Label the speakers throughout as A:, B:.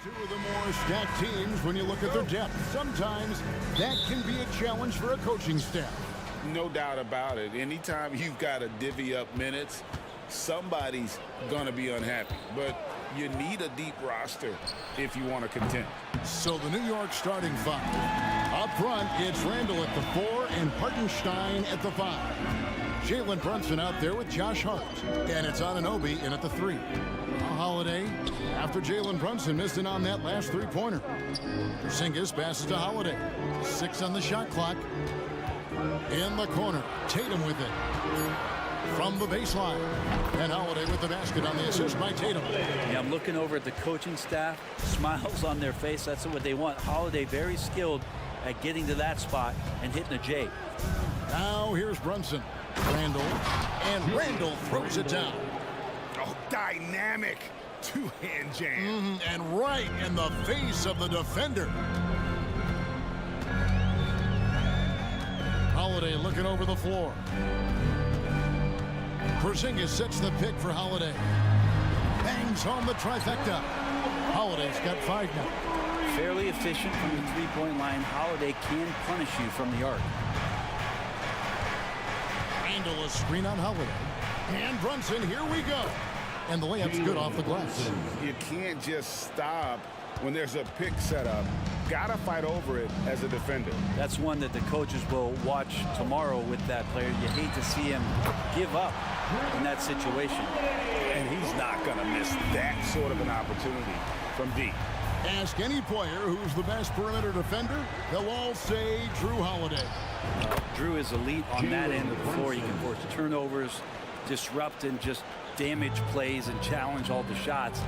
A: Two of the more stacked teams when you look at their depth. Sometimes that can be a challenge for a coaching staff.
B: No doubt about it. Anytime you've got to divvy up minutes, somebody's going to be unhappy. But you need a deep roster if you want to contend.
A: So the New York starting five. Up front, it's Randall at the 4 and Hartenstein at the 5. Jalen Brunson out there with Josh Hart. And it's Anunoby in at the 3. Holiday, after Jalen Brunson missed it on that last three-pointer. Porzingis passes to Holiday. 6 on the shot clock. In the corner, Tatum with it. From the baseline. And Holiday with the basket on the assist by Tatum.
C: Yeah, I'm looking over at the coaching staff. Smiles on their face. That's what they want. Holiday very skilled at getting to that spot and hitting a J.
A: Now here's Brunson. Randall. And Randall throws it down.
B: Oh, dynamic two-hand jam.
A: And right in the face of the defender. Holiday looking over the floor. Porzingis sets the pick for Holiday. Bangs home the trifecta. Holiday's got 5 now.
C: Fairly efficient from the three-point line. Holiday can punish you from the arc.
A: Randall a screen on Holiday. And Brunson, here we go. And the layup's good off the glass.
B: You can't just stop when there's a pick set up. Gotta fight over it as a defender.
C: That's one that the coaches will watch tomorrow with that player. You hate to see him give up in that situation.
B: And he's not gonna miss that sort of an opportunity from deep.
A: Ask any player who's the best perimeter defender, they'll all say Drew Holiday.
C: Drew is elite on that end of the floor. He can force turnovers, disrupt and just damage plays and challenge all the shots.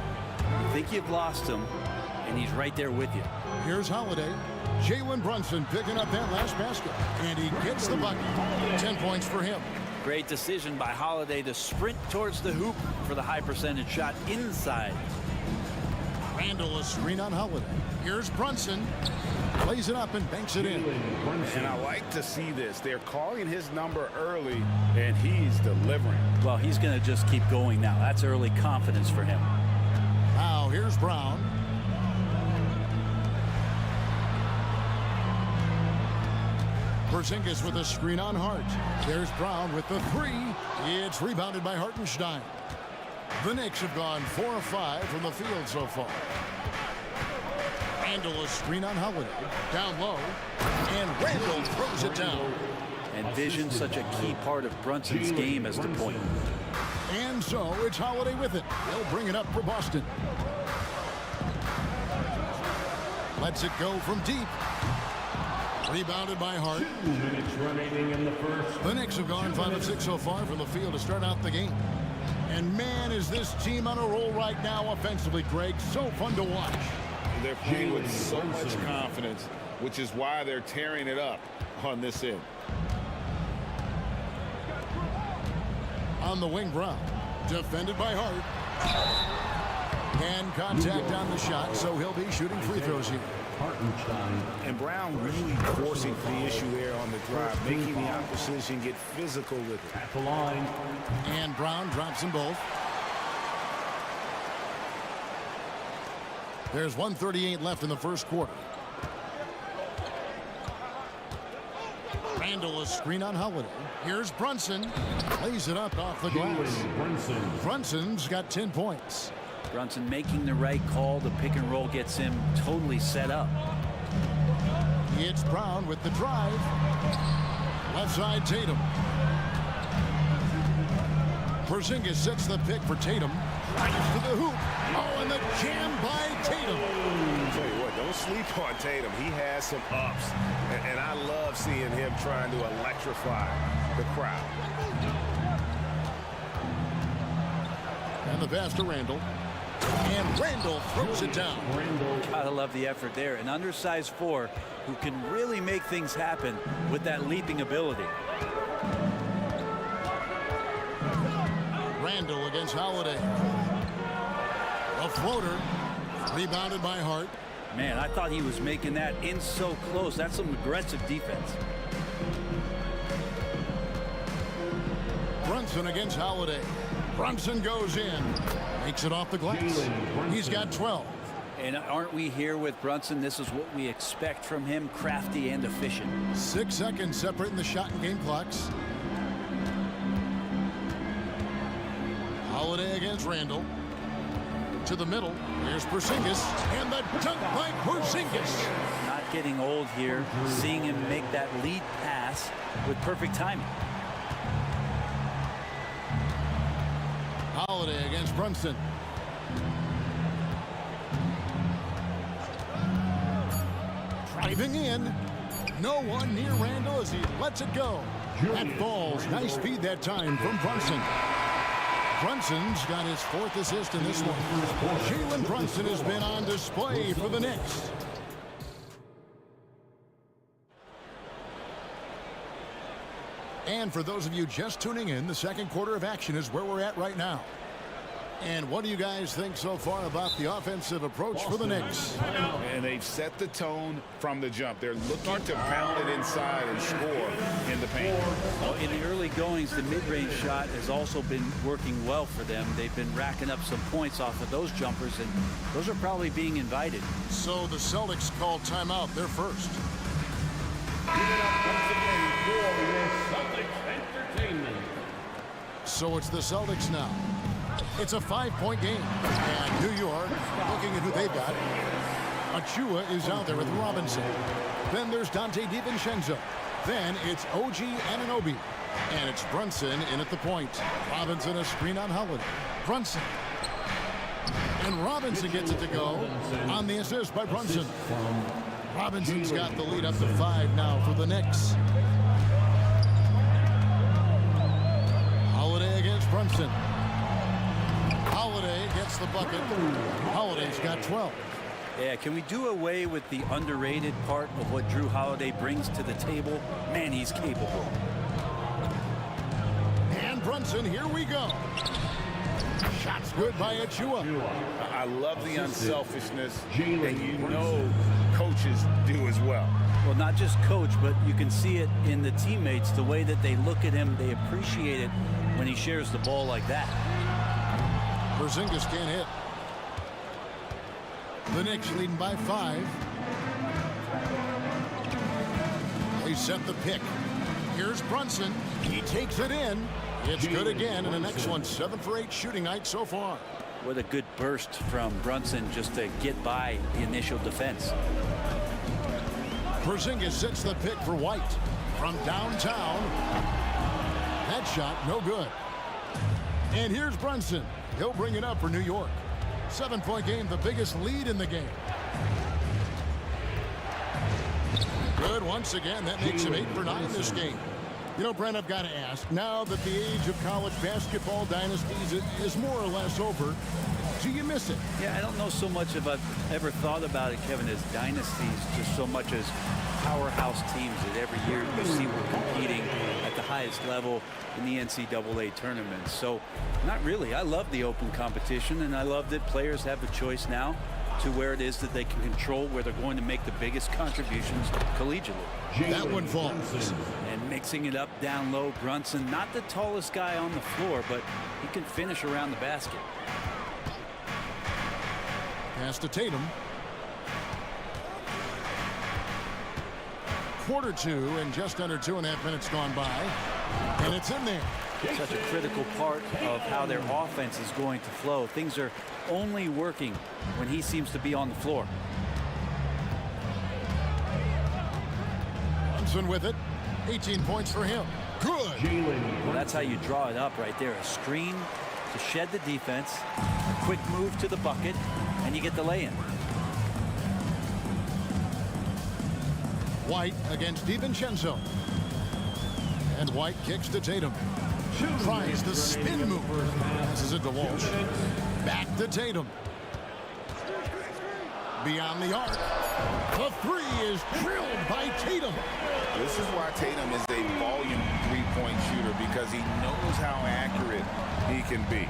C: You think you've lost him, and he's right there with you.
A: Here's Holiday. Jalen Brunson picking up that last basket. And he gets the bucket. 10 points for him.
C: Great decision by Holiday to sprint towards the hoop for the high percentage shot inside.
A: Randall a screen on Holiday. Here's Brunson. Plays it up and banks it in.
B: And I like to see this. They're calling his number early, and he's delivering.
C: Well, he's going to just keep going now. That's early confidence for him.
A: Now here's Brown. Porzingis with a screen on Hart. There's Brown with the 3. It's rebounded by Hartenstein. The Knicks have gone 4 of 5 from the field so far. Randall a screen on Holiday. Down low. And Randall throws it down.
C: And vision such a key part of Brunson's game as the point.
A: And so it's Holiday with it. They'll bring it up for Boston. Lets it go from deep. Rebounded by Hart.
D: 2 minutes remaining in the first.
A: The Knicks have gone 5 of 6 so far from the field to start out the game. And man, is this team on a roll right now offensively, Greg. So fun to watch.
B: They're playing with so much confidence, which is why they're tearing it up on this end.
A: On the wing, Brown. Defended by Hart. And contact on the shot, so he'll be shooting free throws here.
B: And Brown really forcing the issue there on the drive, making the opposition get physical with it.
D: At the line.
A: And Brown drops them both. There's 1:38 left in the first quarter. Randall a screen on Holiday. Here's Brunson. Lays it up off the glass. Brunson's got 10 points.
C: Brunson making the right call. The pick and roll gets him totally set up.
A: It's Brown with the drive. Left side, Tatum. Porzingis sets the pick for Tatum. Right to the hoop. Oh, and the jam by Tatum.
B: I'll tell you what, don't sleep on Tatum. He has some ups. And I love seeing him trying to electrify the crowd.
A: And the pass to Randall. And Randall throws it down.
C: Gotta love the effort there. An undersized 4 who can really make things happen with that leaping ability.
A: Randall against Holiday. A floater. Rebounded by Hart.
C: Man, I thought he was making that in so close. That's some aggressive defense.
A: Brunson against Holiday. Brunson goes in. Makes it off the glass. He's got 12.
C: And aren't we here with Brunson? This is what we expect from him, crafty and efficient.
A: 6 seconds separating the shot and game clocks. Holiday against Randall. To the middle. Here's Porzingis. And the dunk by Porzingis.
C: Not getting old here. Seeing him make that lead pass with perfect timing.
A: Holiday against Brunson. Driving in. No one near Randall as he lets it go. That falls. Nice feed that time from Brunson. Brunson's got his 4th assist in this one. Jalen Brunson has been on display for the Knicks. And for those of you just tuning in, the second quarter of action is where we're at right now. And what do you guys think so far about the offensive approach for the Knicks?
B: And they've set the tone from the jump. They're looking to pound it inside and score in the paint.
C: Well, in the early goings, the mid-range shot has also been working well for them. They've been racking up some points off of those jumpers, and those are probably being invited.
A: So the Celtics called timeout. They're first.
D: Give it up once again for your Celtics entertainment.
A: So it's the Celtics now. It's a 5-point game. And New York looking at who they've got. Achua is out there with Robinson. Then there's Dante DiVincenzo. Then it's OG Anunoby. And it's Brunson in at the point. Robinson a screen on Holiday. Brunson. And Robinson gets it to go on the assist by Brunson. Robinson's got the lead up to 5 now for the Knicks. Holiday against Brunson. Holiday gets the bucket. Holiday's got 12.
C: Yeah, can we do away with the underrated part of what Drew Holiday brings to the table? Man, he's capable.
A: And Brunson, here we go. Shots good by Achua.
B: I love the unselfishness, and you know coaches do as well.
C: Well, not just coach, but you can see it in the teammates, the way that they look at him. They appreciate it when he shares the ball like that.
A: Porzingis can't hit. The Knicks leading by 5. They set the pick. Here's Brunson. He takes it in. It's good again, and an excellent 7 for 8 shooting night so far.
C: What a good burst from Brunson just to get by the initial defense.
A: Porzingis sets the pick for White from downtown. That shot no good. And here's Brunson. He'll bring it up for New York. 7-point game, the biggest lead in the game. Good once again. That makes him 8 for 9 in this game. You know, Brent, I've got to ask, now that the age of college basketball dynasties is more or less over, do you miss it?
C: Yeah, I don't know so much if I've ever thought about it, Kevin, as dynasties, just so much as powerhouse teams that every year you see we're competing at the highest level in the NCAA tournaments. So, not really. I love the open competition, and I love that players have a choice now to where it is that they can control where they're going to make the biggest contributions collegially.
A: That one falls.
C: And mixing it up down low, Brunson, not the tallest guy on the floor, but he can finish around the basket.
A: Pass to Tatum. Quarter 2 and just under 2.5 minutes gone by. And it's in there.
C: Such a critical part of how their offense is going to flow. Things are only working when he seems to be on the floor.
A: Brunson with it. 18 points for him. Good.
C: Well, that's how you draw it up right there. A screen to shed the defense, a quick move to the bucket, and you get the lay-in.
A: White against DiVincenzo. And White kicks to Tatum. Tries the spin move. Passes it to Walsh. Back to Tatum. Beyond the arc. The 3 is drilled by Tatum.
B: This is why Tatum is a volume three-point shooter, because he knows how accurate he can be.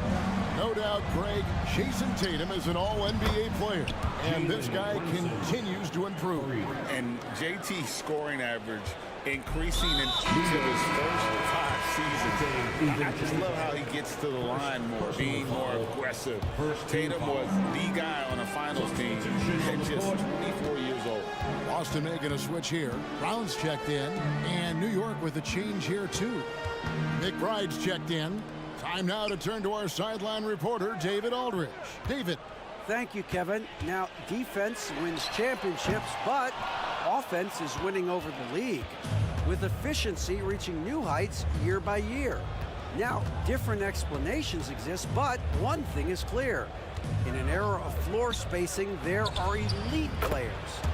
A: No doubt, Greg, Jason Tatum is an all-NBA player, and this guy continues to improve.
B: And JT's scoring average increasing in each of his first 5 seasons. I just love how he gets to the line more, being more aggressive. Tatum was the guy on a finals team at just 24 years old.
A: Boston making a switch here. Brown's checked in, and New York with a change here too. McBride's checked in. Time now to turn to our sideline reporter, David Aldridge. David.
E: Thank you, Kevin. Now, defense wins championships, but offense is winning over the league, with efficiency reaching new heights year by year. Now, different explanations exist, but one thing is clear. In an era of floor spacing, there are elite players,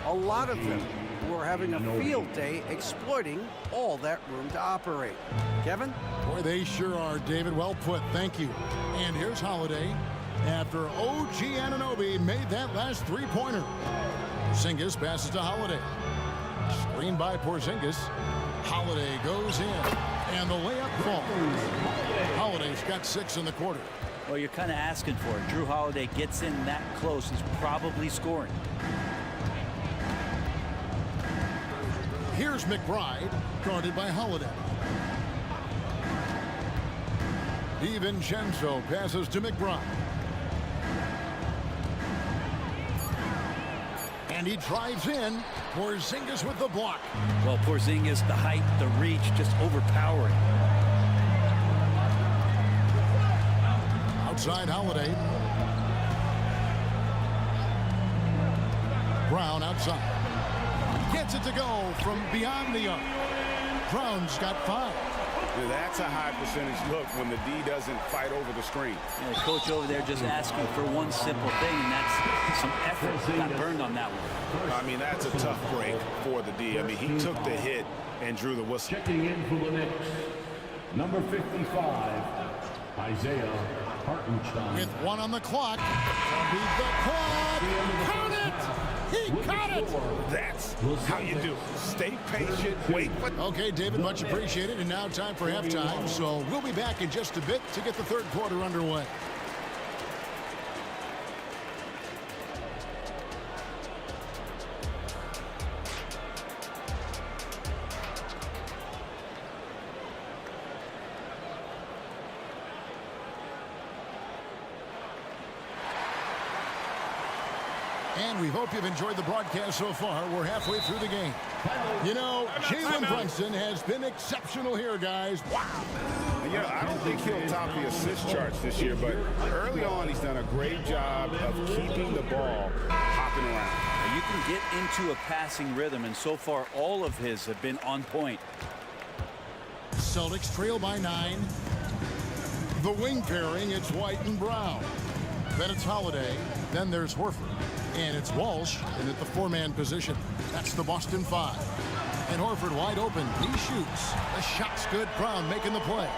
E: a lot of them, who are having a field day exploiting all that room to operate. Kevin?
A: Boy, they sure are, David. Well put. Thank you. And here's Holiday after OG Anunoby made that last three-pointer. Porzingis passes to Holiday. Screen by Porzingis. Holiday goes in, and the layup falls. Holiday's got 6 in the quarter.
C: Well, you're kind of asking for it. Drew Holiday gets in that close. He's probably scoring.
A: Here's McBride, guarded by Holiday. DiVincenzo passes to McBride. And he drives in. Porzingis with the block.
C: Well, Porzingis, the height, the reach, just overpowering.
A: Outside Holiday. Brown outside. Gets it to go from beyond the arc. Brown's got 5.
B: Now, that's a high percentage look when the D doesn't fight over the screen.
C: Yeah, the coach over there just asking for one simple thing, and that's some effort. Got burned on that one.
B: I mean, that's a tough break for the D. I mean, he took the hit and drew the whistle.
D: Checking in for the Knicks, number 55, Isaiah Hartenstein.
A: With 1 on the clock. Beat the clock. Count it! He caught it!
B: That's how you do it. Stay patient, wait.
A: Okay, David, much appreciated. And now time for halftime. So we'll be back in just a bit to get the third quarter underway. And we hope you've enjoyed the broadcast so far. We're halfway through the game. You know, Jalen Brunson has been exceptional here, guys. Wow.
B: You know, I don't think he'll top the assist charts this year, but early on he's done a great job of keeping the ball hopping around.
C: You can get into a passing rhythm, and so far all of his have been on point.
A: Celtics trail by 9. The wing pairing, it's White and Brown. Then it's Holiday. Then there's Horford. And it's Walsh in at the 4-man position. That's the Boston 5. And Horford wide open. He shoots. The shot's good. Brown making the play.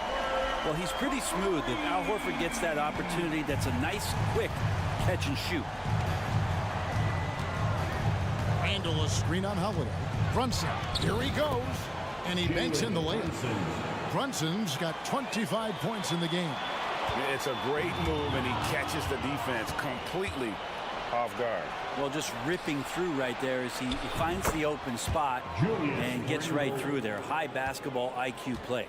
C: Well, he's pretty smooth. If Al Horford gets that opportunity, that's a nice, quick catch and shoot.
A: Randall a screen on Holiday. Brunson. Here he goes. And he banks in the layup. Brunson's got 25 points in the game.
B: It's a great move, and he catches the defense completely off guard.
C: Well, just ripping through right there as he finds the open spot and gets right through there. High basketball IQ play.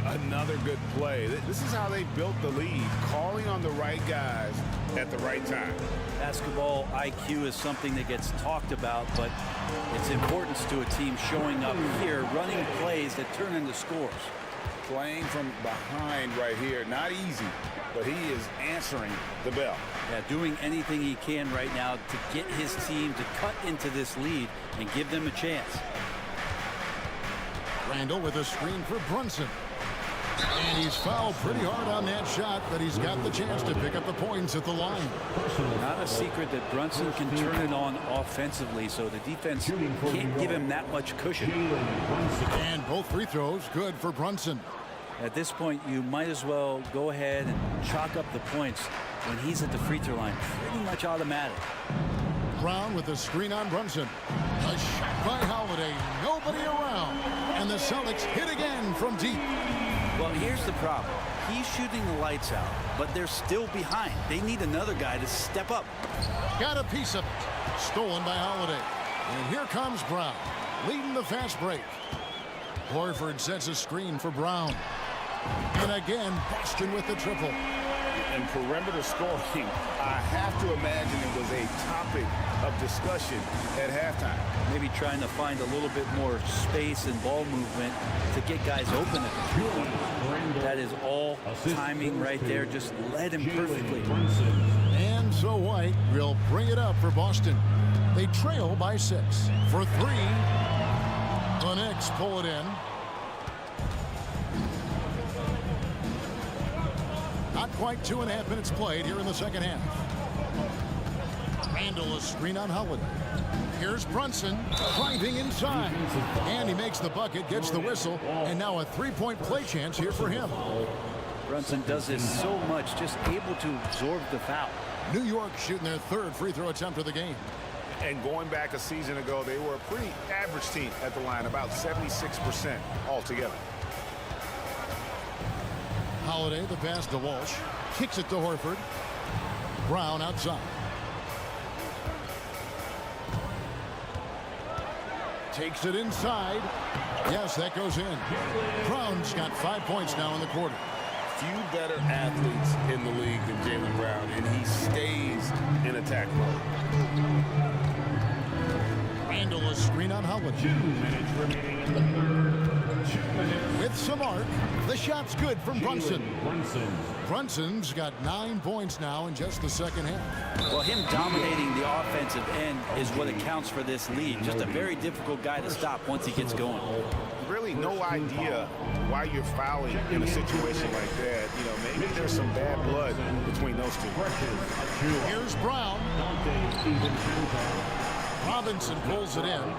B: Another good play. This is how they built the lead, calling on the right guys at the right time.
C: Basketball IQ is something that gets talked about, but its importance to a team showing up here, running plays that turn into scores.
B: Playing from behind right here, not easy, but he is answering the bell.
C: Yeah, doing anything he can right now to get his team to cut into this lead and give them a chance.
A: Randall with a screen for Brunson. And he's fouled pretty hard on that shot, but he's got the chance to pick up the points at the line.
C: Not a secret that Brunson can turn it on offensively, so the defense can't give him that much cushion.
A: And both free throws good for Brunson.
C: At this point, you might as well go ahead and chalk up the points when he's at the free throw line. Pretty much automatic.
A: Brown with a screen on Brunson. A shot by Holiday. Nobody around. And the Celtics hit again from deep.
C: Well, here's the problem. He's shooting the lights out, but they're still behind. They need another guy to step up.
A: Got a piece of it. Stolen by Holiday. And here comes Brown, leading the fast break. Horford sets a screen for Brown. And again, Boston with the triple.
B: And perimeter scoring, I have to imagine it was a topic of discussion at halftime.
C: Maybe trying to find a little bit more space and ball movement to get guys open at the three-point. That is all timing right there. Just led him perfectly.
A: And so White will bring it up for Boston. They trail by 6. For 3, the Knicks pull it in. Not quite 2.5 minutes played here in the second half. Randall, a screen on Holiday. Here's Brunson driving inside. And he makes the bucket, gets the whistle, and now a three-point play chance here for him.
C: Brunson does this so much, just able to absorb the foul.
A: New York shooting their 3rd free throw attempt of the game.
B: And going back a season ago, they were a pretty average team at the line, about 76% altogether.
A: Holiday, the pass to Walsh. Kicks it to Horford. Brown outside. Takes it inside. Yes, that goes in. Brown's got 5 points now in the quarter.
B: Few better athletes in the league than Jaylen Brown, and he stays in attack mode.
A: Randall, a screen on Holiday.
D: 2 minutes remaining in the third. 2 minutes.
A: With some arc, the shot's good from Brunson.
D: Brunson.
A: Brunson's got 9 points now in just the second half.
C: Well, him dominating the offensive end is what accounts for this lead. Just a very difficult guy to stop once he gets going.
B: Really no idea why you're fouling in a situation like that. You know, maybe there's some bad blood between those two.
A: Here's Brown. Robinson pulls it in.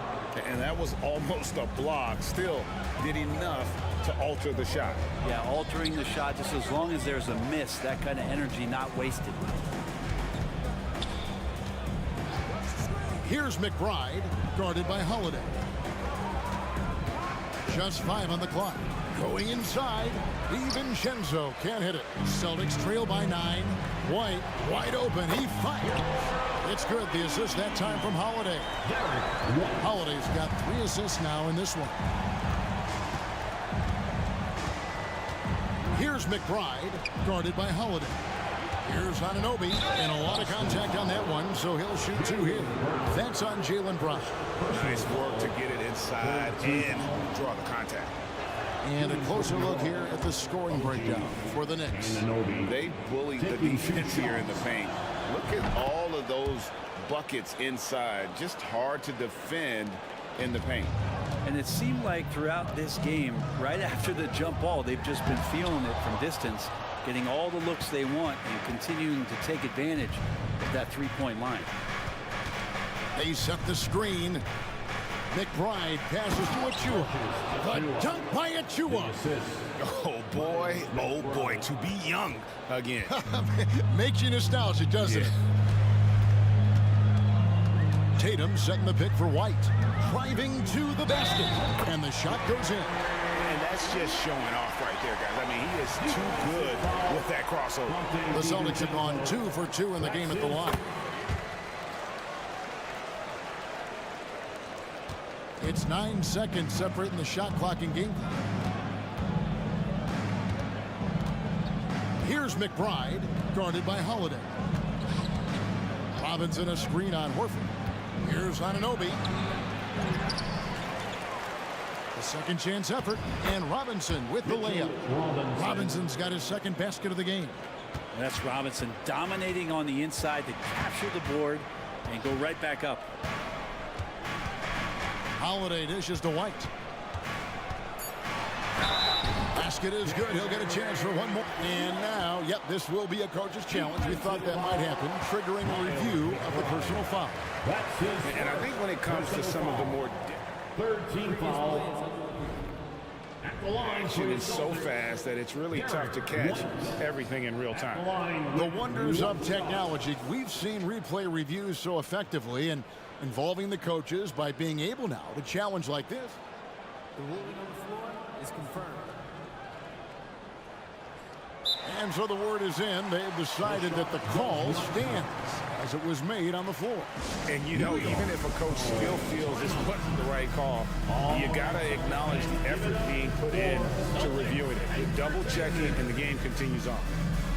B: And that was almost a block. Still did enough to alter the shot.
C: Yeah, altering the shot just as long as there's a miss, that kind of energy not wasted.
A: Here's McBride, guarded by Holiday. Just 5 on the clock. Going inside, DiVincenzo can't hit it. Celtics trail by 9. White, wide open, he fires. It's good, the assist that time from Holiday. Holiday's got 3 assists now in this one. Here's McBride, guarded by Holiday. Here's Anunoby, and a lot of contact on that one, so he'll shoot 2 here. That's on Jaylen Brown.
B: Nice work to get it inside and draw the contact.
A: And a closer look here at the scoring breakdown for the Knicks.
B: They bullied the defense here in the paint. Look at all of those buckets inside. Just hard to defend in the paint.
C: And it seemed like throughout this game, right after the jump ball, they've just been feeling it from distance, getting all the looks they want and continuing to take advantage of that three-point line.
A: They set the screen. McBride passes to Achua. The dunk by Achua.
B: Oh boy, to be young again.
A: Makes you nostalgic, doesn't it? Tatum setting the pick for White. Driving to the basket. And the shot goes in.
B: And that's just showing off right there, guys. I mean, he is too good with that crossover.
A: The Celtics have gone 2 for 2 in the game at the line. It's 9 seconds separating the shot clock and game clock. Here's McBride, guarded by Holiday. Robinson a screen on Horford. Here's Anunoby. A second chance effort, and Robinson with the layup. Robinson's got his second basket of the game.
C: That's Robinson dominating on the inside to capture the board and go right back up.
A: Holiday dishes to White. Basket is good. He'll get a chance for one more. And now, yep, this will be a coach's challenge. We thought that might happen, triggering a review of the personal foul.
B: And I think when it comes to some of the more
D: 13 foul.
B: action is so fast that it's really tough to catch everything in real time.
A: The wonders of technology. We've seen replay reviews so effectively and involving the coaches by being able now to challenge like this.
F: The ruling on the floor is confirmed.
A: And so the word is in. They've decided that the call stands as it was made on the floor.
B: And you know, even if a coach still feels this wasn't the right call, you got to acknowledge the effort being put in to reviewing it. double checking, and the game continues on.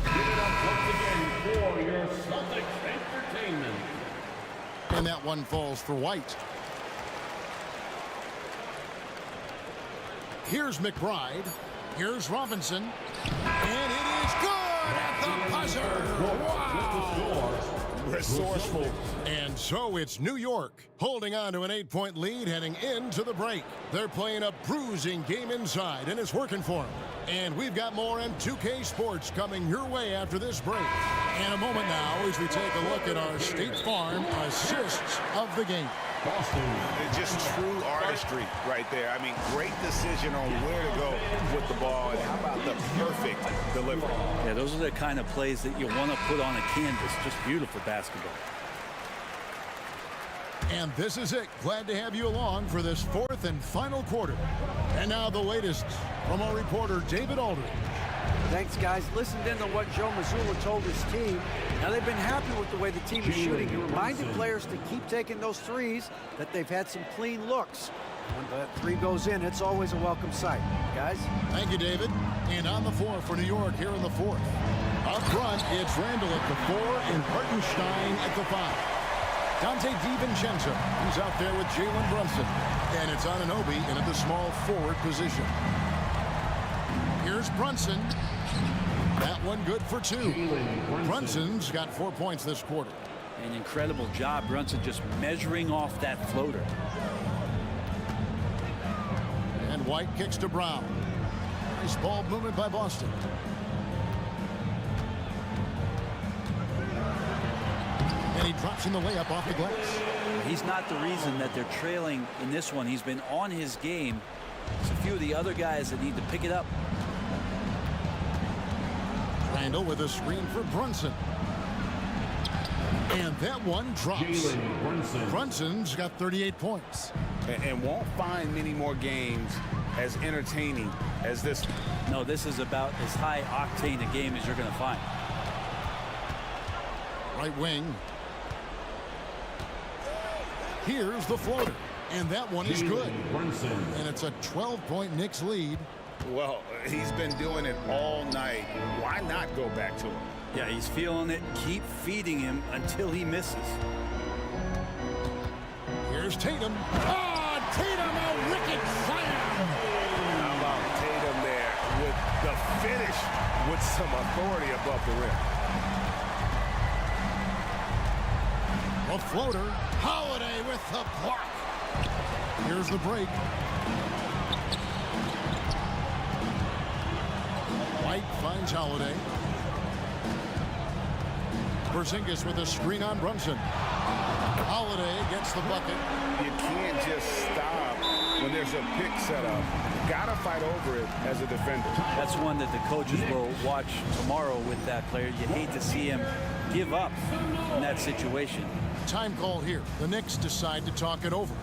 D: Give it up once again for your Celtics entertainment.
A: And that one falls for White. Here's McBride. Here's Robinson. And it is good at the buzzer. Wow.
B: Resourceful.
A: And so it's New York holding on to an 8-point lead heading into the break. They're playing a bruising game inside, and it's working for them. And we've got more on 2K Sports coming your way after this break. In a moment now as we take a look at our State Farm assists of the game.
B: It's just true artistry right there. I mean, great decision on where to go with the ball, and how about the perfect delivery?
C: Yeah, those are the kind of plays that you want to put on a canvas. Just beautiful basketball.
A: And this is it. Glad to have you along for this fourth and final quarter. And now the latest from our reporter, David Aldridge.
E: Thanks, guys. Listened in to what Joe Mazzulla told his team. Now, they've been happy with the way the team is shooting. He reminded players to keep taking those threes, that they've had some clean looks. When that three goes in, it's always a welcome sight. Guys?
A: Thank you, David. And on the floor for New York here in the fourth. Up front, it's Randall at the 4 and Hartenstein at the 5. Dante DiVincenzo, he's out there with Jalen Brunson. And it's Anunoby in at the small forward position. Here's Brunson. That one good for 2. Brunson's got 4 points this quarter.
C: An incredible job, Brunson, just measuring off that floater.
A: And White kicks to Brown. Nice ball movement by Boston. And he drops in the layup off the glass.
C: He's not the reason that they're trailing in this one. He's been on his game. There's a few of the other guys that need to pick it up.
A: Randall with a screen for Brunson. And that one drops. Brunson's got 38 points.
B: And won't find many more games as entertaining as this.
C: No, this is about as high octane a game as you're going to find.
A: Right wing. Here's the floater. And that one is good. And it's a 12-point Knicks lead.
B: Well, he's been doing it all night. Why not go back to him?
C: Yeah, he's feeling it. Keep feeding him until he misses.
A: Here's Tatum. Oh, Tatum, a wicked slam.
B: How about Tatum there with the finish with some authority above the rim?
A: A floater. Holiday with the block. Here's the break. White finds Holiday. Porzingis with a screen on Brunson. Holiday gets the bucket.
B: You can't just stop when there's a pick set up. Gotta fight over it as a defender.
C: That's one that the coaches will watch tomorrow with that player. You hate to see him give up in that situation.
A: Time call here. The Knicks decide to talk it over.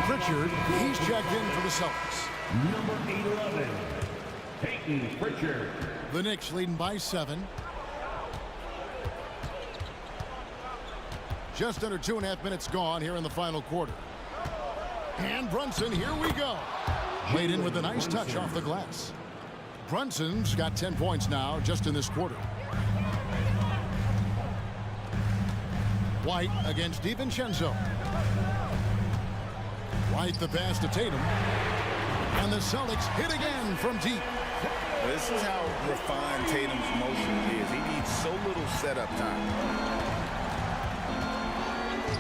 A: Pritchard, he's checked in for the Celtics.
D: Number 11, Peyton Pritchard.
A: The Knicks leading by 7. Just under 2.5 minutes gone here in the final quarter. And Brunson, here we go. Played in with a nice touch off the glass. Brunson's got 10 points now just in this quarter. White against DiVincenzo. White the pass to Tatum. And the Celtics hit again from deep.
B: This is how refined Tatum's motion is. He needs so little setup time.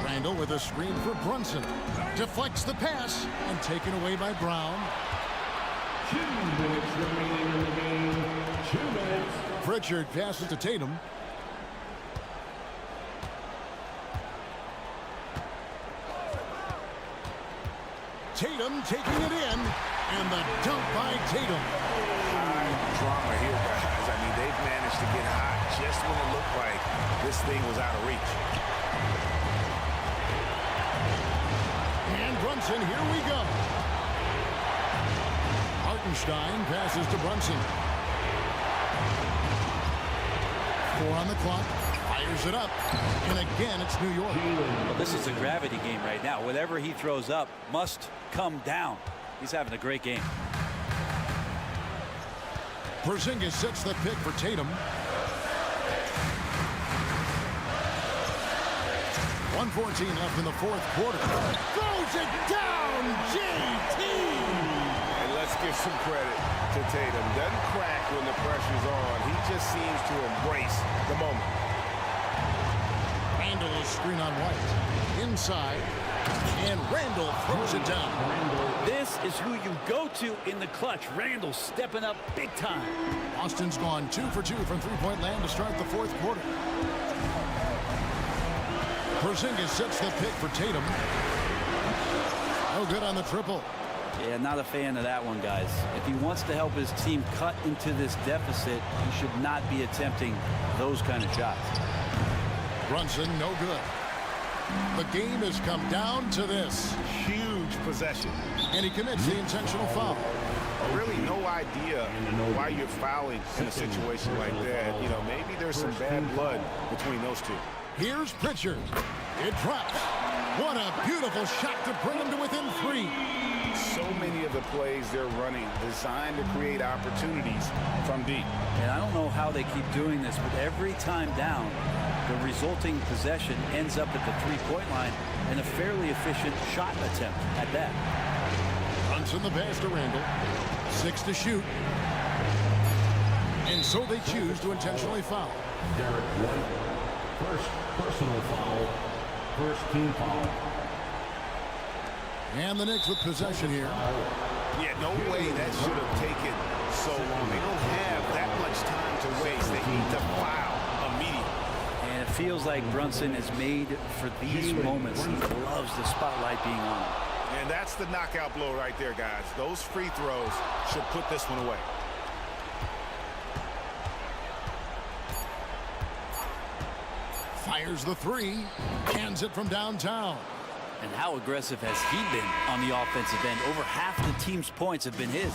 A: Randall with a screen for Brunson. Deflects the pass and taken away by Brown.
D: 2 minutes remaining in the game. 2 minutes.
A: Pritchard passes to Tatum. Tatum taking it in, and the dunk by Tatum.
B: High drama here, guys. I mean, they've managed to get hot just when it looked like this thing was out of reach.
A: And Brunson, here we go. Hartenstein passes to Brunson. 4 on the clock. Fires it up. And again, it's New York.
C: Well, this is a gravity game right now. Whatever he throws up must come down. He's having a great game.
A: Porzingis sets the pick for Tatum. 1:14 left in the fourth quarter. Throws it down, JT!
B: And let's give some credit to Tatum. Doesn't crack when the pressure's on. He just seems to embrace the moment.
A: Randall is screen on White. Inside. And Randall throws it down.
C: This is who you go to in the clutch. Randall stepping up big time.
A: Austin's gone 2 for 2 from three-point land to start the fourth quarter. Porzingis sets the pick for Tatum. No good on the triple.
C: Yeah, not a fan of that one, guys. If he wants to help his team cut into this deficit, he should not be attempting those kind of shots.
A: Brunson, no good. The game has come down to this.
B: Huge possession.
A: And he commits the intentional foul.
B: Really no idea why you're fouling in a situation like that. You know, maybe there's some bad blood between those two.
A: Here's Pritchard. It drops. What a beautiful shot to bring him to within 3.
B: So many of the plays they're running designed to create opportunities from deep.
C: And I don't know how they keep doing this, but every time down, the resulting possession ends up at the three-point line and a fairly efficient shot attempt at that.
A: Brunson the pass to Randall. 6 to shoot. And so they choose to intentionally foul.
D: Derek White. First personal foul. First team foul.
A: And the Knicks with possession here.
B: Yeah, no way that should have taken so long. They don't have that much time to waste. They need to foul immediately.
C: And it feels like Brunson is made for these moments. He loves the spotlight being on him.
B: And that's the knockout blow right there, guys. Those free throws should put this one away.
A: Fires the 3. Hands it from downtown.
C: And how aggressive has he been on the offensive end? Over half the team's points have been his.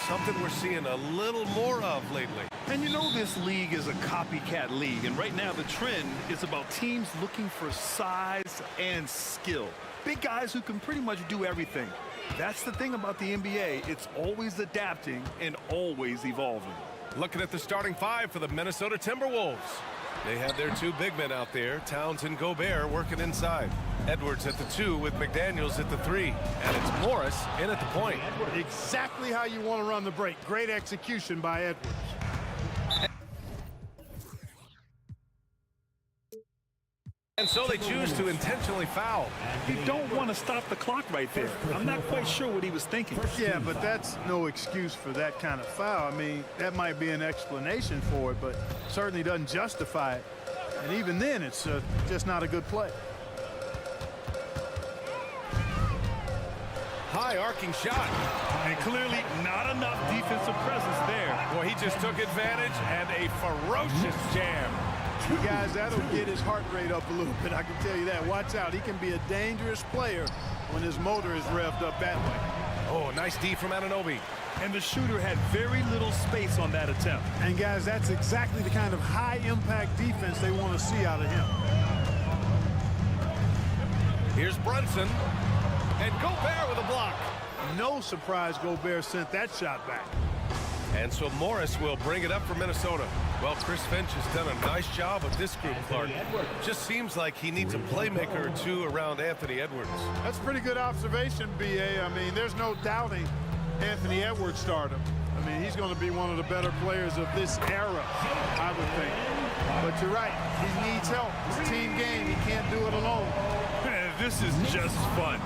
G: something we're seeing a little more of lately.
H: And you know this league is a copycat league, and right now the trend is about teams looking for size and skill. Big guys who can pretty much do everything. That's the thing about the NBA. It's always adapting and always evolving.
G: Looking at the starting five for the Minnesota Timberwolves. They have their two big men out there, Towns and Gobert, working inside. Edwards at the 2 with McDaniels at the 3. And it's Morris in at the point.
I: Exactly how you want to run the break. Great execution by Edwards.
G: And so they choose to intentionally foul.
H: You don't want to stop the clock right there. I'm not quite sure what he was thinking.
I: Yeah, but that's no excuse for that kind of foul. I mean, that might be an explanation for it, but certainly doesn't justify it. And even then, it's just not a good play.
G: High arcing shot.
H: And clearly not enough defensive presence there.
G: Well, he just took advantage and a ferocious jam.
I: Guys, that'll get his heart rate up a little bit, I can tell you that. Watch out. He can be a dangerous player when his motor is revved up that way.
G: Oh, nice D from Anunoby.
H: And the shooter had very little space on that attempt.
I: And guys, that's exactly the kind of high-impact defense they want to see out of him.
G: Here's Brunson. And Gobert with a block.
I: No surprise Gobert sent that shot back.
G: And so Morris will bring it up for Minnesota. Well, Chris Finch has done a nice job with this group, Clark. Just seems like he needs a playmaker or two around Anthony Edwards.
I: That's a pretty good observation, B.A. I mean, there's no doubting Anthony Edwards' stardom. I mean, he's going to be one of the better players of this era, I would think. But you're right. He needs help. It's a team game. He can't do it alone.
H: This is just fun.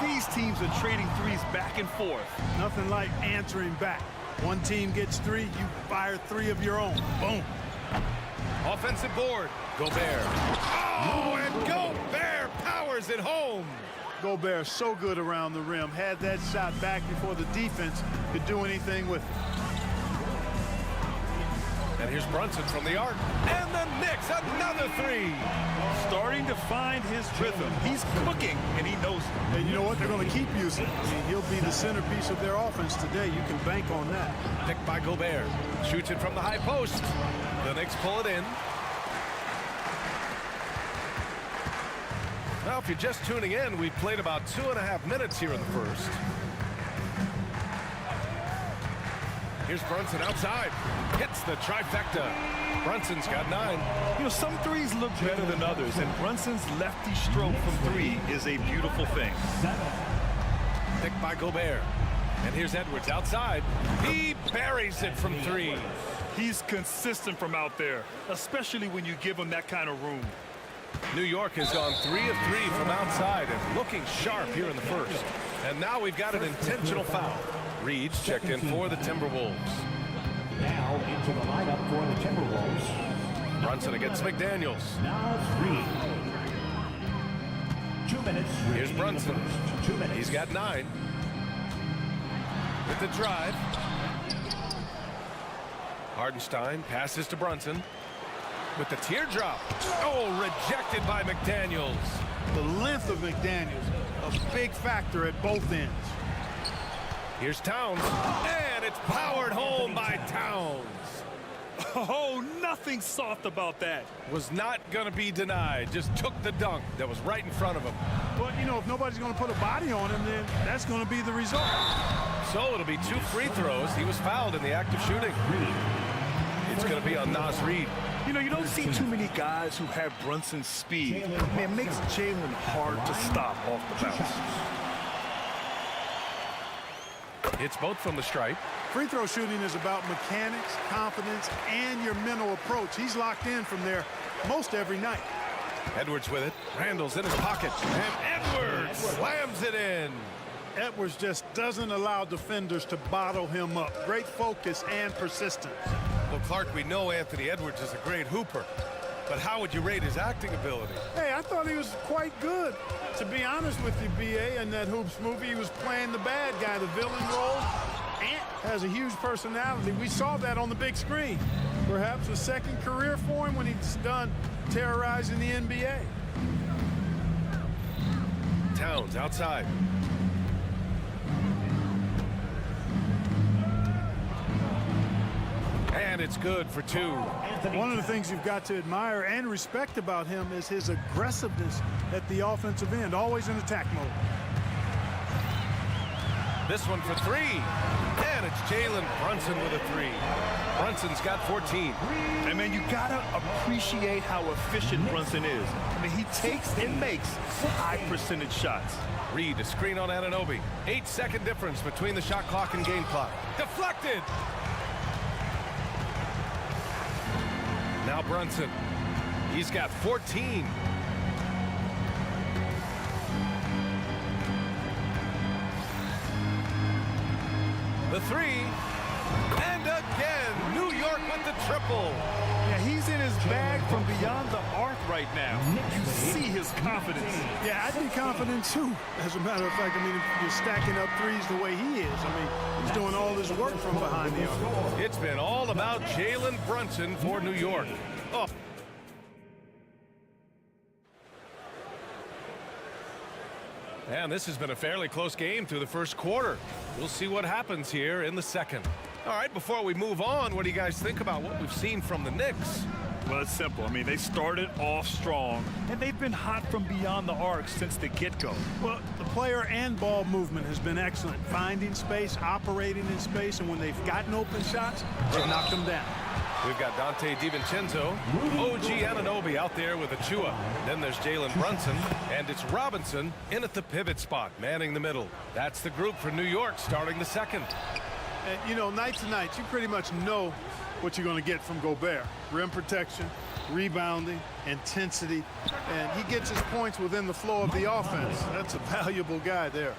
H: These teams are trading threes back and forth.
I: Nothing like answering back. One team gets 3, you fire 3 of your own. Boom.
G: Offensive board. Gobert. Oh, and Gobert powers it home.
I: Gobert so good around the rim. Had that shot back before the defense could do anything with it.
G: And here's Brunson from the arc. And the Knicks, another 3.
H: Starting to find his rhythm. He's cooking, and he knows it.
I: And you know what? They're going to keep using it. I mean, he'll be the centerpiece of their offense today. You can bank on that.
G: Picked by Gobert. Shoots it from the high post. The Knicks pull it in. Well, if you're just tuning in, we've played about 2.5 minutes here in the first. Here's Brunson outside. Hits the trifecta. Brunson's got 9.
H: You know, some threes look better than others, and Brunson's lefty stroke from 3 is a beautiful thing.
G: Picked by Gobert. And here's Edwards outside. He buries it from 3.
H: He's consistent from out there, especially when you give him that kind of room.
G: New York has gone 3 of 3 from outside and looking sharp here in the first. And now we've got an intentional foul. Reed's checked in for the Timberwolves.
D: Now into the lineup for the Timberwolves.
G: Brunson against McDaniels.
D: Now Reed. 2 minutes.
G: Here's Brunson.
D: 2 minutes.
G: He's got 9. With the drive. Hardenstein passes to Brunson. With the teardrop. Oh, rejected by McDaniels.
I: The length of McDaniels, a big factor at both ends.
G: Here's Towns. And it's powered home by Towns.
H: Oh, nothing soft about that.
G: Was not going to be denied. Just took the dunk that was right in front of him.
I: Well, you know, if nobody's going to put a body on him, then that's going to be the result.
G: So it'll be 2 free throws. He was fouled in the act of shooting. It's going to be on Nas Reed.
H: You know, you don't see too many guys who have Brunson's speed. I mean, it makes Jalen hard to stop off the bounce.
G: It's both from the stripe.
I: Free throw shooting is about mechanics, confidence, and your mental approach. He's locked in from there most every night.
G: Edwards with it. Randall's in his pocket. And Edwards slams it in.
I: Edwards just doesn't allow defenders to bottle him up. Great focus and persistence.
G: Well, Clark, we know Anthony Edwards is a great hooper. But how would you rate his acting ability?
I: Hey, I thought he was quite good. To be honest with you, B.A., in that Hoops movie, he was playing the bad guy, the villain role. Ant has a huge personality. We saw that on the big screen. Perhaps a second career for him when he's done terrorizing the NBA.
G: Towns outside. And it's good for two.
I: One of the things you've got to admire and respect about him is his aggressiveness at the offensive end, always in attack mode.
G: This one for three. And it's Jalen Brunson with a three. Brunson's got 14.
H: And man, you gotta appreciate how efficient Brunson is. I mean, he takes and makes high percentage shots.
G: Reed, a screen on Anunoby. 8-second difference between the shot clock and game clock. Deflected! Now Brunson. He's got 14. The three. And again, New York with the triple.
H: Yeah, he's in his bag from beyond the arc right now. You see his confidence.
I: Yeah, I'd be confident too. As a matter of fact, I mean, if you're stacking up threes the way he is, I mean, he's doing all this work from behind the arc.
G: It's been all about Jalen Brunson for New York. Oh. And this has been a fairly close game through the first quarter. We'll see what happens here in the second. All right, before we move on, what do you guys think about what we've seen from the Knicks?
H: Well, it's simple. I mean, they started off strong, and they've been hot from beyond the arc since the get-go.
I: Well, the player and ball movement has been excellent. Finding space, operating in space, and when they've gotten open shots, they knocked them down.
G: We've got Dante DiVincenzo, OG Anunoby out there with Achua. Then there's Jalen Brunson, and it's Robinson in at the pivot spot, manning the middle. That's the group for New York starting the second.
I: And, you know, night to night, you pretty much know what you're going to get from Gobert. Rim protection, rebounding, intensity, and he gets his points within the flow of the offense. That's a valuable guy there.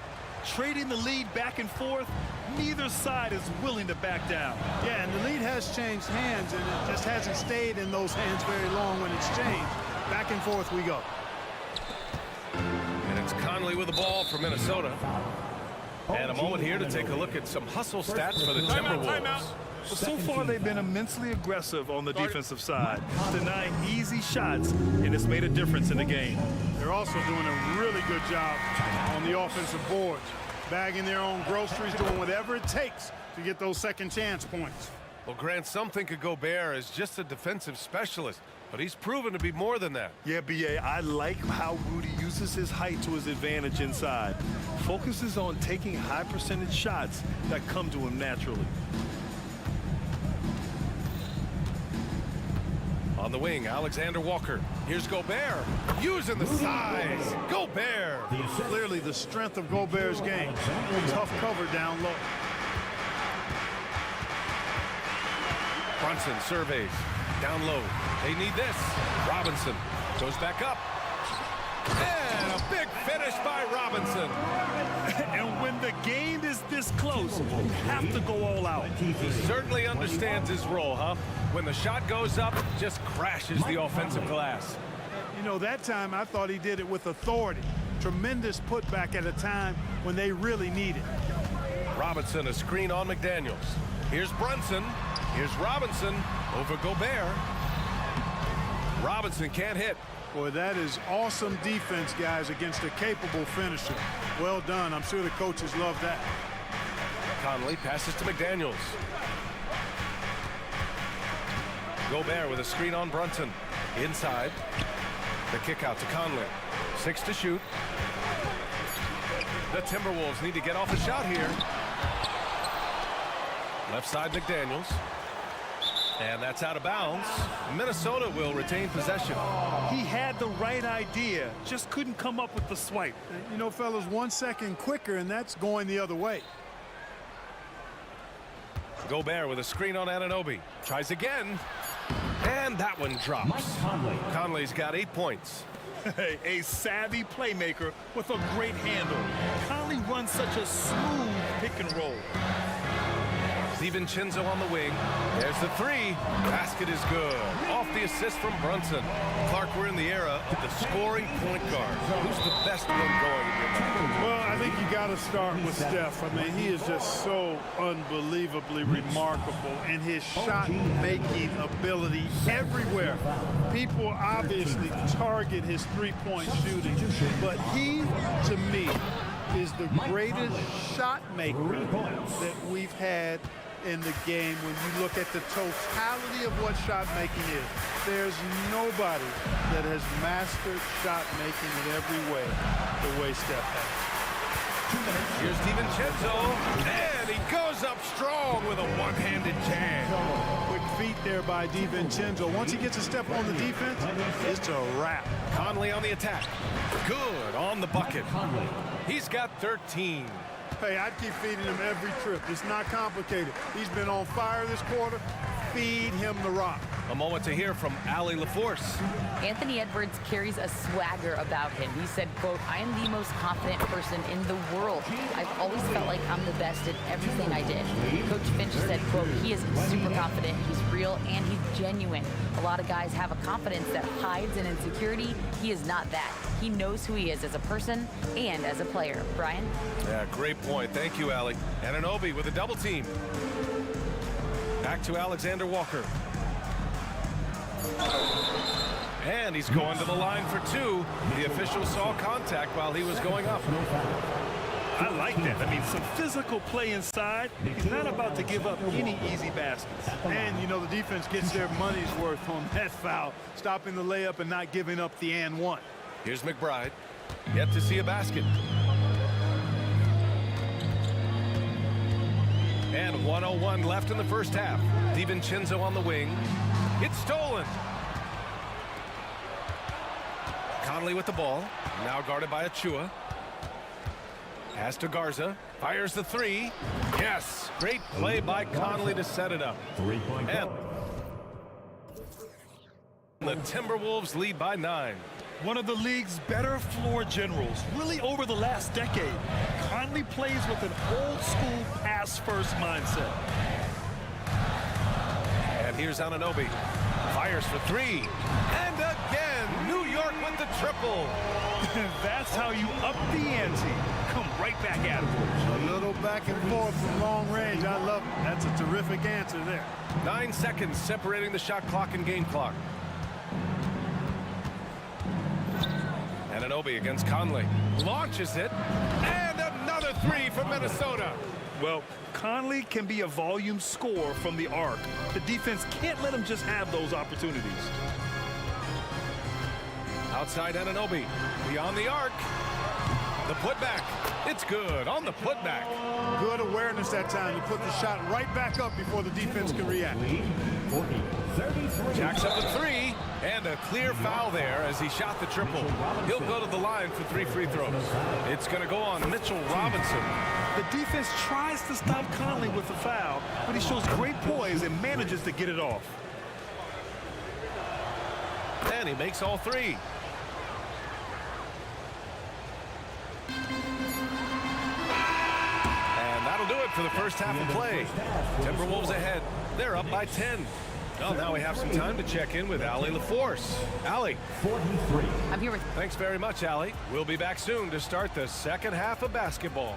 H: Trading the lead back and forth, neither side is willing to back down.
I: Yeah, and the lead has changed hands, and it just hasn't stayed in those hands very long when it's changed. Back and forth we go.
G: And it's Conley with the ball for Minnesota. And a moment here to take a look at some hustle stats for the Timberwolves.
H: Well, so far they've been immensely aggressive on the defensive side, denying easy shots, and it's made a difference in the game.
I: They're also doing a really good job on the offensive boards, bagging their own groceries, doing whatever it takes to get those second chance points.
G: Well, Grant, some think of Gobert as just a defensive specialist, but he's proven to be more than that.
H: Yeah, B.A., I like how Rudy uses his height to his advantage inside. Focuses on taking high percentage shots that come to him naturally.
G: On the wing, Alexander Walker. Here's Gobert, using the size. Gobert!
I: Clearly the strength of Gobert's game. Tough cover down low.
G: Brunson surveys. Down low. They need this. Robinson goes back up. And a big finish by Robinson.
H: And when the game is this close, you have to go all out.
G: He certainly understands his role, huh? When the shot goes up, just crashes the offensive glass.
I: You know, that time I thought he did it with authority. Tremendous putback at a time when they really need it.
G: Robinson, a screen on McDaniels. Here's Brunson. Here's Robinson over Gobert. Robinson can't hit.
I: Boy, that is awesome defense, guys, against a capable finisher. Well done. I'm sure the coaches love that.
G: Conley passes to McDaniels. Gobert with a screen on Brunson. Inside. The kick out to Conley. 6 to shoot. The Timberwolves need to get off a shot here. Left side McDaniels. And that's out of bounds. Minnesota will retain possession.
H: He had the right idea, just couldn't come up with the swipe.
I: You know, fellas, 1 second quicker, and that's going the other way.
G: Gobert with a screen on Anunoby. Tries again. And that one drops. Conley's got 8 points.
H: A savvy playmaker with a great handle. Conley runs such a smooth pick and roll.
G: DiVincenzo on the wing. There's the three. Basket is good. Off the assist from Brunson. Clark, we're in the era of the scoring point guard. Who's the best one going in your mind?
I: Well, I think you got to start with Steph. I mean, he is just so unbelievably remarkable in his shot-making ability everywhere. People obviously target his three-point shooting, but he, to me, is the greatest shot maker that we've had in the game when you look at the totality of what shot making is. There's nobody that has mastered shot making in every way the way Steph has.
G: Here's DiVincenzo, and he goes up strong with a one-handed jam.
I: Quick feet there by DiVincenzo. Once he gets a step on the defense, it's a wrap.
G: Conley on the attack. Good on the bucket. He's got 13.
I: Hey, I'd keep feeding him every trip. It's not complicated. He's been on fire this quarter. Feed him the rock.
G: A moment to hear from Allie LaForce.
J: Anthony Edwards carries a swagger about him. He said, quote, "I am the most confident person in the world. I've always felt like I'm the best at everything I did." Coach Finch said, quote, "He is super confident, he's real, and he's genuine. A lot of guys have a confidence that hides an insecurity. He is not that. He knows who he is as a person and as a player." Brian?
G: Yeah, great point. Thank you, Allie. Anunoby with a double team. Back to Alexander Walker. And he's going to the line for two. The official saw contact while he was going up.
H: I like that. I mean, some physical play inside. He's not about to give up any easy baskets.
I: And, you know, the defense gets their money's worth on that foul, stopping the layup and not giving up the and one.
G: Here's McBride. Yet to see a basket. And 1:01 left in the first half. DiVincenzo on the wing. It's stolen. Conley with the ball. Now guarded by Achua. Pass to Garza. Fires the three. Yes. Great play by Conley to set it up. And the Timberwolves lead by 9.
H: One of the league's better floor generals, really over the last decade. Conley plays with an old-school pass-first mindset.
G: And here's Anunoby. Fires for three. And again, New York with the triple.
H: That's how you up the ante. Come right back at him.
I: A little back and forth from long range. I love it. That's a terrific answer there.
G: 9 seconds separating the shot clock and game clock. Anunoby against Conley. Launches it. And another three for Minnesota.
H: Well, Conley can be a volume scorer from the arc. The defense can't let him just have those opportunities.
G: Outside Anunoby. Beyond the arc. The putback. It's good on the putback.
I: Good awareness that time to put the shot right back up before the defense can react.
G: Jacks up the three. And a clear foul there as he shot the triple. He'll go to the line for 3 free throws. It's going to go on Mitchell Robinson.
H: The defense tries to stop Conley with the foul, but he shows great poise and manages to get it off.
G: And he makes all 3. And that'll do it for the first half of play. Timberwolves ahead. They're up by 10. Well, now we have some time to check in with Allie LaForce. Allie.
J: 43. I'm here with...
G: Thanks very much, Allie. We'll be back soon to start the second half of basketball.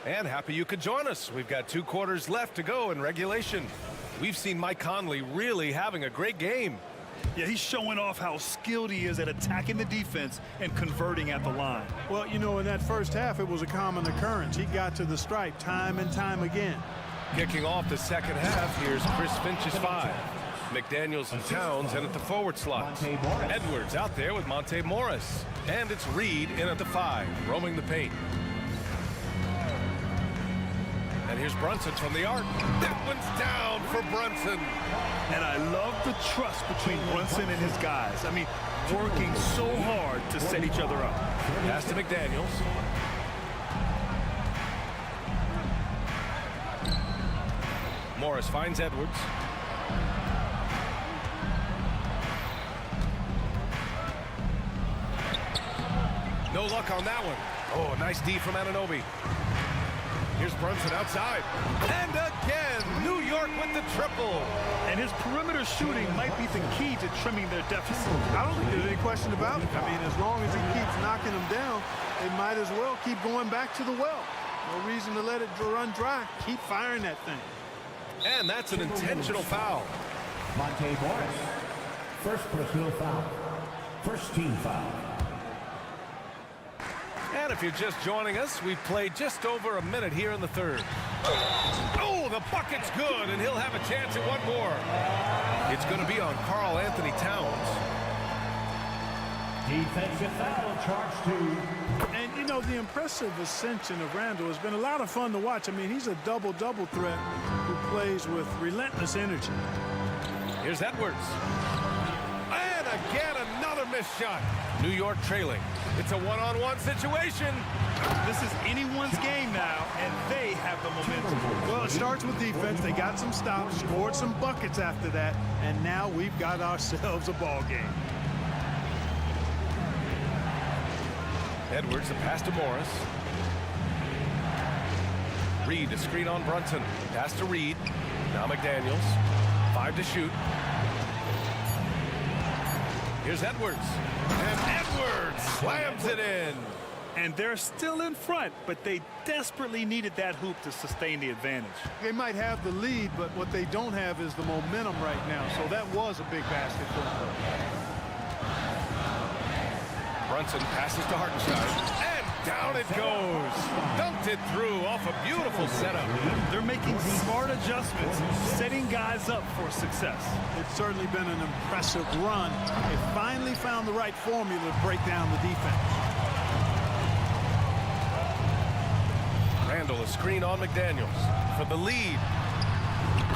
G: And happy you could join us. We've got 2 quarters left to go in regulation. We've seen Mike Conley really having a great game.
H: Yeah, he's showing off how skilled he is at attacking the defense and converting at the line.
I: Well, you know, in that first half, it was a common occurrence. He got to the stripe time and time again.
G: Kicking off the second half, here's Chris Finch's 5. McDaniels and Towns in at the forward slots. Edwards out there with Monte Morris. And it's Reed in at the 5, roaming the paint. And here's Brunson from the arc. That one's down for Brunson.
H: And I love the trust between Brunson and his guys. I mean, working so hard to set each other up.
G: Pass to McDaniels. Morris finds Edwards. No luck on that one. Oh, nice D from Anunoby. Here's Brunson outside. And again, New York with the triple.
H: And his perimeter shooting might be the key to trimming their deficit.
I: I don't think there's any question about it. I mean, as long as he keeps knocking them down, they might as well keep going back to the well. No reason to let it run dry. Keep firing that thing.
G: And that's an intentional foul.
D: Monte Morris, first personal foul. First team foul.
G: And if you're just joining us, we've played just over a minute here in the third. Oh, the bucket's good, and he'll have a chance at one more. It's going to be on Karl Anthony Towns.
D: Defensive foul, charge 2.
I: And, you know, the impressive ascension of Randall has been a lot of fun to watch. I mean, he's a double-double threat who plays with relentless energy.
G: Here's Edwards. And again, another missed shot. New York trailing. It's a one-on-one situation.
H: This is anyone's game now, and they have the momentum.
I: Well, it starts with defense. They got some stops, scored some buckets after that, and now we've got ourselves a ball game.
G: Edwards, a pass to Morris. Reed, a screen on Brunson. Pass to Reed. Now McDaniels. 5 to shoot. Here's Edwards. And Edwards slams it in.
H: And they're still in front, but they desperately needed that hoop to sustain the advantage.
I: They might have the lead, but what they don't have is the momentum right now. So that was a big basket for them.
G: Brunson passes to Hartenstein. And down it goes. Dunked it through off a beautiful setup.
H: They're making smart adjustments, setting guys up for success.
I: It's certainly been an impressive run. They finally found the right formula to break down the defense.
G: Randall, a screen on McDaniels for the lead.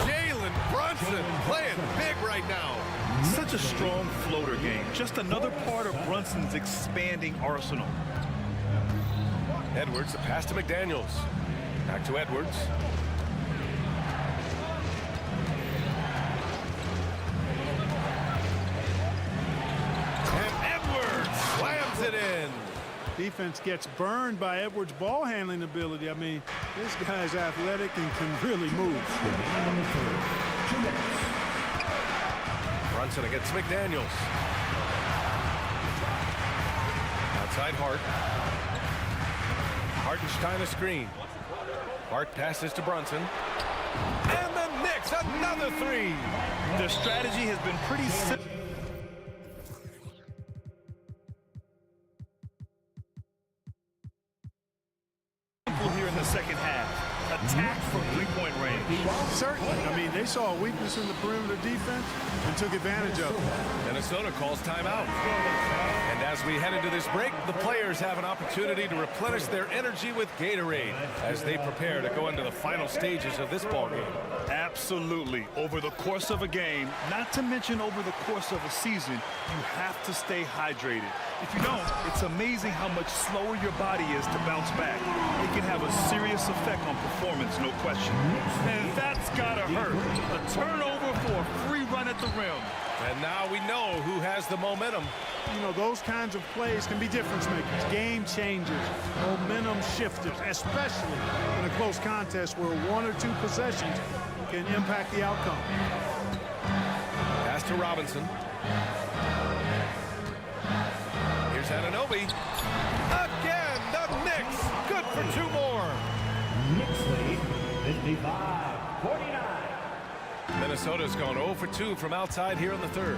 G: Jalen Brunson playing big right now.
H: Such a strong floater game. Just another part of Brunson's expanding arsenal.
G: Edwards, a pass to McDaniels. Back to Edwards. And Edwards slams it in.
I: Defense gets burned by Edwards' ball handling ability. I mean, this guy's athletic and can really move.
G: Brunson against McDaniels. Outside Hart. Hartenstein a screen. Hart passes to Brunson. And the Knicks, another three.
H: Their strategy has been pretty simple here in the second half. Attack from three-point range.
I: Certainly. I mean, they saw a weakness in the perimeter defense and took advantage of it.
G: Minnesota calls timeout. And as we head into this break, the players have an opportunity to replenish their energy with Gatorade as they prepare to go into the final stages of this ballgame.
H: Absolutely. Over the course of a game, not to mention over the course of a season, you have to stay hydrated. If you don't, it's amazing how much slower your body is to bounce back. It can have a serious effect on performance, no question. And that's gotta hurt. A turnover for a free run at the rim.
G: And now we know who has the momentum.
I: You know, those kinds of plays can be difference makers, game changers, momentum shifters, especially in a close contest where 1 or 2 possessions can impact the outcome.
G: Pass to Robinson. Here's Anunoby. Again, the Knicks. Good for 2 more.
D: Knicks lead, 55-49.
G: Minnesota's gone 0 for 2 from outside here in the third.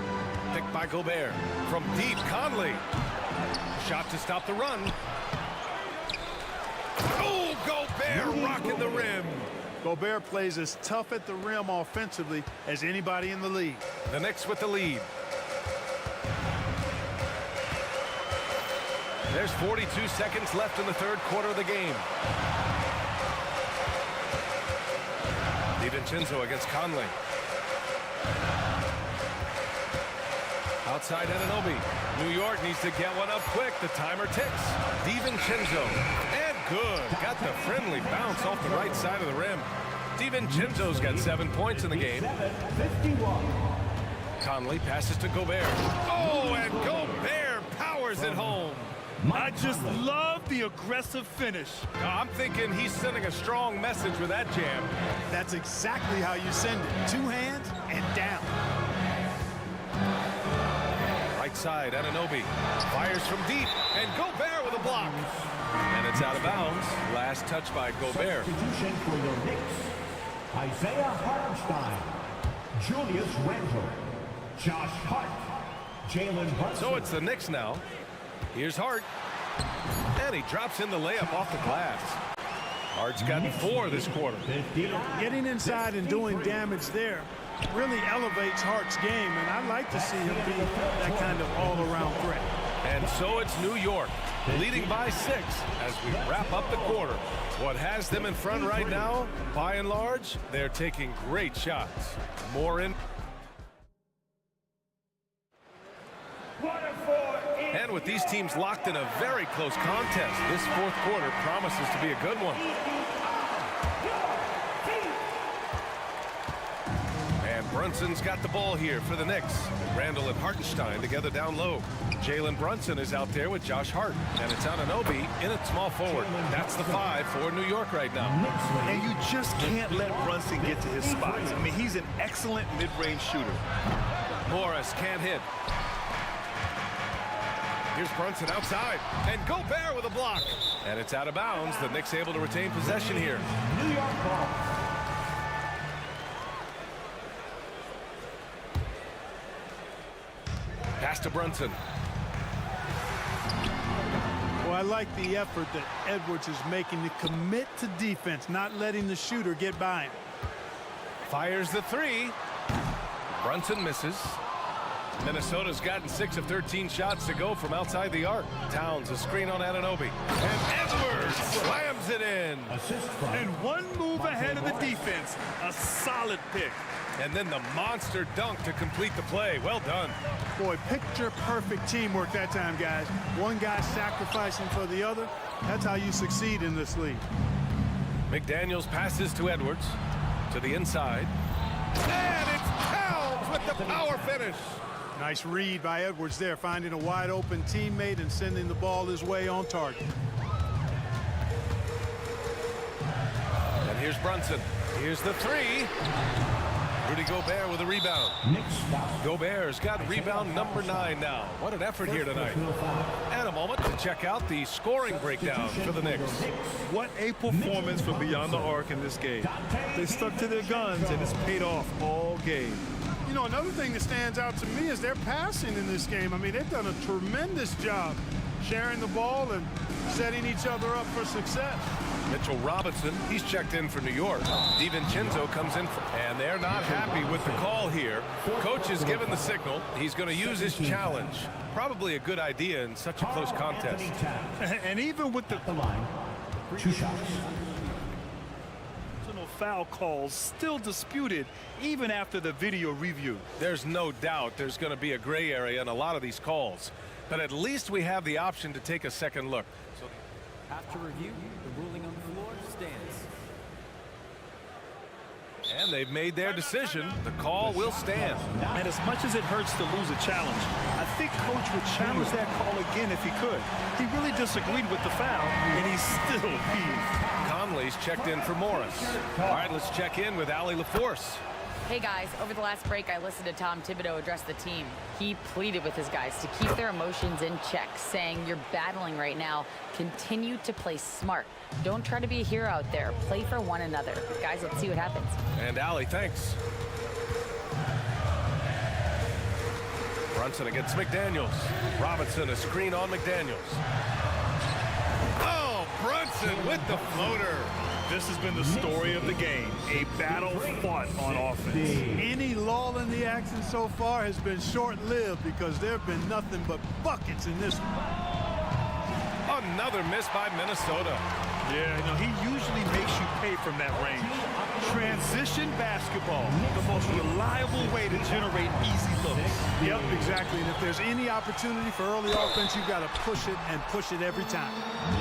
G: Picked by Gobert. From deep, Conley. Shot to stop the run. Oh, Gobert rocking the rim.
I: Gobert plays as tough at the rim offensively as anybody in the league.
G: The Knicks with the lead. There's 42 seconds left in the third quarter of the game. DiVincenzo against Conley. Outside Anunoby. New York needs to get one up quick. The timer ticks. DiVincenzo. And good. Got the friendly bounce off the right side of the rim. DiVincenzo's got 7 points in the game.
D: 51.
G: Conley passes to Gobert. Oh, and Gobert powers it home.
H: I just love the aggressive finish.
G: I'm thinking he's sending a strong message with that jam.
I: That's exactly how you send it. 2 hands and down.
G: Right side, Anunoby fires from deep, and Gobert with a block. it's out of bounds. Last touch by Gobert.
D: Substitution for the Knicks. Isaiah Hartenstein, Julius Randle, Josh Hart, Jalen Brunson.
G: So it's the Knicks now. Here's Hart. And he drops in the layup off the glass. Hart's gotten 4 this quarter.
I: Getting inside and doing damage there really elevates Hart's game, and I'd like to see him be that kind of all-around threat.
G: And so it's New York, leading by 6 as we wrap up the quarter. What has them in front right now, by and large, they're taking great shots. More in. And with these teams locked in a very close contest, this fourth quarter promises to be a good one. And Brunson's got the ball here for the Knicks. Randle and Hartenstein together down low. Jalen Brunson is out there with Josh Hart. And it's Anunoby in at small forward. That's the 5 for New York right now.
H: And you just can't let Brunson get to his spots. I mean, he's an excellent mid-range shooter.
G: Morris can't hit. Here's Brunson outside, and Gobert with a block. And it's out of bounds. The Knicks able to retain possession here.
D: New York ball.
G: Pass to Brunson.
I: Well, I like the effort that Edwards is making to commit to defense, not letting the shooter get by him.
G: Fires the 3. Brunson misses. Minnesota's gotten 6 of 13 shots to go from outside the arc. Towns a screen on Anunoby. And Edwards slams it in.
H: And one move ahead of the defense. A solid pick.
G: And then the monster dunk to complete the play. Well done.
I: Boy, picture-perfect teamwork that time, guys. One guy sacrificing for the other. That's how you succeed in this league.
G: McDaniels passes to Edwards. To the inside. And it's Towns with the power finish.
I: Nice read by Edwards there, finding a wide-open teammate and sending the ball his way on target.
G: And here's Brunson. Here's the 3. Rudy Gobert with a rebound. Gobert's got rebound number 9 now. What an effort here tonight. And a moment to check out the scoring breakdown for the Knicks.
H: What a performance from beyond the arc in this game. They stuck to their guns, and it's paid off all game.
I: You know, another thing that stands out to me is their passing in this game. I mean, they've done a tremendous job sharing the ball and setting each other up for success.
G: Mitchell Robinson, he's checked in for New York. DiVincenzo comes in, and they're not happy with the call here. Coach has given the signal. He's going to use his challenge. Probably a good idea in such a close contest.
H: And even with the
D: line, 2 shots.
H: Foul calls still disputed even after the video review.
G: There's no doubt there's going to be a gray area in a lot of these calls, but at least we have the option to take a second look. So
F: After review, the ruling on the floor stands.
G: and they've made their decision. The call will stand.
H: And as much as it hurts to lose a challenge, I think Coach would challenge that call again if he could. He really disagreed with the foul, and he's still peeved.
G: Conley's checked in for Morris. All right, let's check in with Allie LaForce.
J: Hey guys, over the last break, I listened to Tom Thibodeau address the team. He pleaded with his guys to keep their emotions in check, saying, you're battling right now. Continue to play smart. Don't try to be a hero out there. Play for one another. Guys, let's see what happens.
G: And Allie, thanks. Brunson against McDaniels. Robinson, a screen on McDaniels. Oh, Brunson with the floater.
H: This has been the story of the game, a battle fought on offense.
I: Any lull in the action so far has been short-lived because there have been nothing but buckets in this one.
G: Another miss by Minnesota.
H: Yeah, you know, he usually makes you pay from that range. Transition basketball, the most reliable way to generate easy looks.
I: Yep, exactly. And if there's any opportunity for early offense, you've got to push it and push it every time.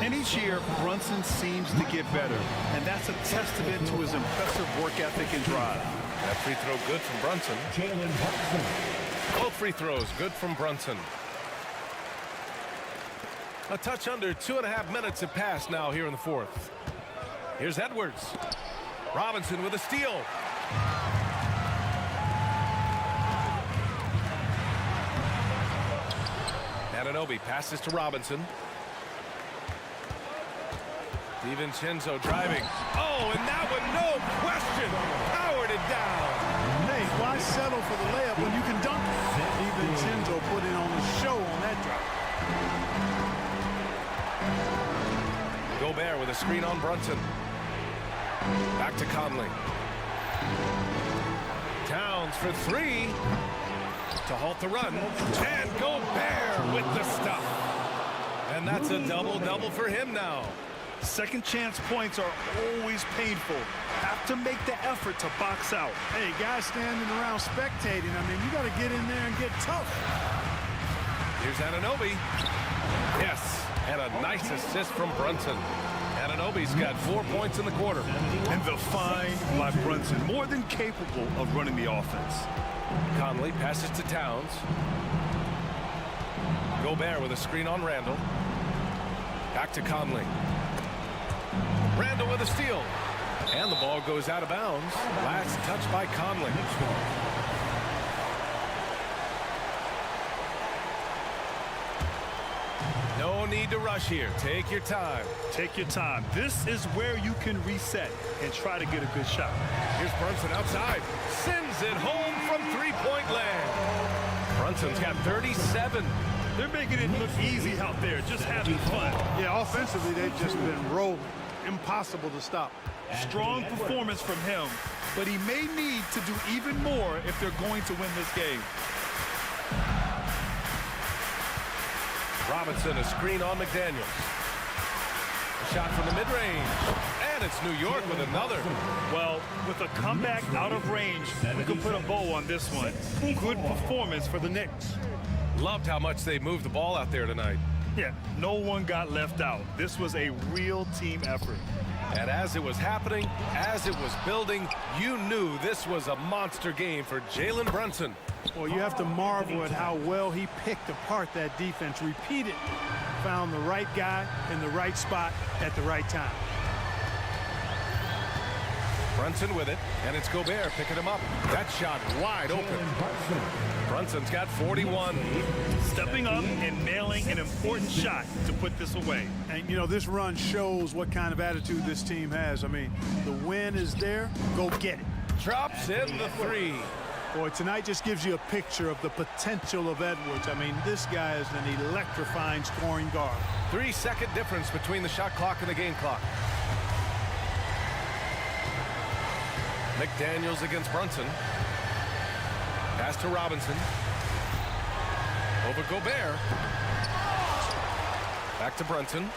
H: And each year, Brunson seems to get better. And that's a testament to his impressive work ethic and drive.
G: That free throw good from Brunson.
D: Jalen Brunson.
G: Both free throws good from Brunson. A touch under 2.5 minutes have passed now here in the fourth. Here's Edwards. Robinson with a steal. Anunoby passes to Robinson. DiVincenzo driving. Oh, and that one, no question, powered it down.
I: Hey, why settle for the layup when you can dunk it? DiVincenzo put in on the show on that drop.
G: Gobert with a screen on Brunson. Back to Conley. Towns for three to halt the run. And Gobert with the stuff. And that's a double-double for him now.
H: Second chance points are always painful. Have to make the effort to box out.
I: Hey, guys standing around spectating, I mean, you got to get in there and get tough.
G: Here's Anunoby. Yes, and a nice assist from Brunson. Anunoby's got 4 points in the quarter.
H: And the find by Brunson, more than capable of running the offense.
G: Conley passes to Towns. Gobert with a screen on Randall. Back to Conley. Randall with a steal. And the ball goes out of bounds. Last touch by Conley. No need to rush here. Take your time.
H: Take your time. This is where you can reset and try to get a good shot.
G: Here's Brunson outside. Sends it home from three-point land. Brunson's got 37.
H: They're making it look easy out there, just having fun.
I: Yeah, offensively, they've just been rolling. Impossible to stop.
H: Strong performance from him, but he may need to do even more if they're going to win this game.
G: Robinson, a screen on McDaniels. A shot from the mid-range. And it's New York with another.
H: Well, with a comeback out of range, we can put a bow on this one. Good performance for the Knicks.
G: Loved how much they moved the ball out there tonight.
H: Yeah, no one got left out. This was a real team effort.
G: And as it was happening, as it was building, you knew this was a monster game for Jalen Brunson.
I: Well, you have to marvel at how well he picked apart that defense. Repeated, found the right guy in the right spot at the right time.
G: Brunson with it, and it's Gobert picking him up. That shot wide open. Brunson's got 41.
H: Stepping up and nailing an important shot to put this away.
I: And, you know, this run shows what kind of attitude this team has. I mean, the win is there. Go get it.
G: Drops in the three.
I: Boy, tonight just gives you a picture of the potential of Edwards. I mean, this guy is an electrifying scoring guard.
G: 3-second difference between the shot clock and the game clock. McDaniels against Brunson. Pass to Robinson. Over Gobert. Back to Brunson.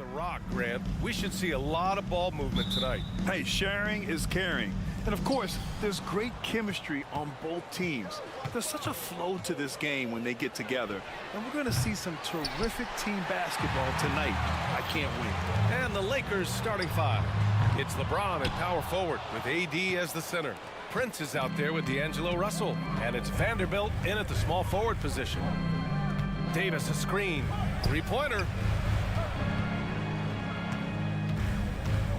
G: the rock, Grant. We should see a lot of ball movement tonight.
H: Hey, sharing is caring. And of course, there's great chemistry on both teams. There's such a flow to this game when they get together. And we're going to see some terrific team basketball tonight. I can't wait.
G: And the Lakers starting five. It's LeBron at power forward with AD as the center. Prince is out there with D'Angelo Russell. And it's Vanderbilt in at the small forward position. Davis a screen. Three-pointer.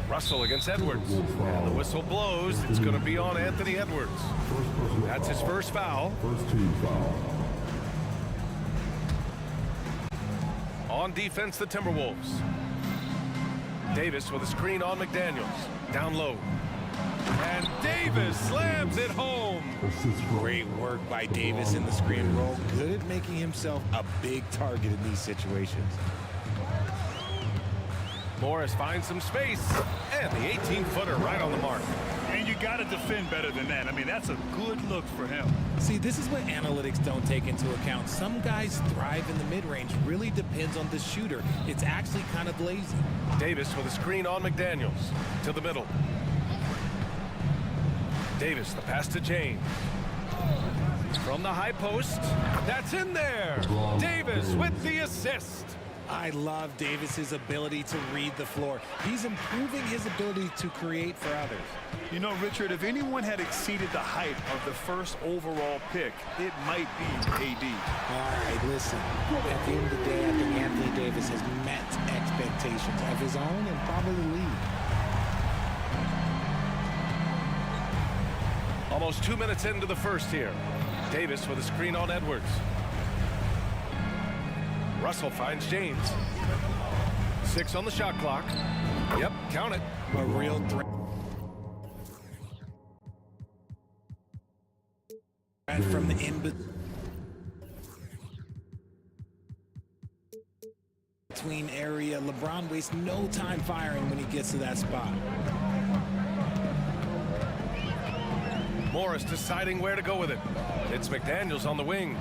G: Russell against Edwards. And the whistle blows. It's going to be on Anthony Edwards. That's his first foul. On defense, the Timberwolves. Davis with a screen on McDaniels. Down low. And Davis slams it home.
K: Great work by Davis in the screen roll. Good at making himself a big target in these situations.
G: Morris finds some space. And the 18-footer right on the mark.
H: And you got to defend better than that. I mean, that's a good look for him.
K: See, this is what analytics don't take into account. Some guys thrive in the mid-range. Really depends on the shooter. It's actually kind of lazy.
G: Davis with a screen on McDaniels. To the middle. Davis, the pass to James. From the high post. That's in there. Davis with the assist.
K: I love Davis's ability to read the floor. He's improving his ability to create for others.
H: You know, Richard, if anyone had exceeded the height of the first overall pick, it might be AD.
K: All right, listen. At the end of the day, I think Anthony Davis has met expectations of his own and probably the league.
G: Almost 2 minutes into the first here. Davis with a screen on Edwards. Russell finds James. 6 on the shot clock. Yep, count it.
K: A real threat from the in-between area. LeBron wastes no time firing when he gets to that spot.
G: Morris deciding where to go with it. It's McDaniels on the wing.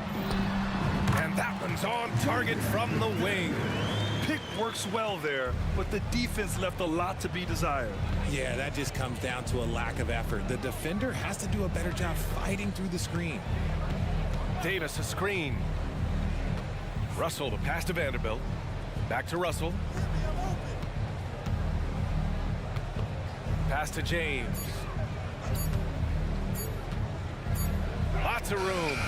G: And that one's on target from the wing.
H: Pick works well there, but the defense left a lot to be desired.
K: Yeah, that just comes down to a lack of effort. The defender has to do a better job fighting through the screen.
G: Davis a screen. Russell the pass to Vanderbilt. Back to Russell. Pass to James. Lots of room.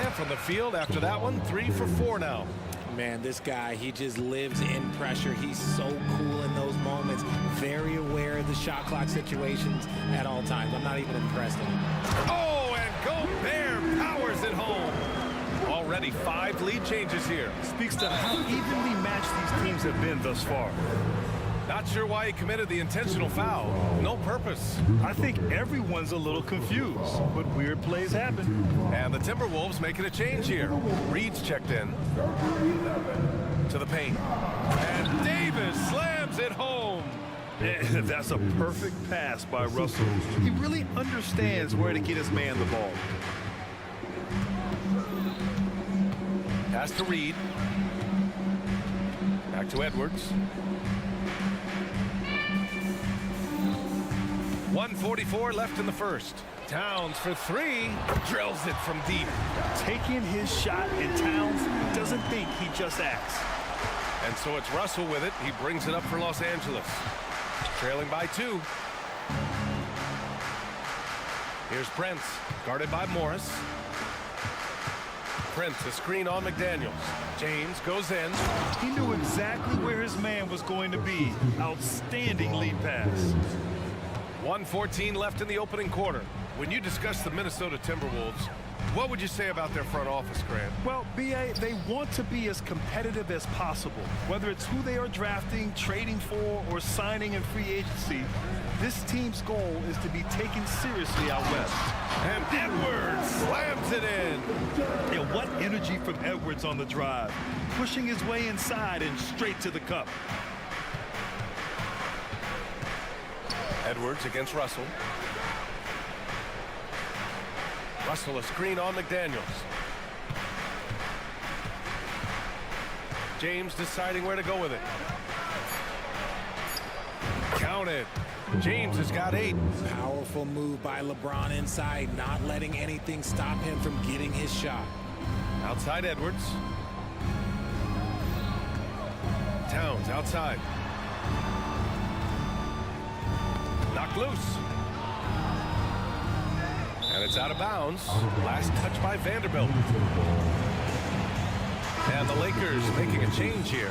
G: And from the field after that one, 3 for 4 now.
K: Man, this guy, he just lives in pressure. He's so cool in those moments. Very aware of the shot clock situations at all times. I'm not even impressed anymore.
G: Oh, and Gobert powers it home. Already 5 lead changes here.
H: Speaks to how evenly matched these teams have been thus far.
G: Not sure why he committed the intentional foul. No purpose.
H: I think everyone's a little confused, but weird plays happen.
G: And the Timberwolves making a change here. Reed's checked in. To the paint. And Davis slams it home.
H: That's a perfect pass by Russell. He really understands where to get his man the ball.
G: Pass to Reed. Back to Edwards. 1:44 left in the first. Towns for 3. Drills it from deep.
H: Taking his shot, and Towns doesn't think, he just acts.
G: And so it's Russell with it. He brings it up for Los Angeles. Trailing by 2. Here's Prince, guarded by Morris. Prince, a screen on McDaniels. James goes in.
H: He knew exactly where his man was going to be. Outstanding lead pass.
G: 1:14 left in the opening quarter. When you discuss the Minnesota Timberwolves, what would you say about their front office, Grant?
H: Well, B.A., they want to be as competitive as possible. Whether it's who they are drafting, trading for, or signing in free agency, this team's goal is to be taken seriously out west.
G: And Edwards slams it in.
H: And what energy from Edwards on the drive. Pushing his way inside and straight to the cup.
G: Edwards against Russell. Russell a screen on McDaniels. James deciding where to go with it. Count it. James has got 8.
K: Powerful move by LeBron inside, not letting anything stop him from getting his shot.
G: Outside Edwards. Towns outside. Knocked loose. And it's out of bounds. Last touch by Vanderbilt. And the Lakers making a change here.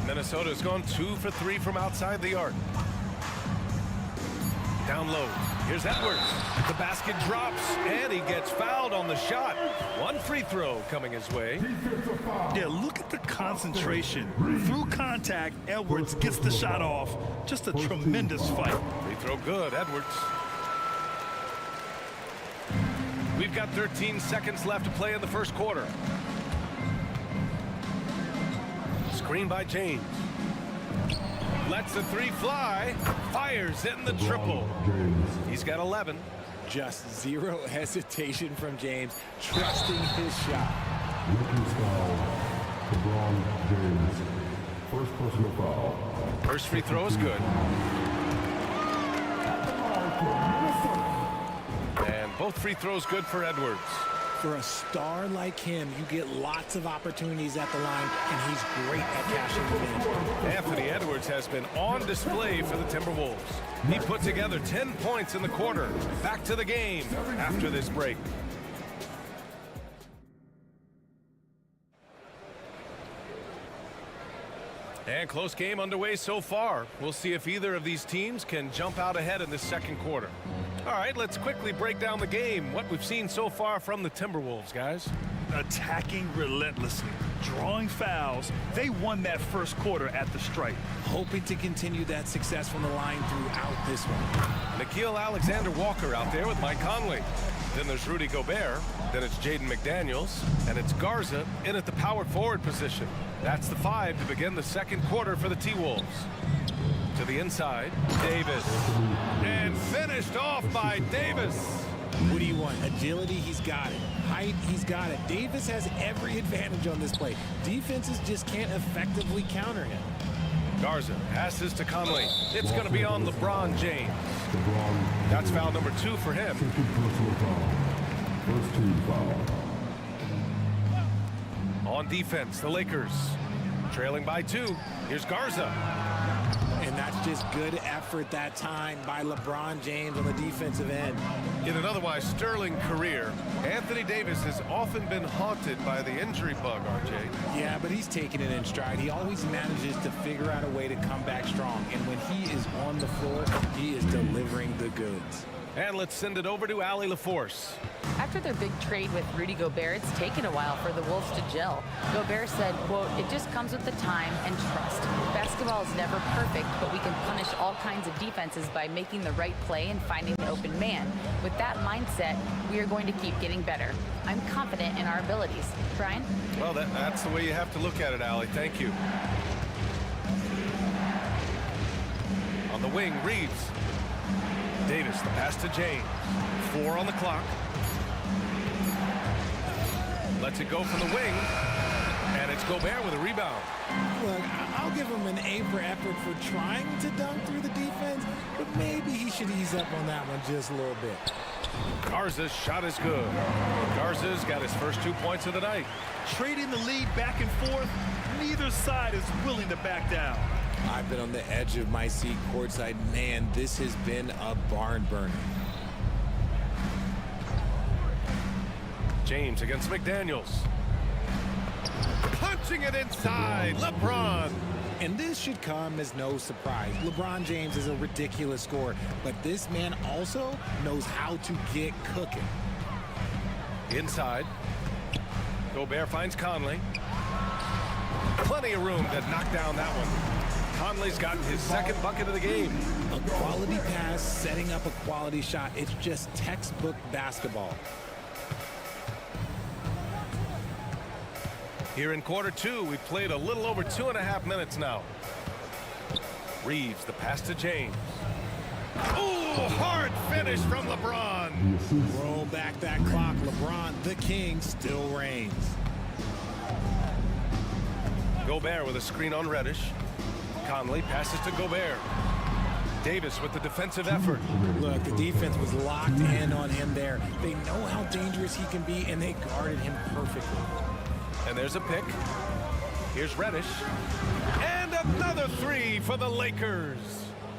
G: Minnesota's gone 2 for 3 from outside the arc. Down low. Here's Edwards. The basket drops, and he gets fouled on the shot. 1 free throw coming his way.
H: Yeah, look at the concentration. Through contact, Edwards gets the shot off. Just a tremendous fight.
G: Free throw good, Edwards. We've got 13 seconds left to play in the first quarter. Screen by James. Lets the 3 fly. Fires in the triple. He's got 11.
K: Just zero hesitation from James, trusting his shot.
D: LeBron James. First personal foul.
G: First free throw is good. And both free throws good for Edwards.
K: For a star like him, you get lots of opportunities at the line, and he's great at cashing them in.
G: Anthony Edwards has been on display for the Timberwolves. He put together 10 points in the quarter. Back to the game after this break. And close game underway so far. We'll see if either of these teams can jump out ahead in this second quarter. All right, let's quickly break down the game. What we've seen so far from the Timberwolves, guys.
H: Attacking relentlessly, drawing fouls. They won that first quarter at the stripe.
K: Hoping to continue that success from the line throughout this one.
G: Nikhil Alexander-Walker out there with Mike Conley. Then there's Rudy Gobert. Then it's Jaden McDaniels. And it's Garza in at the power forward position. That's the 5 to begin the second quarter for the T-Wolves. To the inside, Davis. And finished off by Davis.
K: What do you want? Agility, he's got it. Height, he's got it. Davis has every advantage on this play. Defenses just can't effectively counter him.
G: Garza passes to Conley. It's going to be on LeBron James. That's foul number 2 for him.
D: First team foul.
G: On defense, the Lakers trailing by 2. Here's Garza.
K: And that's just good effort that time by LeBron James on the defensive end.
G: In an otherwise sterling career, Anthony Davis has often been haunted by the injury bug, RJ.
K: Yeah, but he's taking it in stride. He always manages to figure out a way to come back strong. And when he is on the floor, he is delivering the goods.
G: And let's send it over to Allie LaForce.
J: After their big trade with Rudy Gobert, it's taken a while for the Wolves to gel. Gobert said, quote, "It just comes with the time and trust. Basketball is never perfect, but we can punish all kinds of defenses by making the right play and finding the open man. With that mindset, we are going to keep getting better. I'm confident in our abilities." Brian?
G: Well, that's the way you have to look at it, Allie. Thank you. On the wing, Reeves. Davis, the pass to James. 4 on the clock. Lets it go from the wing. And it's Gobert with a rebound.
K: Look, I'll give him an A for effort for trying to dunk through the defense, but maybe he should ease up on that one just a little bit.
G: Garza's shot is good. Garza's got his first 2 points of the night.
H: Trading the lead back and forth, neither side is willing to back down.
K: I've been on the edge of my seat courtside. Man, this has been a barn burner.
G: James against McDaniels. Punching it inside, LeBron.
K: And this should come as no surprise. LeBron James is a ridiculous scorer, but this man also knows how to get cooking.
G: Inside. Gobert finds Conley. Plenty of room to knock down that one. Conley's gotten his second bucket of the game.
K: A quality pass, setting up a quality shot. It's just textbook basketball.
G: Here in quarter 2, we've played a little over 2.5 minutes now. Reeves, the pass to James. Oh, hard finish from LeBron.
K: Roll back that clock. LeBron, the king, still reigns.
G: Gobert with a screen on Reddish. Conley passes to Gobert. Davis with the defensive effort.
K: Look, the defense was locked in on him there. They know how dangerous he can be, and they guarded him perfectly.
G: And there's a pick. Here's Reddish. And another three for the Lakers.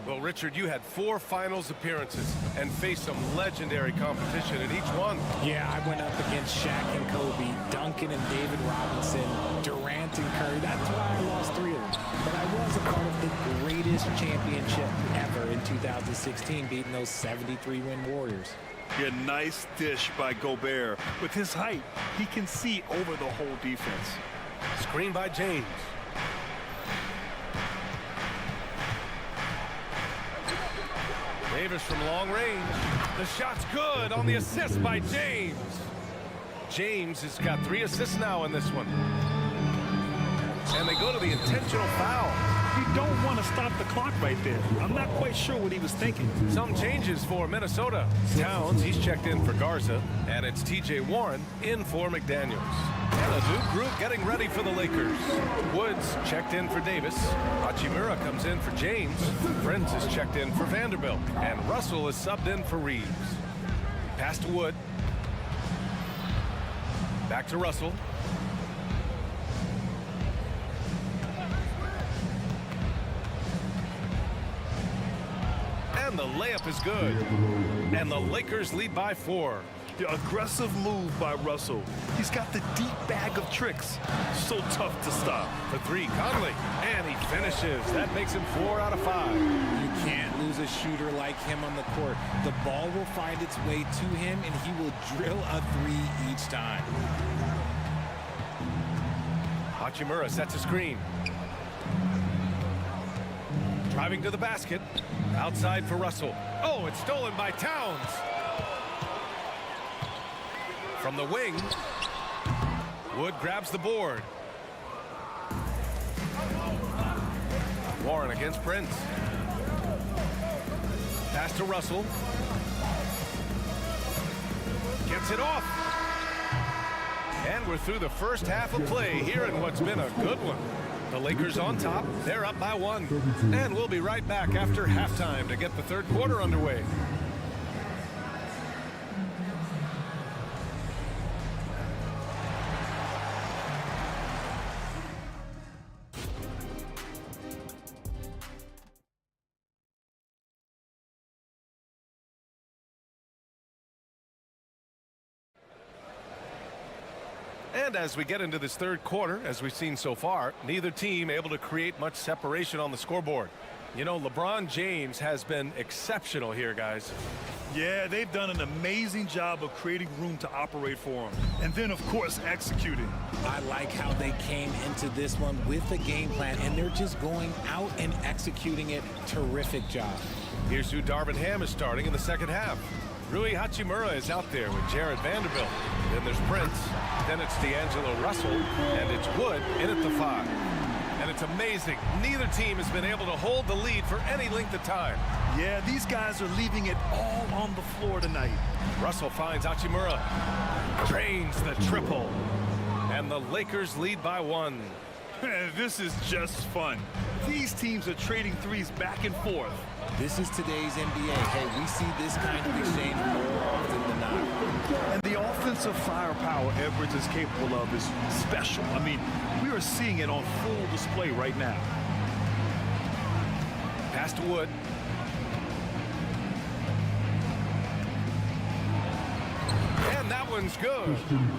G: Well, Richard, you had 4 finals appearances and faced some legendary competition in each one.
K: Yeah, I went up against Shaq and Kobe, Duncan and David Robinson, Durant and Curry. That's why I lost 3 of them. But I was a part of the greatest championship ever in 2016, beating those 73-win Warriors.
H: Yeah, nice dish by Gobert. With his height, he can see over the whole defense.
G: Screen by James. Davis from long range. The shot's good on the assist by James. James has got 3 assists now in this one. And they go to the intentional foul.
H: You don't want to stop the clock right there. I'm not quite sure what he was thinking.
G: Some changes for Minnesota. Towns, he's checked in for Garza. And it's T.J. Warren in for McDaniels. And a new group getting ready for the Lakers. Woods checked in for Davis. Hachimura comes in for James. Prince is checked in for Vanderbilt. And Russell is subbed in for Reeves. Pass to Wood. Back to Russell. And the layup is good. And the Lakers lead by 4.
H: The aggressive move by Russell. He's got the deep bag of tricks. So tough to stop.
G: For 3, Conley. And he finishes. That makes him 4 out of 5.
K: You can't lose a shooter like him on the court. The ball will find its way to him, and he will drill a 3 each time.
G: Hachimura sets a screen. Driving to the basket. Outside for Russell. Oh, it's stolen by Towns. From the wing, Wood grabs the board. Warren against Prince. Pass to Russell. Gets it off. And we're through the first half of play here in what's been a good one. The Lakers on top. They're up by 1. And we'll be right back after halftime to get the third quarter underway. And as we get into this third quarter, as we've seen so far, neither team able to create much separation on the scoreboard. You know, LeBron James has been exceptional here, guys.
H: Yeah, they've done an amazing job of creating room to operate for him. And then, of course, executing.
K: I like how they came into this one with a game plan, and they're just going out and executing it. Terrific job.
G: Here's who Darvin Ham is starting in the second half. Rui Hachimura is out there with Jared Vanderbilt. Then there's Prince. Then it's D'Angelo Russell. And it's Wood in at the 5. And it's amazing. Neither team has been able to hold the lead for any length of time.
H: Yeah, these guys are leaving it all on the floor tonight.
G: Russell finds Hachimura. Drains the triple. And the Lakers lead by 1.
H: This is just fun. These teams are trading threes back and forth.
K: This is today's NBA. Hey, we see this kind of exchange more often than not.
H: And the offensive firepower Edwards is capable of is special. I mean, we are seeing it on full display right now.
G: Pass to Wood. And that one's good.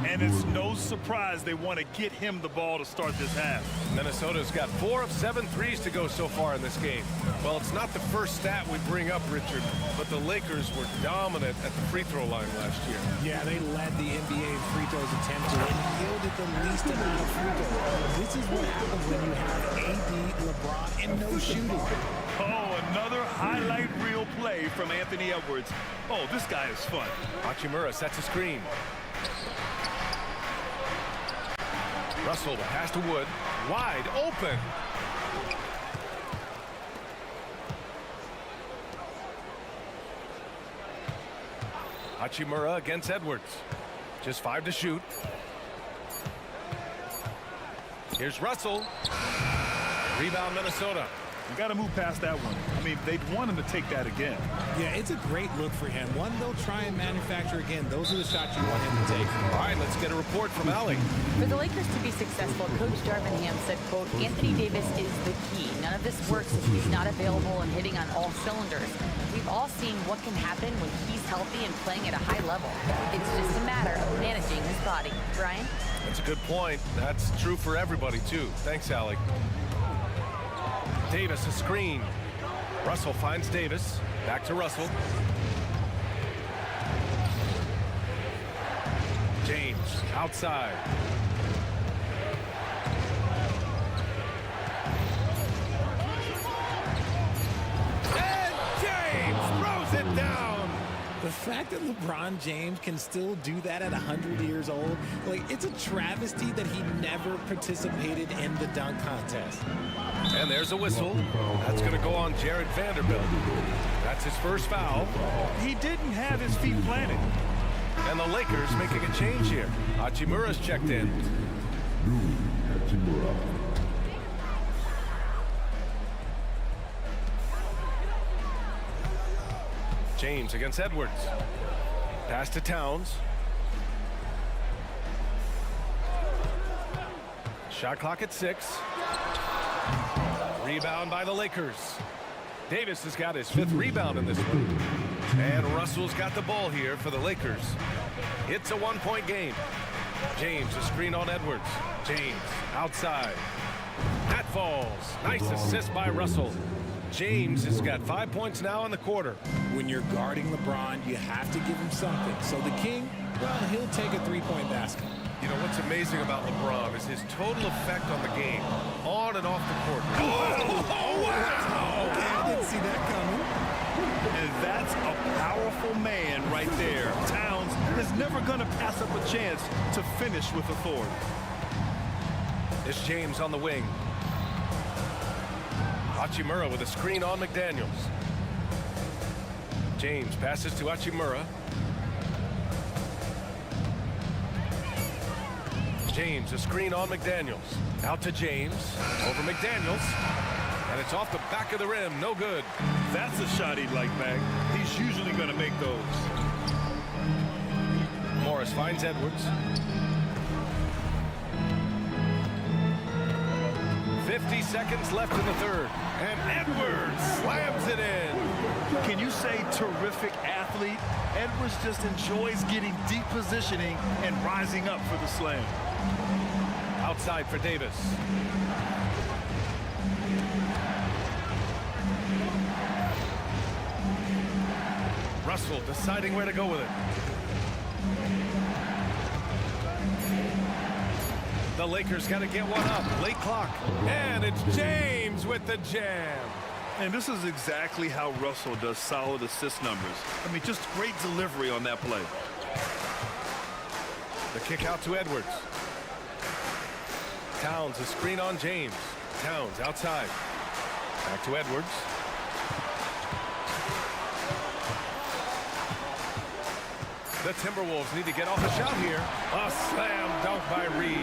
H: And it's no surprise they want to get him the ball to start this half.
G: Minnesota's got 4 of 7 threes to go so far in this game. Well, it's not the first stat we bring up, Richard, but the Lakers were dominant at the free throw line last year.
K: Yeah, they led the NBA in free throws attempted and yielded the least amount of free throws. This is what happens when you have AD, LeBron, and no shooting.
H: Oh, another highlight reel play from Anthony Edwards. Oh, this guy is fun.
G: Hachimura sets a screen. Russell, the pass to Wood. Wide open. Hachimura against Edwards. Just 5 to shoot. Here's Russell. Rebound, Minnesota.
H: You got to move past that one. I mean, they'd want him to take that again.
K: Yeah, it's a great look for him. One they'll try and manufacture again. Those are the shots you want him to take.
G: All right, let's get a report from Allie.
J: For the Lakers to be successful, Coach Darvin Ham said, quote, Anthony Davis is the key. None of this works if he's not available and hitting on all cylinders. We've all seen what can happen when he's healthy and playing at a high level. It's just a matter of managing his body. Brian?
G: That's a good point. That's true for everybody, too. Thanks, Allie. Davis, a screen. Russell finds Davis. Back to Russell. James, outside. And James throws it down.
K: The fact that LeBron James can still do that at 100 years old, like, it's a travesty that he never participated in the dunk contest.
G: And there's a whistle. That's going to go on Jared Vanderbilt. That's his first foul.
H: He didn't have his feet planted.
G: And the Lakers making a change here. Hachimura's checked in. James against Edwards. Pass to Towns. Shot clock at 6. Rebound by the Lakers. Davis has got his 5th rebound in this one. And Russell's got the ball here for the Lakers. It's a 1-point game. James, a screen on Edwards. James, outside. That falls. Nice assist by Russell. James has got 5 points now in the quarter.
K: When you're guarding LeBron, you have to give him something. So the King, well, he'll take a 3-point basket.
G: You know, what's amazing about LeBron is his total effect on the game, on and off the court. Oh, wow!
K: Okay, I didn't see that coming.
H: And that's a powerful man right there. Towns is never going to pass up a chance to finish with authority.
G: It's James on the wing. Hachimura with a screen on McDaniels. James passes to Hachimura. James, a screen on McDaniels. Out to James. Over McDaniels. And it's off the back of the rim. No good.
H: That's a shot he'd like back. He's usually going to make those.
G: Morris finds Edwards. 50 seconds left in the third. And Edwards slams it in.
H: Can you say terrific athlete? Edwards just enjoys getting deep positioning and rising up for the slam.
G: Outside for Davis. Russell deciding where to go with it. The Lakers got to get one up. Late clock. And it's James with the jam.
H: And this is exactly how Russell does solid assist numbers. I mean, just great delivery on that play.
G: The kick out to Edwards. Towns, a screen on James. Towns outside. Back to Edwards. The Timberwolves need to get off a shot here. A slam dunk by Reed.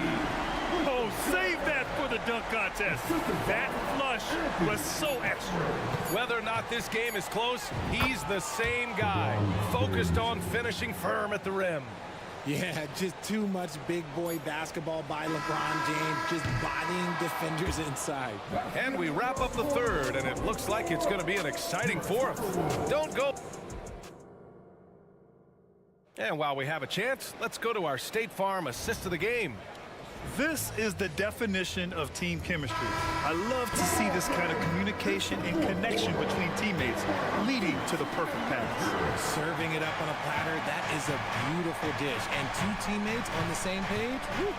H: Oh, save that for the dunk contest. That flush was so extra.
G: Whether or not this game is close, he's the same guy. Focused on finishing firm at the rim.
K: Yeah, just too much big boy basketball by LeBron James, just bodying defenders inside.
G: And we wrap up the third, and it looks like it's going to be an exciting fourth. Don't go. And while we have a chance, let's go to our State Farm assist of the game.
H: This is the definition of team chemistry. I love to see this kind of communication and connection between teammates leading to the perfect pass.
K: Serving it up on a platter, that is a beautiful dish. And two teammates on the same page. Woo.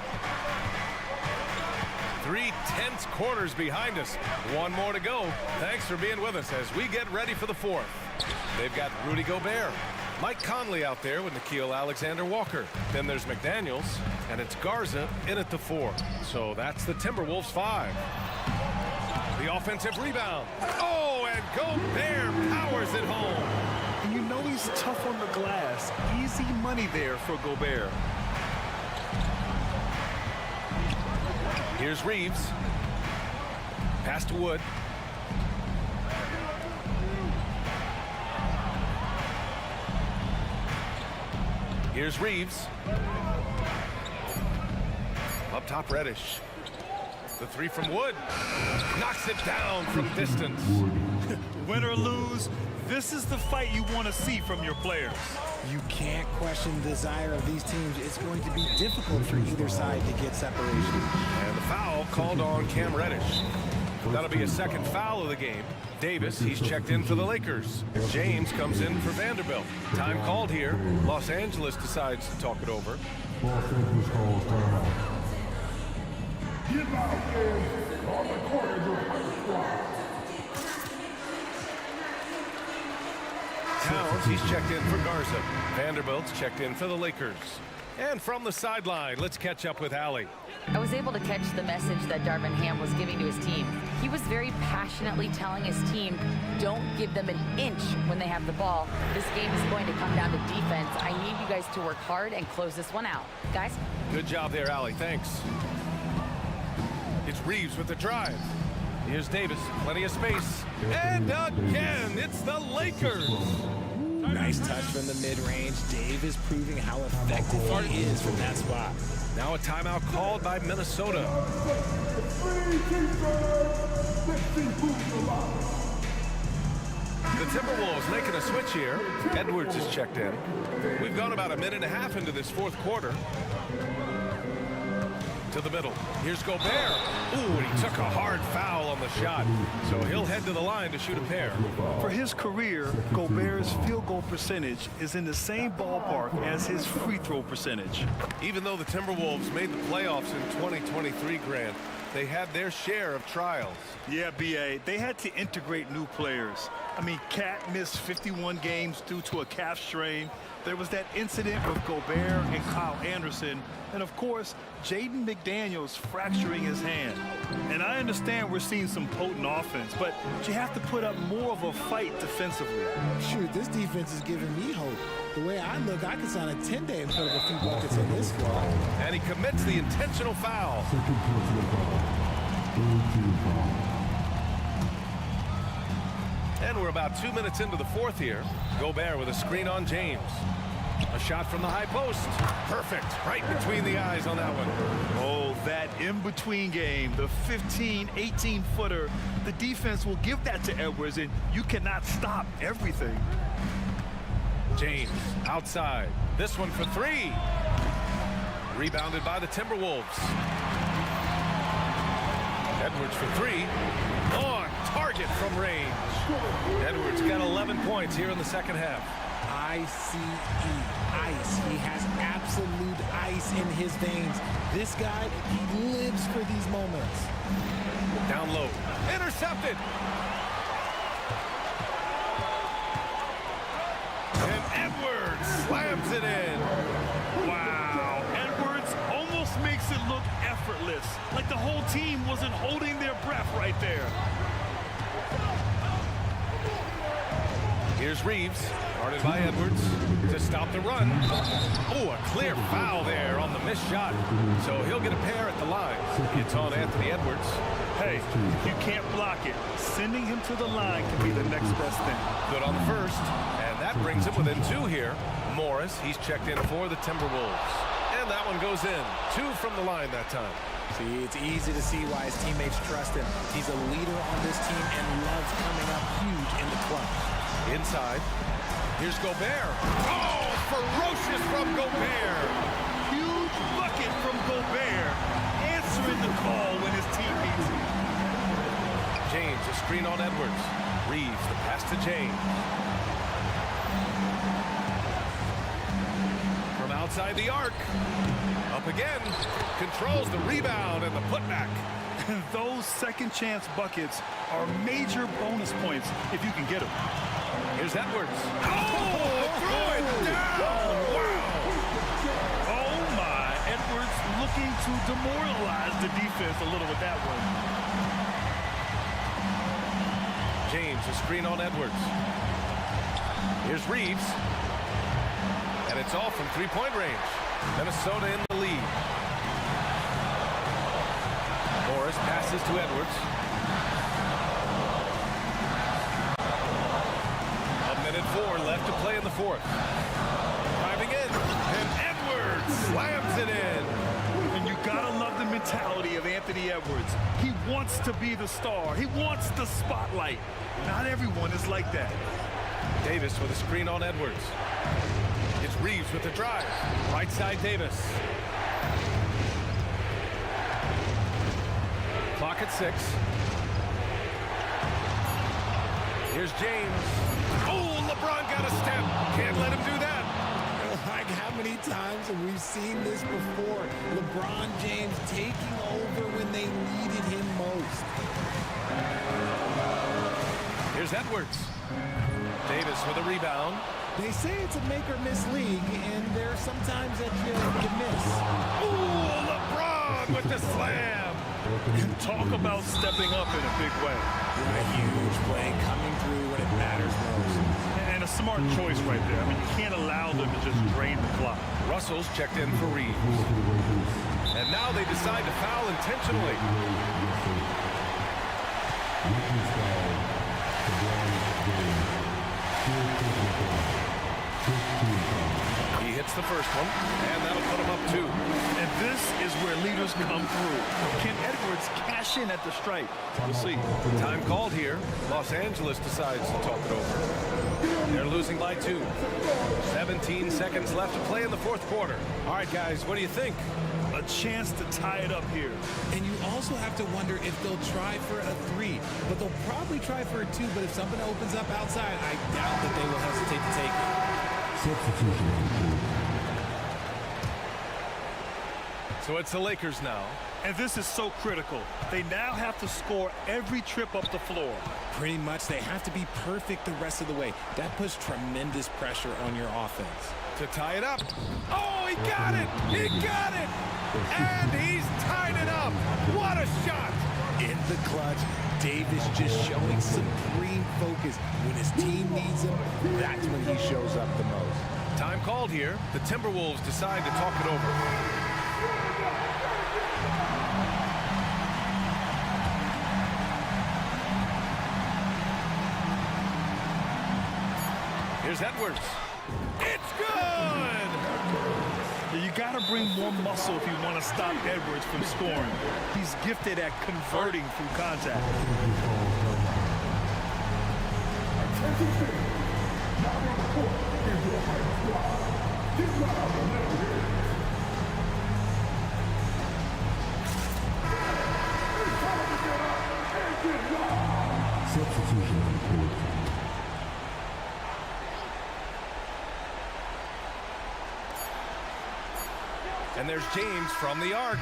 G: 3 tense quarters behind us. One more to go. Thanks for being with us as we get ready for the fourth. They've got Rudy Gobert, Mike Conley out there with Nickeil Alexander-Walker. Then there's McDaniels, and it's Garza in at the 4. So that's the Timberwolves 5. The offensive rebound. Oh, and Gobert powers it home.
H: And you know he's tough on the glass. Easy money there for Gobert.
G: Here's Reeves. Pass to Wood. Here's Reeves. Up top, Reddish. The three from Wood. Knocks it down from distance.
H: Win or lose, this is the fight you want to see from your players.
K: You can't question the desire of these teams. It's going to be difficult for either side to get separation.
G: And the foul called on Cam Reddish. That'll be a second foul of the game. Davis, he's checked in for the Lakers. James comes in for Vanderbilt. Time called here. Los Angeles decides to talk it over.
D: Los Angeles calls timeout. Get out there on the corner of your squad.
G: Towns, he's checked in for Garza. Vanderbilt's checked in for the Lakers. And from the sideline, let's catch up with Allie.
J: I was able to catch the message that Darvin Ham was giving to his team. He was very passionately telling his team, don't give them an inch when they have the ball. This game is going to come down to defense. I need you guys to work hard and close this one out. Guys?
G: Good job there, Allie. Thanks. It's Reeves with the drive. Here's Davis. Plenty of space. And again, it's the Lakers.
K: Nice touch from the mid-range. Davis proving how effective he is from that spot.
G: Now a timeout called by Minnesota. The Timberwolves making a switch here. Edwards is checked in. We've gone about a minute and a half into this fourth quarter. To the middle. Here's Gobert. Ooh, and he took a hard foul on the shot. So he'll head to the line to shoot a pair.
H: For his career, Gobert's field goal percentage is in the same ballpark as his free throw percentage.
G: Even though the Timberwolves made the playoffs in 2023, Grant, they had their share of trials.
H: Yeah, B.A., they had to integrate new players. I mean, Cat missed 51 games due to a calf strain. There was that incident with Gobert and Kyle Anderson. And, of course, Jaden McDaniels fracturing his hand. And I understand we're seeing some potent offense, but you have to put up more of a fight defensively.
K: Shoot, this defense is giving me hope. The way I look, I could sign a 10-day and put up a few buckets in this squad.
G: And he commits the intentional foul. And we're about 2 minutes into the fourth here. Gobert with a screen on James. A shot from the high post. Perfect. Right between the eyes on that one.
H: Oh, that in-between game, the 15, 18-footer. The defense will give that to Edwards, and you cannot stop everything.
G: James outside. This one for three. Rebounded by the Timberwolves. Edwards for three. On target from range. Edwards got 11 points here in the second half.
K: ICE, ice. He has absolute ice in his veins. This guy, he lives for these moments.
G: Down low. Intercepted. And Edwards slams it in.
H: Wow. Edwards almost makes it look effortless. Like the whole team wasn't holding their breath right there.
G: Here's Reeves, guarded by Edwards to stop the run. Oh, a clear foul there on the missed shot. So he'll get a pair at the line. It's on Anthony Edwards.
H: Hey, if you can't block it, sending him to the line can be the next best thing.
G: Good on the first, and that brings him within two here. Morris, he's checked in for the Timberwolves. And that one goes in. Two from the line that time.
K: See, it's easy to see why his teammates trust him. He's a leader on this team and loves coming up huge in the clutch.
G: Inside. Here's Gobert. Oh, ferocious from Gobert.
H: Huge bucket from Gobert. Answering the call when his team needs him.
G: James, a screen on Edwards. Reeves, the pass to James. From outside the arc. Up again. Controls the rebound and the putback.
H: Those second chance buckets are major bonus points if you can get them.
G: Here's Edwards. Oh, throw it down. Wow.
H: Oh, my. Edwards looking to demoralize the defense a little with that one.
G: James, a screen on Edwards. Here's Reeves. And it's all from three-point range. Minnesota in the lead. Morris passes to Edwards. A minute 4 left to play in the fourth. Driving in, and Edwards slams it in.
H: And you gotta love the mentality of Anthony Edwards. He wants to be the star. He wants the spotlight. Not everyone is like that.
G: Davis with a screen on Edwards. It's Reeves with the drive. Right side Davis. Clock at 6. Here's James. Oh, LeBron got a step. Can't let him do that.
K: Like, how many times have we seen this before? LeBron James taking over when they needed him most.
G: Here's Edwards. Davis with a rebound.
K: They say it's a make-or-miss league, and there are some times that you miss.
G: Ooh, LeBron with the slam.
H: Talk about stepping up in a big way.
K: A huge play coming through when it matters most.
H: And a smart choice right there. I mean, you can't allow them to just drain the clock.
G: Russell's checked in for Reeves. And now they decide to foul intentionally. He hits the first one, and that'll put him up 2.
H: And this is where leaders come through. Can Edwards cash in at the stripe? We'll see.
G: Time called here. Los Angeles decides to talk it over. They're losing by 2. 17 seconds left to play in the fourth quarter. All right, guys, what do you think?
H: A chance to tie it up here.
K: And you also have to wonder if they'll try for a 3. But they'll probably try for a 2. But if something opens up outside, I doubt that they will hesitate to take it.
G: So it's the Lakers now.
H: And this is so critical. They now have to score every trip up the floor.
K: Pretty much, they have to be perfect the rest of the way. That puts tremendous pressure on your offense.
G: To tie it up. Oh, he got it! He got it! And he's tied it up! What a shot!
K: In the clutch, Davis just showing supreme focus. When his team needs him, that's when he shows up the most.
G: Time called here. The Timberwolves decide to talk it over. Here's Edwards. It's good!
H: You got to bring more muscle if you want to stop Edwards from scoring. He's gifted at converting through contact.
G: And there's James from the arc.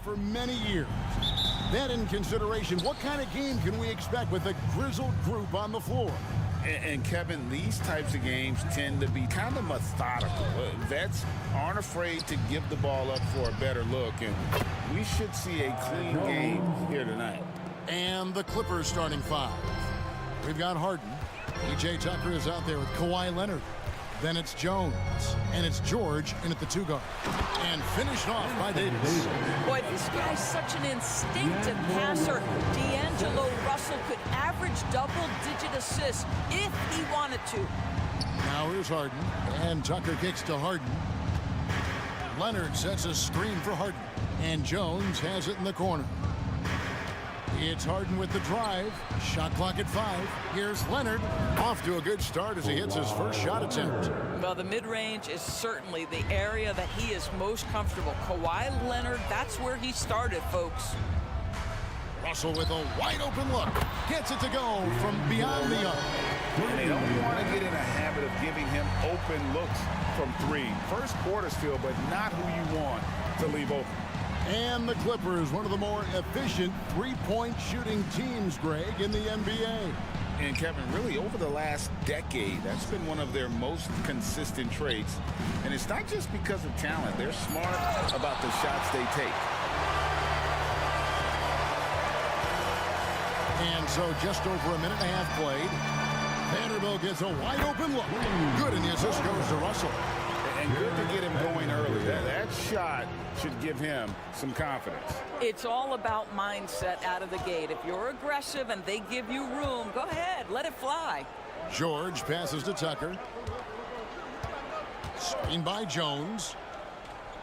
A: for many years. That in consideration, what kind of game can we expect with a grizzled group on the floor?
B: And Kevin, these types of games tend to be kind of methodical. Vets aren't afraid to give the ball up for a better look, and we should see a clean game here tonight.
A: And the Clippers starting five. We've got Harden. PJ Tucker is out there with Kawhi Leonard. Then it's Jones, and it's George in at the two guard. And finished off by Davis.
L: Boy, this guy's such an instinctive passer. D'Angelo Russell could average double-digit assists if he wanted to.
A: Now here's Harden, and Tucker kicks to Harden. Leonard sets a screen for Harden, and Jones has it in the corner. It's Harden with the drive. Shot clock at 5. Here's Leonard. Off to a good start as he hits his first shot attempt.
L: Well, the mid-range is certainly the area that he is most comfortable. Kawhi Leonard, that's where he started, folks.
A: Russell with a wide open look. Gets it to go from beyond the arc.
B: And they don't want to get in a habit of giving him open looks from three. First quarter still, but not who you want to leave open.
A: And the Clippers, one of the more efficient three-point shooting teams, Greg, in the NBA.
B: And Kevin, really over the last decade, that's been one of their most consistent traits. And it's not just because of talent. They're smart about the shots they take.
A: And so just over a minute and a half played. Vanderbilt gets a wide open look. Good, and the assist goes to Russell.
B: And good to get him going early. That shot should give him some confidence.
L: It's all about mindset out of the gate. If you're aggressive and they give you room, go ahead, let it fly.
A: George passes to Tucker. Screen by Jones.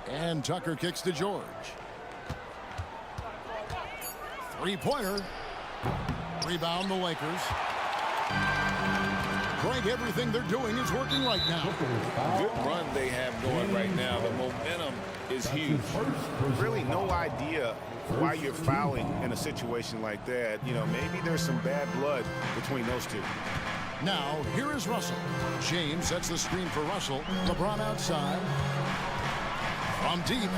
A: And Tucker kicks to George. Three-pointer. Rebound the Lakers. Greg, everything they're doing is working right now.
B: Good run they have going right now. The momentum is huge. Really no idea why you're fouling in a situation like that. You know, maybe there's some bad blood between those two.
A: Now, here is Russell. James sets the screen for Russell. LeBron outside. From deep.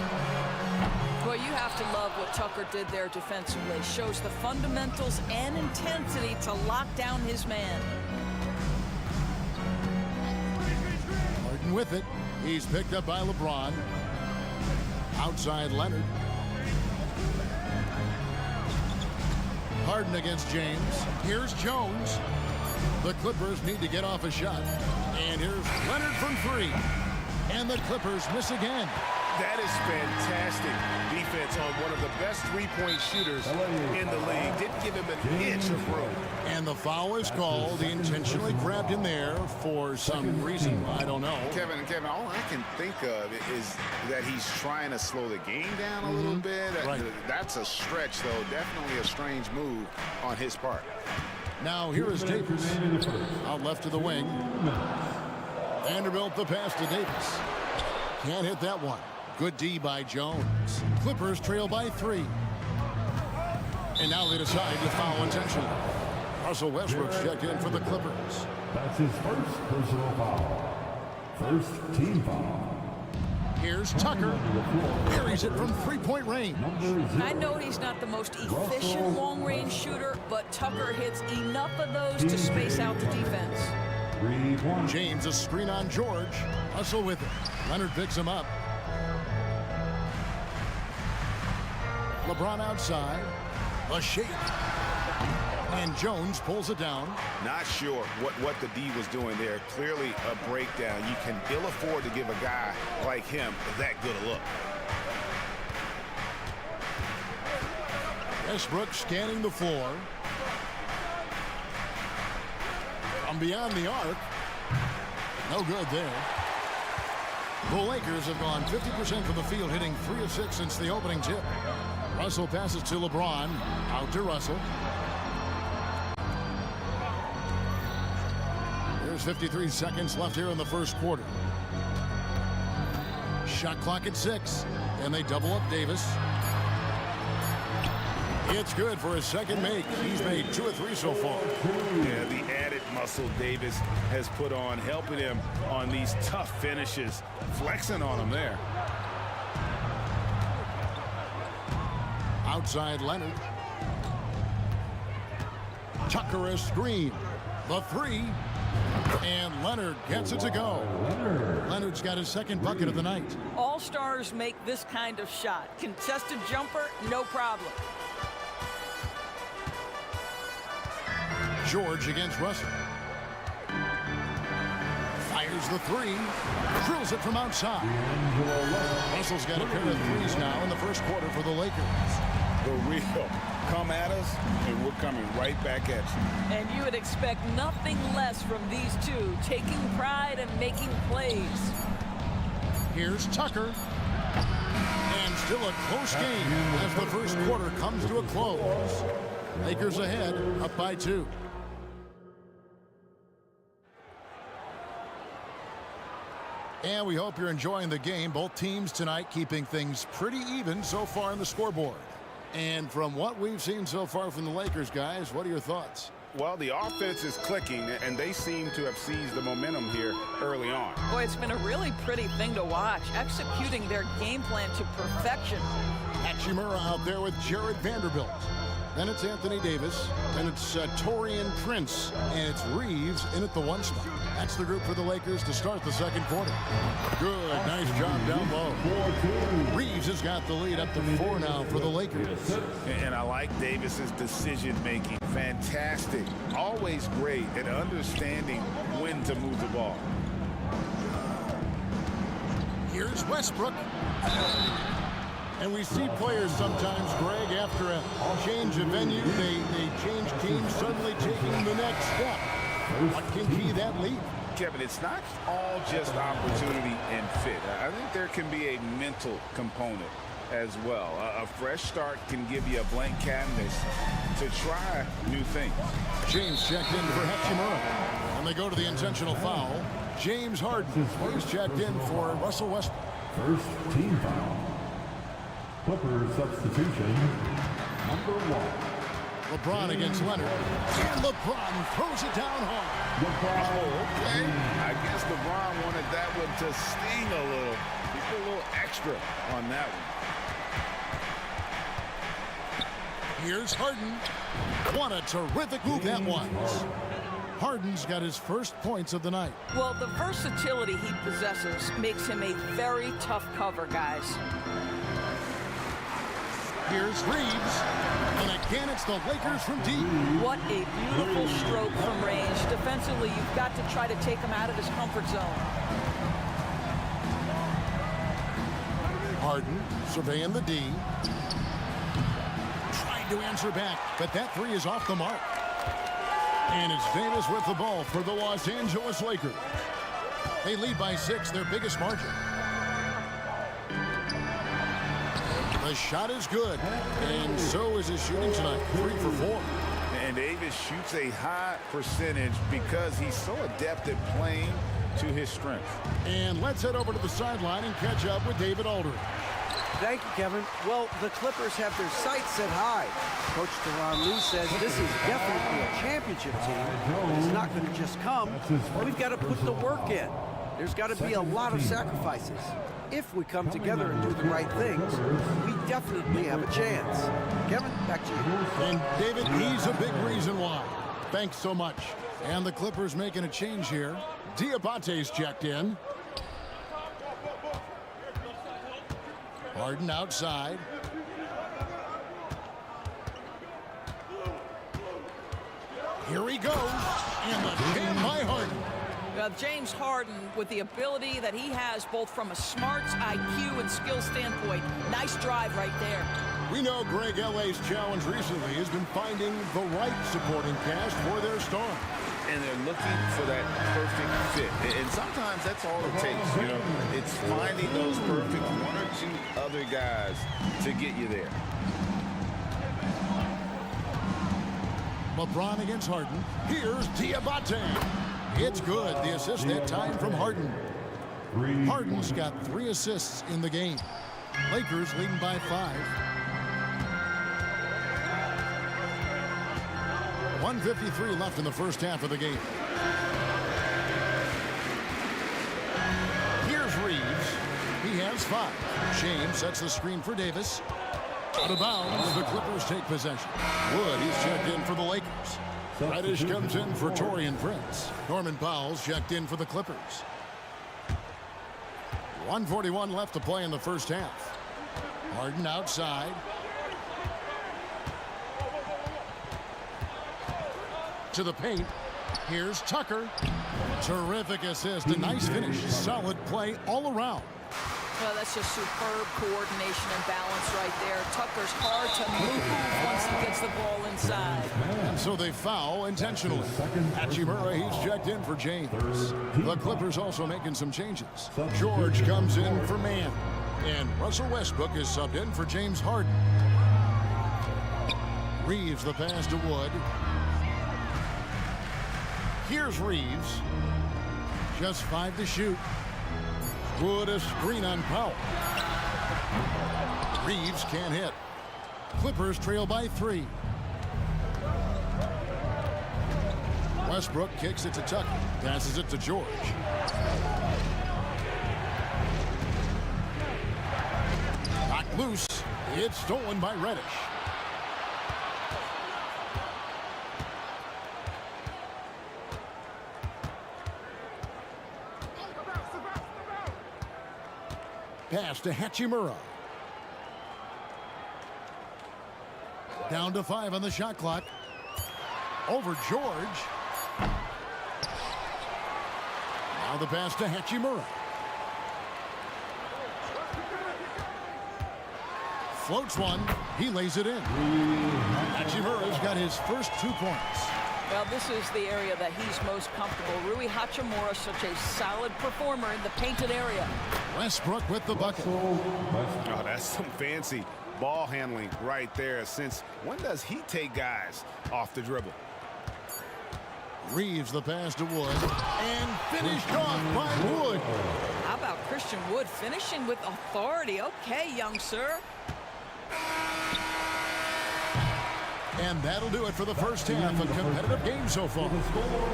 L: Well, you have to love what Tucker did there defensively. Shows the fundamentals and intensity to lock down his man.
A: Harden with it. He's picked up by LeBron. Outside Leonard. Harden against James. Here's Jones. The Clippers need to get off a shot. And here's Leonard from three. And the Clippers miss again.
B: That is fantastic defense on one of the best three-point shooters in the league. Didn't give him an inch of room.
A: And the foul is called. He intentionally grabbed him there for some reason. I don't know.
B: Kevin, all I can think of is that he's trying to slow the game down a little bit.
A: Right.
B: That's a stretch, though. Definitely a strange move on his part.
A: Now here is Davis. Out left to the wing. Vanderbilt the pass to Davis. Can't hit that one. Good D by Jones. Clippers trail by 3. And now they decide to foul intentionally. Russell Westbrook's checked in for the Clippers.
D: That's his first personal foul. First team foul.
A: Here's Tucker. Carries it from three-point range.
L: I know he's not the most efficient long-range shooter, but Tucker hits enough of those to space out the defense.
A: James a screen on George. Russell with it. Leonard picks him up. LeBron outside. A shake. And Jones pulls it down.
B: Not sure what the D was doing there. Clearly a breakdown. You can ill afford to give a guy like him that good a look.
A: Westbrook scanning the floor. From beyond the arc. No good there. The Lakers have gone 50% from the field, hitting 3 of 6 since the opening tip. Russell passes to LeBron. Out to Russell. There's 53 seconds left here in the first quarter. Shot clock at 6. And they double up Davis. It's good for his second make. He's made 2 of 3 so far.
B: Yeah, the added muscle Davis has put on, helping him on these tough finishes. Flexing on him there.
A: Outside Leonard. Tucker a screen. The three. And Leonard gets it to go. Leonard's got his second bucket of the night.
L: All-stars make this kind of shot. Contested jumper, no problem.
A: George against Russell. Fires the three. Drills it from outside. Russell's got a pair of threes now in the first quarter for the Lakers.
B: The real. Come at us, and we're coming right back at you.
L: And you would expect nothing less from these two, taking pride and making plays.
A: Here's Tucker. And still a close game as the first quarter comes to a close. Lakers ahead, up by 2. And we hope you're enjoying the game. Both teams tonight keeping things pretty even so far on the scoreboard. And from what we've seen so far from the Lakers, guys, what are your thoughts?
B: Well, the offense is clicking, and they seem to have seized the momentum here early on.
L: Boy, it's been a really pretty thing to watch, executing their game plan to perfection.
A: Hachimura out there with Jared Vanderbilt. Then it's Anthony Davis. Then it's Taurean Prince. And it's Reeves in at the 1 spot. That's the group for the Lakers to start the second quarter. Good. Nice job down low. Reeves has got the lead up to 4 now for the Lakers.
B: And I like Davis's decision-making. Fantastic. Always great at understanding when to move the ball.
A: Here's Westbrook. And we see players sometimes, Greg, after a change of venue, they change teams, suddenly taking the next step. What can be that leap?
B: Kevin, it's not all just opportunity and fit. I think there can be a mental component as well. A fresh start can give you a blank canvas to try new things.
A: James checked in for Hachimura. And they go to the intentional foul. James Harden is checked in for Russell Westbrook.
D: First team foul. Clippers substitution, number 1.
A: LeBron against Leonard. And LeBron throws it down hard.
B: Okay. I guess LeBron wanted that one to sting a little. He put a little extra on that one.
A: Here's Harden. What a terrific move that was. Harden's got his first points of the night.
L: Well, the versatility he possesses makes him a very tough cover, guys.
A: Here's Reeves. And again, it's the Lakers from deep.
L: What a beautiful stroke from range. Defensively, you've got to try to take him out of his comfort zone.
A: Harden surveying the D. Trying to answer back, but that three is off the mark. And it's Davis with the ball for the Los Angeles Lakers. They lead by 6, their biggest margin. The shot is good, and so is his shooting tonight, 3 for 4.
B: And Davis shoots a high percentage because he's so adept at playing to his strength.
A: And let's head over to the sideline and catch up with David Aldridge.
E: Thank you, Kevin. Well, the Clippers have their sights set high. Coach Deron Lee says this is definitely a championship team. It's not going to just come. We've got to put the work in. There's got to be a lot of sacrifices. If we come together and do the right things, we definitely have a chance. Kevin, back to you.
A: And David, he's a big reason why. Thanks so much. And the Clippers making a change here. Diabate's checked in. Harden outside. Here he goes. And the jam by Harden.
L: James Harden, with the ability that he has both from a smarts, IQ, and skill standpoint, nice drive right there.
A: We know Greg LA's challenge recently has been finding the right supporting cast for their star.
B: And they're looking for that perfect fit. And sometimes that's all it takes, you know. It's finding those perfect 1 or 2 other guys to get you there.
A: LeBron against Harden. Here's Diabate. It's good. The assist that time from Harden. Harden's got 3 assists in the game. Lakers leading by 5. 1:53 left in the first half of the game. Here's Reeves. He has 5. James sets the screen for Davis. Out of bounds, the Clippers take possession. Wood, he's checked in for the Lakers. Reddish comes in for Taurean Prince. Norman Powell's checked in for the Clippers. 1:41 left to play in the first half. Harden outside. To the paint. Here's Tucker. Terrific assist. A nice finish. Solid play all around.
L: Well, that's just superb coordination and balance right there. Tucker's hard to move once he gets the ball inside.
A: And so they foul intentionally. Hachimura, he's checked in for James. The Clippers also making some changes. George comes in for Mann. And Russell Westbrook is subbed in for James Harden. Reeves the pass to Wood. Here's Reeves. Just 5 to shoot. Wood a screen on Powell. Reeves can't hit. Clippers trail by 3. Westbrook kicks it to Tucker. Passes it to George. Knocked loose. It's stolen by Reddish. Pass to Hachimura. Down to 5 on the shot clock. Over George. Now the pass to Hachimura. Floats one. He lays it in. Hachimura's got his first 2 points.
L: Well, this is the area that he's most comfortable. Rui Hachimura, such a solid performer in the painted area.
A: Westbrook with the bucket.
B: Oh, that's some fancy ball handling right there. Since when does he take guys off the dribble?
A: Reeves the pass to Wood. And finished off by Wood.
L: How about Christian Wood finishing with authority? Okay, young sir.
A: And that'll do it for the first half. A competitive game so far.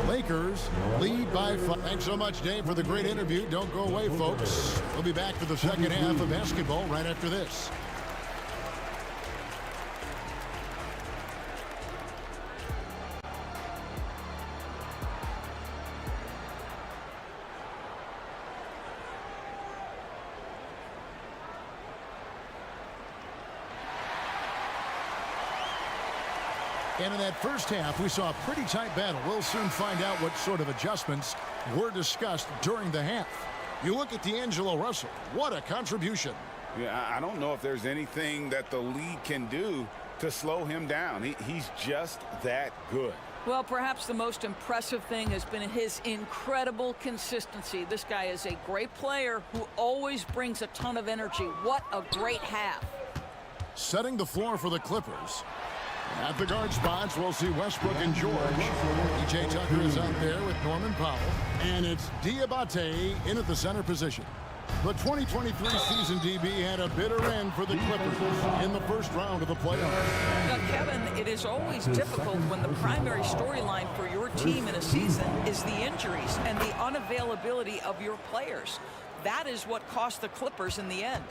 A: Lakers lead by 5. Thanks so much, Dave, for the great interview. Don't go away, folks. We'll be back for the second half of basketball right after this. And in that first half, we saw a pretty tight battle. We'll soon find out what sort of adjustments were discussed during the half. You look at D'Angelo Russell. What a contribution.
B: Yeah, I don't know if there's anything that the league can do to slow him down. He's just that good.
L: Well, perhaps the most impressive thing has been his incredible consistency. This guy is a great player who always brings a ton of energy. What a great half.
A: Setting the floor for the Clippers. At the guard spots, we'll see Westbrook and George. PJ Tucker is out there with Norman Powell. And it's Diabate in at the center position. The 2023 season, DB, had a bitter end for the Clippers in the first round of the playoffs.
L: Now, Kevin, it is always difficult when the primary storyline for your team in a season is the injuries and the unavailability of your players. That is what cost the Clippers in the end.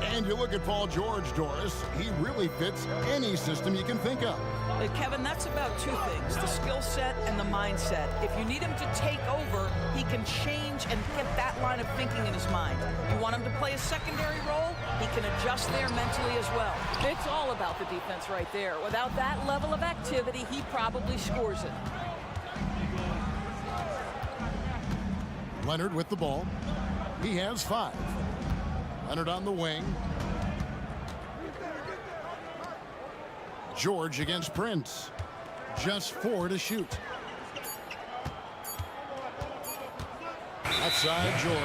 A: And you look at Paul George, Doris, he really fits any system you can think of.
L: But Kevin, that's about 2 things, the skill set and the mindset. If you need him to take over, he can change and get that line of thinking in his mind. You want him to play a secondary role, he can adjust there mentally as well. It's all about the defense right there. Without that level of activity, he probably scores it.
A: Leonard with the ball. He has 5. Leonard on the wing. George against Prince. Just 4 to shoot. Outside George.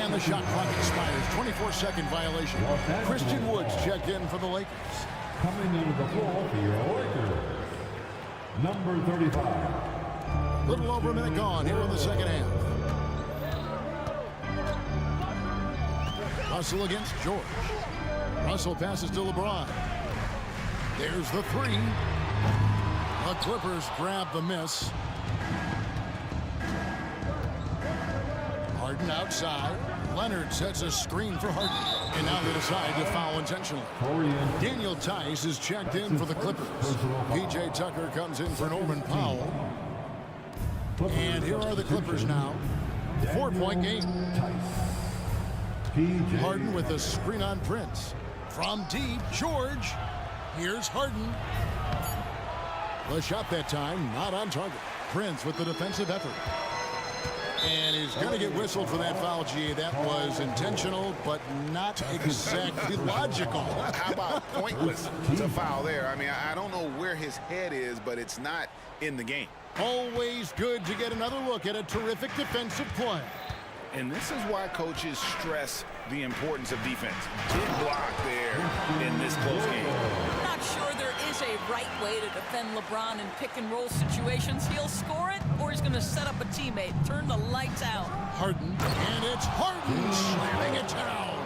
A: And the shot clock expires. 24-second violation. Christian Woods checked in for the Lakers.
D: Coming into the floor for your Lakers, number 35.
A: Little over a minute gone here in the second half. Russell against George. Russell passes to LeBron. There's the 3. The Clippers grab the miss. Harden outside. Leonard sets a screen for Harden. And now they decide to foul intentionally. Daniel Tice is checked in for the Clippers. P.J. Tucker comes in for Norman Powell. And here are the Clippers now. 4-point game. Harden with a screen on Prince. From deep, George. Here's Harden. The shot that time, not on target. Prince with the defensive effort. And he's going to get whistled for that foul, G. That was intentional, but not exactly logical.
B: How about pointless to foul there? I mean, I don't know where his head is, but it's not in the game.
A: Always good to get another look at a terrific defensive play.
B: And this is why coaches stress the importance of defense. Good block there in this close game.
L: I'm not sure there is a right way to defend LeBron in pick-and-roll situations. He'll score it, or he's going to set up a teammate, turn the lights out.
A: Harden, and it's Harden slamming it down.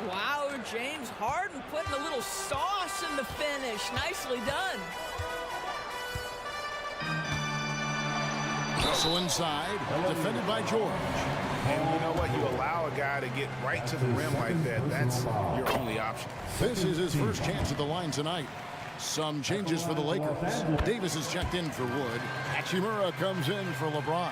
L: Wow, James Harden putting a little sauce in the finish. Nicely done.
A: Russell inside, defended by George.
B: And you know what? You allow a guy to get right to the rim like that. That's your only option.
A: This is his first chance at the line tonight. Some changes for the Lakers. Davis is checked in for Wood. Hachimura comes in for LeBron.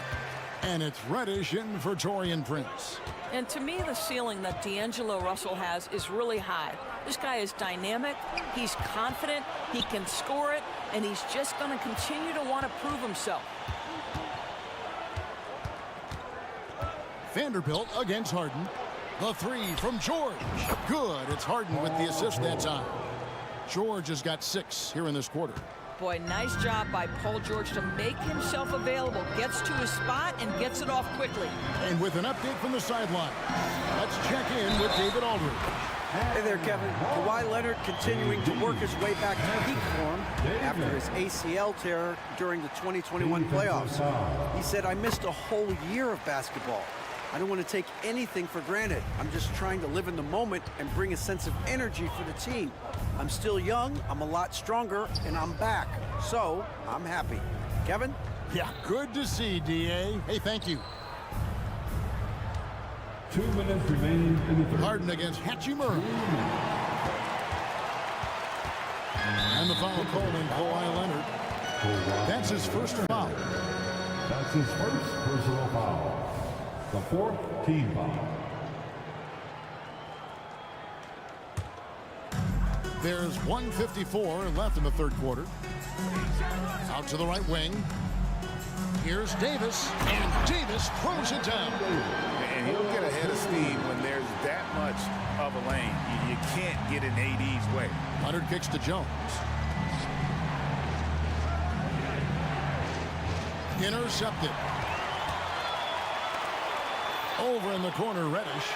A: And it's Reddish in for Taurean Prince.
L: And to me, the ceiling that D'Angelo Russell has is really high. This guy is dynamic, he's confident, he can score it, and he's just going to continue to want to prove himself.
A: Vanderbilt against Harden. The three from George. Good. It's Harden with the assist that time. George has got 6 here in this quarter.
L: Boy, nice job by Paul George to make himself available. Gets to his spot and gets it off quickly.
A: And with an update from the sideline, let's check in with David Aldridge.
E: Hey there, Kevin. Kawhi Leonard continuing to work his way back to peak form after his ACL tear during the 2021 playoffs. He said, I missed a whole year of basketball. I don't want to take anything for granted. I'm just trying to live in the moment and bring a sense of energy for the team. I'm still young, I'm a lot stronger, and I'm back. So, I'm happy. Kevin?
A: Yeah, good to see, D.A. Hey, thank you.
D: 2 minutes remaining in the third.
A: Harden against Hachimura. And the foul called on Kawhi Leonard. That's his first foul.
D: That's his first personal foul. The 4th team foul.
A: There's 1:54 left in the third quarter. Out to the right wing. Here's Davis, and Davis throws it down.
B: And he'll get ahead of steam when there's that much of a lane. You can't get in AD's way.
A: Leonard kicks to Jones. Intercepted. Over in the corner, Reddish.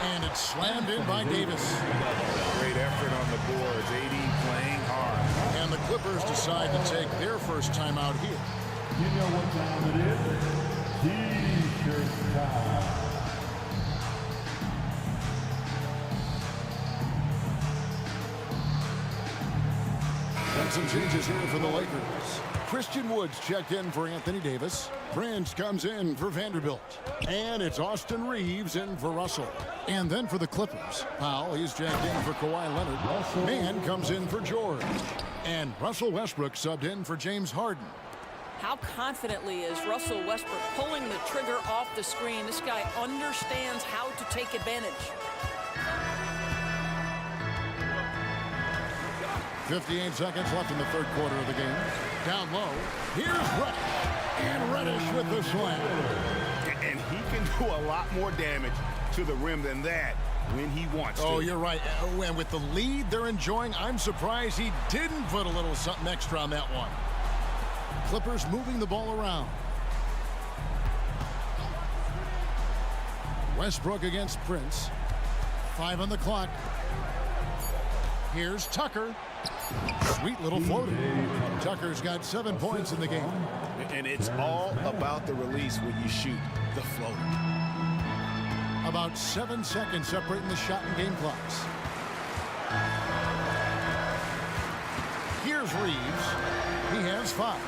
A: And it's slammed in by Davis.
B: Great effort on the boards. AD playing hard.
A: And the Clippers decide to take their first timeout here.
D: You know what time it is? T-shirt time.
A: And some changes here for the Lakers. Christian Woods checked in for Anthony Davis. Prince comes in for Vanderbilt. And it's Austin Reeves in for Russell. And then for the Clippers, Powell, he's checked in for Kawhi Leonard. Man comes in for George. And Russell Westbrook subbed in for James Harden.
L: How confidently is Russell Westbrook pulling the trigger off the screen? This guy understands how to take advantage.
A: 58 seconds left in the third quarter of the game. Down low, here's Reddish. And Reddish with the slam.
B: And he can do a lot more damage to the rim than that when he wants to.
A: Oh, you're right. Oh, and with the lead they're enjoying, I'm surprised he didn't put a little something extra on that one. Clippers moving the ball around. Westbrook against Prince. 5 on the clock. Here's Tucker. Sweet little floater. Tucker's got 7 points in the game.
B: And it's all about the release when you shoot the floater.
A: About 7 seconds separating the shot and game clocks. Here's Reeves. He has 5.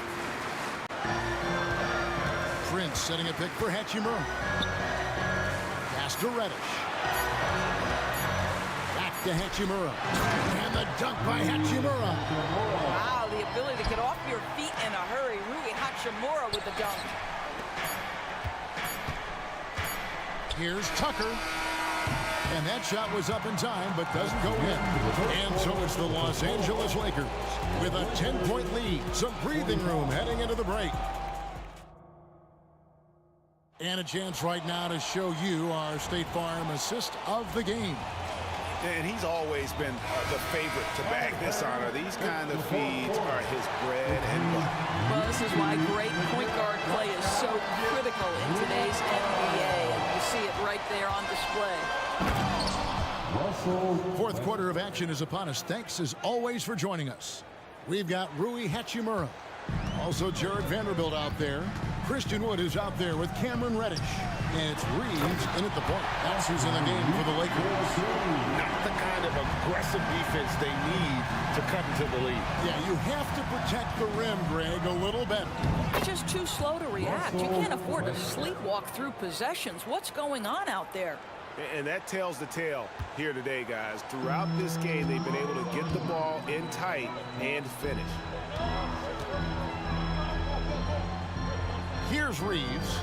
A: Prince setting a pick for Hachimura. to Reddish. Back to Hachimura. And the dunk by Hachimura.
L: Wow, the ability to get off your feet in a hurry. Rui Hachimura with the dunk.
A: Here's Tucker. And that shot was up in time, but doesn't go in. And so it's the Los Angeles Lakers with a 10-point lead. Some breathing room heading into the break. And a chance right now to show you our State Farm assist of the game.
B: And he's always been the favorite to bag this honor. These kind of feeds are his bread and butter.
L: Well, this is why great point guard play is so critical in today's NBA. And you see it right there on display.
A: Fourth quarter of action is upon us. Thanks as always for joining us. We've got Rui Hachimura. Also Jared Vanderbilt out there. Christian Wood is out there with Cameron Reddish. And it's Reeves in at the point. That's who's in the game for the Lakers.
B: Not the kind of aggressive defense they need to cut into the lead.
A: Yeah, you have to protect the rim, Greg, a little better.
L: You're just too slow to react. You can't afford to sleepwalk through possessions. What's going on out there?
B: And that tells the tale here today, guys. Throughout this game, they've been able to get the ball in tight and finish.
A: Here's Reeves.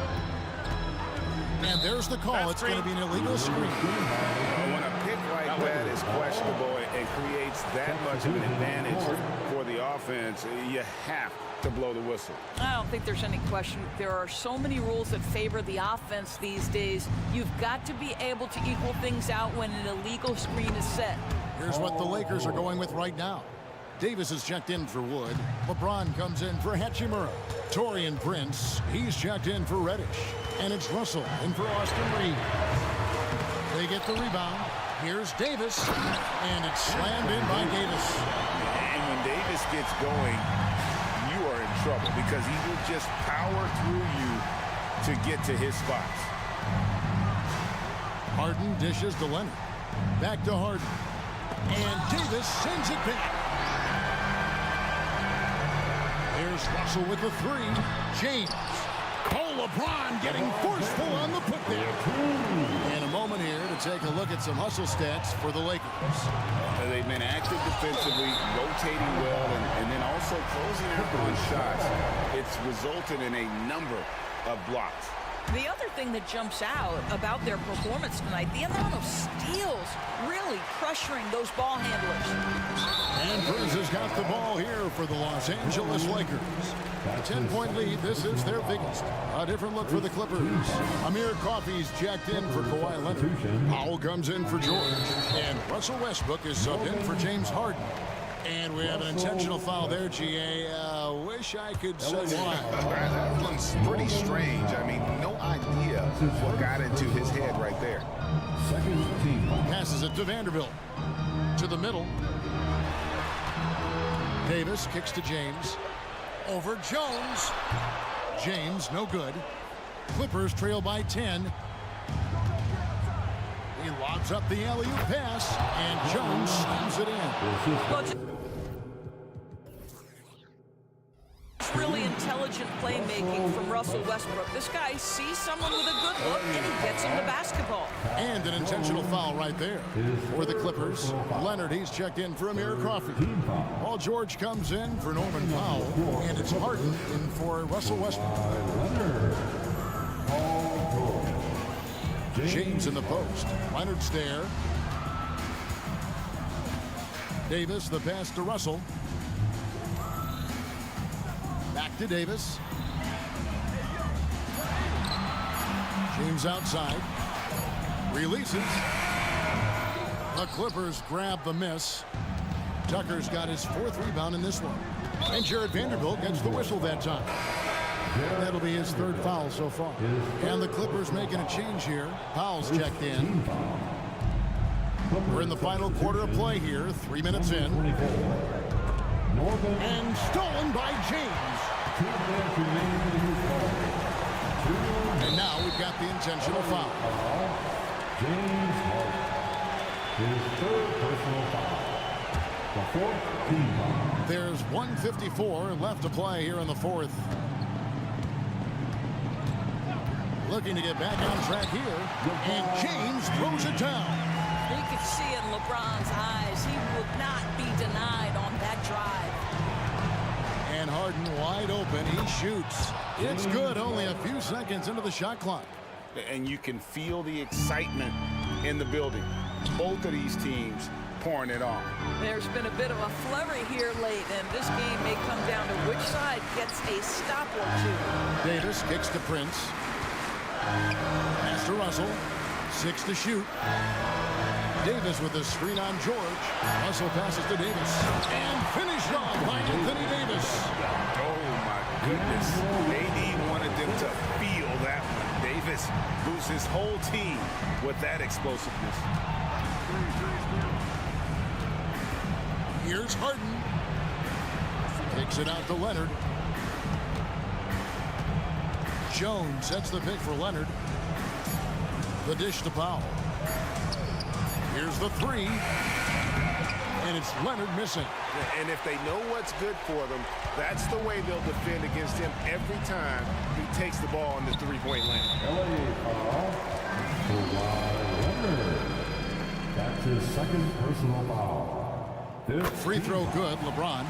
A: And there's the call. It's going to be an illegal screen.
B: When a pick like that is questionable and creates that much of an advantage for the offense, you have to blow the whistle.
L: I don't think there's any question. There are so many rules that favor the offense these days. You've got to be able to equal things out when an illegal screen is set.
A: Here's what the Lakers are going with right now. Davis is checked in for Wood. LeBron comes in for Hachimura. Taurean Prince, he's checked in for Reddish. And it's Russell in for Austin Reeves. They get the rebound. Here's Davis. And it's slammed in by Davis.
B: And when Davis gets going, you are in trouble because he will just power through you to get to his spots.
A: Harden dishes to Leonard. Back to Harden. And Davis sends it back. Here's Russell with the three. James. Oh, LeBron getting forceful on the put there. And a moment here to take a look at some hustle stats for the Lakers.
B: They've been active defensively, rotating well, and then also closing out on shots. It's resulted in a number of blocks.
L: The other thing that jumps out about their performance tonight, the amount of steals really pressuring those ball handlers.
A: And Cruz has got the ball here for the Los Angeles Lakers. A 10-point lead, this is their biggest. A different look for the Clippers. Amir Coffey's checked in for Kawhi Leonard. Powell comes in for George. And Russell Westbrook is subbed in for James Harden. And we have an intentional foul there, GA. Wish I could say why.
B: That one's pretty strange. I mean, no idea what got into his head right there.
A: Passes it to Vanderbilt. To the middle. Davis kicks to James. Over Jones. James, no good. Clippers trail by 10. He lobs up the alley-oop pass, and Jones slams it in.
L: Really intelligent playmaking from Russell Westbrook. This guy sees someone with a good look, and he gets him the basketball.
A: And an intentional foul right there for the Clippers. Leonard, he's checked in for Amir Coffey. Paul George comes in for Norman Powell, and it's Harden in for Russell Westbrook. James in the post. Leonard's there. Davis, the pass to Russell. Back to Davis. James outside. Releases. The Clippers grab the miss. Tucker's got his fourth rebound in this one. And Jared Vanderbilt gets the whistle that time. That'll be his third foul so far. And the Clippers making a change here. Powell's checked in. We're in the final quarter of play here. 3 minutes in. And stolen by James. And now we've got the intentional foul.
D: James Harden. His third personal foul. The fourth team foul.
A: There's 1:54 left to play here in the fourth. looking to get back on track here. And James throws it down.
L: You could see in LeBron's eyes, he would not be denied on that drive.
A: And Harden wide open. He shoots. It's good. Only a few seconds into the shot clock.
B: And you can feel the excitement in the building. Both of these teams pouring it on.
L: There's been a bit of a flurry here late, and this game may come down to which side gets a stop or two.
A: Davis kicks to Prince. Pass to Russell. 6 to shoot. Davis with a screen on George. Russell passes to Davis. And finished off by Anthony Davis.
B: Oh, my goodness. AD wanted them to feel that one. Davis moves his whole team with that explosiveness.
A: Here's Harden. Takes it out to Leonard. Jones sets the pick for Leonard. The dish to Powell. Here's the three. And it's Leonard missing.
B: And if they know what's good for them, that's the way they'll defend against him every time he takes the ball in the three-point lane.
D: That's his second personal foul.
A: Free throw good, LeBron.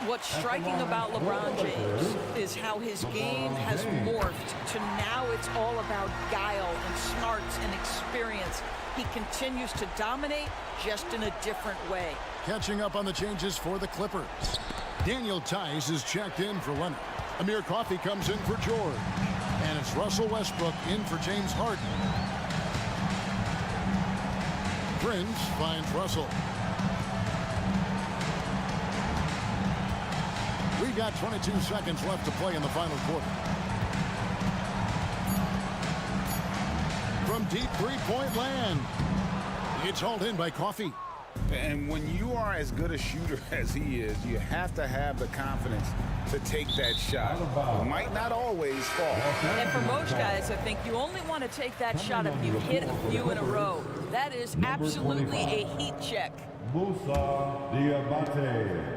L: What's striking about LeBron James is how his game has morphed to now it's all about guile and smarts and experience. He continues to dominate, just in a different way.
A: Catching up on the changes for the Clippers. Daniel Tice is checked in for Leonard. Amir Coffey comes in for George. And it's Russell Westbrook in for James Harden. Prince finds Russell. We've got 22 seconds left to play in the final quarter. From deep three-point land. It's hauled in by Coffey.
B: And when you are as good a shooter as he is, you have to have the confidence to take that shot. It might not always fall.
L: And for most guys, I think you only want to take that shot if you hit a few in a row. That is absolutely a heat check.
D: Musa Diabate.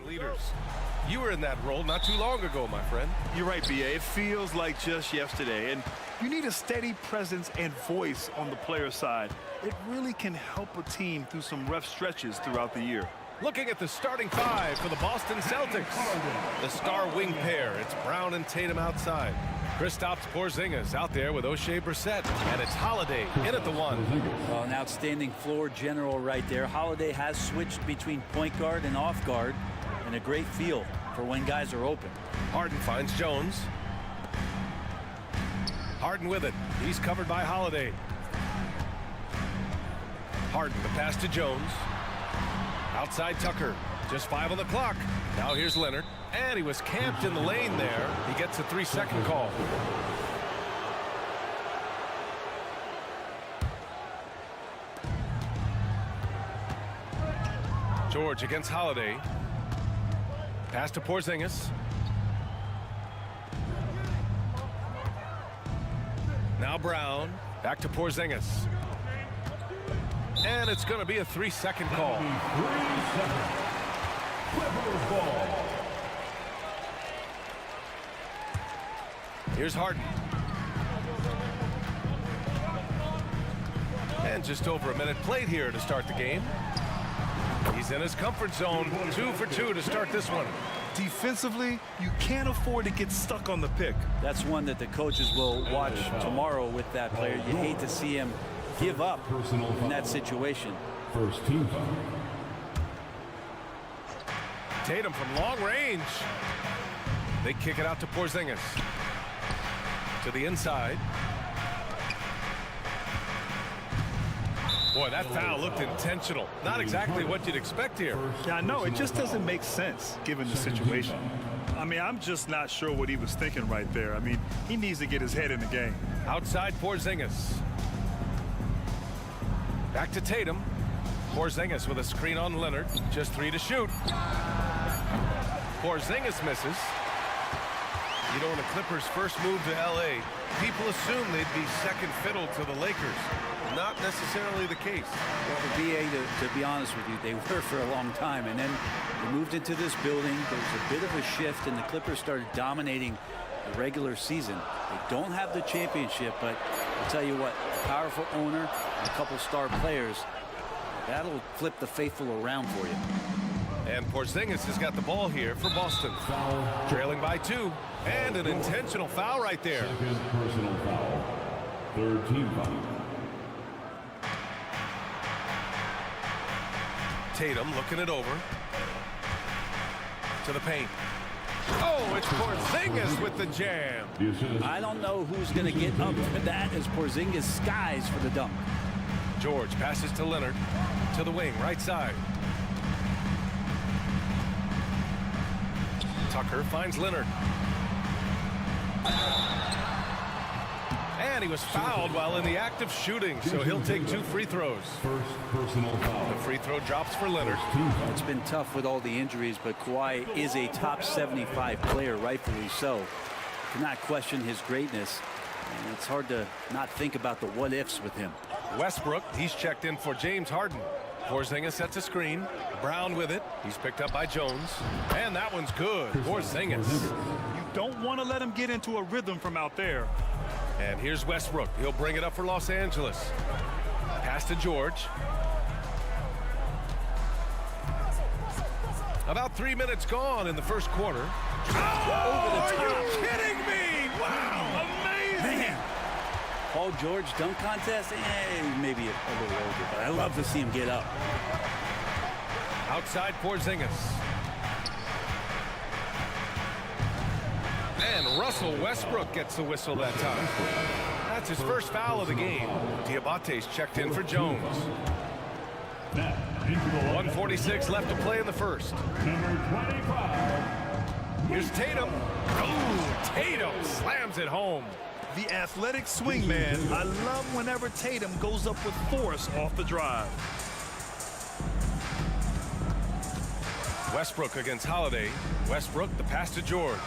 G: Leaders. You were in that role not too long ago, my friend.
H: You're right, BA. It feels like just yesterday. And you need a steady presence and voice on the player side. It really can help a team through some rough stretches throughout the year.
G: Looking at the starting five for the Boston Celtics. The star wing pair. It's Brown and Tatum outside. Kristaps Porzingis out there with O'Shea Brissett. And it's Holiday in at the one.
C: Well, an outstanding floor general right there. Holiday has switched between point guard and off guard, and a great feel for when guys are open.
G: Harden finds Jones. Harden with it. He's covered by Holiday. Harden, the pass to Jones. Outside Tucker. Just 5 on the clock. Now here's Leonard. And he was camped in the lane there. He gets a 3-second call. George against Holiday. Pass to Porzingis. Now Brown. Back to Porzingis. And it's going to be a 3-second call.
D: 3 seconds. Clippers ball.
G: Here's Harden. And just over a minute played here to start the game. He's in his comfort zone. 2 for 2 to start this one.
H: Defensively, you can't afford to get stuck on the pick.
C: That's one that the coaches will watch tomorrow with that player. You hate to see him give up in that situation.
D: First team foul.
G: Tatum from long range. They kick it out to Porzingis. To the inside. Boy, that foul looked intentional. Not exactly what you'd expect here.
H: Yeah, I know. It just doesn't make sense given the situation. I mean, I'm just not sure what he was thinking right there. I mean, he needs to get his head in the game.
G: Outside Porzingis. Back to Tatum. Porzingis with a screen on Leonard. Just 3 to shoot. Porzingis misses. You know, when the Clippers first moved to L.A., people assumed they'd be second fiddle to the Lakers. Not necessarily the case.
C: Well, the BA, to be honest with you, they were for a long time. And then they moved into this building. There was a bit of a shift, and the Clippers started dominating the regular season. They don't have the championship, but I'll tell you what, a powerful owner and a couple star players, that'll flip the faithful around for you.
G: And Porzingis has got the ball here for Boston. Trailing by 2. And an intentional foul right there.
D: Second personal foul. Third team foul.
G: Tatum looking it over. To the paint. Oh, it's Porzingis with the jam.
C: I don't know who's going to get up for that as Porzingis skies for the dunk.
G: George passes to Leonard. To the wing, right side. Tucker finds Leonard. And he was fouled while in the act of shooting, so he'll take 2 free throws.
D: First personal foul.
G: The free throw drops for Leonard.
C: It's been tough with all the injuries, but Kawhi is a top 75 player, rightfully so. Cannot question his greatness, and it's hard to not think about the what-ifs with him.
G: Westbrook, he's checked in for James Harden. Porzingis sets a screen. Brown with it. He's picked up by Jones. And that one's good. Porzingis.
H: You don't want to let him get into a rhythm from out there.
G: And here's Westbrook. He'll bring it up for Los Angeles. Pass to George. About 3 minutes gone in the first quarter.
H: Oh, are you kidding me? Wow, amazing.
C: Man. Paul George dunk contest? Maybe a little over, but I love to see him get up.
G: Outside Porzingis. And Russell Westbrook gets the whistle that time. That's his first foul of the game. Diabate's checked in for Jones. 1:46 left to play in the first.
D: Number 25.
G: Here's Tatum. Oh, Tatum slams it home.
H: The athletic swing man. I love whenever Tatum goes up with force off the drive.
G: Westbrook against Holiday. Westbrook, the pass to George.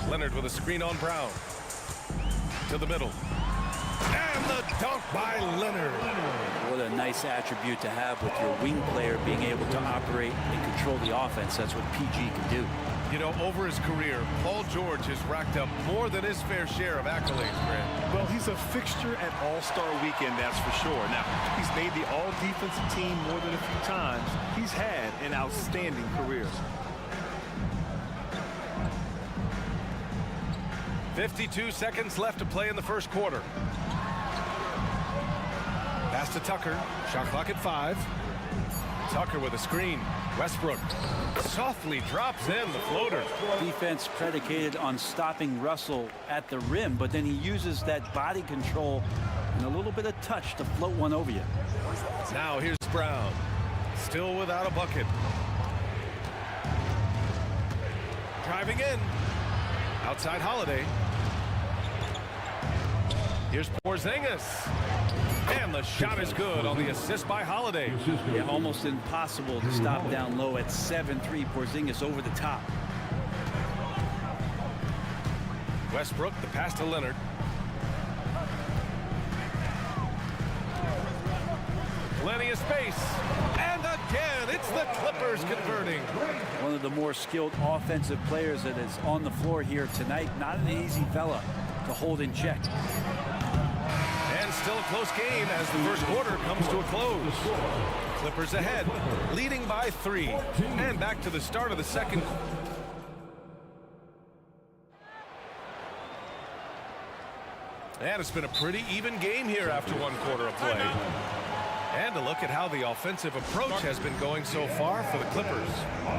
G: Leonard with a screen on Brown. To the middle. And the dunk by Leonard.
C: What a nice attribute to have with your wing player being able to operate and control the offense. That's what PG can do.
G: You know, over his career, Paul George has racked up more than his fair share of accolades, Grant.
H: Well, he's a fixture at All-Star Weekend, that's for sure. Now, he's made the All-Defensive Team more than a few times. He's had an outstanding career.
G: 52 seconds left to play in the first quarter. Pass to Tucker. Shot clock at 5. Tucker with a screen. Westbrook softly drops in the floater.
C: Defense predicated on stopping Russell at the rim, but then he uses that body control and a little bit of touch to float one over you.
G: Now here's Brown. Still without a bucket. Driving in. Outside Holiday. Here's Porzingis. And the shot is good on the assist by Holiday.
C: Yeah, almost impossible to stop down low at 7-3. Porzingis over the top.
G: Westbrook, the pass to Leonard. Plenty of space. And again, it's the Clippers converting.
C: One of the more skilled offensive players that is on the floor here tonight. Not an easy fella to hold in check.
G: And still a close game as the first quarter comes to a close. Clippers ahead, leading by 3. And back to the start of the second. And it's been a pretty even game here after one quarter of play. And a look at how the offensive approach has been going so far for the Clippers.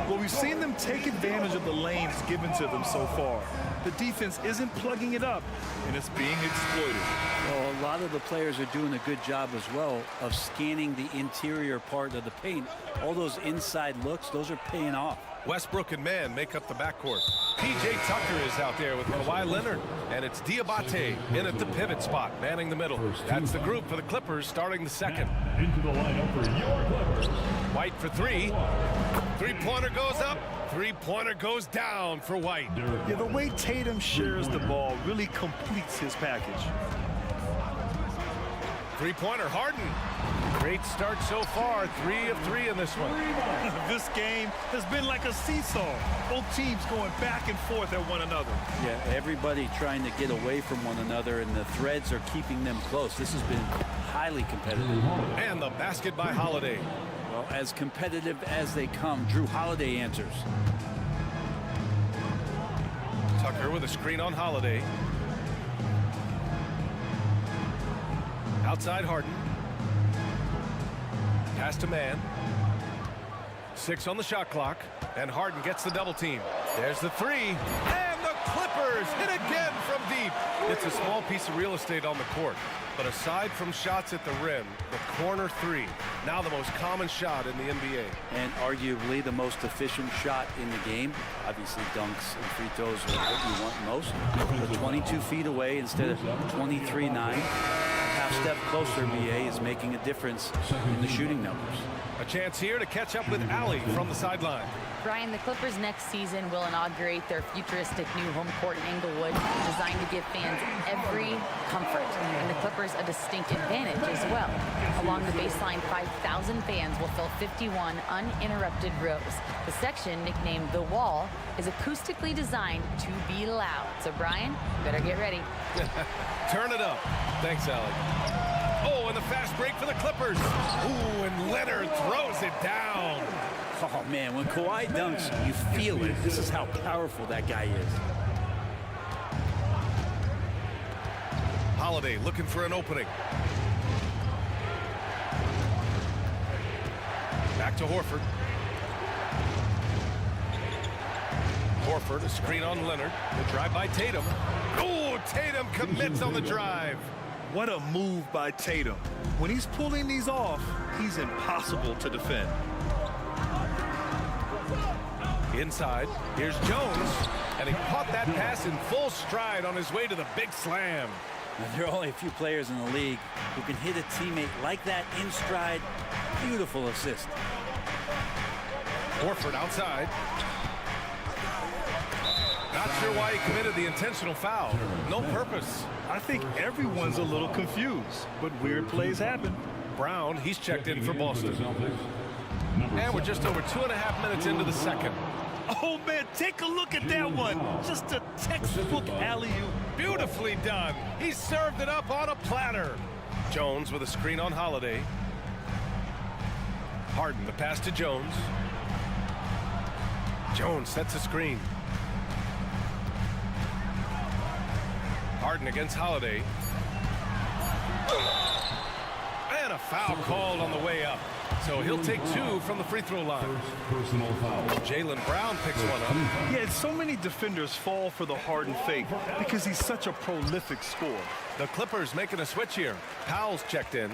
H: Well, we've seen them take advantage of the lanes given to them so far. The defense isn't plugging it up, and it's being exploited.
C: Well, a lot of the players are doing a good job as well of scanning the interior part of the paint. All those inside looks, those are paying off.
G: Westbrook and Mann make up the backcourt. P.J. Tucker is out there with Kawhi Leonard. And it's Diabate in at the pivot spot, manning the middle. That's the group for the Clippers starting the second.
D: Into the lineup for your Clippers.
G: White for 3. Three-pointer goes up. Three-pointer goes down for White.
H: Yeah, the way Tatum shares the ball really completes his package.
G: Three-pointer, Harden. Great start so far. 3 of 3 in this one.
H: This game has been like a seesaw. Both teams going back and forth at one another.
C: Yeah, everybody trying to get away from one another, and the threads are keeping them close. This has been highly competitive.
G: And the basket by Holiday.
C: Well, as competitive as they come, Drew Holiday answers.
G: Tucker with a screen on Holiday. Outside Harden. Pass to Mann. 6 on the shot clock. And Harden gets the double team. There's the 3. And the Clippers hit again from deep. It's a small piece of real estate on the court. But aside from shots at the rim, the corner 3, now the most common shot in the NBA.
C: And arguably the most efficient shot in the game. Obviously dunks and free throws are what you want most. But 22 feet away instead of 23-9. Half step closer, BA is making a difference in the shooting numbers.
G: A chance here to catch up with Allie from the sideline.
J: Brian, the Clippers next season will inaugurate their futuristic new home court in Inglewood, designed to give fans every comfort, and the Clippers a distinct advantage as well. Along the baseline, 5,000 fans will fill 51 uninterrupted rows. The section, nicknamed The Wall, is acoustically designed to be loud. So, Brian, better get ready.
G: Turn it up. Thanks, Allie. Oh, and the fast break for the Clippers. Ooh, and Leonard throws it down.
C: Oh, man, when Kawhi dunks, you feel it. This is how powerful that guy is.
G: Holiday looking for an opening. Back to Horford. Horford, a screen on Leonard. The drive by Tatum. Oh, Tatum commits on the drive.
H: What a move by Tatum. When he's pulling these off, he's impossible to defend.
G: Inside, here's Jones, and he caught that pass in full stride on his way to the big slam.
C: Now, there are only a few players in the league who can hit a teammate like that in stride. Beautiful assist.
G: Horford outside. Not sure why he committed the intentional foul. No purpose.
H: I think everyone's a little confused, but weird plays happen.
G: Brown, he's checked in for Boston. And we're just over 2.5 minutes into the second.
H: Oh, man, take a look at that one. Just a textbook alley-oop.
G: Beautifully done. He served it up on a platter. Jones with a screen on Holiday. Harden, the pass to Jones. Jones sets a screen. Harden against Holiday. And a foul called on the way up. So he'll take 2 from the free throw line.
D: Personal foul.
G: Jalen Brown picks one up.
H: Yeah, so many defenders fall for the Harden fake because he's such a prolific scorer.
G: The Clippers making a switch here. Powell's checked in.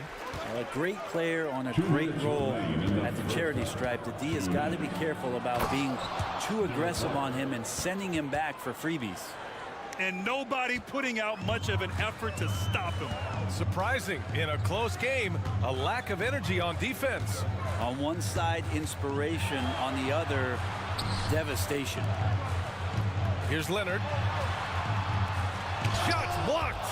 C: A great player on a great role at the charity stripe. The D has got to be careful about being too aggressive on him and sending him back for freebies.
H: And nobody putting out much of an effort to stop him.
G: Surprising, in a close game, a lack of energy on defense.
C: On one side, inspiration. On the other, devastation.
G: Here's Leonard. Shots blocked.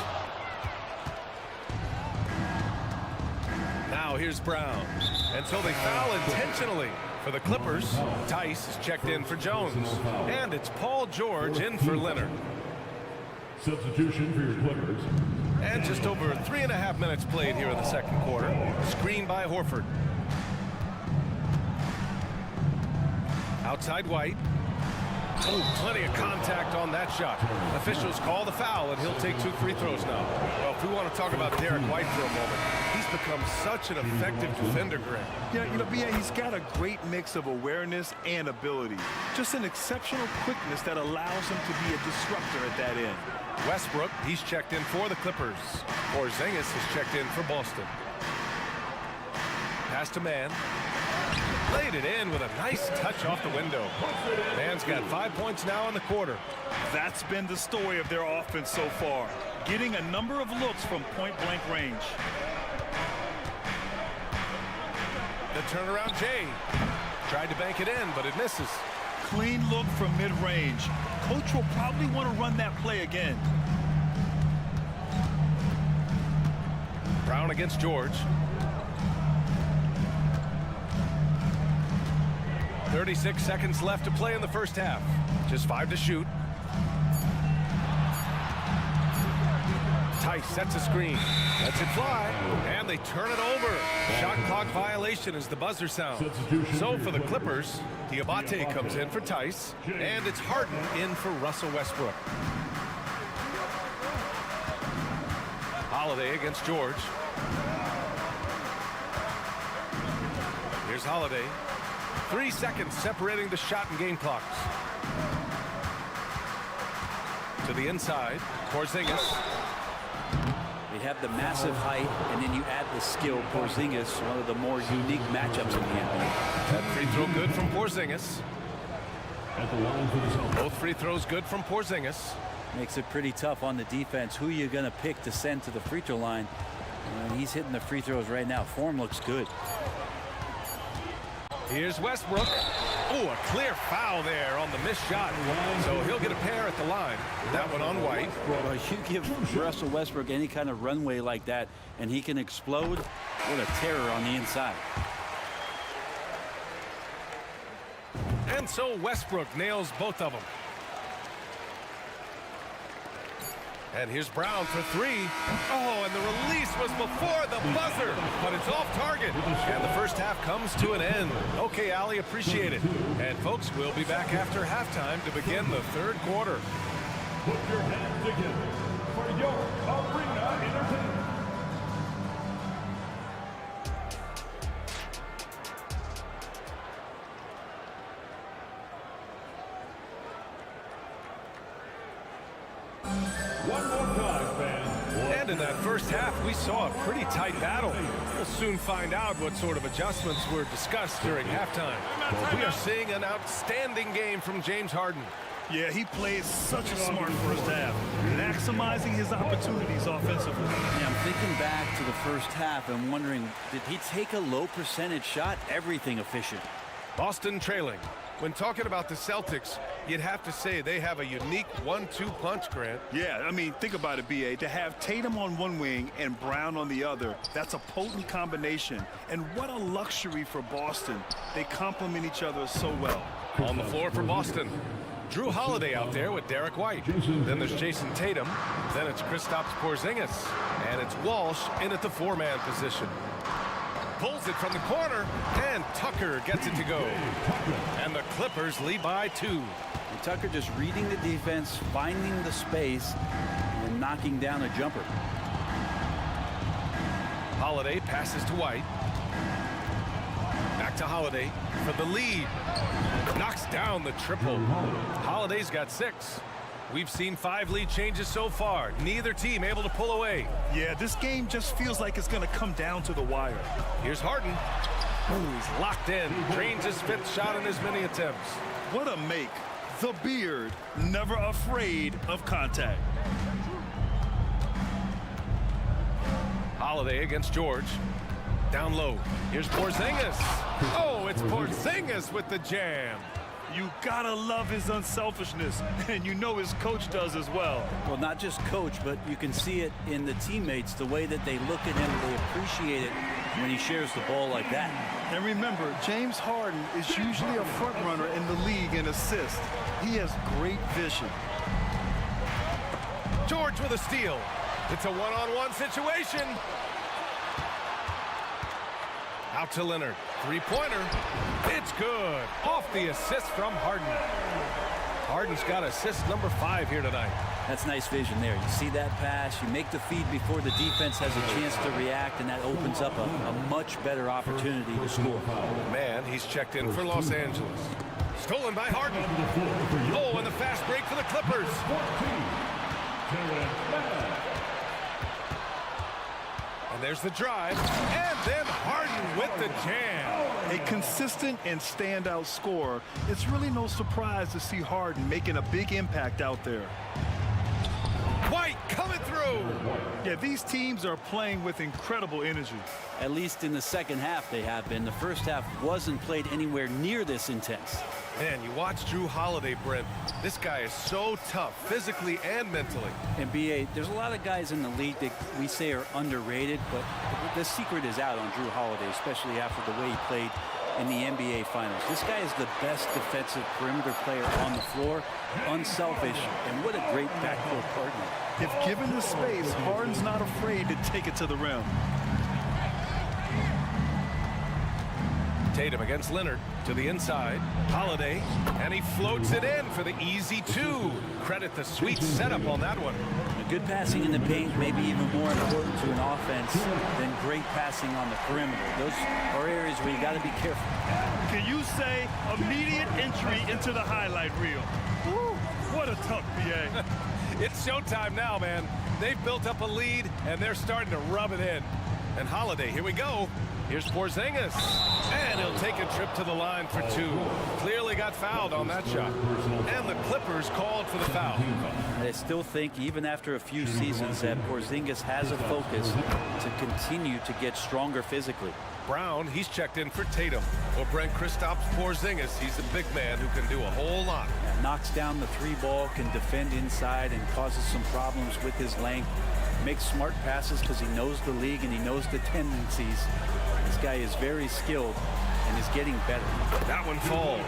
G: Now here's Brown. And so they foul intentionally. For the Clippers, Tice is checked in for Jones. And it's Paul George in for Leonard.
D: Substitution for your Clippers.
G: And just over 3.5 minutes played here in the second quarter. Screen by Horford. Outside White. Oh, plenty of contact on that shot. Officials call the foul, and he'll take 2 free throws now. Well, if we want to talk about Derek White for a moment, he's become such an effective defender, Greg.
H: Yeah, you know, BA, he's got a great mix of awareness and ability. Just an exceptional quickness that allows him to be a disruptor at that end.
G: Westbrook, he's checked in for the Clippers. Porzingis is checked in for Boston. Pass to Mann. Laid it in with a nice touch off the window. Mann's got 5 points now in the quarter.
H: That's been the story of their offense so far. Getting a number of looks from point-blank range.
G: The turnaround Jay. Tried to bank it in, but it misses.
H: Clean look from mid-range. Coach will probably want to run that play again.
G: Brown against George. 36 seconds left to play in the first half. Just 5 to shoot. Tice sets a screen. Lets it fly. And they turn it over. Shot clock violation as the buzzer sounds. So for the Clippers, Diabate comes in for Tice. And it's Harden in for Russell Westbrook. Holiday against George. Here's Holiday. 3 seconds separating the shot and game clocks. To the inside, Porzingis.
C: They have the massive height, and then you add the skill. Porzingis, one of the more unique matchups in the NBA.
G: That free throw good from Porzingis.
D: At the line for the Celtics.
G: Both free throws good from Porzingis.
C: Makes it pretty tough on the defense. Who you're going to pick to send to the free throw line. And he's hitting the free throws right now. Form looks good.
G: Here's Westbrook. Oh, a clear foul there on the missed shot. So he'll get a pair at the line. That one on White.
C: Well, you give Russell Westbrook any kind of runway like that, and he can explode. What a terror on the inside.
G: And so Westbrook nails both of them. And here's Brown for 3. Oh, and the release was before the buzzer, but it's off target. And the first half comes to an end. Okay, Allie, appreciate it. And folks, we'll be back after halftime to begin the third quarter.
D: Put your hands together for your arena entertainment. One more time, fans.
G: And in that first half, we saw a pretty tight battle. We'll soon find out what sort of adjustments were discussed during halftime. We are seeing an outstanding game from James Harden.
H: Yeah, he played such a smart first half, maximizing his opportunities offensively.
C: Yeah, I'm thinking back to the first half and wondering, did he take a low percentage shot? Everything efficient.
G: Boston trailing. When talking about the Celtics, you'd have to say they have a unique 1-2 punch, Grant.
H: Yeah, I mean, think about it, B.A. To have Tatum on one wing and Brown on the other, that's a potent combination. And what a luxury for Boston. They complement each other so well.
G: On the floor for Boston, Drew Holiday out there with Derek White. Then there's Jason Tatum. Then it's Kristaps Porzingis. And it's Walsh in at the four-man position. Pulls it from the corner, and Tucker gets it to go. And the Clippers lead by 2.
C: And Tucker just reading the defense, finding the space, and knocking down a jumper.
G: Holiday passes to White. Back to Holiday for the lead. Knocks down the triple. Holiday's got 6. We've seen 5 lead changes so far. Neither team able to pull away.
H: Yeah, this game just feels like it's going to come down to the wire.
G: Here's Harden. Ooh, he's locked in. Drains his 5th shot in as many attempts.
H: What a make. The beard, never afraid of contact.
G: Holiday against George. Down low. Here's Porzingis. Oh, it's Porzingis with the jam.
H: You gotta love his unselfishness, and you know his coach does as well.
C: Well, not just coach, but you can see it in the teammates, the way that they look at him, they appreciate it when he shares the ball like that.
H: And remember, James Harden is usually a front runner in the league in assists. He has great vision.
G: George with a steal. It's a one-on-one situation. Out to Leonard. Three-pointer. It's good. Off the assist from Harden. Harden's got assist number 5 here tonight.
C: That's nice vision there. You see that pass, you make the feed before the defense has a chance to react, and that opens up a much better opportunity to score.
G: Man, he's checked in for Los Angeles. Stolen by Harden. Oh, and the fast break for the Clippers. And there's the drive, and then Harden with the jam.
H: A consistent and standout scorer. It's really no surprise to see Harden making a big impact out there.
G: White coming through.
H: Yeah, these teams are playing with incredible energy.
C: At least in the second half they have been. The first half wasn't played anywhere near this intense.
G: Man, you watch Drew Holiday, Brent. This guy is so tough, physically and mentally.
C: And B.A., there's a lot of guys in the league that we say are underrated, but the secret is out on Drew Holiday, especially after the way he played in the NBA Finals. This guy is the best defensive perimeter player on the floor, unselfish, and what a great backcourt partner.
H: If given the space, Harden's not afraid to take it to the rim.
G: Tatum against Leonard to the inside. Holiday, and he floats it in for the easy 2. Credit the sweet setup on that one.
C: Good passing in the paint may be even more important to an offense than great passing on the perimeter. Those are areas where you got to be careful.
H: Can you say immediate entry into the highlight reel? Woo, what a tough BA.
G: It's showtime now, man. They've built up a lead, and they're starting to rub it in. And Holiday, here we go. Here's Porzingis, and he'll take a trip to the line for 2. Clearly got fouled on that shot. And the Clippers called for the foul.
C: I still think, even after a few seasons, that Porzingis has a focus to continue to get stronger physically.
G: Brown, he's checked in for Tatum. Well, Brent, Kristaps Porzingis, he's a big man who can do a whole lot.
C: Knocks down the 3-ball, can defend inside, and causes some problems with his length. Makes smart passes because he knows the league and he knows the tendencies. This guy is very skilled and is getting better.
G: That one falls.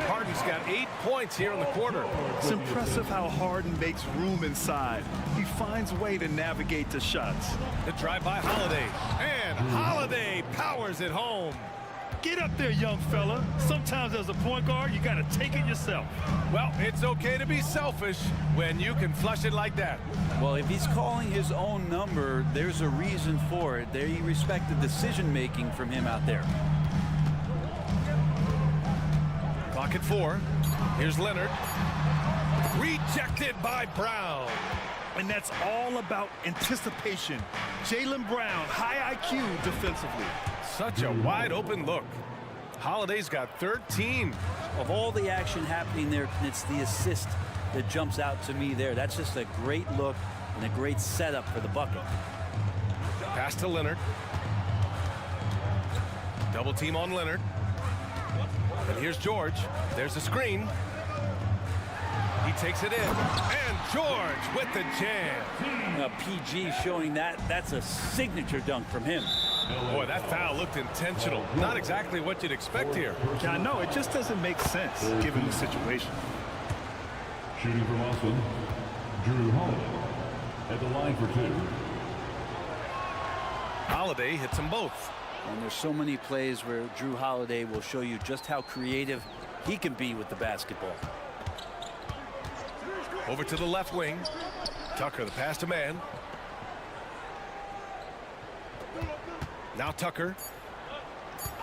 G: Harden's got 8 points here in the quarter.
H: It's impressive how Harden makes room inside. He finds a way to navigate the shots.
G: The drive by Holiday. And Holiday powers it home.
H: Get up there, young fella. Sometimes as a point guard, you got to take it yourself.
G: Well, it's okay to be selfish when you can flush it like that.
C: Well, if he's calling his own number, there's a reason for it. They respect the decision-making from him out there.
G: Clock at 4. Here's Leonard. Rejected by Brown.
H: And that's all about anticipation. Jaylen Brown, high IQ defensively.
G: Such a wide open look. Holiday's got 13.
C: Of all the action happening there, it's the assist that jumps out to me there. That's just a great look and a great setup for the bucket.
G: Pass to Leonard. Double team on Leonard. And here's George. There's a screen. He takes it in. And George with the jam.
C: PG showing that's a signature dunk from him.
G: Boy, that foul looked intentional. Not exactly what you'd expect here.
H: Yeah, I know. It just doesn't make sense given the situation.
D: Shooting from Austin, Drew Holiday at the line for two.
G: Holiday hits them both.
C: And there's so many plays where Drew Holiday will show you just how creative he can be with the basketball.
G: Over to the left wing. Tucker, the pass to man. Now Tucker.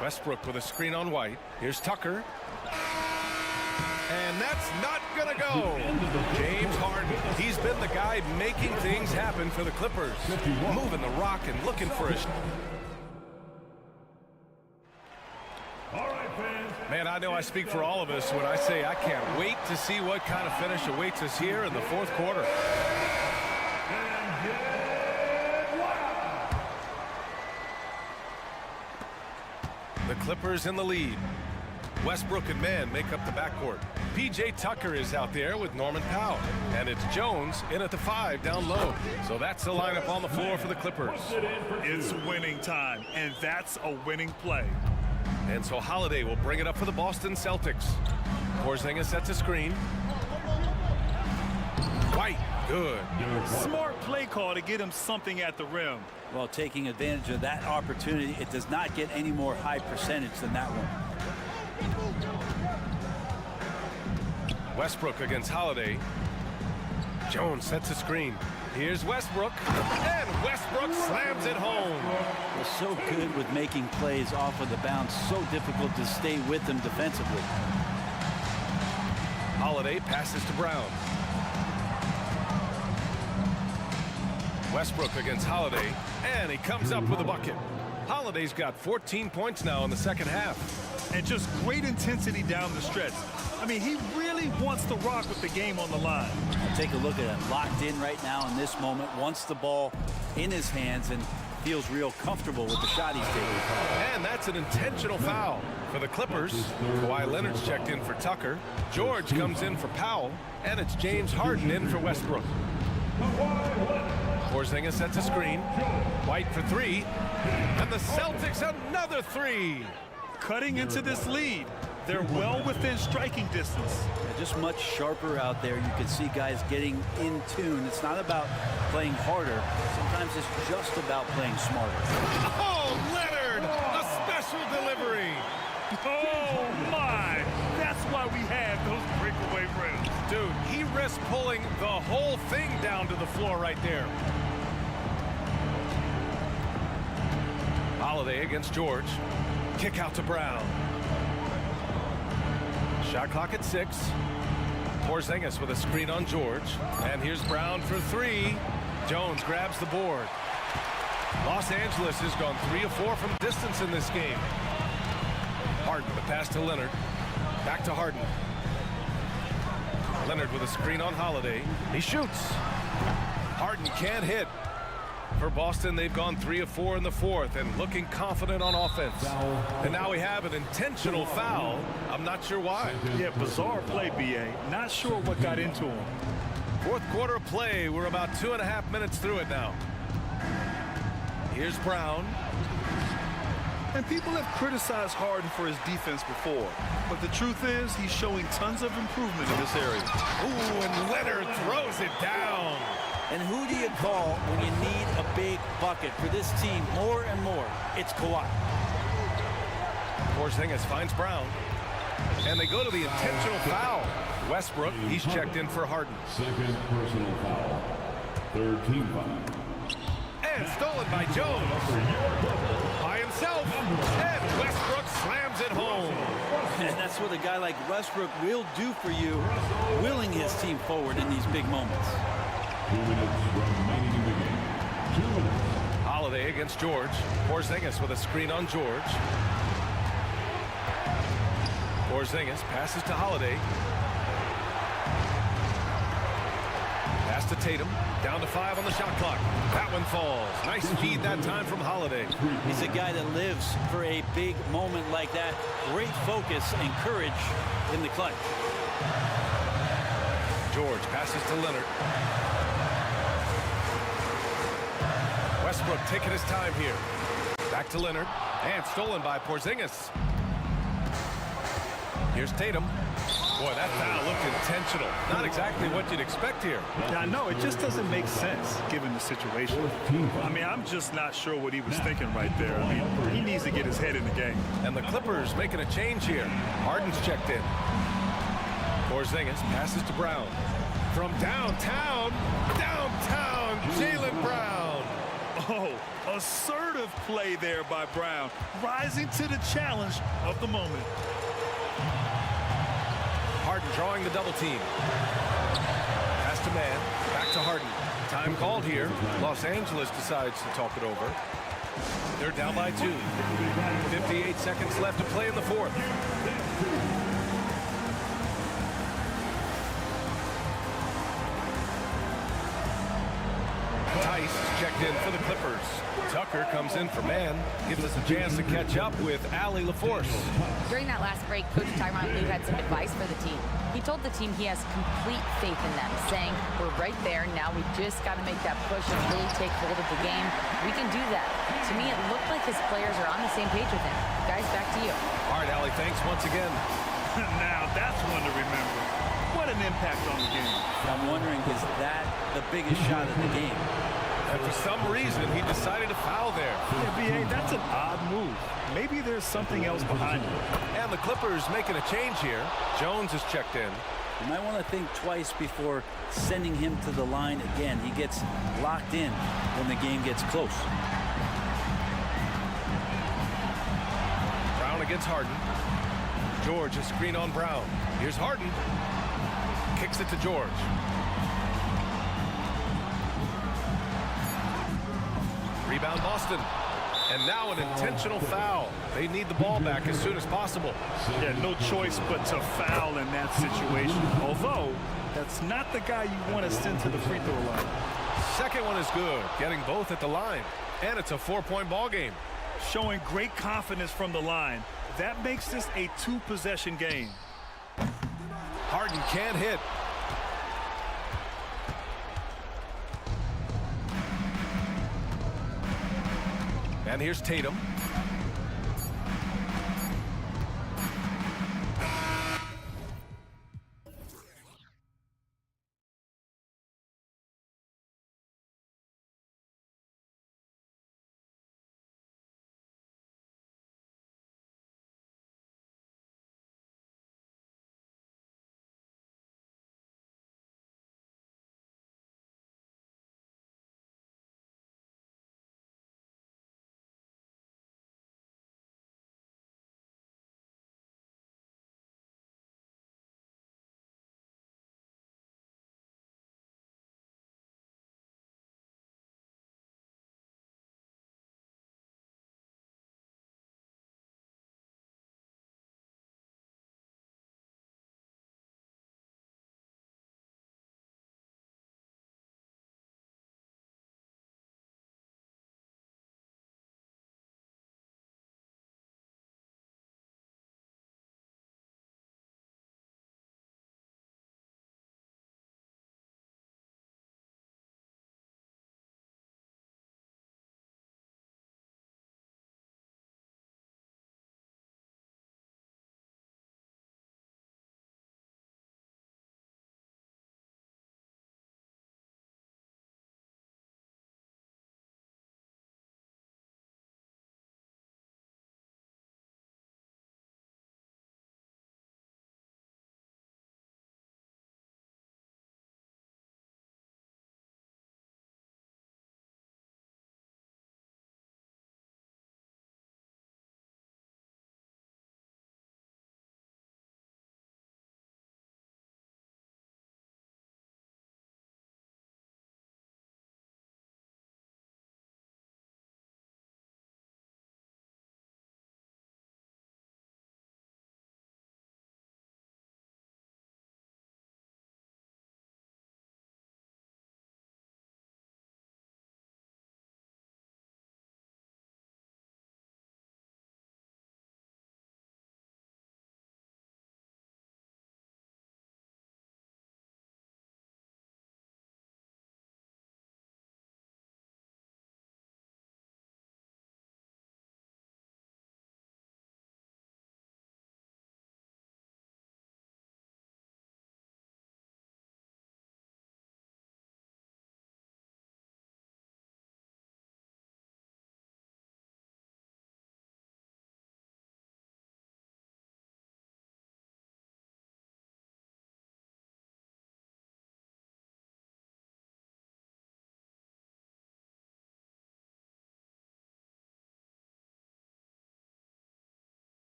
G: Westbrook with a screen on White. Here's Tucker. And that's not gonna go. James Harden. He's been the guy making things happen for the Clippers. Moving the rock and looking for a... Man, I know I speak for all of us when I say I can't wait to see what kind of finish awaits us here in the fourth quarter. The Clippers in the lead. Westbrook and Mann make up the backcourt. P.J. Tucker is out there with Norman Powell. And it's Jones in at the 5 down low. So that's the lineup on the floor for the Clippers.
H: It's winning time, and that's a winning play.
G: And so Holiday will bring it up for the Boston Celtics. Porzingis sets a screen. White, good.
H: Smart play call to get him something at the rim.
C: Well, taking advantage of that opportunity, it does not get any more high percentage than that one.
G: Westbrook against Holiday. Jones sets a screen. Here's Westbrook, and Westbrook slams it home.
C: Well, so good with making plays off of the bounce. So difficult to stay with them defensively.
G: Holiday passes to Brown. Westbrook against Holiday, and he comes up with a bucket. Holiday's got 14 points now in the second half.
H: And just great intensity down the stretch. I mean, he really wants to rock with the game on the line.
C: Take a look at him, locked in right now in this moment, wants the ball in his hands and feels real comfortable with the shot he's taking.
G: And that's an intentional foul for the Clippers. Kawhi Leonard's checked in for Tucker. George comes in for Powell, and it's James Harden in for Westbrook. Porzingis sets a screen. White for 3, and the Celtics another 3.
H: Cutting into this lead. They're well within striking distance.
C: Yeah, just much sharper out there. You can see guys getting in tune. It's not about playing harder. Sometimes it's just about playing smarter.
G: Oh, Leonard! A special delivery!
H: Oh, my! That's why we have those breakaway rims.
G: Dude, he risked pulling the whole thing down to the floor right there. Holiday against George. Kick out to Brown. Shot clock at 6. Porzingis with a screen on George. And here's Brown for 3. Jones grabs the board. Los Angeles has gone 3 of 4 from distance in this game. Harden, the pass to Leonard. Back to Harden. Leonard with a screen on Holiday. He shoots. Harden can't hit. For Boston, they've gone 3 of 4 in the fourth and looking confident on offense. And now we have an intentional foul. I'm not sure why.
H: Yeah, bizarre play, B.A. Not sure what got into him.
G: Fourth quarter of play. We're about 2.5 minutes through it now. Here's Brown.
H: And people have criticized Harden for his defense before. But the truth is, he's showing tons of improvement in this area.
G: Ooh, and Leonard throws it down.
C: And who do you call when you need a big bucket for this team more and more? It's Kawhi.
G: Porzingis finds Brown. And they go to the intentional foul. Westbrook, he's checked in for Harden.
D: Second personal foul. Third team foul.
G: And stolen by Jones. By himself. And Westbrook slams it home.
C: And that's what a guy like Westbrook will do for you, willing his team forward in these big moments.
D: 2 minutes remaining in the game. 2 minutes.
G: Holiday against George. Porzingis with a screen on George. Porzingis passes to Holiday. Pass to Tatum. Down to 5 on the shot clock. That one falls. Nice feed that time from Holiday.
C: He's a guy that lives for a big moment like that. Great focus and courage in the clutch.
G: George passes to Leonard. Westbrook taking his time here. Back to Leonard. And stolen by Porzingis. Here's Tatum. Boy, that foul looked intentional. Not exactly what you'd expect here.
H: Yeah, no, it just doesn't make sense given the situation. I mean, I'm just not sure what he was thinking right there. I mean, he needs to get his head in the game.
G: And the Clippers making a change here. Harden's checked in. Porzingis passes to Brown. From downtown, Jaylen Brown.
H: Oh, assertive play there by Brown, rising to the challenge of the moment.
G: Harden drawing the double team. Pass to man. Back to Harden. Time called here. Los Angeles decides to talk it over. They're down by 2. 58 seconds left to play in the fourth. Tice checked in for the Clippers. Tucker comes in for man. Gives us a chance to catch up with Allie LaForce.
J: During that last break, Coach Tyronn Lue had some advice for the team. He told the team he has complete faith in them, saying, we're right there, now we just got to make that push and really take hold of the game. We can do that. To me, it looked like his players are on the same page with him. Guys, back to you.
G: All right, Allie, thanks once again.
H: Now, that's one to remember. What an impact on the game.
C: I'm wondering, is that the biggest shot of the game?
G: And for some reason, he decided to foul there.
H: Yeah, B.A., that's an odd move. Maybe there's something else behind it.
G: And the Clippers making a change here. Jones is checked in.
C: You might want to think twice before sending him to the line again. He gets locked in when the game gets close.
G: Brown against Harden. George, a screen on Brown. Here's Harden. Kicks it to George. Rebound Boston. And now an intentional foul. They need the ball back as soon as possible.
H: Yeah, no choice but to foul in that situation. Although, that's not the guy you want to send to the free throw line.
G: Second one is good. Getting both at the line. And it's a 4-point ball game.
H: Showing great confidence from the line. That makes this a 2-possession game.
G: Harden can't hit. And here's Tatum.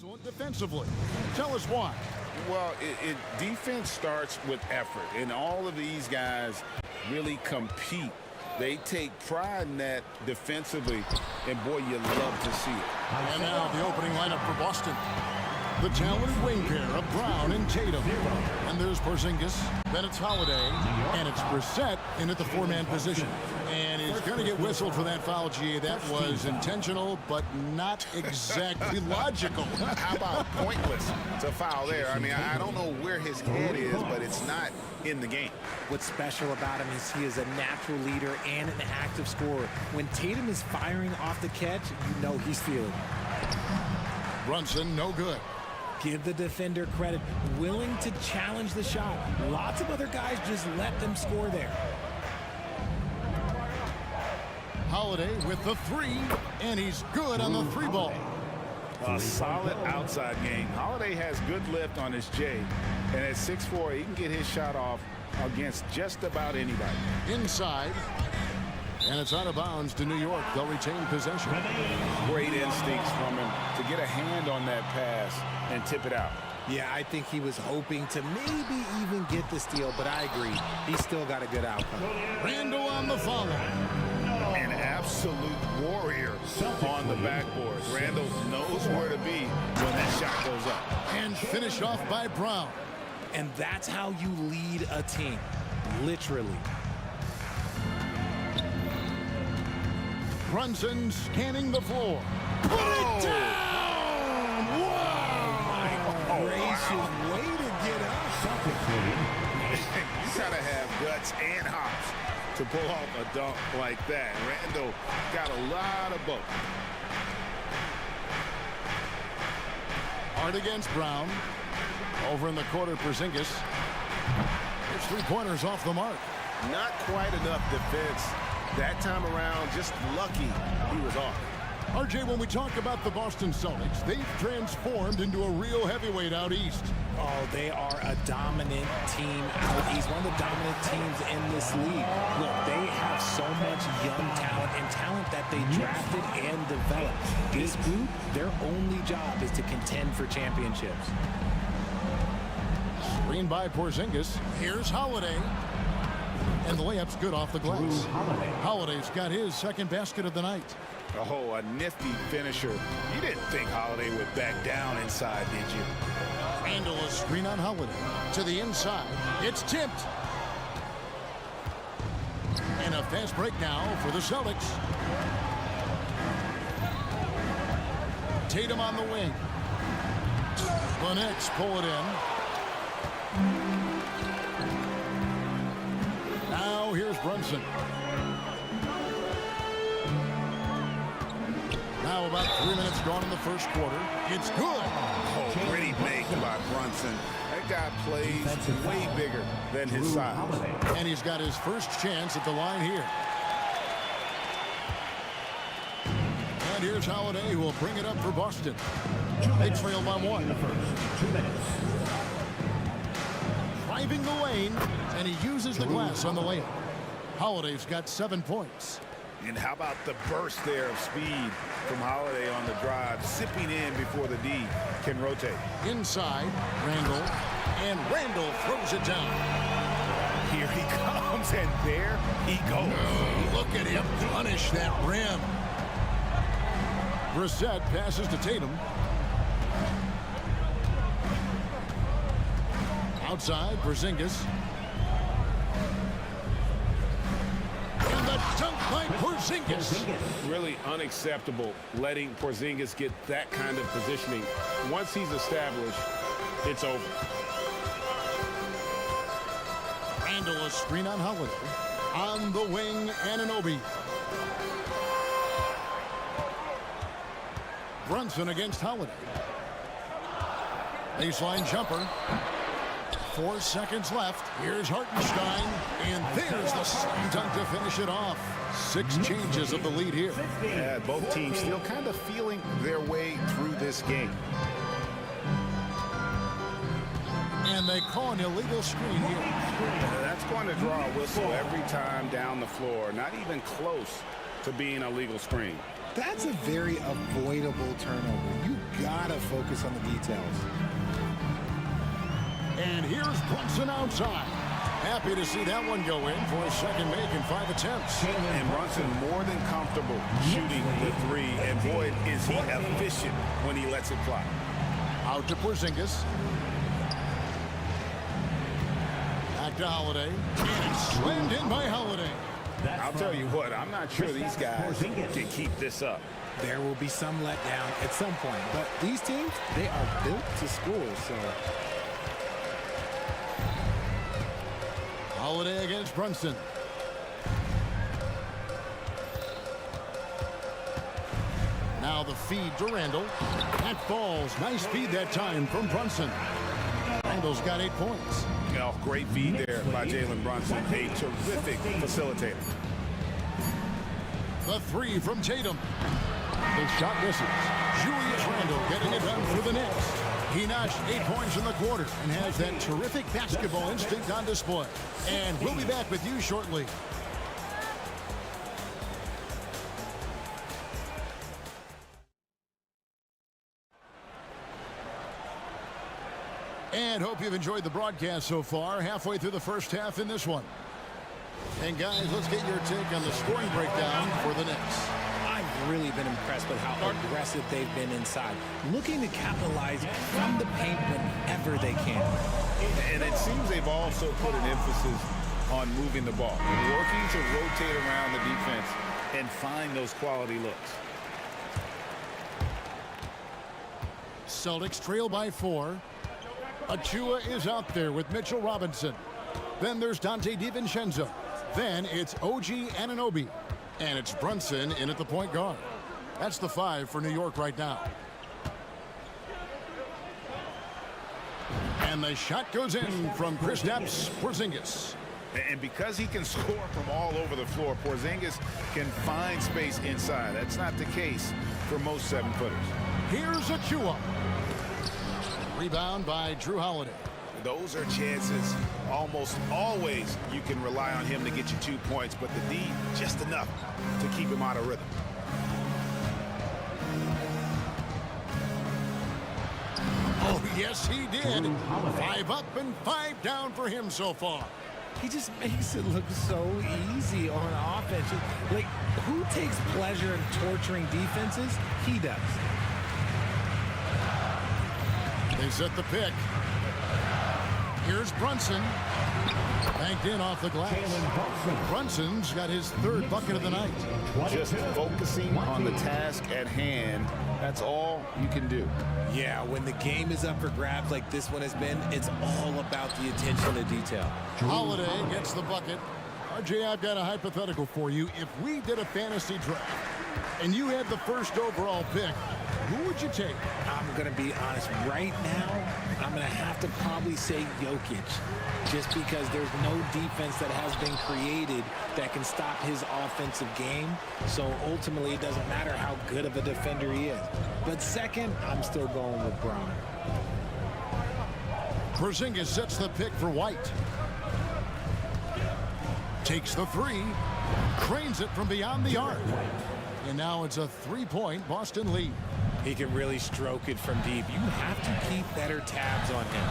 A: excellent defensively. Tell us why.
B: Well, defense starts with effort, and all of these guys really compete. They take pride in that defensively, and boy, you love to see it.
A: And now the opening lineup for Boston. The talented wing pair of Brown and Tatum. And there's Porzingis, then it's Holiday, and it's Brissett in at the four-man position. And he's going to get whistled for that foul, G. That was intentional, but not exactly logical.
B: How about pointless to foul there? I mean, I don't know where his head is, but it's not in the game.
K: What's special about him is he is a natural leader and an active scorer. When Tatum is firing off the catch, you know he's feeling it.
A: Brunson, no good.
K: Give the defender credit, willing to challenge the shot. Lots of other guys just let them score there.
A: Holiday with the three, and he's good on the three ball.
B: A solid outside game. Holiday has good lift on his J, and at 6'4", he can get his shot off against just about anybody.
A: Inside, and it's out of bounds to New York. They'll retain possession.
B: Great instincts from him to get a hand on that pass and tip it out.
K: Yeah, I think he was hoping to maybe even get the steal, but I agree. He still got a good outcome.
A: Randall on the follow.
B: An absolute warrior on the backboard. Randall knows where to be when that shot goes up.
A: And finished off by Brown.
K: And that's how you lead a team, literally.
A: Brunson scanning the floor. Put it down! Wow!
K: Gracious way to get up.
B: You gotta have guts and hops to pull off a dunk like that. Randall got a lot of both.
A: Hard against Brown. Over in the quarter, Porzingis. His three-pointers off the mark.
B: Not quite enough defense that time around. Just lucky he was off.
A: RJ, when we talk about the Boston Celtics, they've transformed into a real heavyweight out east.
K: Oh, they are a dominant team out east. One of the dominant teams in this league. Look, they have so much young talent and talent that they drafted and developed. This group, their only job is to contend for championships.
A: Screen by Porzingis. Here's Holiday. And the layup's good off the glass. Holiday's got his second basket of the night.
B: Oh, a nifty finisher. You didn't think Holiday would back down inside, did you?
A: Randall a screen on Holiday. To the inside. It's tipped. And a fast break now for the Celtics. Tatum on the wing. The Knicks pull it in. Now here's Brunson. Now about 3 minutes gone in the first quarter. It's good.
B: Oh, pretty make by Brunson. That guy plays way bigger than his size.
A: And he's got his first chance at the line here. And here's Holiday, who will bring it up for Boston. They trail by one. Driving the lane, and he uses the glass on the layup. Holiday's got 7 points.
B: And how about the burst there of speed from Holiday on the drive, zipping in before the D can rotate.
A: Inside, Randall, and Randall throws it down.
B: Here he comes, and there he goes.
A: Oh, look at him punish that rim. Brissett passes to Tatum. Outside, Porzingis. And the dunk by Porzingis.
B: Really unacceptable letting Porzingis get that kind of positioning. Once he's established, it's over.
A: Randall a screen on Holiday. On the wing, Anunoby. Brunson against Holiday. Baseline jumper. 4 seconds left. Here's Hartenstein. And there's the slam dunk to finish it off. 6 changes of the lead here.
B: Yeah, both teams still kind of feeling their way through this game.
A: And they call an illegal screen here.
B: That's going to draw a whistle every time down the floor. Not even close to to being a legal screen.
K: That's a very avoidable turnover. You gotta focus on the details.
A: And here's Brunson outside. Happy to see that one go in for a second make in 5 attempts.
B: And Brunson more than comfortable shooting the three. And boy, is he efficient when he lets it fly.
A: Out to Porzingis. Back to Holiday. And it's slammed in by Holiday.
B: I'll tell you what, I'm not sure these guys can keep this up.
K: There will be some letdown at some point, but these teams, they are built to score, so.
A: Holiday against Brunson. Now the feed to Randall. That falls. Nice feed that time from Brunson. Randall's got 8 points.
B: Oh, great feed there by Jalen Brunson. A terrific facilitator.
A: The three from Tatum. The shot misses. Julius Randle getting it done for the Knicks. He notched 8 points in the quarter and has that terrific basketball instinct on display. And we'll be back with you shortly. And hope you've enjoyed the broadcast so far. Halfway through the first half in this one. And guys, let's get your take on the scoring breakdown for the Knicks.
K: I've really been impressed with how aggressive they've been inside, looking to capitalize from the paint whenever they can.
B: And it seems they've also put an emphasis on moving the ball, working to rotate around the defense and find those quality looks.
A: Celtics trail by 4. Achua is out there with Mitchell Robinson. Then there's Dante DiVincenzo. Then it's OG Anunoby. And it's Brunson in at the point guard. That's the 5 for New York right now. And the shot goes in from Kristaps Porzingis.
B: And because he can score from all over the floor, Porzingis can find space inside. That's not the case for most 7-footers.
A: Here's Achua. Rebound by Drew Holiday.
B: Those are chances. Almost always you can rely on him to get you 2 points, but the D, just enough to keep him out of rhythm.
A: Oh, yes, he did. 5 up and 5 down for him so far.
K: He just makes it look so easy on offense. Like, who takes pleasure in torturing defenses? He does.
A: They set the pick. Here's Brunson. Banked in off the glass. Brunson's got his 3rd bucket of the night.
B: Just focusing on the task at hand. That's all you can do.
K: Yeah, when the game is up for grabs like this one has been, it's all about the attention to detail.
A: Holiday gets the bucket. RJ, I've got a hypothetical for you. If we did a fantasy draft and you had the 1st overall pick, who would you take?
K: I'm going to be honest. Right now, I'm going to have to probably say Jokic, just because there's no defense that has been created that can stop his offensive game. So ultimately, it doesn't matter how good of a defender he is. But second, I'm still going with Brown.
A: Porzingis sets the pick for White. Takes the 3. Cranes it from beyond the arc. And now it's a 3-point Boston lead.
K: He can really stroke it from deep. You have to keep better tabs on him.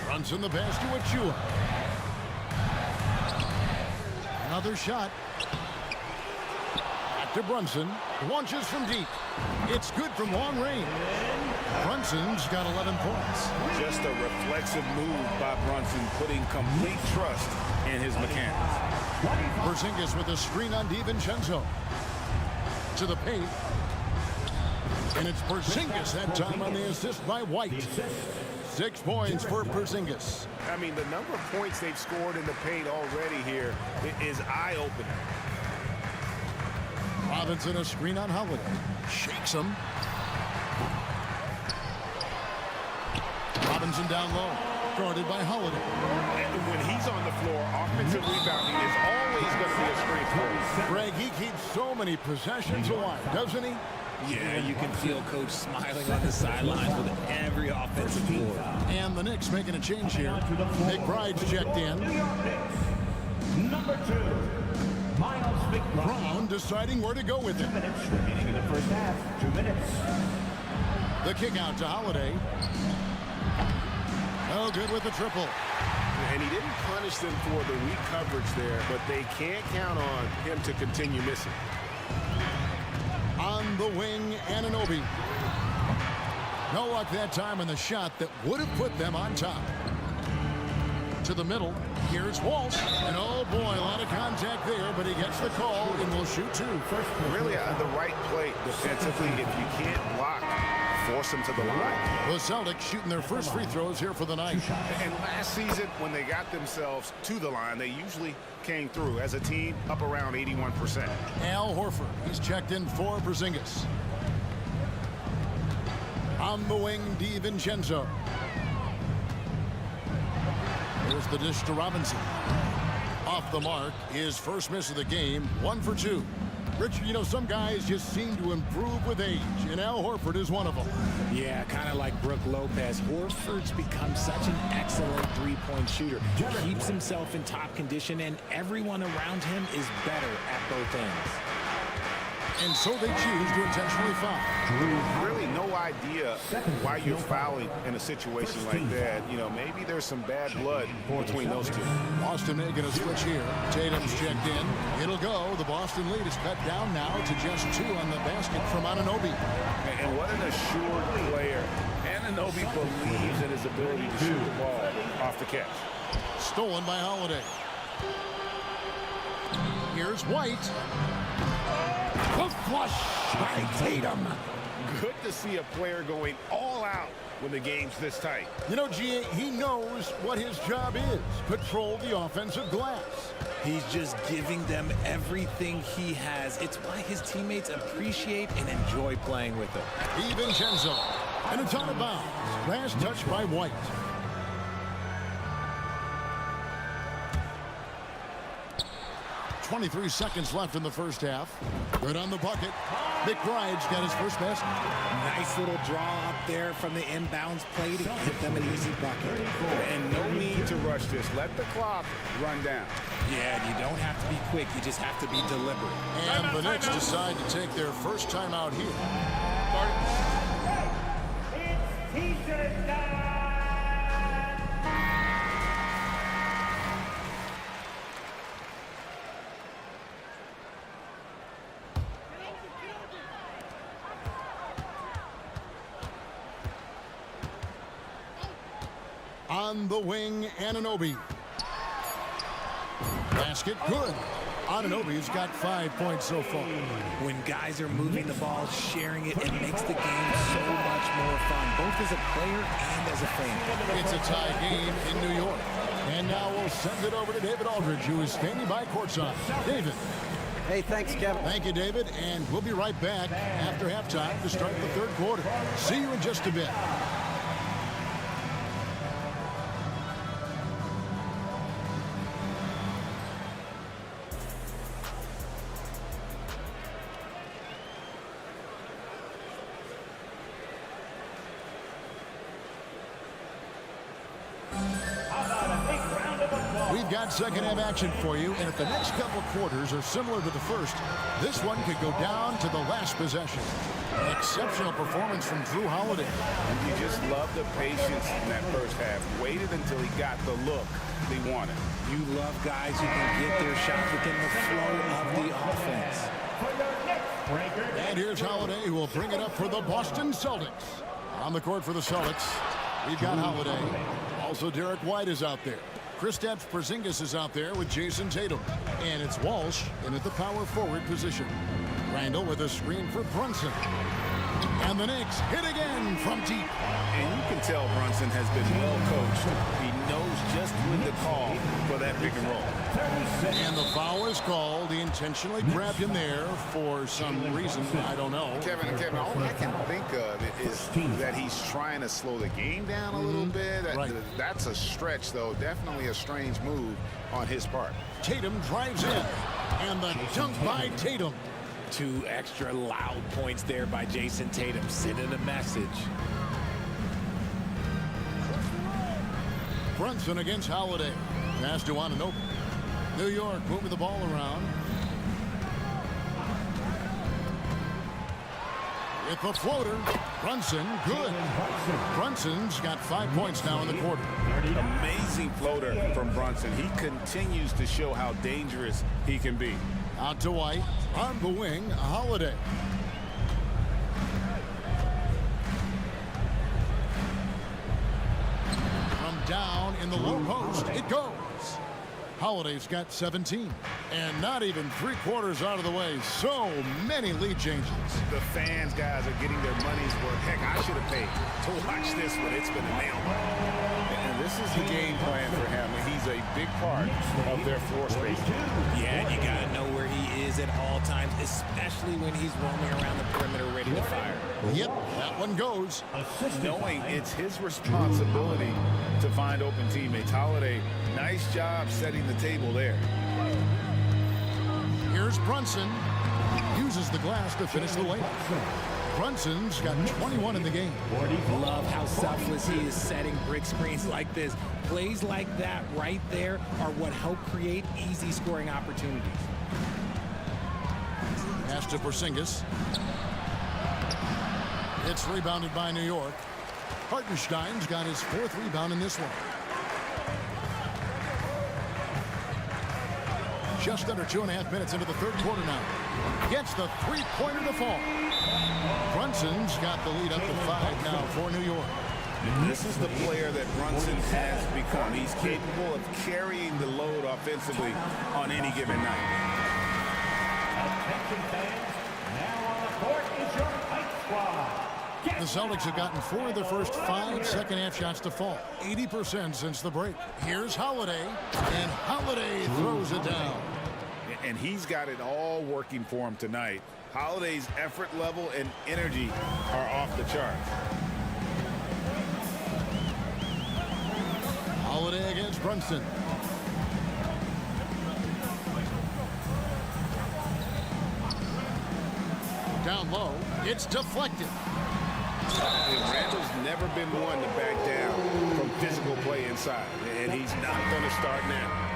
A: Runs in the pass to Achua. Another shot. Back to Brunson. Launches from deep. It's good from long range. Brunson's got 11 points.
B: Just a reflexive move by Brunson, putting complete trust in his mechanics.
A: Porzingis with a screen on DiVincenzo. To the paint. And it's Porzingis that time on the assist by White. 6 points for Porzingis.
B: I mean, the number of points they've scored in the paint already here is eye-opening.
A: Robinson a screen on Holiday. Shakes him. Robinson down low. Guarded by Holiday.
B: And when he's on the floor, offensive rebounding is always going to be a strength for him.
A: Greg, he keeps so many possessions alive, doesn't he?
K: Yeah, you can feel Coach smiling on the sidelines with every offensive floor.
A: And the Knicks making a change here. McBride's checked in.
D: Number 2,
A: Brown deciding where to go with it.
D: 2 minutes remaining in the first half. 2 minutes.
A: The kick out to Holiday. No good with the triple.
B: And he didn't punish them for the weak coverage there, but they can't count on him to continue missing.
A: On the wing, Anunoby. No luck that time on the shot that would have put them on top. To the middle, here's Walsh. And oh boy, a lot of contact there, but he gets the call and will shoot two.
B: Really the right play defensively. If you can't block, force them to the line.
A: The Celtics shooting their first free throws here for the night.
B: And last season, when they got themselves to the line, they usually came through as a team up around 81%.
A: Al Horford, he's checked in for Porzingis. On the wing, DiVincenzo. Here's the dish to Robinson. Off the mark, his first miss of the game, 1 for 2. Richard, you know, some guys just seem to improve with age, and Al Horford is one of them.
K: Yeah, kind of like Brook Lopez. Horford's become such an excellent three-point shooter. Keeps himself in top condition, and everyone around him is better at both ends.
A: And so they choose to intentionally foul.
B: Really no idea why you're fouling in a situation like that. You know, maybe there's some bad blood between those two.
A: Boston making a switch here. Tatum's checked in. It'll go. The Boston lead is cut down now to just 2 on the basket from Anunoby.
B: And what an assured player. Anunoby believes in his ability to shoot the ball off the catch.
A: Stolen by Holiday. Here's White. The flush by Tatum.
B: Good to see a player going all out when the game's this tight.
A: You know, G.A., he knows what his job is. Control the offensive glass.
K: He's just giving them everything he has. It's why his teammates appreciate and enjoy playing with him.
A: DiVincenzo. And it's out of bounds. Last touch by White. .23 seconds left in the first half. Good on the bucket. McBride's got his first basket.
K: Nice little draw up there from the inbounds play to give them an easy bucket.
B: And no need to rush this. Let the clock run down.
K: Yeah, you don't have to be quick. You just have to be deliberate.
A: And the Knicks decide to take their first time out here. On the wing, Anunoby. Basket good. Anunoby's got 5 points so far.
K: When guys are moving the ball, sharing it, it makes the game so much more fun, both as a player and as a fan.
A: It's a tie game in New York. And now we'll send it over to David Aldridge, who is standing by courtside. David.
E: Hey, thanks, Kevin.
A: Thank you, David. And we'll be right back after halftime to start the third quarter. See you in just a bit. We've got second half action for you, and if the next couple quarters are similar to the first, this one could go down to the last possession. An exceptional performance from Drew Holiday.
B: You just love the patience in that first half. Waited until he got the look he wanted.
K: You love guys who can get their shot within the flow of the offense.
A: And here's Holiday, who will bring it up for the Boston Celtics. On the court for the Celtics, we've got Holiday. Also, Derek White is out there. Kristaps Porzingis is out there with Jason Tatum. And it's Walsh in at the power forward position. Randall with a screen for Brunson. And the Knicks hit again from deep.
B: And you can tell Brunson has been well coached. He knows just when to call for that pick and roll.
A: And the foul is called. He intentionally grabbed him there for some reason. I don't know.
B: Kevin, all I can think of is that he's trying to slow the game down a little bit.
A: Right.
B: That's a stretch, though. Definitely a strange move on his part.
A: Tatum drives in. And the dunk by Tatum.
K: 2 extra loud points there by Jason Tatum, sending a message.
A: Brunson against Holiday. Pass to Anunoby. New York moving the ball around. With the floater, Brunson, good. Brunson's got 5 points now in the quarter.
B: Amazing floater from Brunson. He continues to show how dangerous he can be.
A: Out to White, on the wing, Holiday. From down in the low post, it goes. Holiday's got 17. And not even 3/4 out of the way. So many lead changes.
B: The fans, guys, are getting their money's worth. Heck, I should have paid to watch this one. It's been a nail. And this is the game plan for him. He's a big part of their floor space.
K: Yeah, and you got to know where he is at all times, especially when he's roaming around the perimeter ready to fire.
A: Yep, that one goes.
B: Knowing it's his responsibility to find open teammates. Holiday, nice job setting the table there.
A: Here's Brunson. Uses the glass to finish the layup. Brunson's got 21 in the game.
K: Love how selfless he is setting brick screens like this. Plays like that right there are what help create easy scoring opportunities.
A: Pass to Porzingis. It's rebounded by New York. Hartenstein's got his 4th rebound in this one. Just under 2.5 minutes into the 3rd quarter now. Gets the 3-pointer to fall. Brunson's got the lead up to 5 now for New York.
B: This is the player that Brunson has become. He's capable of carrying the load offensively on any given night.
D: Attention fans, now on the court is your Knights squad.
A: The Celtics have gotten 4 of their first 5 second-half shots to fall. 80% since the break. Here's Holiday, and Holiday throws it down.
B: And he's got it all working for him tonight. Holiday's effort level and energy are off the charts.
A: Holiday against Brunson. Down low, it's deflected.
B: Randall's never been one to back down from physical play inside, and he's not going to start now.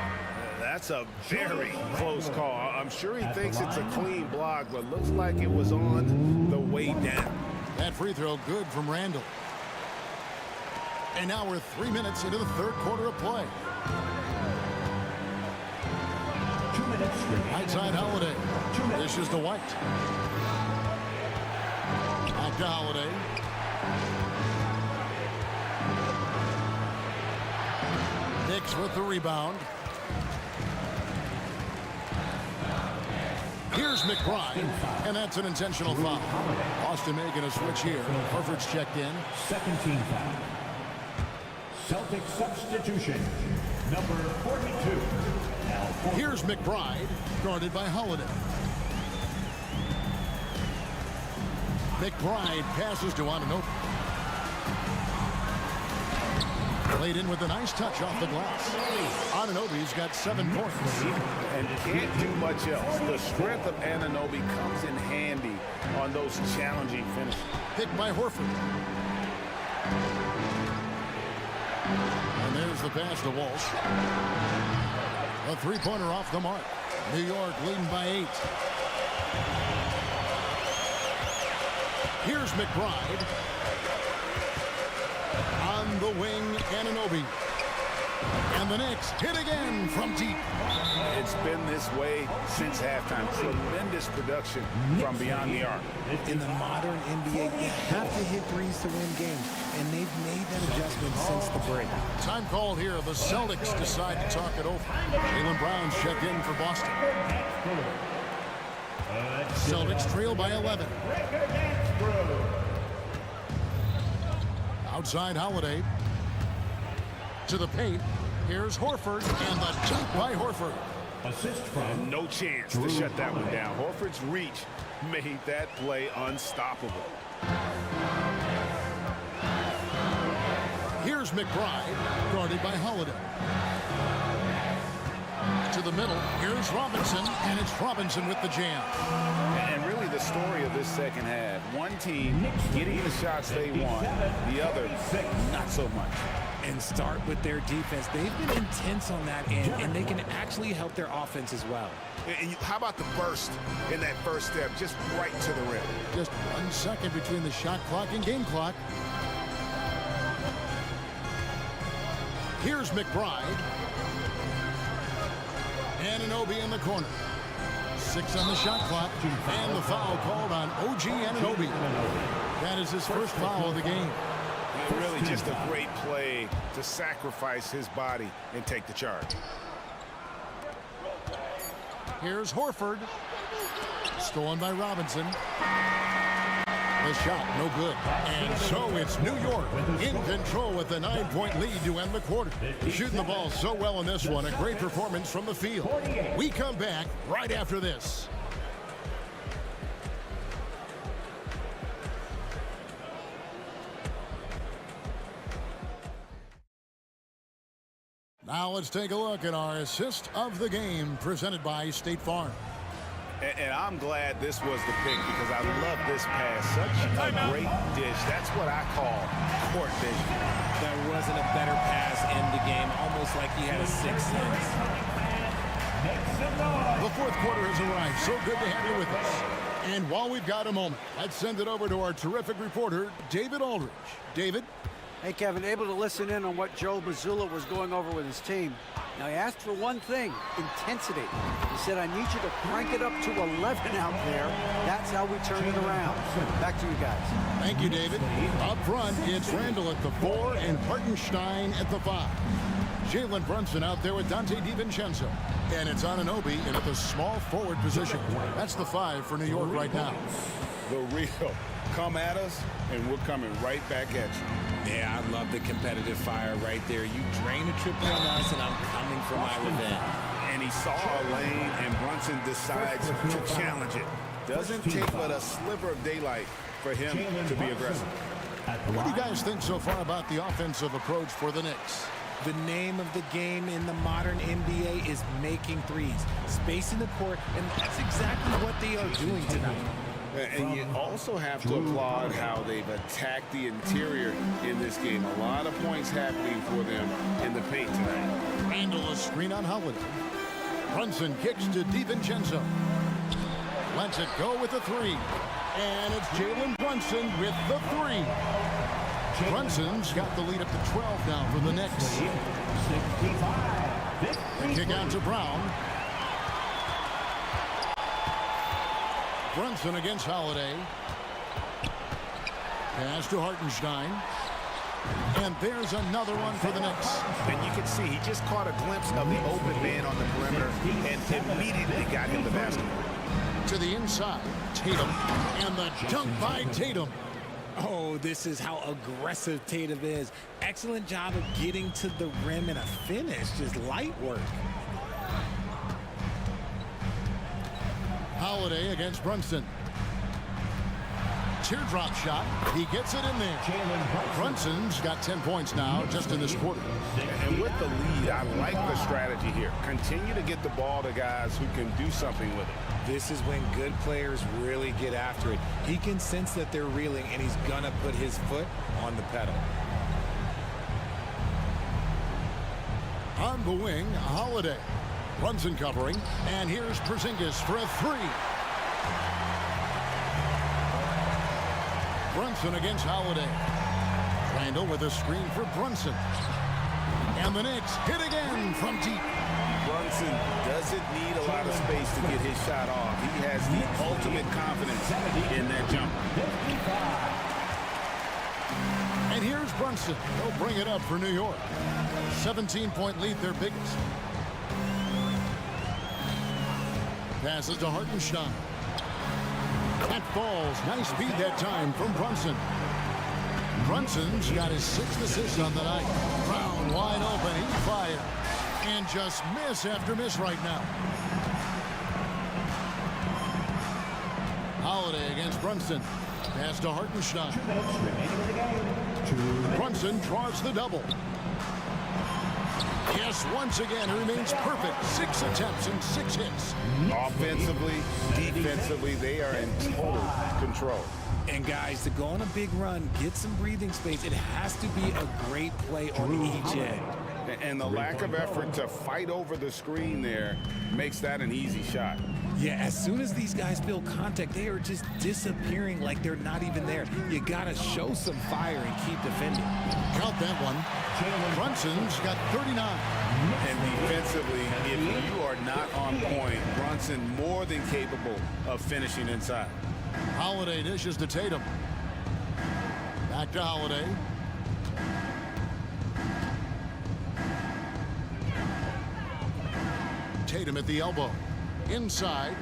B: That's a very close call. I'm sure he thinks it's a clean block, but looks like it was on the way down.
A: That free throw good from Randall. And now we're 3 minutes into the 3rd quarter of play.
D: 2 minutes remaining.
A: Outside Holiday. Dishes to White. Back to Holiday. Knicks with the rebound. Here's McBride, and that's an intentional foul. Austin making a switch here. Horford's checked in.
D: Second team foul. Celtic substitution, number 42.
A: Here's McBride, guarded by Holiday. McBride passes to Anunoby. Played in with a nice touch off the glass. Anunoby's got 7 points.
B: And can't do much else. The strength of Anunoby comes in handy on those challenging finishes.
A: Picked by Horford. And there's the pass to Walsh. A 3-pointer off the mark. New York leading by 8. Here's McBride. On the wing, Anunoby. And the Knicks hit again from deep.
B: It's been this way since halftime. Tremendous production from beyond the arc.
K: In the modern NBA, you have to hit threes to win games, and they've made that adjustment since the break.
A: Time call here. The Celtics decide to talk it over. Jaylen Brown's checked in for Boston. Celtics trail by 11. Outside Holiday. To the paint. Here's Horford, and the jump by Horford.
D: Assist from
B: no chance to shut that one down. Horford's reach made that play unstoppable.
A: Here's McBride, guarded by Holiday. To the middle, here's Robinson, and it's Robinson with the jam.
B: And really the story of this second half. One team getting the shots they want, the other not so much.
K: and start with their defense. They've been intense on that end, and they can actually help their offense as well.
B: And how about the burst in that first step, just right to the rim?
A: Just 1 second between the shot clock and game clock. Here's McBride. Anunoby in the corner. 6 on the shot clock, and the foul called on OG Anunoby. That is his first foul of the game.
B: Really just a great play to sacrifice his body and take the charge.
A: Here's Horford. Stolen by Robinson. The shot, no good. And so it's New York in control with a 9-point lead to end the quarter. Shooting the ball so well in this one. A great performance from the field. We come back right after this. Now let's take a look at our assist of the game presented by State Farm.
B: And I'm glad this was the pick because I love this pass. Such a great dish. That's what I call court vision.
K: There wasn't a better pass in the game, almost like he had a sixth sense.
A: The fourth quarter has arrived. So good to have you with us. And while we've got a moment, let's send it over to our terrific reporter, David Aldridge. David?
E: Hey, Kevin, able to listen in on what Joe Mazzulla was going over with his team. Now, he asked for one thing, intensity. He said, I need you to crank it up to 11 out there. That's how we turn it around. Back to you guys.
A: Thank you, David. Up front, it's Randall at the 4 and Hartenstein at the 5. Jalen Brunson out there with Dante DiVincenzo. And it's Anunoby in at the small forward position. That's the 5 for New York right now.
B: The real. Come at us, and we're coming right back at you.
K: Yeah, I love the competitive fire right there. You drain a triple on us, and I'm coming for my revenge.
B: And he saw a lane, and Brunson decides to challenge it. Doesn't take but a sliver of daylight for him to be aggressive.
A: What do you guys think so far about the offensive approach for the Knicks?
K: The name of the game in the modern NBA is making threes, spacing the court, and that's exactly what they are doing tonight.
B: And you also have to applaud how they've attacked the interior in this game. A lot of points happening for them in the paint tonight.
A: Randall a screen on Holiday. Brunson kicks to DiVincenzo. Lets it go with the 3. And it's Jalen Brunson with the 3. Brunson's got the lead up to 12 now for the Knicks. The kick out to Brown. Brunson against Holiday. Pass to Hartenstein. And there's another one for the Knicks.
B: And you can see he just caught a glimpse of the open man on the perimeter and immediately got him the basketball.
A: To the inside, Tatum. And the dunk by Tatum.
K: Oh, this is how aggressive Tatum is. Excellent job of getting to the rim and a finish. Just light work.
A: Holiday against Brunson. Teardrop shot. He gets it in there. Brunson's got 10 points now just in this quarter.
B: And with the lead, I like the strategy here. Continue to get the ball to guys who can do something with it.
K: This is when good players really get after it. He can sense that they're reeling, and he's going to put his foot on the pedal.
A: On the wing, Holiday. Brunson covering, and here's Porzingis for a 3. Brunson against Holiday. Randall with a screen for Brunson. And the Knicks hit again from deep.
B: Brunson doesn't need a lot of space to get his shot off. He has the ultimate confidence in that jumper.
A: And here's Brunson. He'll bring it up for New York. 17-point lead, their biggest. Passes to Hartenstein. That falls. Nice speed that time from Brunson. Brunson's got his 6th assist on the night. Brown wide open. He fired. And just miss after miss right now. Holiday against Brunson. Pass to Hartenstein. Brunson draws the double. He has Yes, once again, he remains perfect. 6 attempts and 6 hits.
B: Offensively, defensively, they are in total control.
K: And guys, to go on a big run, get some breathing space, it has to be a great play on each end.
B: And the lack of effort to fight over the screen there makes that an easy shot.
K: Yeah, as soon as these guys build contact, they are just disappearing like they're not even there. You gotta show some fire and keep defending.
A: Count that one. Brunson's got 39.
B: And defensively, if you are not on point, Brunson more than capable of finishing inside.
A: Holiday dishes to Tatum. Back to Holiday. Tatum at the elbow. Inside.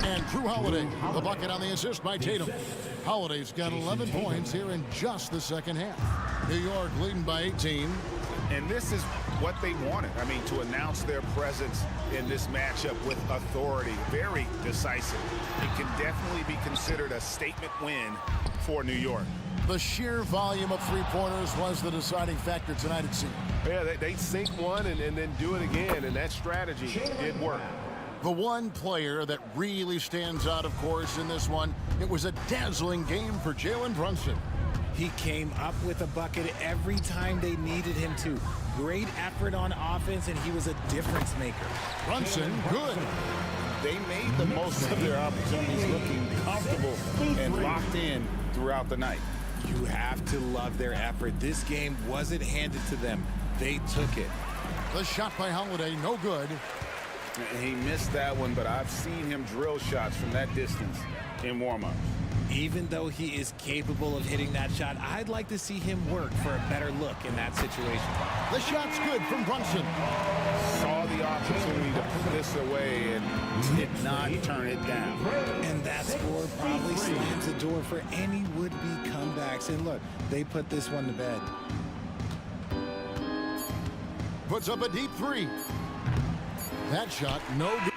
A: And Drew Holiday, the bucket on the assist by Tatum. Holiday's got 11 points here in just the second half. New York leading by 18.
B: And this is what they wanted. I mean, to announce their presence in this matchup with authority, very decisive. It can definitely be considered a statement win for New York.
A: The sheer volume of three-pointers was the deciding factor tonight, it seemed.
G: Yeah, they sink one and then do it again, and that strategy did work.
A: The one player that really stands out, of course, in this one, it was a dazzling game for Jalen Brunson.
K: He came up with a bucket every time they needed him to. Great effort on offense, and he was a difference maker.
A: Brunson, good.
B: They made the most of their opportunities, looking comfortable and locked in throughout the night.
K: You have to love their effort. This game wasn't handed to them. They took it.
A: The shot by Holiday, no good.
B: He missed that one, but I've seen him drill shots from that distance in warm-ups.
K: Even though he is capable of hitting that shot, I'd like to see him work for a better look in that situation.
A: The shot's good from Brunson.
B: Saw the opportunity to put this away and did not turn it down.
K: And that score probably slams the door for any would-be comebacks. And look, they put this one to bed.
A: Puts up a deep three. That shot, no good.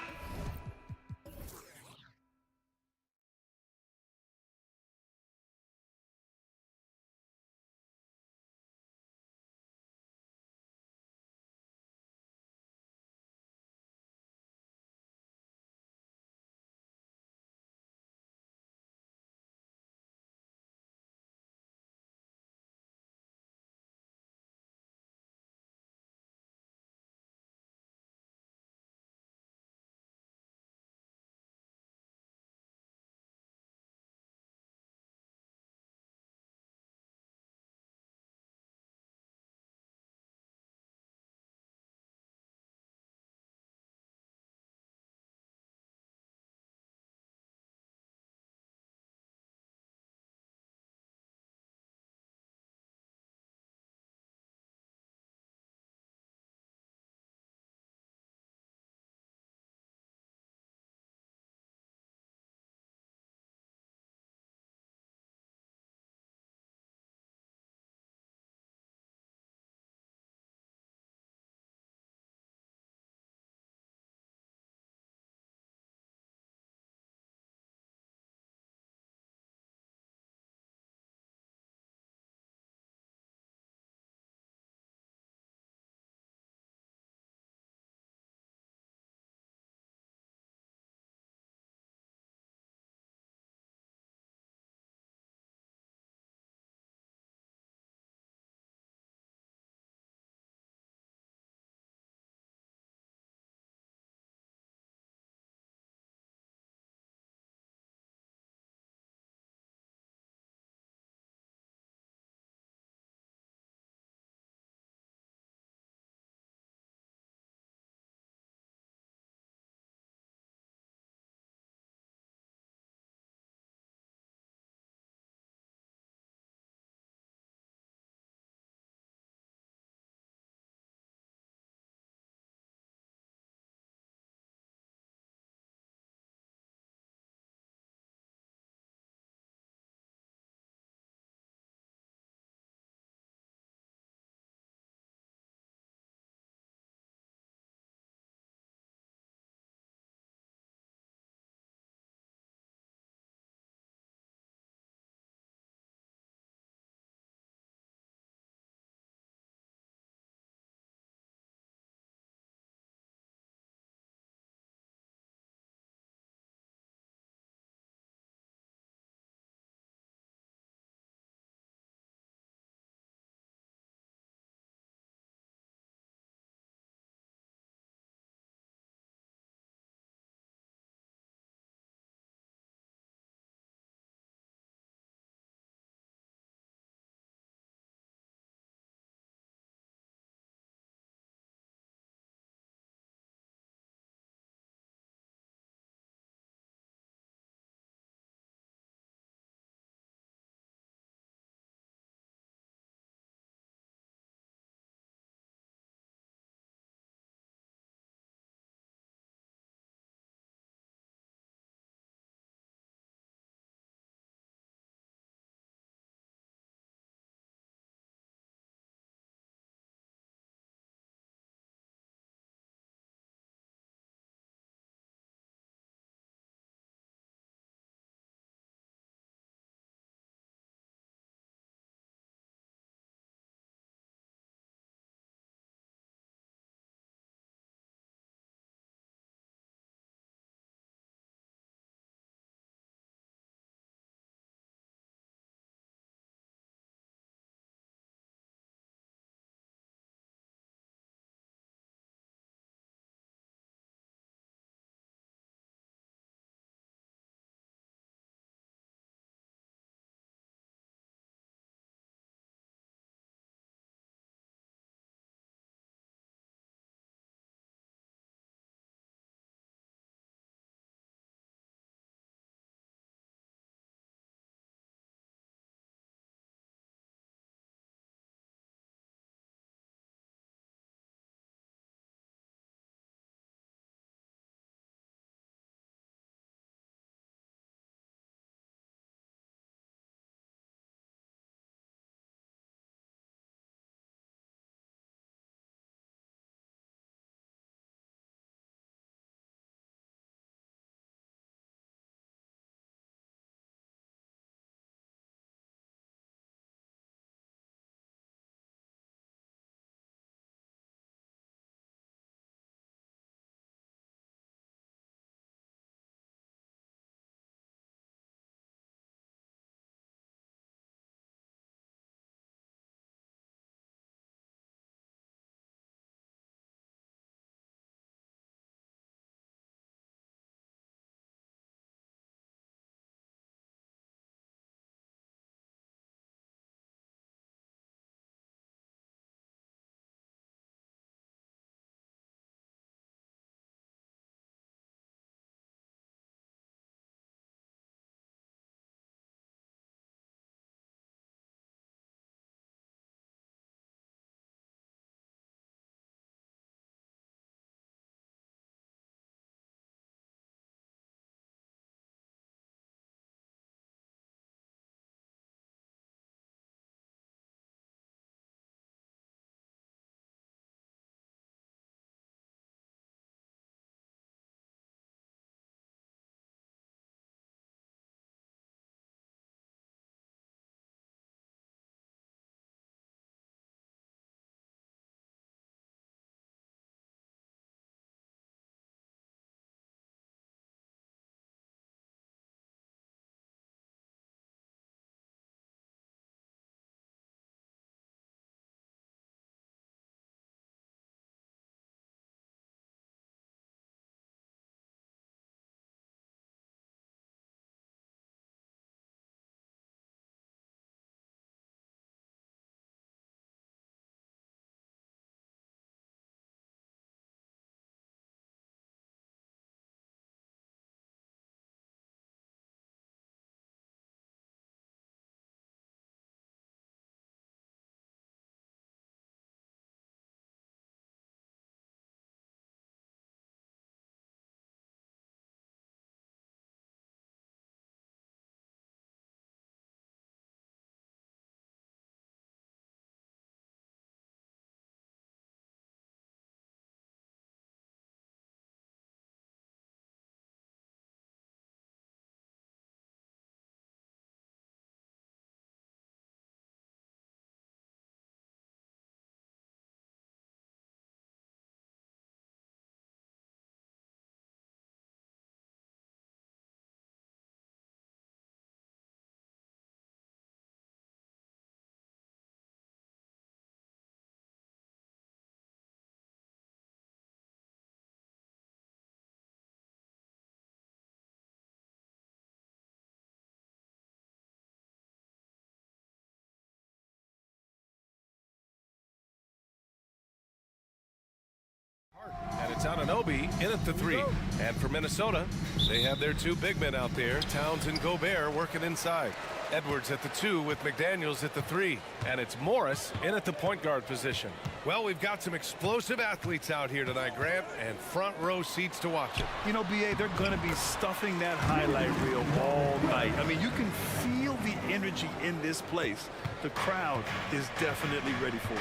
G: it's Anunoby in at the 3. And for Minnesota, they have their 2 big men out there, Towns and Gobert, working inside. Edwards at the 2 with McDaniels at the 3. And it's Morris in at the point guard position. Well, we've got some explosive athletes out here tonight, Grant, and front row seats to watch it.
H: You know, BA, they're going to be stuffing that highlight reel all night. I mean, you can feel the energy in this place. The crowd is definitely ready for it.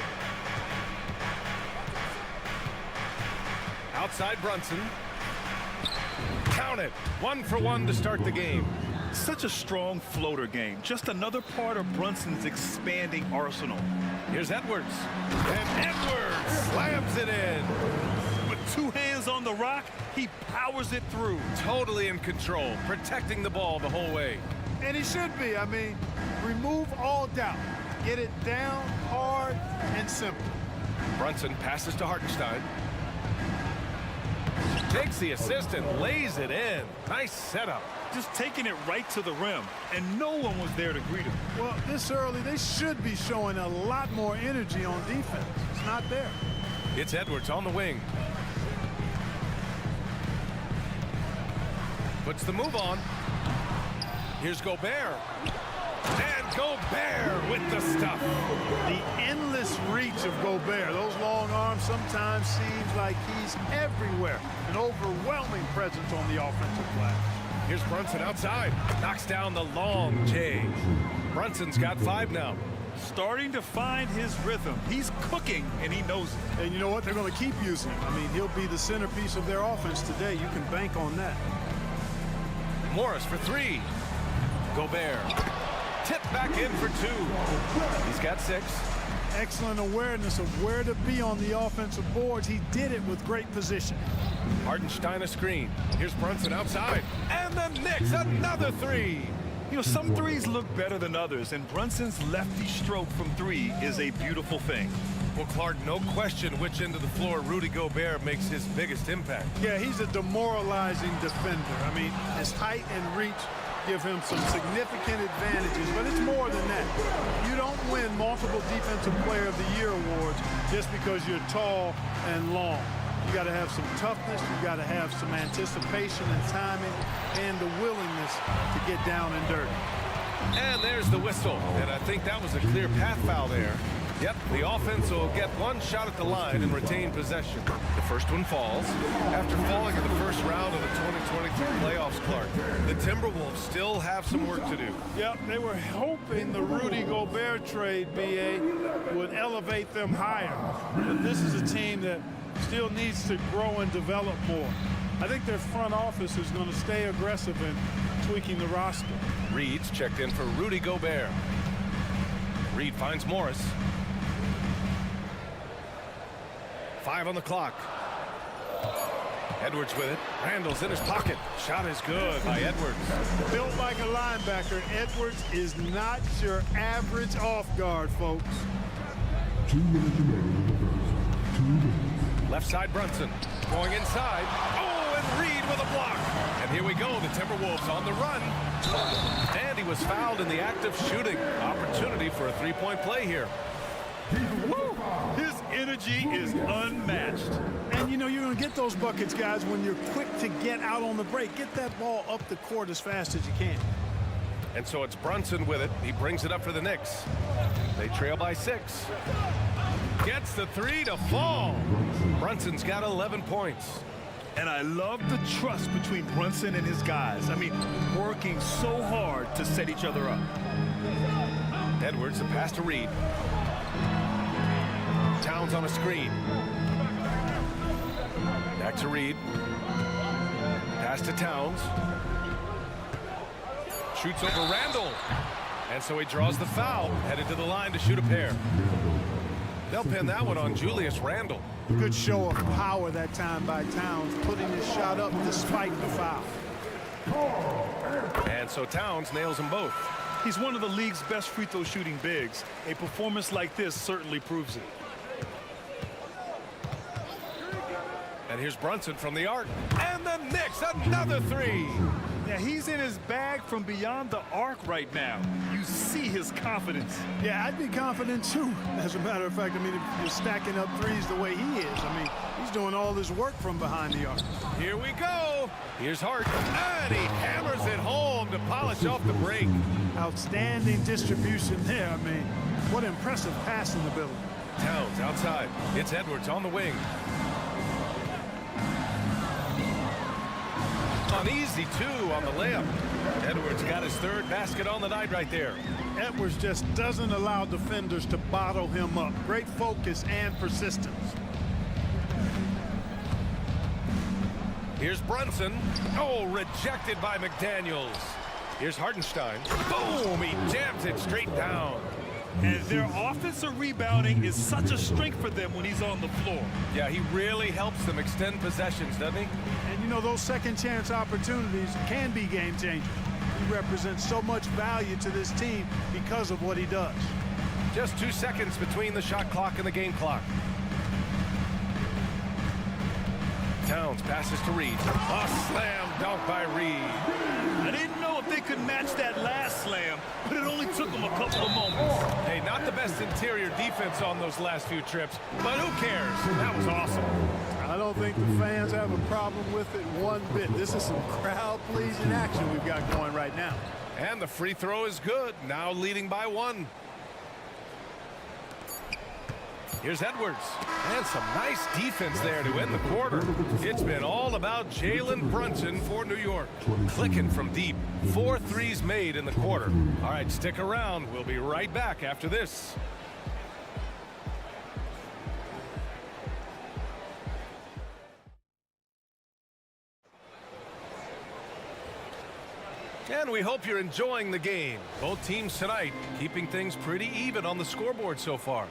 G: Outside Brunson. Count it. 1 for 1 to start the game.
H: Such a strong floater game. Just another part of Brunson's expanding arsenal.
G: Here's Edwards. And Edwards slams it in.
H: With 2 hands on the rock, he powers it through.
G: Totally in control, protecting the ball the whole way.
I: And he should be. I mean, remove all doubt. Get it down, hard, and simple.
G: Brunson passes to Hartenstein. Takes the assist and lays it in. Nice setup.
H: Just taking it right to the rim, and no one was there to greet him.
I: Well, this early, they should be showing a lot more energy on defense. It's not there.
G: It's Edwards on the wing. Puts the move on. Here's Gobert. And Gobert with the stuff.
I: The endless reach of Gobert. Those long arms sometimes seems like he's everywhere. An overwhelming presence on the offensive glass.
G: Here's Brunson outside. Knocks down the long J. Brunson's got 5 now.
H: Starting to find his rhythm. He's cooking, and he knows it.
I: And you know what? They're going to keep using him. I mean, he'll be the centerpiece of their offense today. You can bank on that.
G: Morris for 3. Gobert. Tip back in for 2. He's got 6.
I: Excellent awareness of where to be on the offensive boards. He did it with great position.
G: Hartenstein a screen. Here's Brunson outside. And the Knicks another 3.
H: You know, some threes look better than others, and Brunson's lefty stroke from 3 is a beautiful thing.
G: Well, Clark, no question which end of the floor Rudy Gobert makes his biggest impact.
I: Yeah, he's a demoralizing defender. I mean, his height and reach give him some significant advantages, but it's more than that. You don't win multiple Defensive Player of the Year awards just because you're tall and long. You got to have some toughness, you got to have some anticipation and timing, and the willingness to get down and dirty.
G: And there's the whistle, and I think that was a clear path foul there. Yep, the offense will get 1 shot at the line and retain possession. The first one falls. After falling in the first round of the 2023 playoffs, Clark, the Timberwolves still have some work to do.
I: Yep, they were hoping the Rudy Gobert trade, BA, would elevate them higher. But this is a team that still needs to grow and develop more. I think their front office is going to stay aggressive in tweaking the roster.
G: Reed's checked in for Rudy Gobert. Reed finds Morris. 5 on the clock. Edwards with it. Randall's in his pocket. Shot is good by Edwards.
I: Built like a linebacker, Edwards is not your average off guard, folks.
D: 2 minutes remaining in the first. 2 minutes.
G: Left side Brunson. Going inside. Oh, and Reed with a block. And here we go. The Timberwolves on the run. And he was fouled in the act of shooting. Opportunity for a 3-point play here.
H: Woo! His energy is unmatched.
I: And you know, you're going to get those buckets, guys, when you're quick to get out on the break. Get that ball up the court as fast as you can.
G: And so it's Brunson with it. He brings it up for the Knicks. They trail by 6. Gets the 3 to fall. Brunson's got 11 points.
H: And I love the trust between Brunson and his guys. I mean, working so hard to set each other up.
G: Edwards, a pass to Reed. Towns on a screen. Back to Reed. Pass to Towns. Shoots over Randall. And so he draws the foul. Headed to the line to shoot a pair. They'll pin that one on Julius Randle.
I: Good show of power that time by Towns, putting his shot up despite the foul.
G: And so Towns nails them both.
H: He's one of the league's best free throw shooting bigs. A performance like this certainly proves it.
G: And here's Brunson from the arc. And the Knicks, another 3.
H: Yeah, he's in his bag from beyond the arc right now. You see his confidence.
I: Yeah, I'd be confident too. As a matter of fact, I mean, if you're stacking up threes the way he is, I mean, he's doing all this work from behind the arc.
G: Here we go. Here's Hart. And he hammers it home to polish off the break.
I: Outstanding distribution there. I mean, what impressive passing ability.
G: Towns outside. It's Edwards on the wing. An easy two on the layup. Edwards got his third basket on the night right there.
I: Edwards just doesn't allow defenders to bottle him up. Great focus and persistence.
G: Here's Brunson. Oh, rejected by McDaniels. Here's Hartenstein. Boom! He jams it straight down.
H: And their offensive rebounding is such a strength for them when he's on the floor.
G: Yeah, he really helps them extend possessions, doesn't he?
I: And you know, those second chance opportunities can be game changers. He represents so much value to this team because of what he does.
G: Just 2 seconds between the shot clock and the game clock. Towns passes to Reed. A slam dunk by Reed.
H: I didn't know if they could match that last slam, but it only took them a couple of moments.
G: Hey, not the best interior defense on those last few trips, but who cares? That was awesome.
I: I don't think the fans have a problem with it one bit. This is some crowd-pleasing action we've got going right now.
G: And the free throw is good, now leading by 1. Here's Edwards. And some nice defense there to end the quarter. It's been all about Jalen Brunson for New York. Clicking from deep. 4 threes made in the quarter. All right, stick around. We'll be right back after this. And we hope you're enjoying the game. Both teams tonight keeping things pretty even on the scoreboard so far.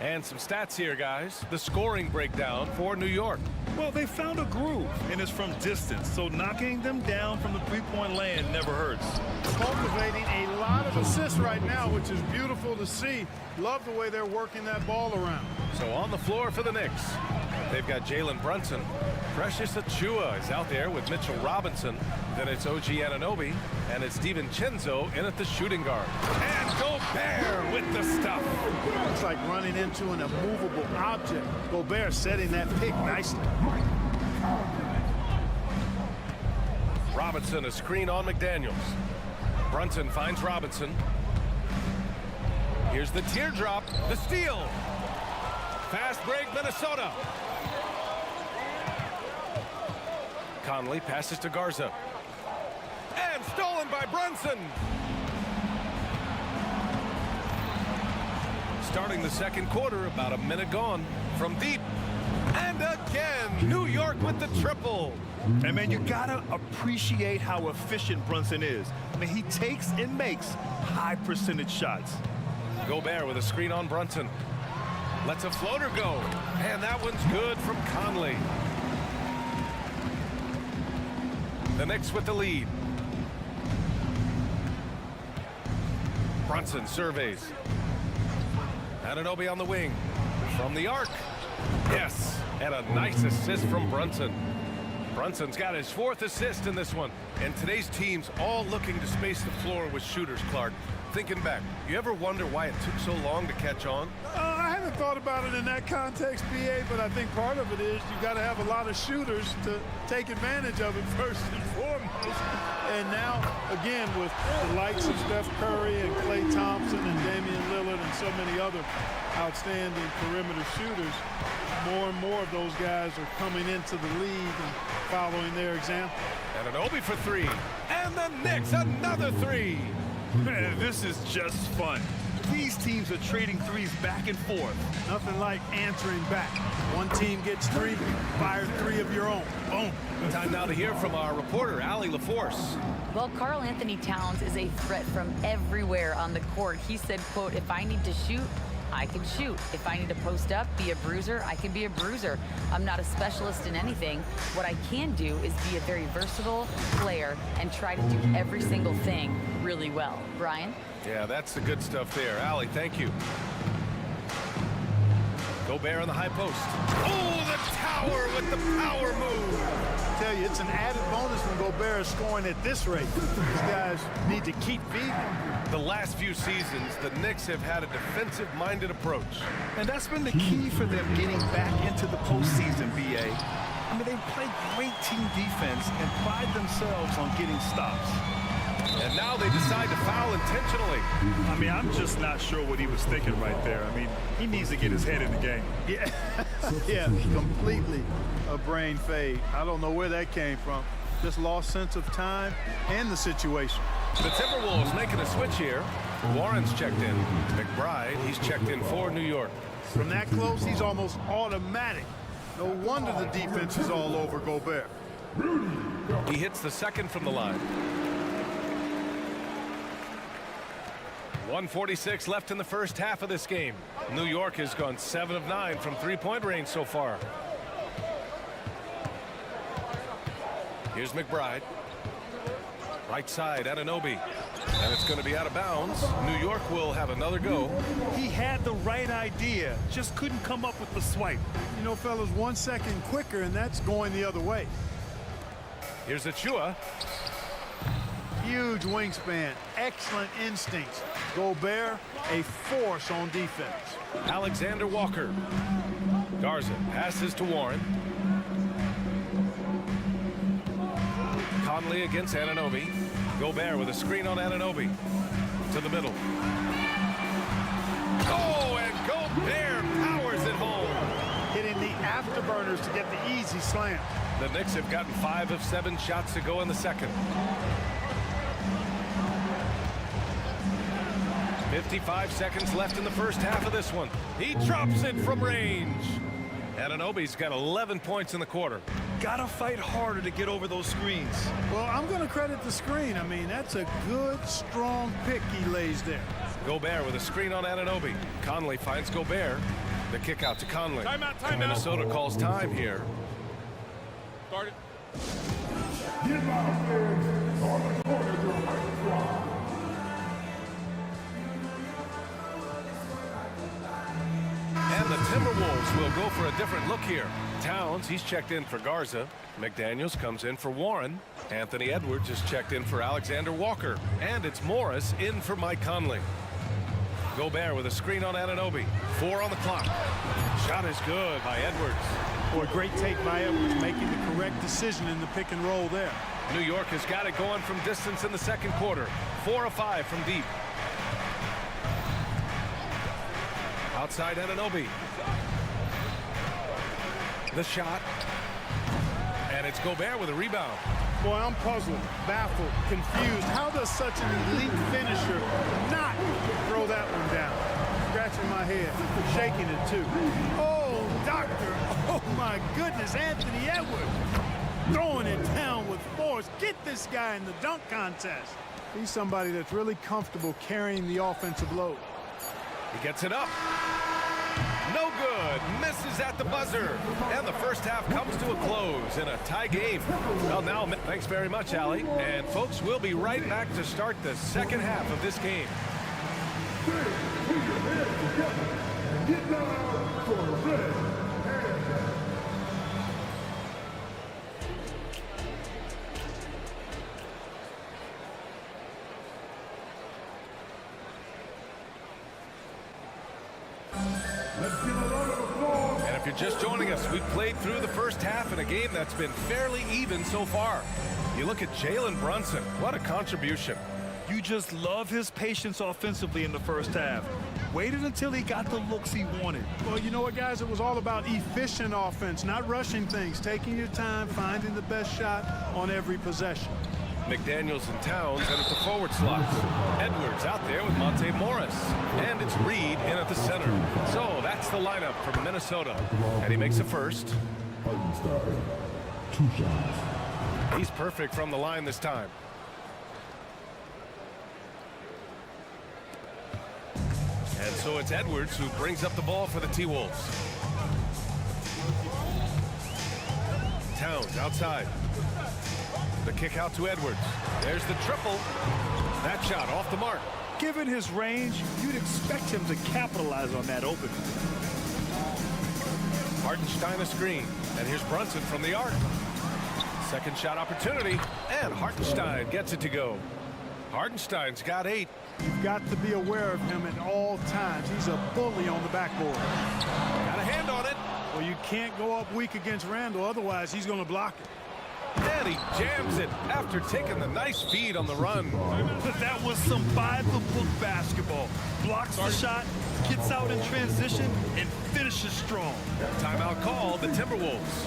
G: And some stats here, guys. The scoring breakdown for New York.
H: Well, they found a groove, and it's from distance, so knocking them down from the three-point land never hurts.
I: Cultivating a lot of assists right now, which is beautiful to see. Love the way they're working that ball around.
G: So on the floor for the Knicks, they've got Jalen Brunson. Precious Achua is out there with Mitchell Robinson. Then it's OG Anunoby, and it's DiVincenzo in at the shooting guard. And Gobert with the stuff.
I: Looks like running into an immovable object. Gobert setting that pick nicely.
G: Robinson, a screen on McDaniels. Brunson finds Robinson. Here's the teardrop, the steal. Fast break, Minnesota. Conley passes to Garza. And stolen by Brunson. Starting the second quarter, about a minute gone. From deep. And again, New York with the triple.
H: And man, you gotta appreciate how efficient Brunson is. I mean, he takes and makes high percentage shots.
G: Gobert with a screen on Brunson. Lets a floater go. And that one's good from Conley. The Knicks with the lead. Brunson surveys. Anunoby on the wing. From the arc. Yes. And a nice assist from Brunson. Brunson's got his 4th assist in this one. And today's team's all looking to space the floor with shooters, Clark. Thinking back, you ever wonder why it took so long to catch on?
I: I haven't thought about it in that context, BA, but I think part of it is you got to have a lot of shooters to take advantage of it first and foremost. And now, again, with the likes of Steph Curry and Klay Thompson and Damian Lillard and so many other outstanding perimeter shooters, more and more of those guys are coming into the league and following their example.
G: Anunoby for 3. And the Knicks, another 3.
H: Man, this is just fun. These teams are trading threes back and forth.
I: Nothing like answering back. One team gets 3, fire 3 of your own. Boom.
G: Time now to hear from our reporter, Allie LaForce.
J: Well, Karl Anthony Towns is a threat from everywhere on the court. He said, quote, if I need to shoot, I can shoot. If I need to post up, be a bruiser, I can be a bruiser. I'm not a specialist in anything. What I can do is be a very versatile player and try to do every single thing really well. Brian?
G: Yeah, that's the good stuff there. Allie, thank you. Gobert on the high post. Oh, the tower with the power move.
I: I tell you, it's an added bonus when Gobert is scoring at this rate. These guys need to keep feeding him.
G: The last few seasons, the Knicks have had a defensive-minded approach.
H: And that's been the key for them getting back into the postseason, BA. I mean, they play great team defense and pride themselves on getting stops.
G: And now they decide to foul intentionally.
H: I mean, I'm just not sure what he was thinking right there. I mean, he needs to get his head in the game.
I: Yeah, yeah, completely a brain fade. I don't know where that came from. Just lost sense of time and the situation.
G: The Timberwolves making a switch here. Warren's checked in. McBride, he's checked in for New York.
I: From that close, he's almost automatic. No wonder the defense is all over Gobert.
G: He hits the second from the line. 1:46 left in the first half of this game. New York has gone 7 of 9 from three-point range so far. Here's McBride. Right side, Anunoby. And it's going to be out of bounds. New York will have another go.
H: He had the right idea, just couldn't come up with the swipe.
I: You know, fellas, 1 second quicker, and that's going the other way.
G: Here's Achua.
I: Huge wingspan, excellent instincts. Gobert, a force on defense.
G: Alexander Walker. Garza passes to Warren. Conley against Anunoby. Gobert with a screen on Anunoby. To the middle. Oh, and Gobert powers it home.
I: Hitting the afterburners to get the easy slam.
G: The Knicks have gotten 5 of 7 shots to go in the second. 55 seconds left in the first half of this one. He drops it from range. Anunoby's got 11 points in the quarter.
H: Gotta fight harder to get over those screens.
I: Well, I'm going to credit the screen. I mean, that's a good, strong pick he lays there.
G: Gobert with a screen on Anunoby. Conley finds Gobert. The kick out to Conley. Timeout. Minnesota calls time here.
D: Start it. Get downstairs on the corner to the right block.
G: And the Timberwolves will go for a different look here. Towns, he's checked in for Garza. McDaniels comes in for Warren. Anthony Edwards is checked in for Alexander Walker. And it's Morris in for Mike Conley. Gobert with a screen on Anunoby. 4 on the clock. Shot is good by Edwards.
I: Boy, great take by Edwards, making the correct decision in the pick and roll there.
G: New York has got it going from distance in the second quarter. 4 of 5 from deep. Outside Anunoby. The shot. And it's Gobert with a rebound.
I: Boy, I'm puzzled, baffled, confused. How does such an elite finisher not throw that one down? Scratching my head, shaking it too. Oh, doctor. Oh, my goodness, Anthony Edwards. Throwing it down with force. Get this guy in the dunk contest. He's somebody that's really comfortable carrying the offensive load.
G: He gets it up. No good. Misses at the buzzer. And the first half comes to a close in a tie game. Well, now, thanks very much, Allie. And, folks, we'll be right back to start the second half of this game.
D: Get down for a red.
G: And if you're just joining us, we've played through the first half in a game that's been fairly even so far. You look at Jalen Brunson. What a contribution.
H: You just love his patience offensively in the first half. Waited until he got the looks he wanted.
I: Well, you know what, guys? It was all about efficient offense, not rushing things, taking your time, finding the best shot on every possession.
G: McDaniels and Towns in at the forward slots. Edwards out there with Monte Morris. And it's Reed in at the center. So that's the lineup from Minnesota. And he makes a first.
D: 2 shots.
G: He's perfect from the line this time. And so it's Edwards who brings up the ball for the T-Wolves. Towns outside. The kick out to Edwards. There's the triple. That shot off the mark.
H: Given his range, you'd expect him to capitalize on that opening.
G: Hartenstein a screen. And here's Brunson from the arc. Second shot opportunity, and Hartenstein gets it to go. Hartenstein's got 8.
I: You've got to be aware of him at all times. He's a bully on the backboard.
G: Got a hand on it.
I: Well, you can't go up weak against Randall, otherwise he's going to block it.
G: And he jams it after taking the nice feed on the run.
H: That was some by-the-book basketball. Blocks the shot, gets out in transition, and finishes strong.
G: Timeout called, the Timberwolves.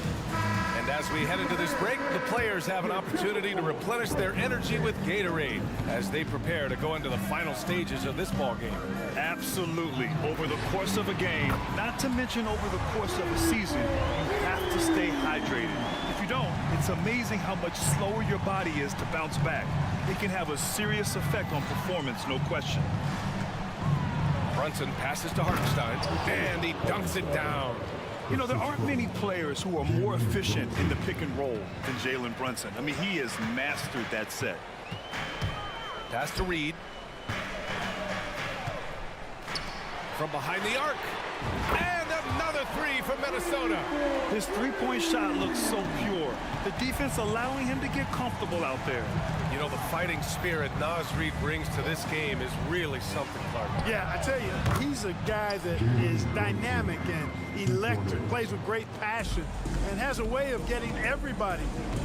G: And as we head into this break, the players have an opportunity to replenish their energy with Gatorade as they prepare to go into the final stages of this ball game.
H: Absolutely. Over the course of a game, not to mention over the course of a season, you have to stay hydrated. If you don't, it's amazing how much slower your body is to bounce back. It can have a serious effect on performance, no question.
G: Brunson passes to Hartenstein, and he dunks it down.
H: You know, there aren't many players who are more efficient in the pick and roll than Jalen Brunson. I mean, he has mastered that set.
G: Pass to Reed. From behind the arc. And another 3 from Minnesota.
H: His three-point shot looks so pure. The defense allowing him to get comfortable out there.
G: You know, the fighting spirit Naz Reid brings to this game is really something, Clark.
I: Yeah, I tell you, he's a guy that is dynamic and electric, plays with great passion, and has a way of getting everybody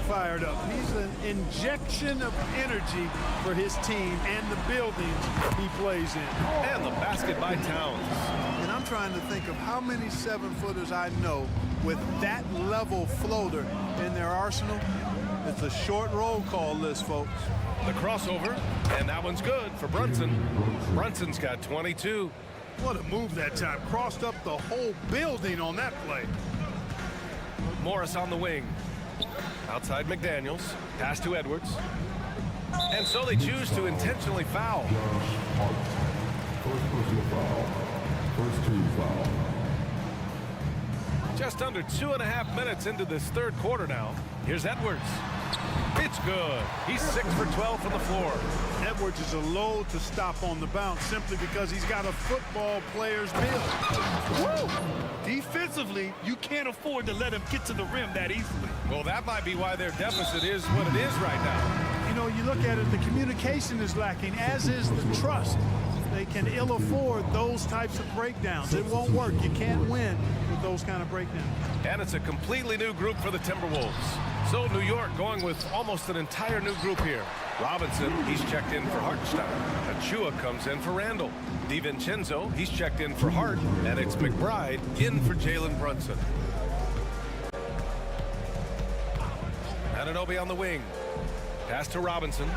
I: fired up. He's an injection of energy for his team and the buildings he plays in.
G: And the basket by Towns.
I: And I'm trying to think of how many 7-footers I know with that level floater in their arsenal. It's a short roll call list, folks.
G: The crossover, and that one's good for Brunson. Brunson's got 22.
I: What a move that time. Crossed up the whole building on that play.
G: Morris on the wing. Outside McDaniels. Pass to Edwards. And so they choose to intentionally foul.
D: First personal foul. First team foul.
G: Just under 2.5 minutes into this third quarter now. Here's Edwards. It's good. He's 6 for 12 from the floor.
I: Edwards is a load to stop on the bounce simply because he's got a football player's build.
H: Woo! Defensively, you can't afford to let him get to the rim that easily.
G: Well, that might be why their deficit is what it is right now.
I: You know, you look at it, the communication is lacking, as is the trust. They can ill afford those types of breakdowns. It won't work. You can't win with those kind of breakdowns.
G: And it's a completely new group for the Timberwolves. So New York going with almost an entire new group here. Robinson, he's checked in for Hartenstein. Achua comes in for Randall. DiVincenzo, he's checked in for Hart. And it's McBride in for Jalen Brunson. Anunoby on the wing. Pass to Robinson.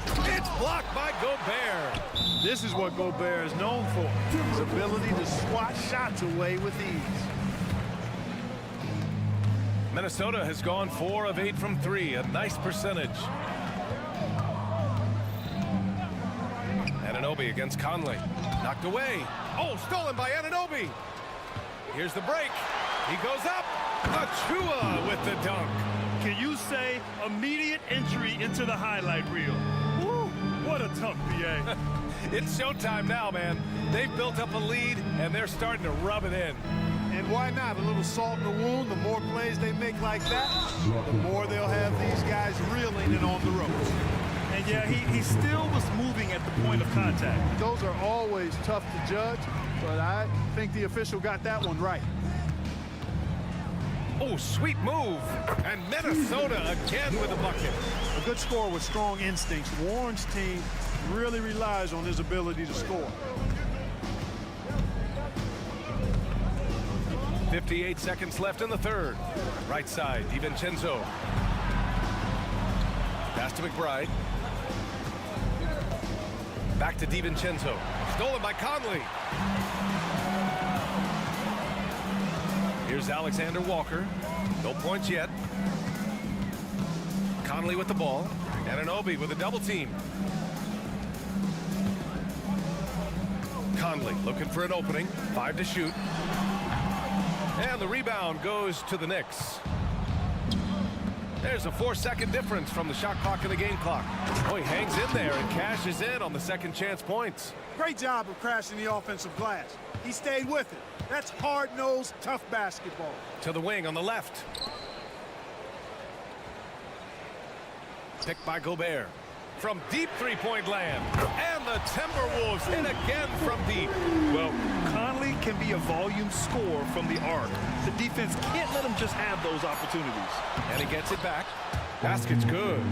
G: It's blocked by Gobert.
I: This is what Gobert is known for. His ability to swat shots away with ease.
G: Minnesota has gone 4 of 8 from 3, a nice percentage. Anunoby against Conley. Knocked away. Oh, stolen by Anunoby. Here's the break. He goes up. Achua with the dunk.
H: Can you say immediate entry into the highlight reel? Woo! What a tough BA.
G: It's showtime now, man. They've built up a lead, and they're starting to rub it in.
I: And why not? A little salt in the wound. The more plays they make like that, the more they'll have these guys reeling and on the ropes.
H: And yeah, he still was moving at the point of contact.
I: Those are always tough to judge, but I think the official got that one right.
G: Oh, sweet move. And Minnesota again with a bucket.
I: A good scorer with strong instincts. Warren's team really relies on his ability to score.
G: 58 seconds left in the third. Right side, DiVincenzo. Pass to McBride. Back to DiVincenzo. Stolen by Conley. Here's Alexander Walker. No points yet. Conley with the ball. Anunoby with a double team. Conley looking for an opening. 5 to shoot. And the rebound goes to the Knicks. There's a 4-second difference from the shot clock and the game clock. Oh, he hangs in there and cashes in on the second chance points.
I: Great job of crashing the offensive glass. He stayed with it. That's hard-nosed, tough basketball.
G: To the wing on the left. Picked by Gobert. From deep three-point land. And the Timberwolves in again from deep.
H: Well, Conley can be a volume scorer from the arc. The defense can't let him just have those opportunities.
G: And he gets it back. Basket's good.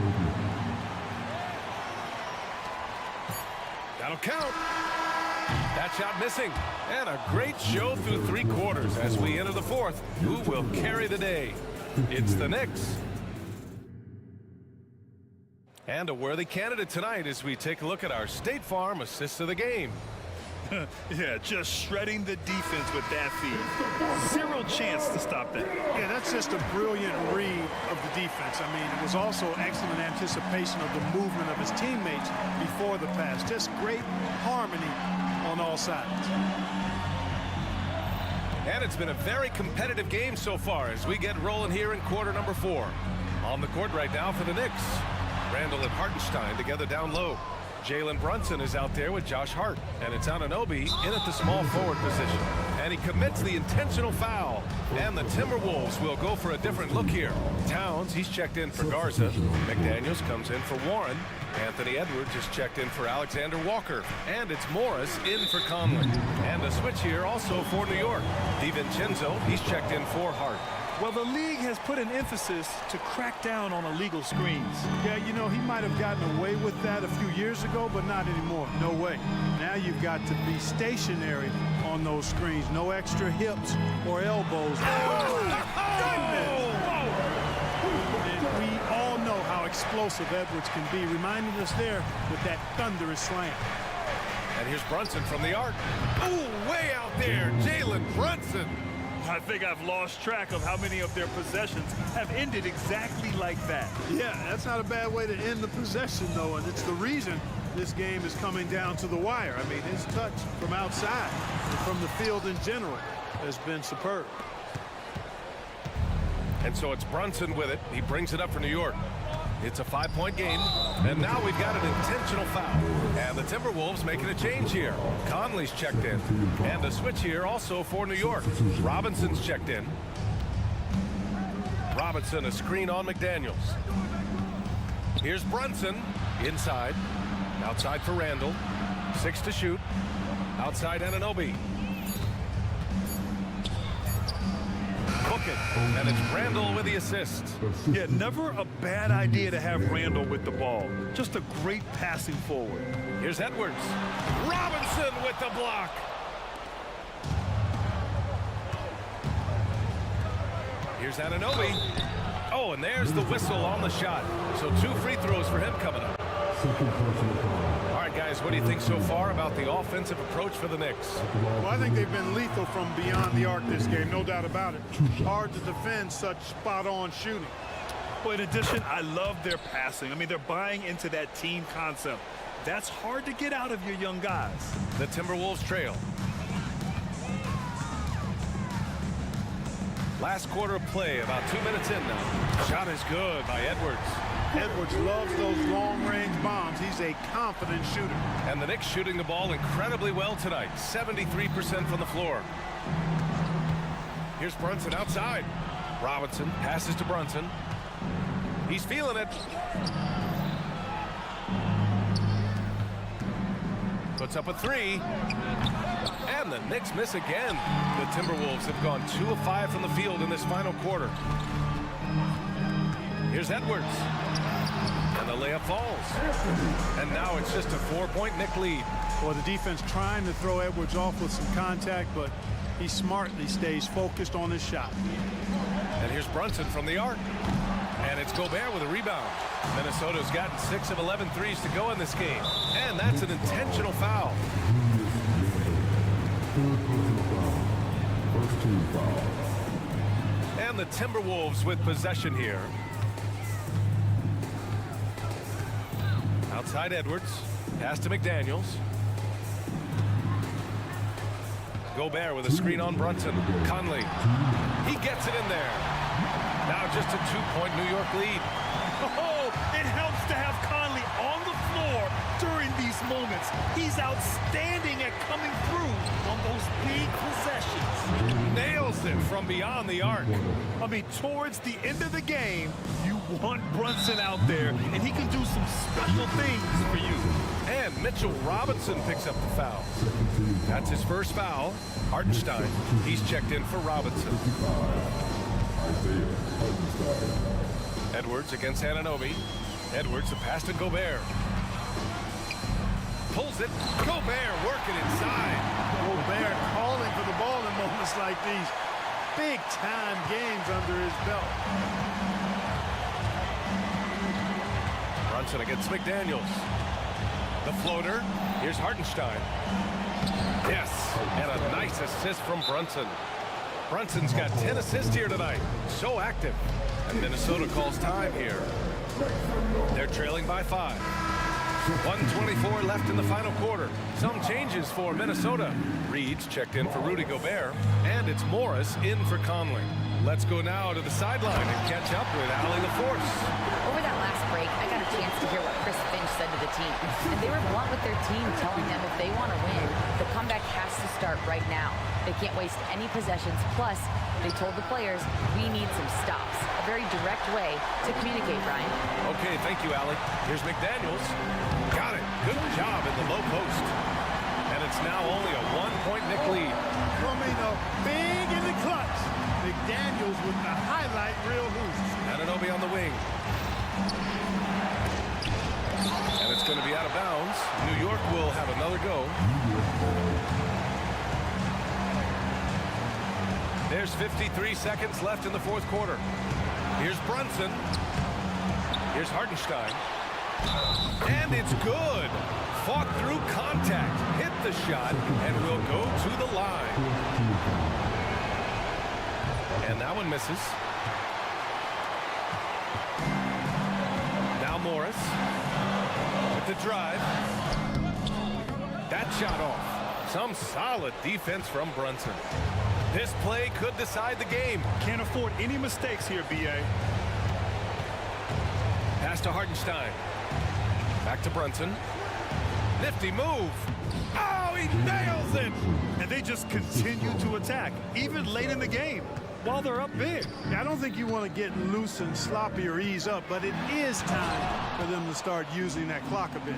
G: That'll count. That shot missing. And a great show through three quarters as we enter the fourth. Who will carry the day? It's the Knicks. And a worthy candidate tonight as we take a look at our State Farm assist of the game.
H: Yeah, just shredding the defense with that feed. Zero chance to stop that.
I: Yeah, that's just a brilliant read of the defense. I mean, it was also excellent anticipation of the movement of his teammates before the pass. Just great harmony on all sides.
G: And it's been a very competitive game so far as we get rolling here in quarter number 4. On the court right now for the Knicks. Randall and Hartenstein together down low. Jalen Brunson is out there with Josh Hart. And it's Anunoby in at the small forward position. And he commits the intentional foul. And the Timberwolves will go for a different look here. Towns, he's checked in for Garza. McDaniels comes in for Warren. Anthony Edwards is checked in for Alexander Walker. And it's Morris in for Conley. And a switch here also for New York. DiVincenzo, he's checked in for Hart.
H: Well, the league has put an emphasis to crack down on illegal screens.
I: Yeah, you know, he might have gotten away with that a few years ago, but not anymore. No way. Now you've got to be stationary on those screens. No extra hips or elbows. Oh, and we all know how explosive Edwards can be, reminding us there with that thunderous slam.
G: And here's Brunson from the arc. Oh, way out there, Jalen Brunson.
H: I think I've lost track of how many of their possessions have ended exactly like that.
I: Yeah, that's not a bad way to end the possession, though, and it's the reason this game is coming down to the wire. I mean, his touch from outside and from the field in general has been superb.
G: And so it's Brunson with it. He brings it up for New York. It's a 5-point game, and now we've got an intentional foul. And the Timberwolves making a change here. Conley's checked in. And a switch here also for New York. Robinson's checked in. Robinson, a screen on McDaniels. Here's Brunson, inside. Outside for Randall. 6 to shoot. Outside Anunoby. Book it, and it's Randall with the assist.
H: Yeah, never a bad idea to have Randall with the ball. Just a great passing forward.
G: Here's Edwards. Robinson with the block. Here's Anunoby. Oh, and there's the whistle on the shot. So 2 free throws for him coming up. All right, guys, what do you think so far about the offensive approach for the Knicks?
I: Well, I think they've been lethal from beyond the arc this game, no doubt about it. Hard to defend such spot-on shooting.
H: Well, in addition, I love their passing. I mean, they're buying into that team concept. That's hard to get out of your young guys.
G: The Timberwolves trail. Last quarter of play, about 2 minutes in now. Shot is good by Edwards.
I: Edwards loves those long-range bombs. He's a confident shooter.
G: And the Knicks shooting the ball incredibly well tonight. 73% from the floor. Here's Brunson outside. Robinson passes to Brunson. He's feeling it. Puts up a 3. And the Knicks miss again. The Timberwolves have gone 2 of 5 from the field in this final quarter. Here's Edwards. And the layup falls. And now it's just a 4-point Knick lead.
I: Well, the defense trying to throw Edwards off with some contact, but he smartly stays focused on his shot.
G: And here's Brunson from the arc. And it's Gobert with a rebound. Minnesota's gotten 6 of 11 threes to go in this game. And that's an intentional foul. And the Timberwolves with possession here. Outside Edwards. Pass to McDaniels. Gobert with a screen on Brunson. Conley. He gets it in there. Now just a 2-point New York lead.
H: Oh, it helps to have Conley on the floor during these moments. He's outstanding at coming through on those big possessions.
G: Nails it from beyond the arc.
H: I mean, towards the end of the game, you want Brunson out there, and he can do some special things for you.
G: And Mitchell Robinson picks up the foul. That's his first foul. Hartenstein, he's checked in for Robinson. Edwards against Anunoby. Edwards, the pass to Gobert. Pulls it. Gobert working inside.
I: Gobert calling for the ball in moments like these. Big-time games under his belt.
G: Brunson against McDaniels. The floater. Here's Hartenstein. Yes, and a nice assist from Brunson. Brunson's got 10 assists here tonight. So active. And Minnesota calls time here. They're trailing by 5. 1:24 left in the final quarter. Some changes for Minnesota. Reed's checked in for Rudy Gobert, and it's Morris in for Conley. Let's go now to the sideline and catch up with Allie LaForce.
J: Over that last break, I got a chance to hear what Chris Finch said to the team. And they were blunt with their team, telling them if they want to win, the comeback has to start right now. They can't waste any possessions. Plus, they told the players, we need some stops. A very direct way to communicate, Brian.
G: Okay, thank you, Allie. Here's McDaniels. Got it. Good job in the low post. And it's now only a 1-point Knick lead.
I: Coming up big in the clutch. McDaniels with the highlight reel hoops.
G: Anunoby on the wing. And it's going to be out of bounds. New York will have another go. There's 53 seconds left in the fourth quarter. Here's Brunson. Here's Hartenstein. And it's good. Fought through contact. Hit the shot and will go to the line. And that one misses. Now Morris with the drive. That shot off. Some solid defense from Brunson. This play could decide the game.
H: Can't afford any mistakes here, B.A.
G: Pass to Hartenstein. Back to Brunson. Nifty move. Oh, he nails it.
H: And they just continue to attack, even late in the game, while they're up big.
I: I don't think you want to get loose and sloppy or ease up, but it is time for them to start using that clock a bit.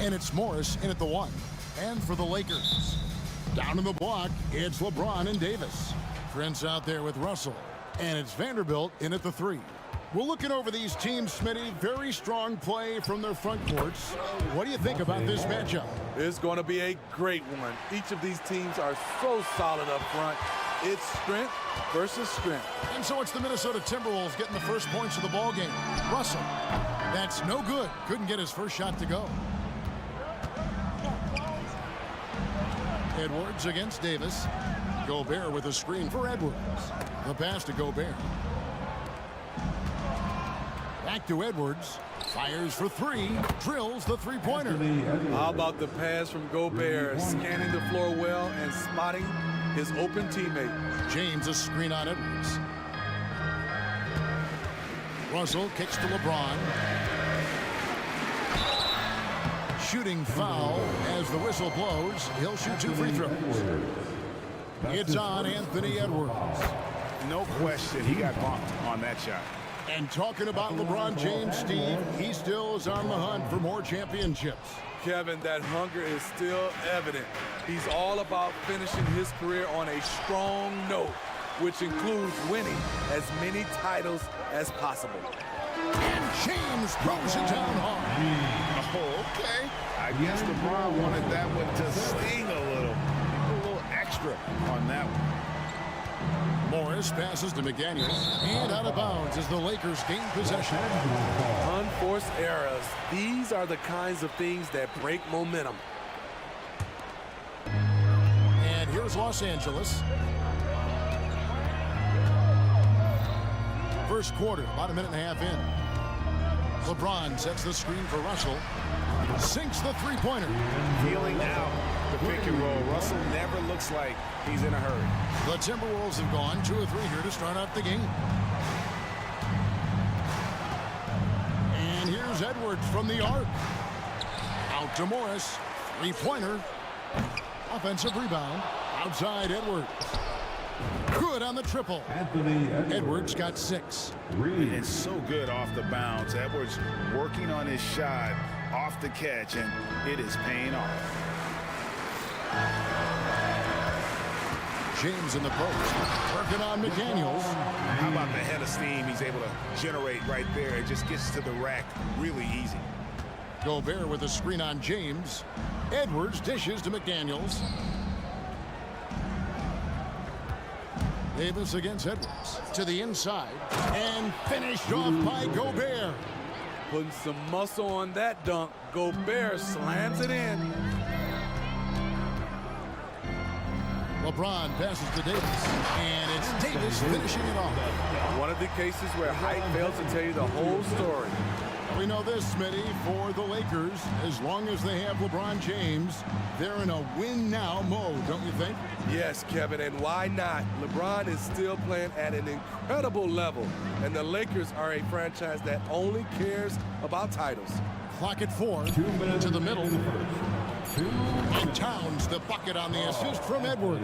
A: And it's Morris in at the 1. And for the Lakers, down in the block, it's LeBron and Davis. Prince out there with Russell. And it's Vanderbilt in at the 3. We're looking over these teams, Smitty. Very strong play from their front courts. What do you think about this matchup?
M: It's going to be a great one. Each of these teams are so solid up front. It's strength versus strength.
A: And so it's the Minnesota Timberwolves getting the first points of the ball game. Russell, that's no good. Couldn't get his first shot to go. Edwards against Davis. Gobert with a screen for Edwards. The pass to Gobert. Back to Edwards. Fires for 3. Drills the three-pointer.
M: How about the pass from Gobert? Scanning the floor well and spotting his open teammate.
A: James a screen on Edwards. Russell kicks to LeBron. Shooting foul as the whistle blows. He'll shoot 2 free throws. It's on Anthony Edwards.
B: No question he got bumped on that shot.
A: And talking about LeBron James, Steve, he still is on the hunt for more championships.
M: Kevin, that hunger is still evident. He's all about finishing his career on a strong note, which includes winning as many titles as possible.
A: And James throws it down hard.
B: Oh, okay. I guess LeBron wanted that one to sting a little extra on that one.
A: Morris passes to McDaniels, and out of bounds as the Lakers gain possession.
M: Unforced errors. These are the kinds of things that break momentum.
A: And here's Los Angeles. First quarter, about a minute and a half in. LeBron sets the screen for Russell. Sinks the three-pointer.
B: Feeling out the pick and roll. Russell never looks like he's in a hurry.
A: The Timberwolves have gone 2 of 3 here to start out the game. And here's Edwards from the arc. Out to Morris. Three-pointer. Offensive rebound. Outside Edwards. Good on the triple. Edwards got 6.
B: It's so good off the bounce. Edwards working on his shot off the catch, and it is paying off.
A: James in the post. Working on McDaniels.
B: How about the head of steam he's able to generate right there? It just gets to the rack really easy.
A: Gobert with a screen on James. Edwards dishes to McDaniels. Davis against Edwards. To the inside. And finished off by Gobert.
M: Putting some muscle on that dunk. Gobert slams it in.
A: LeBron passes to Davis. And it's Davis finishing it off.
M: One of the cases where height fails to tell you the whole story.
A: We know this, Smitty, for the Lakers, as long as they have LeBron James, they're in a win-now mode, don't you think?
M: Yes, Kevin, and why not? LeBron is still playing at an incredible level, and the Lakers are a franchise that only cares about titles.
A: Clock at 4, to the middle. And Towns the bucket on the assist from Edwards.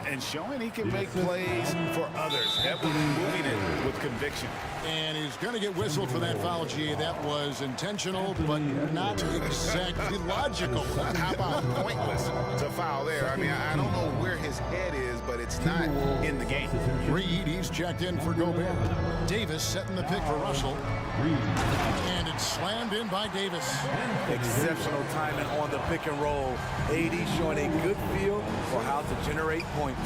B: And showing he can make plays for others. Edwards moving it with conviction.
A: And he's going to get whistled for that foul, G. That was intentional, but not exactly logical.
B: How about pointless to foul there? I mean, I don't know where his head is, but it's not in the game.
A: Reed, he's checked in for Gobert. Davis setting the pick for Russell. And it's slammed in by Davis.
M: Exceptional timing on the pick and roll. AD showing a good feel for how to generate points.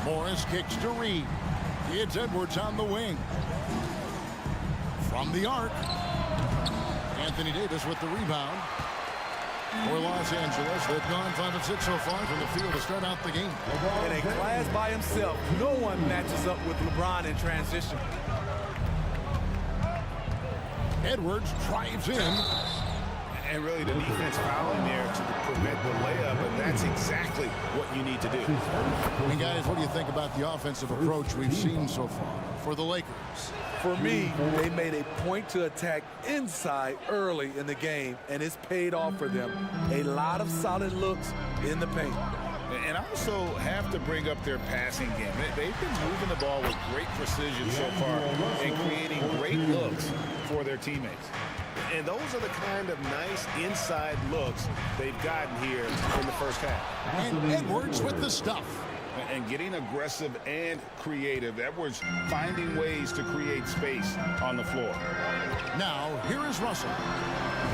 A: Morris kicks to Reed. It's Edwards on the wing. From the arc. Anthony Davis with the rebound. For Los Angeles, they've gone 5 of 6 so far from the field to start out the game.
M: In a class by himself, no one matches up with LeBron in transition.
A: Edwards drives in.
B: And really the defense fouling there to prevent the layup, and that's exactly what you need to do.
A: And guys, what do you think about the offensive approach we've seen so far for the Lakers?
M: For me, they made a point to attack inside early in the game, and it's paid off for them. A lot of solid looks in the paint.
B: And I also have to bring up their passing game. They've been moving the ball with great precision so far and creating great looks for their teammates. And those are the kind of nice inside looks they've gotten here in the first half.
A: And Edwards with the stuff.
B: And getting aggressive and creative. Edwards finding ways to create space on the floor.
A: Now, here is Russell.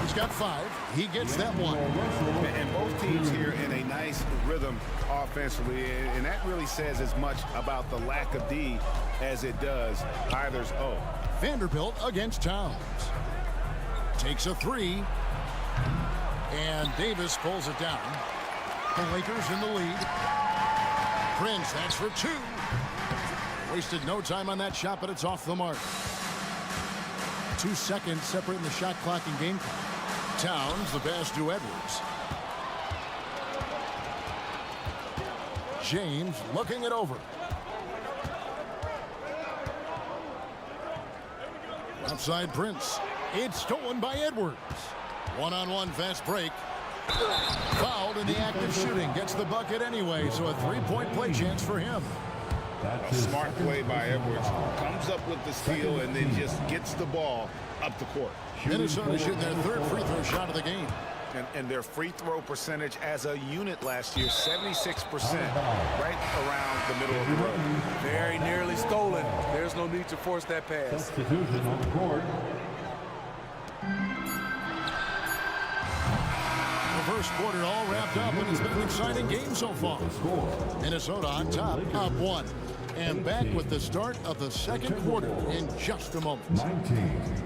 A: He's got 5. He gets that one.
B: And both teams here in a nice rhythm offensively. And that really says as much about the lack of D as it does either's O.
A: Vanderbilt against Towns. Takes a 3. And Davis pulls it down. The Lakers in the lead. Prince, that's for 2. Wasted no time on that shot, but it's off the mark. 2 seconds separating the shot clock and game clock. Towns, the pass to Edwards. James looking it over. Outside Prince. It's stolen by Edwards. One-on-one fast break. Fouled in the act of shooting. Gets the bucket anyway, so a 3-point play chance for him.
B: A smart play by Edwards. Comes up with the steal and then just gets the ball up the court.
A: Minnesota shooting their 3rd free throw shot of the game.
B: And their free throw percentage as a unit last year, 76%, right around the middle of the road.
M: Very nearly stolen. There's no need to force that pass.
D: Substitution on the court.
A: First quarter all wrapped up, and it's been an exciting game so far. Minnesota on top, up 1. And back with the start of the second quarter in just a moment.
D: 19.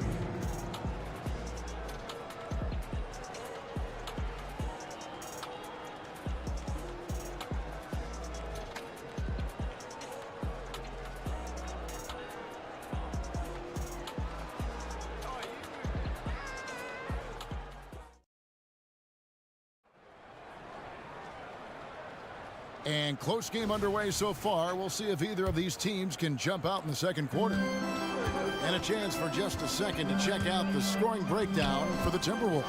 A: And close game underway so far. We'll see if either of these teams can jump out in the second quarter. And a chance for just a second to check out the scoring breakdown for the Timberwolves.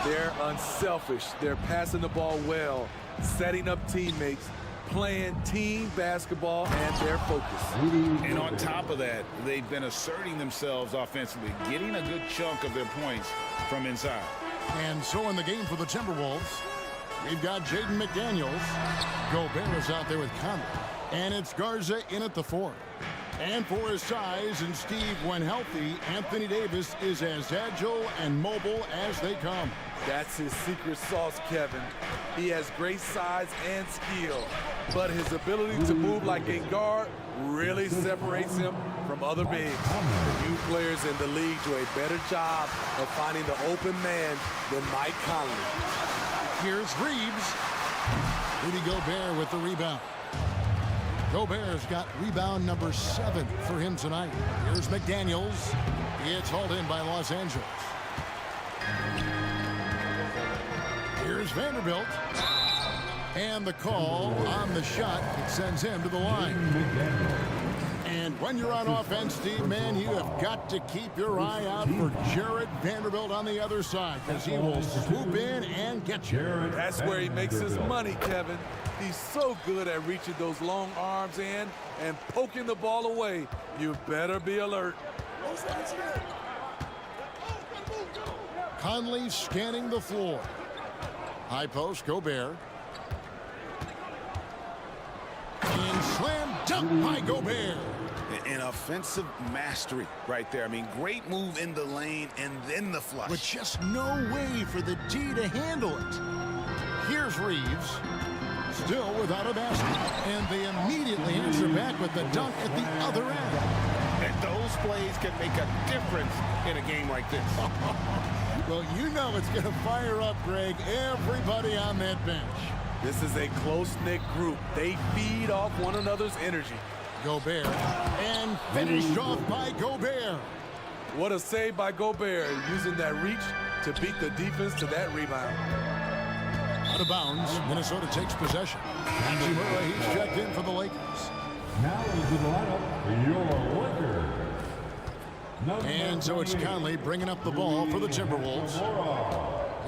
M: They're unselfish. They're passing the ball well, setting up teammates, playing team basketball, and they're focused.
B: And on top of that, they've been asserting themselves offensively, getting a good chunk of their points from inside.
A: And so in the game for the Timberwolves, we've got Jaden McDaniels. Gobert is out there with Conley. And it's Garza in at the 4. And for his size and Steve, when healthy, Anthony Davis is as agile and mobile as they come.
M: That's his secret sauce, Kevin. He has great size and skill, but his ability to move like a guard really separates him from other bigs. The new players in the league do a better job of finding the open man than Mike Conley.
A: Here's Reeves. Rudy Gobert with the rebound. Gobert's got rebound number 7 for him tonight. Here's McDaniels. It's hauled in by Los Angeles. Here's Vanderbilt. And the call on the shot that sends him to the line. And when you're on offense, Steve, man, you have got to keep your eye out for Jared Vanderbilt on the other side, because he will swoop in and get you.
M: That's where he makes his money, Kevin. He's so good at reaching those long arms in and poking the ball away. You better be alert.
A: Conley scanning the floor. High post, Gobert. And slam dunk by Gobert.
B: An offensive mastery right there. I mean, great move in the lane and then the flush.
A: With just no way for the D to handle it. Here's Reeves. Still without a basket. And they immediately answer back with the dunk at the other end.
B: And those plays can make a difference in a game like this.
A: Well, you know it's going to fire up, Greg, everybody on that bench.
M: This is a close-knit group. They feed off one another's energy.
A: Gobert, and finished off by Gobert.
M: What a save by Gobert, using that reach to beat the defense to that rebound.
A: Out of bounds, Minnesota takes possession. Murray, he's checked in for the Lakers.
D: Now into the lineup for your Lakers.
A: And so it's Conley bringing up the ball for the Timberwolves.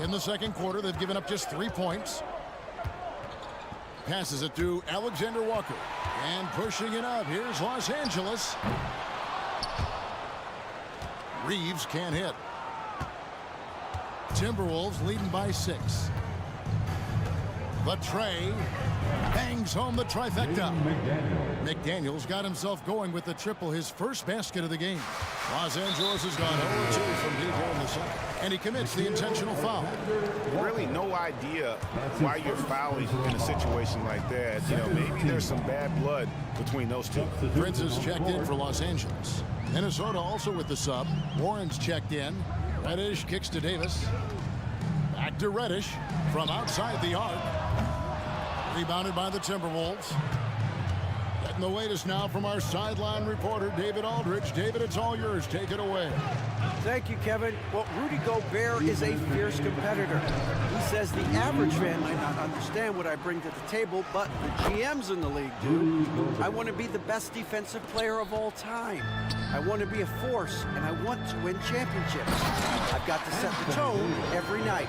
A: In the second quarter, they've given up just 3 points. Passes it to Alexander Walker. And pushing it up, here's Los Angeles. Reeves can't hit. Timberwolves leading by 6. The tray bangs home the trifecta. McDaniels got himself going with the triple, his first basket of the game. Los Angeles has gone 0-2 from deep here in the second, and he commits the intentional foul.
B: Really no idea why you're fouling in a situation like that. You know, maybe there's some bad blood between those two.
A: Prince is checked in for Los Angeles. Minnesota also with the sub. Warren's checked in. Reddish kicks to Davis. Back to Reddish from outside the arc. Rebounded by the Timberwolves. Getting the latest now from our sideline reporter, David Aldridge. David, it's all yours. Take it away.
E: Thank you, Kevin. Well, Rudy Gobert is a fierce competitor. He says the average fan might not understand what I bring to the table, but the GMs in the league do. I want to be the best defensive player of all time. I want to be a force, and I want to win championships. I've got to set the tone every night.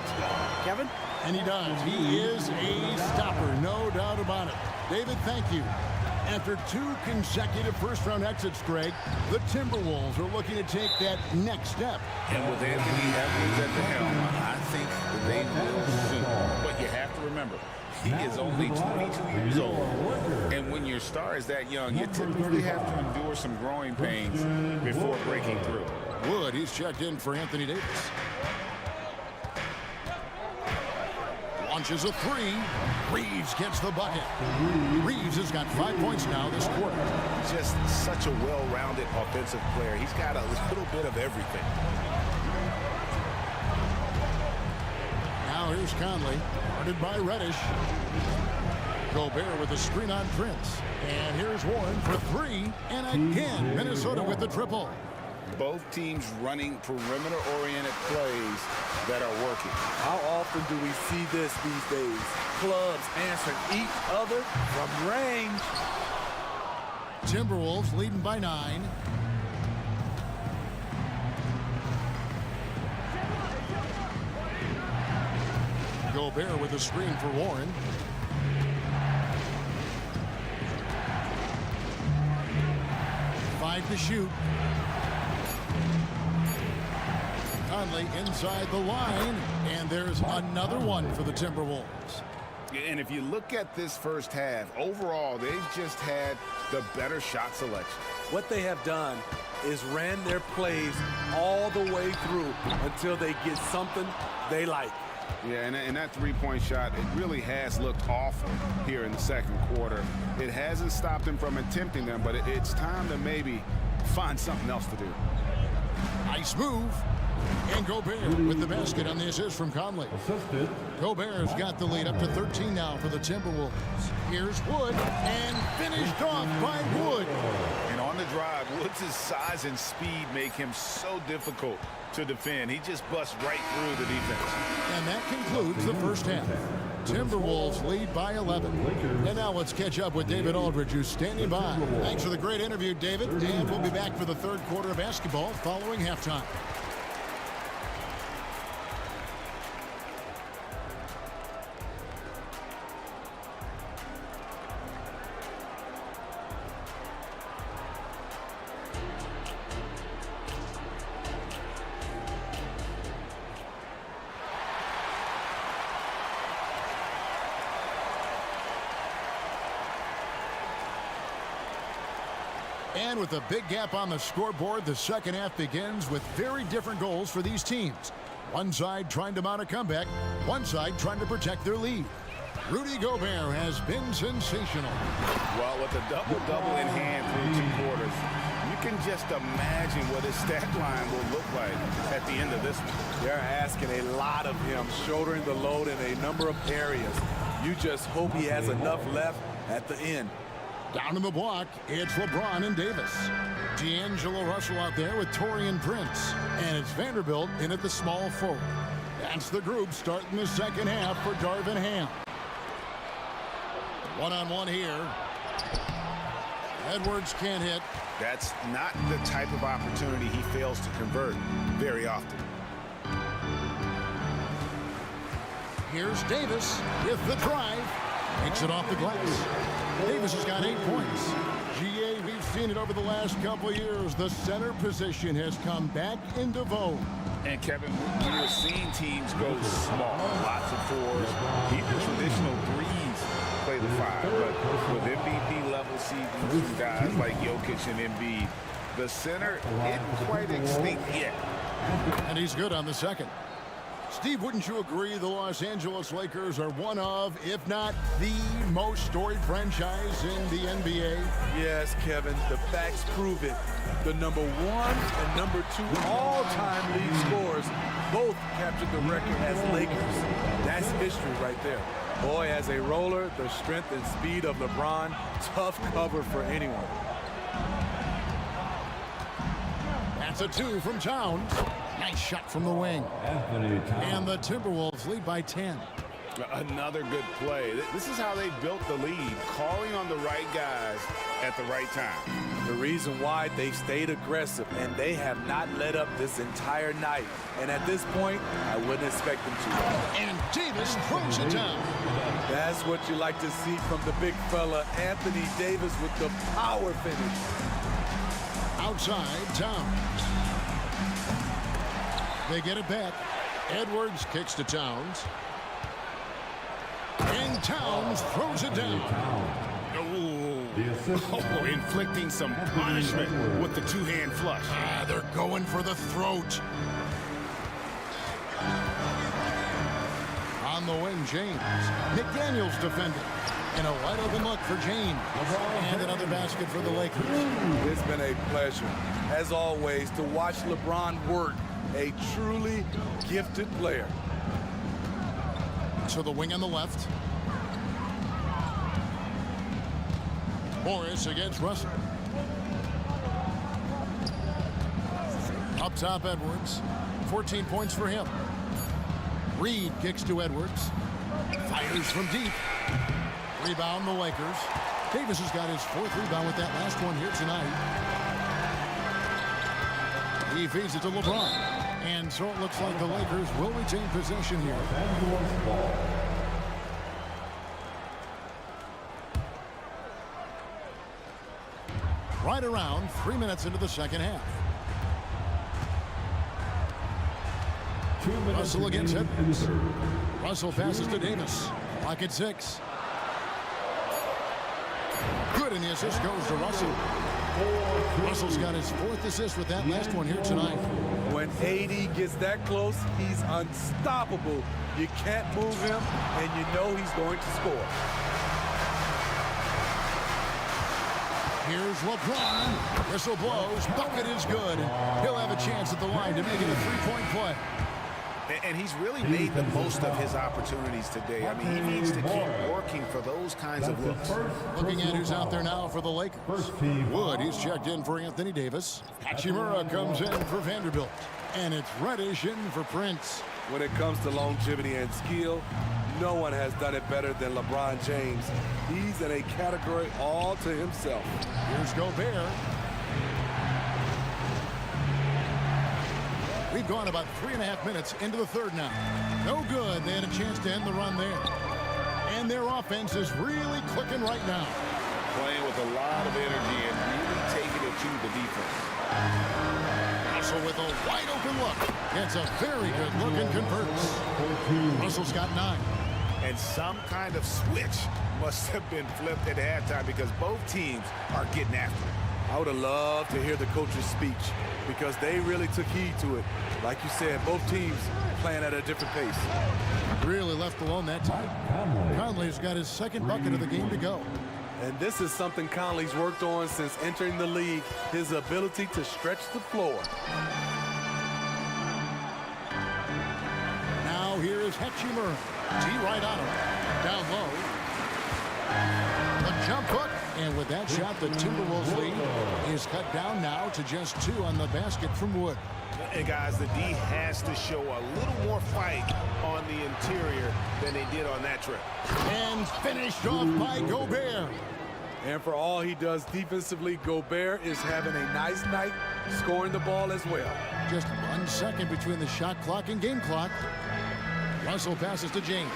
E: Kevin?
A: And he does. He is a stopper, no doubt about it. David, thank you. After 2 consecutive first-round exits, Greg, the Timberwolves are looking to take that next step.
B: And with Anthony Edwards at the helm, I think they will soon. But you have to remember, he is only 22 years old. And when your star is that young, you typically have to endure some growing pains before breaking through.
A: Wood, he's checked in for Anthony Davis. Launches a 3. Reeves gets the bucket. Reeves has got 5 points now this quarter.
B: Just such a well-rounded offensive player. He's got a little bit of everything.
A: Now here's Conley, guarded by Reddish. Gobert with a screen on Prince. And here's Warren for 3. And again, Minnesota with the triple.
B: Both teams running perimeter-oriented plays that are working.
M: How often do we see this these days? Clubs answering each other from range.
A: Timberwolves leading by 9. Gobert with a screen for Warren. Five to shoot. Conley inside the line, and there's another one for the Timberwolves.
B: And if you look at this first half, overall, they've just had the better shot selection.
M: What they have done is ran their plays all the way through until they get something they like.
B: Yeah, and that three-point shot, it really has looked awful here in the second quarter. It hasn't stopped them from attempting them, but it's time to maybe find something else to do.
A: Nice move. And Gobert with the basket on the assist from Conley. Gobert's got the lead up to 13 now for the Timberwolves. Here's Wood, and finished off by Wood.
B: And on the drive, Woods' size and speed make him so difficult to defend. He just busts right through the defense.
A: And that concludes the first half. Timberwolves lead by 11. And now let's catch up with David Aldridge, who's standing by. Thanks for the great interview, David. And we'll be back for the third quarter of basketball following halftime. And with a big gap on the scoreboard, the second half begins with very different goals for these teams. One side trying to mount a comeback, one side trying to protect their lead. Rudy Gobert has been sensational.
B: Well, with a double-double in hand through 2 quarters, you can just imagine what his stat line will look like at the end of this one.
M: They're asking a lot of him, shouldering the load in a number of areas. You just hope he has enough left at the end.
A: Down in the block, it's LeBron and Davis. D'Angelo Russell out there with Taurean Prince. And it's Vanderbilt in at the small forward. That's the group starting the second half for Darvin Ham. One-on-one here. Edwards can't hit.
B: That's not the type of opportunity he fails to convert very often.
A: Here's Davis with the drive. Makes it off the glass. Davis has got 8 points. GA, we've seen it over the last couple years. The center position has come back into vogue.
B: And Kevin, we are seeing teams go small, lots of fours, even traditional threes play the five. But with MVP level seasons from guys like Jokic and Embiid, the center isn't quite extinct yet.
A: And he's good on the second. Steve, wouldn't you agree the Los Angeles Lakers are one of, if not the most storied franchise in the NBA?
M: Yes, Kevin, the facts prove it. The number 1 and number 2 all-time league scorers both captured the record as Lakers. That's history right there. Boy, as a roller, the strength and speed of LeBron, tough cover for anyone.
A: That's a 2 from Towns. Nice shot from the wing. And the Timberwolves lead by 10.
B: Another good play. This is how they built the lead, calling on the right guys at the right time.
M: The reason why they've stayed aggressive, and they have not let up this entire night. And at this point, I wouldn't expect them to.
A: And Davis throws it down.
M: That's what you like to see from the big fella, Anthony Davis, with the power finish.
A: Outside, Towns. They get it back. Edwards kicks to Towns. And Towns throws it down.
B: Oh, inflicting some punishment with the two-hand flush.
A: They're going for the throat. On the wing, James. McDaniels defending. And a wide open look for James. And another basket for the Lakers.
M: It's been a pleasure, as always, to watch LeBron work. A truly gifted player.
A: To the wing on the left. Morris against Russell. Up top, Edwards. 14 points for him. Reed kicks to Edwards. Fires from deep. Rebound the Lakers. Davis has got his 4th rebound with that last one here tonight. He feeds it to LeBron. And so it looks like the Lakers will retain possession here. Right around 3 minutes into the second half. Russell against Edwards. Russell passes to Davis. Lock at 6. Good, and the assist goes to Russell. Russell's got his 4th assist with that last one here tonight.
M: When AD gets that close, he's unstoppable. You can't move him, and you know he's going to score.
A: Here's LeBron. Whistle blows. Bucket is good. He'll have a chance at the line to make it a 3-point play.
B: And he's really made the most of his opportunities today. I mean, he needs to keep working for those kinds of looks.
A: Looking at who's out there now for the Lakers. Wood, he's checked in for Anthony Davis. Hachimura comes in for Vanderbilt. And it's Reddish in for Prince.
M: When it comes to longevity and skill, no one has done it better than LeBron James. He's in a category all to himself.
A: Here's Gobert. We've gone about 3.5 minutes into the third now. No good. They had a chance to end the run there. And their offense is really clicking right now.
B: Playing with a lot of energy and really taking it to the defense.
A: Russell with a wide open look. Gets a very good look and converts. Russell's got 9.
B: And some kind of switch must have been flipped at halftime because both teams are getting after it.
M: I would have loved to hear the coach's speech because they really took heed to it. Like you said, both teams playing at a different pace.
A: Really left alone that time. Conley's got his 2nd bucket of the game to go.
M: And this is something Conley's worked on since entering the league, his ability to stretch the floor.
A: Now here is Hachimura. T right on him. Down low. The jump hook. And with that shot, the Timberwolves lead is cut down now to just 2 on the basket from Wood.
B: And guys, the D has to show a little more fight on the interior than they did on that trip.
A: And finished off by Gobert.
M: And for all he does defensively, Gobert is having a nice night scoring the ball as well.
A: Just 1 second between the shot clock and game clock. Russell passes to James.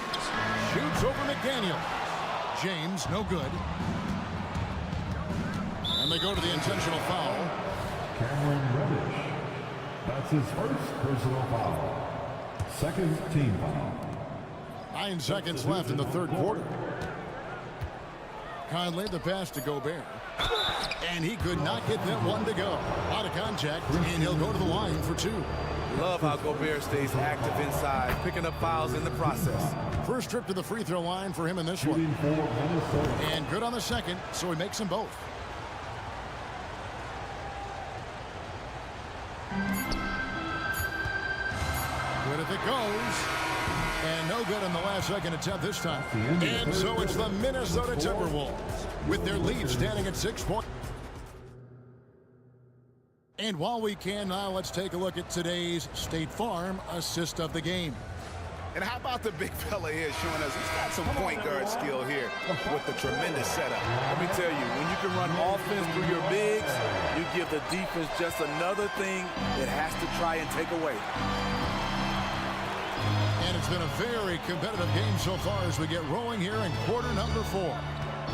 A: Shoots over McDaniel. James, no good. And they go to the intentional foul.
D: Cameron Reddish. That's his first personal foul. Second team foul.
A: 9 seconds left in the third quarter. Conley, the pass to Gobert. And he could not get that one to go. Out of contact, and he'll go to the line for 2.
M: Love how Gobert stays active inside, picking up fouls in the process.
A: First trip to the free throw line for him in this one. And good on the second, so he makes them both. Good if it goes. And no good on the last second attempt this time. And so it's the Minnesota Timberwolves with their lead standing at 6 points. And while we can now, let's take a look at today's State Farm assist of the game.
B: And how about the big fella here showing us he's got some point guard skill here with the tremendous setup.
M: Let me tell you, when you can run offense through your bigs, you give the defense just another thing it has to try and take away.
A: And it's been a very competitive game so far as we get rolling here in quarter number 4.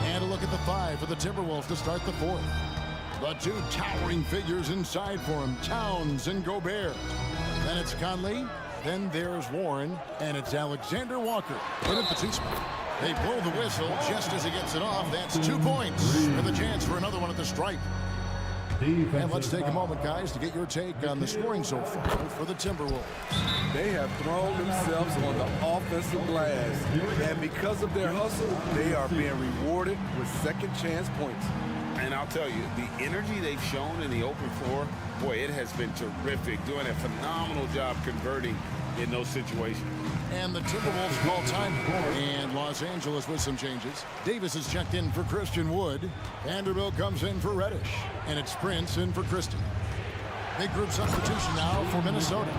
A: And a look at the 5 for the Timberwolves to start the 4th. The 2 towering figures inside for him, Towns and Gobert. Then it's Conley, then there's Warren, and it's Alexander Walker. Put up the 2 spot. They blow the whistle just as he gets it off. That's 2 points with a chance for another one at the stripe. And let's take a moment, guys, to get your take on the scoring so far for the Timberwolves.
M: They have thrown themselves on the offensive glass, and because of their hustle, they are being rewarded with second chance points.
B: And I'll tell you, the energy they've shown in the open floor, boy, it has been terrific, doing a phenomenal job converting in those situations.
A: And the Timberwolves call time. And Los Angeles with some changes. Davis is checked in for Christian Wood. Vanderbilt comes in for Reddish. And it's Prince in for Christie. Big group substitution now for Minnesota.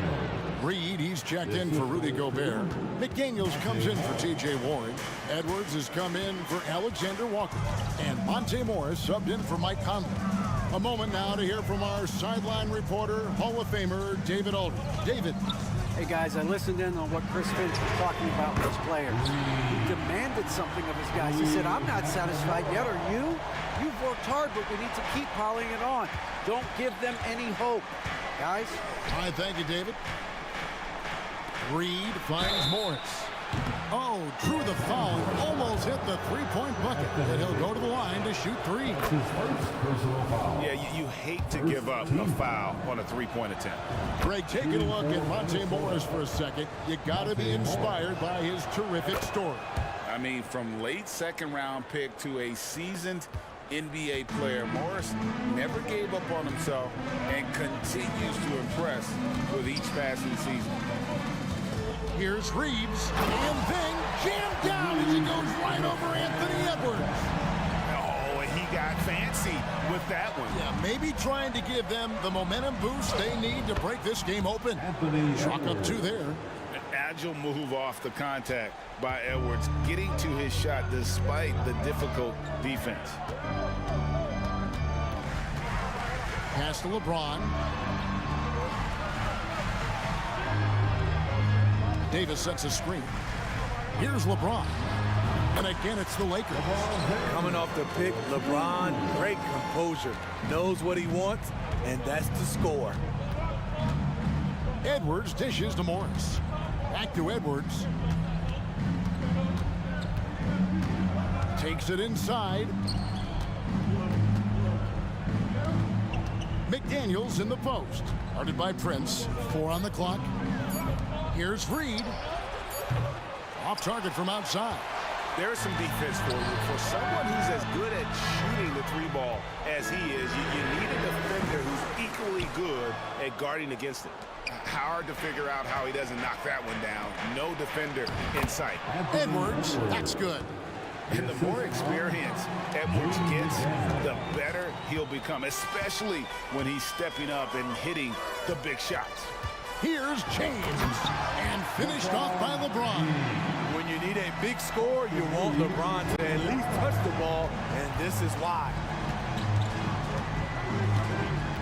A: Reed, he's checked in for Rudy Gobert. McDaniels comes in for T.J. Warren. Edwards has come in for Alexander Walker. And Monte Morris subbed in for Mike Conley. A moment now to hear from our sideline reporter, Hall of Famer David Aldridge. David.
E: Hey guys, I listened in on what Chris Finch was talking about with his players. He demanded something of his guys. He said, I'm not satisfied yet, are you? You've worked hard, but we need to keep piling it on. Don't give them any hope. Guys?
A: All right, thank you, David. Reed finds Morris. Oh, drew the foul, almost hit the three-point bucket. And he'll go to the line to shoot 3.
B: Yeah, you hate to give up a foul on a three-point attempt.
A: Greg, taking a look at Monte Morris for a second. You got to be inspired by his terrific story.
B: I mean, from late second-round pick to a seasoned NBA player, Morris never gave up on himself and continues to impress with each passing season.
A: Here's Reeves, and then jammed down as he goes right over Anthony Edwards.
B: Oh, and he got fancy with that one.
A: Yeah, maybe trying to give them the momentum boost they need to break this game open. Chalk up 2 there.
B: An agile move off the contact by Edwards, getting to his shot despite the difficult defense.
A: Pass to LeBron. Davis sets a screen. Here's LeBron. And again, it's the Lakers.
M: Coming off the pick, LeBron, great composure. Knows what he wants, and that's to score.
A: Edwards dishes to Morris. Back to Edwards. Takes it inside. McDaniels in the post. Guarded by Prince. 4 on the clock. Here's Reed. Off target from outside.
B: There's some defense for you. For someone who's as good at shooting the 3-ball as he is, you need a defender who's equally good at guarding against it. Hard to figure out how he doesn't knock that one down. No defender in sight.
A: Edwards, that's good.
B: And the more experience Edwards gets, the better he'll become, especially when he's stepping up and hitting the big shots.
A: Here's James, and finished off by LeBron.
M: When you need a big score, you want LeBron to at least touch the ball, and this is why.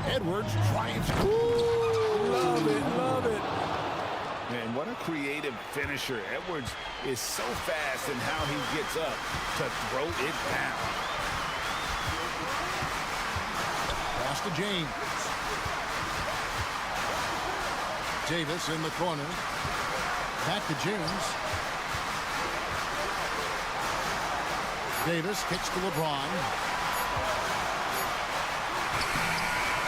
A: Edwards triumphs.
M: Love it, love it.
B: Man, what a creative finisher. Edwards is so fast in how he gets up to throw it down.
A: Pass to James. Davis in the corner. Back to James. Davis kicks to LeBron.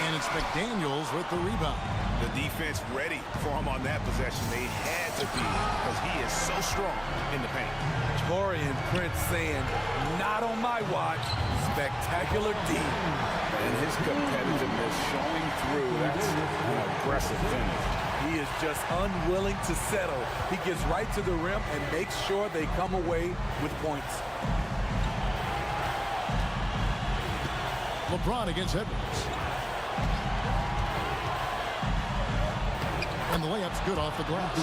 A: And it's McDaniels with the rebound.
B: The defense ready for him on that possession. They had to be because he is so strong in the paint.
M: Torian Prince saying, not on my watch. Spectacular D.
B: And his competitiveness showing through. That's an aggressive finish.
M: He is just unwilling to settle. He gets right to the rim and makes sure they come away with points.
A: LeBron against Edwards. And the layup's good off the glass.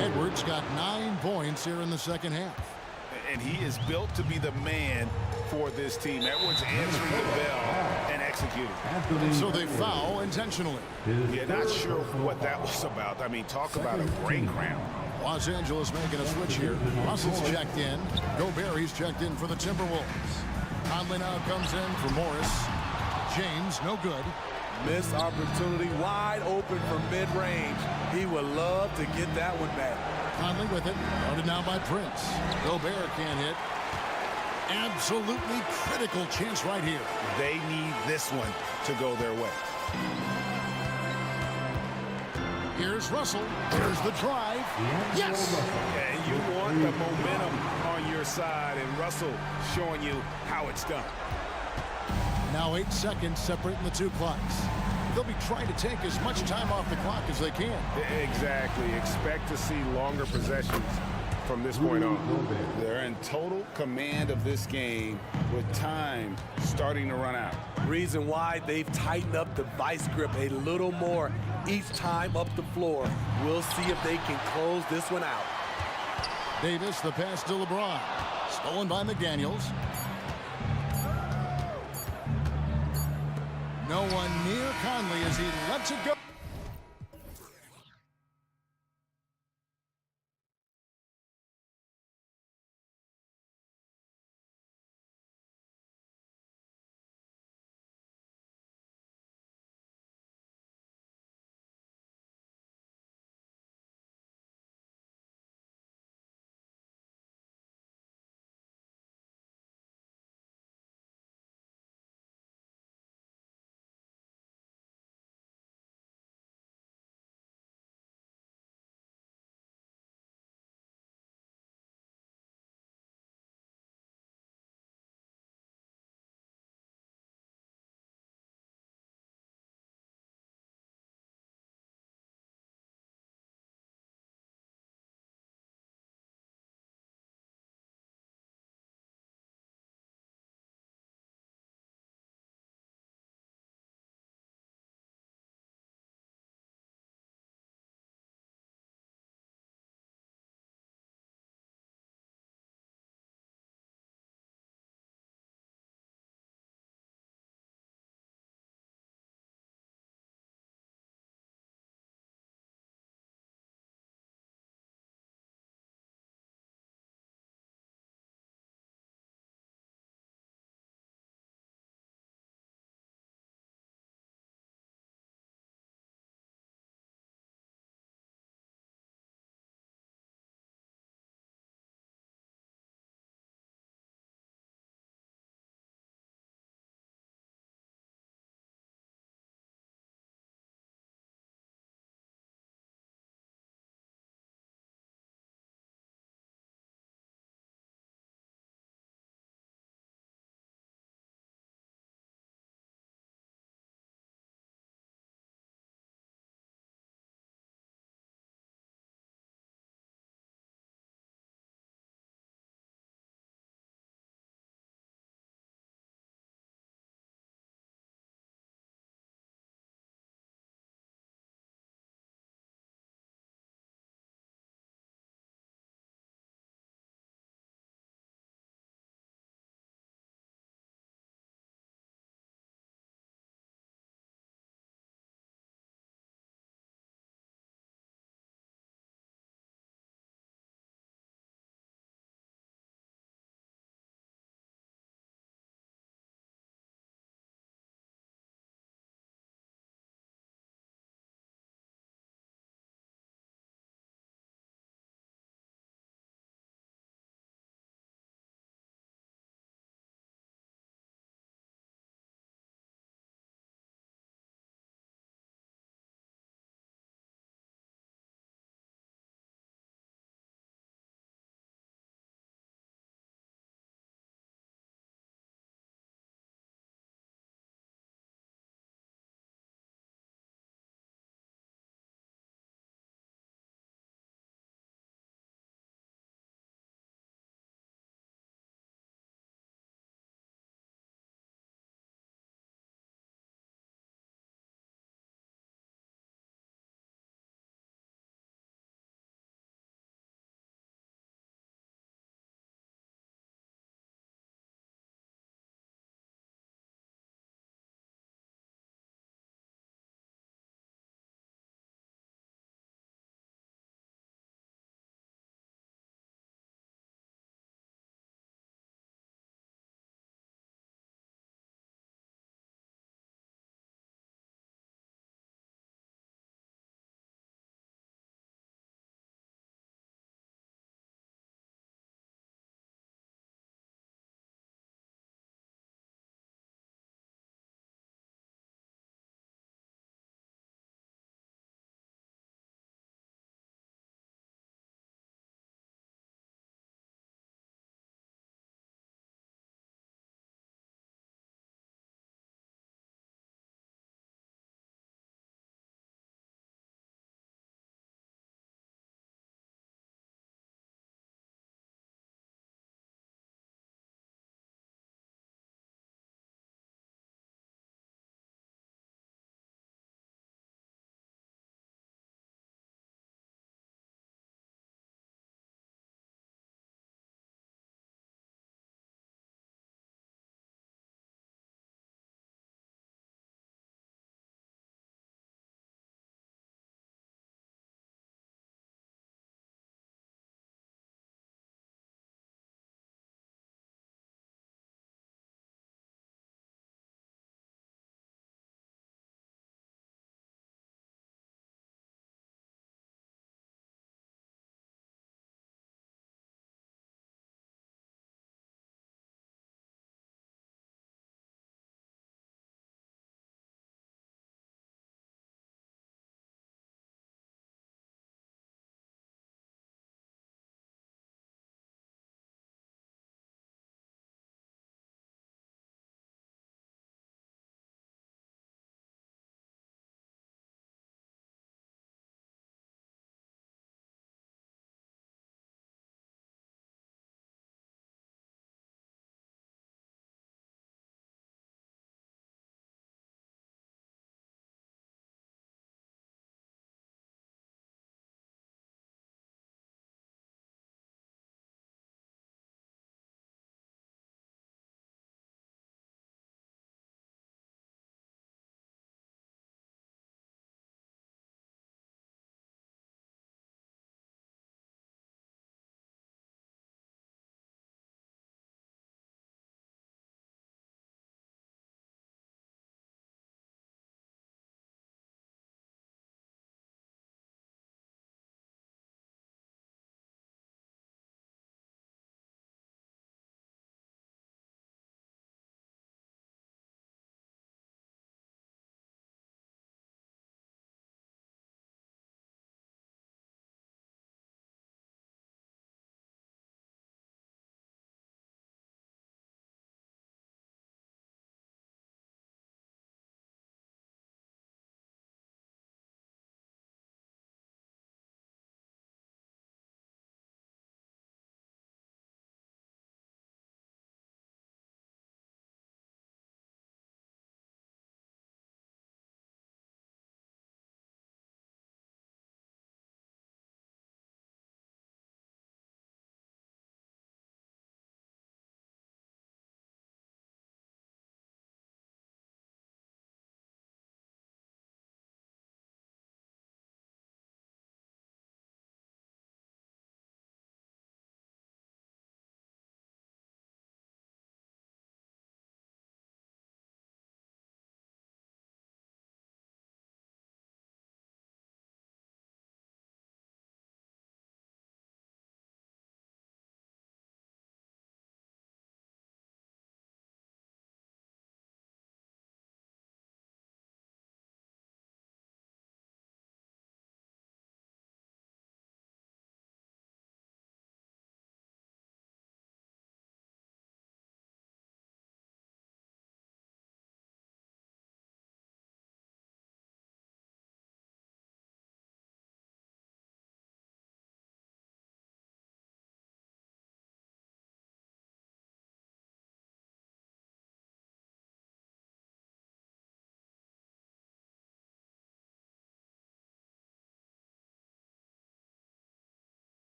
A: Edwards got 9 points here in the second half.
B: And he is built to be the man for this team. Edwards answering the bell and executing.
A: So they foul intentionally.
B: Yeah, not sure what that was about. I mean, talk about a brain cramp.
A: Los Angeles making a switch here. Russell's checked in. Gobert, he's checked in for the Timberwolves. Conley now comes in for Morris. James, no good.
M: Missed opportunity, wide open from mid-range. He would love to get that one back.
A: Conley with it, guarded now by Prince. Gobert can't hit. Absolutely critical chance right here.
B: They need this one to go their way.
A: Here's Russell. Here's the drive. Yes!
B: And you want the momentum on your side, and Russell showing you how it's done.
A: Now 8 seconds separating the two clocks. They'll be trying to take as much time off the clock as they can.
B: Exactly. Expect to see longer possessions from this point on. They're in total command of this game with time starting to run out.
M: Reason why they've tightened up the vice grip a little more each time up the floor. We'll see if they can close this one out.
A: Davis, the pass to LeBron. Stolen by McDaniels. No one near Conley as he lets it go.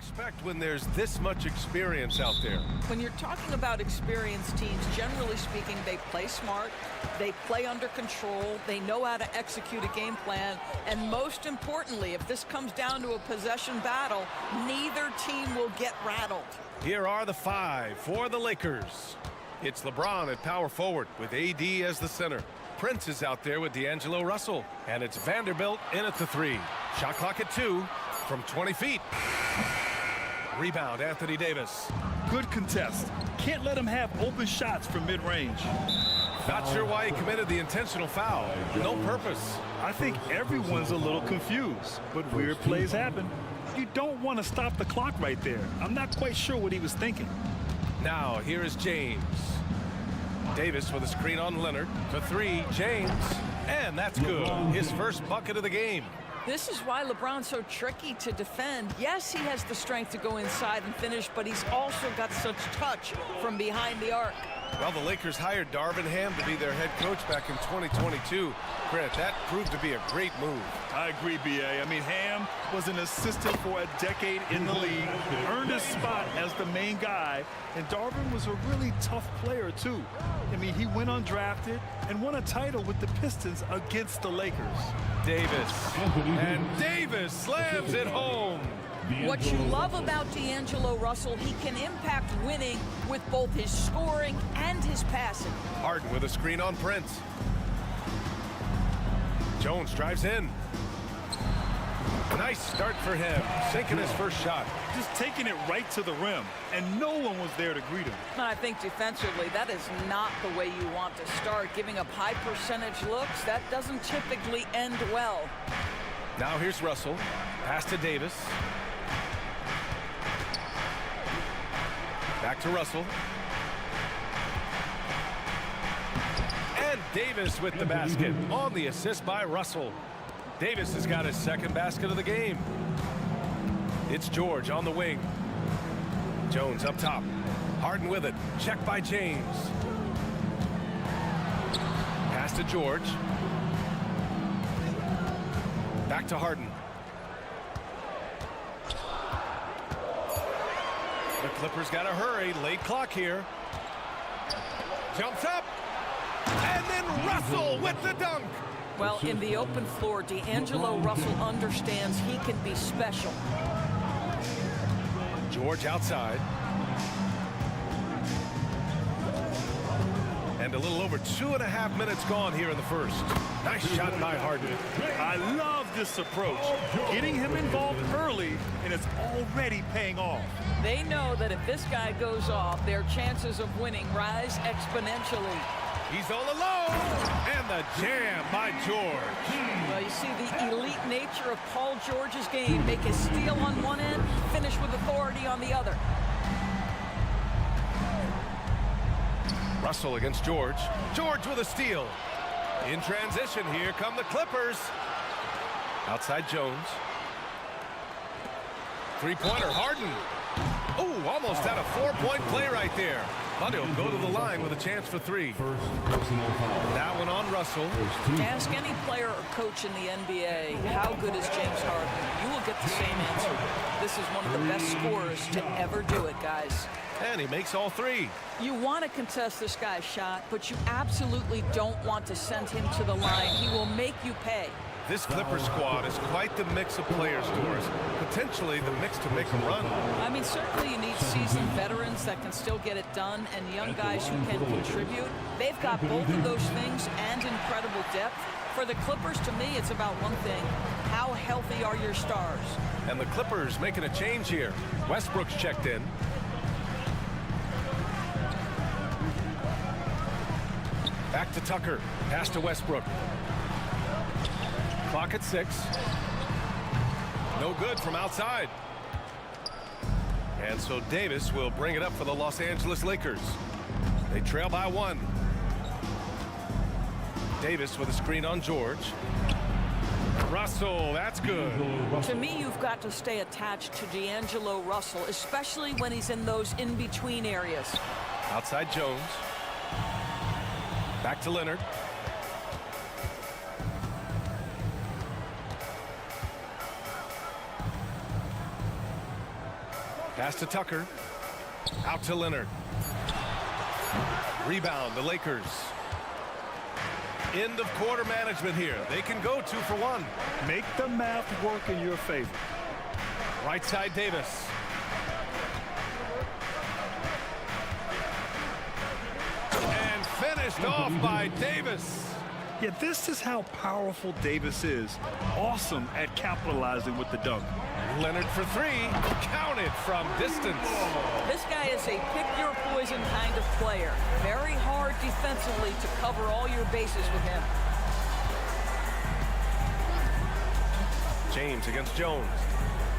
G: expect when there's this much experience out there?
L: When you're talking about experienced teams, generally speaking, they play smart, they play under control, they know how to execute a game plan, and most importantly, if this comes down to a possession battle, neither team will get rattled.
G: Here are the 5 for the Lakers. It's LeBron at power forward with AD as the center. Prince is out there with D'Angelo Russell. And it's Vanderbilt in at the 3. Shot clock at 2 from 20 feet. Rebound, Anthony Davis.
H: Good contest. Can't let him have open shots from mid-range.
G: Not sure why he committed the intentional foul. No purpose.
H: I think everyone's a little confused, but weird plays happen. You don't want to stop the clock right there. I'm not quite sure what he was thinking.
G: Now, here is James. Davis with a screen on Leonard. For 3, James. And that's good. His first bucket of the game.
L: This is why LeBron's so tricky to defend. Yes, he has the strength to go inside and finish, but he's also got such touch from behind the arc.
G: Well, the Lakers hired Darvin Ham to be their head coach back in 2022. Grant, that proved to be a great move.
H: I agree, B.A. I mean, Ham was an assistant for a decade in the league, earned his spot as the main guy, and Darvin was a really tough player, too. I mean, he went undrafted and won a title with the Pistons against the Lakers.
G: Davis. And Davis slams it home.
L: What you love about D'Angelo Russell, he can impact winning with both his scoring and his passing.
G: Harden with a screen on Prince. Jones drives in. Nice start for him, sinking his first shot.
H: Just taking it right to the rim, and no one was there to greet him.
L: I think defensively, that is not the way you want to start. Giving up high percentage looks, that doesn't typically end well.
G: Now here's Russell. Pass to Davis. Back to Russell. And Davis with the basket on the assist by Russell. Davis has got his second basket of the game. It's George on the wing. Jones up top. Harden with it. Checked by James. Pass to George. Back to Harden. The Clippers got to hurry. Late clock here. Jumps up. And then Russell with the dunk.
L: Well, in the open floor, D'Angelo Russell understands he can be special.
G: George outside. And a little over 2.5 minutes gone here in the first. Nice shot by Harden.
H: I love this approach. Getting him involved early, and it's already paying off.
L: They know that if this guy goes off, their chances of winning rise exponentially.
G: He's all alone. And the jam by George.
L: Well, you see the elite nature of Paul George's game. Make a steal on one end, finish with authority on the other.
G: Russell against George. George with a steal. In transition, here come the Clippers. Outside Jones. Three-pointer, Harden. Oh, almost had a 4-point play right there. But he'll go to the line with a chance for 3. That one on Russell.
L: Ask any player or coach in the NBA, how good is James Harden? You will get the same answer. This is one of the best scorers to ever do it, guys.
G: And he makes all 3.
L: You want to contest this guy's shot, but you absolutely don't want to send him to the line. He will make you pay.
G: This Clippers squad is quite the mix of players, Doris. Potentially the mix to make a run.
L: I mean, certainly you need seasoned veterans that can still get it done and young guys who can contribute. They've got both of those things and incredible depth. For the Clippers, to me, it's about one thing. How healthy are your stars?
G: And the Clippers making a change here. Westbrook's checked in. Back to Tucker. Pass to Westbrook. Clock at 6. No good from outside. And so Davis will bring it up for the Los Angeles Lakers. They trail by 1. Davis with a screen on George. Russell, that's good.
L: To me, you've got to stay attached to D'Angelo Russell, especially when he's in those in-between areas.
G: Outside Jones. Back to Leonard. Pass to Tucker. Out to Leonard. Rebound, the Lakers. End of quarter management here. They can go 2 for 1.
H: Make the math work in your favor.
G: Right side, Davis. And finished off by Davis.
H: Yeah, this is how powerful Davis is. Awesome at capitalizing with the dunk.
G: Leonard for 3. Counted from distance.
L: This guy is a pick-your-poison kind of player. Very hard defensively to cover all your bases with him.
G: James against Jones.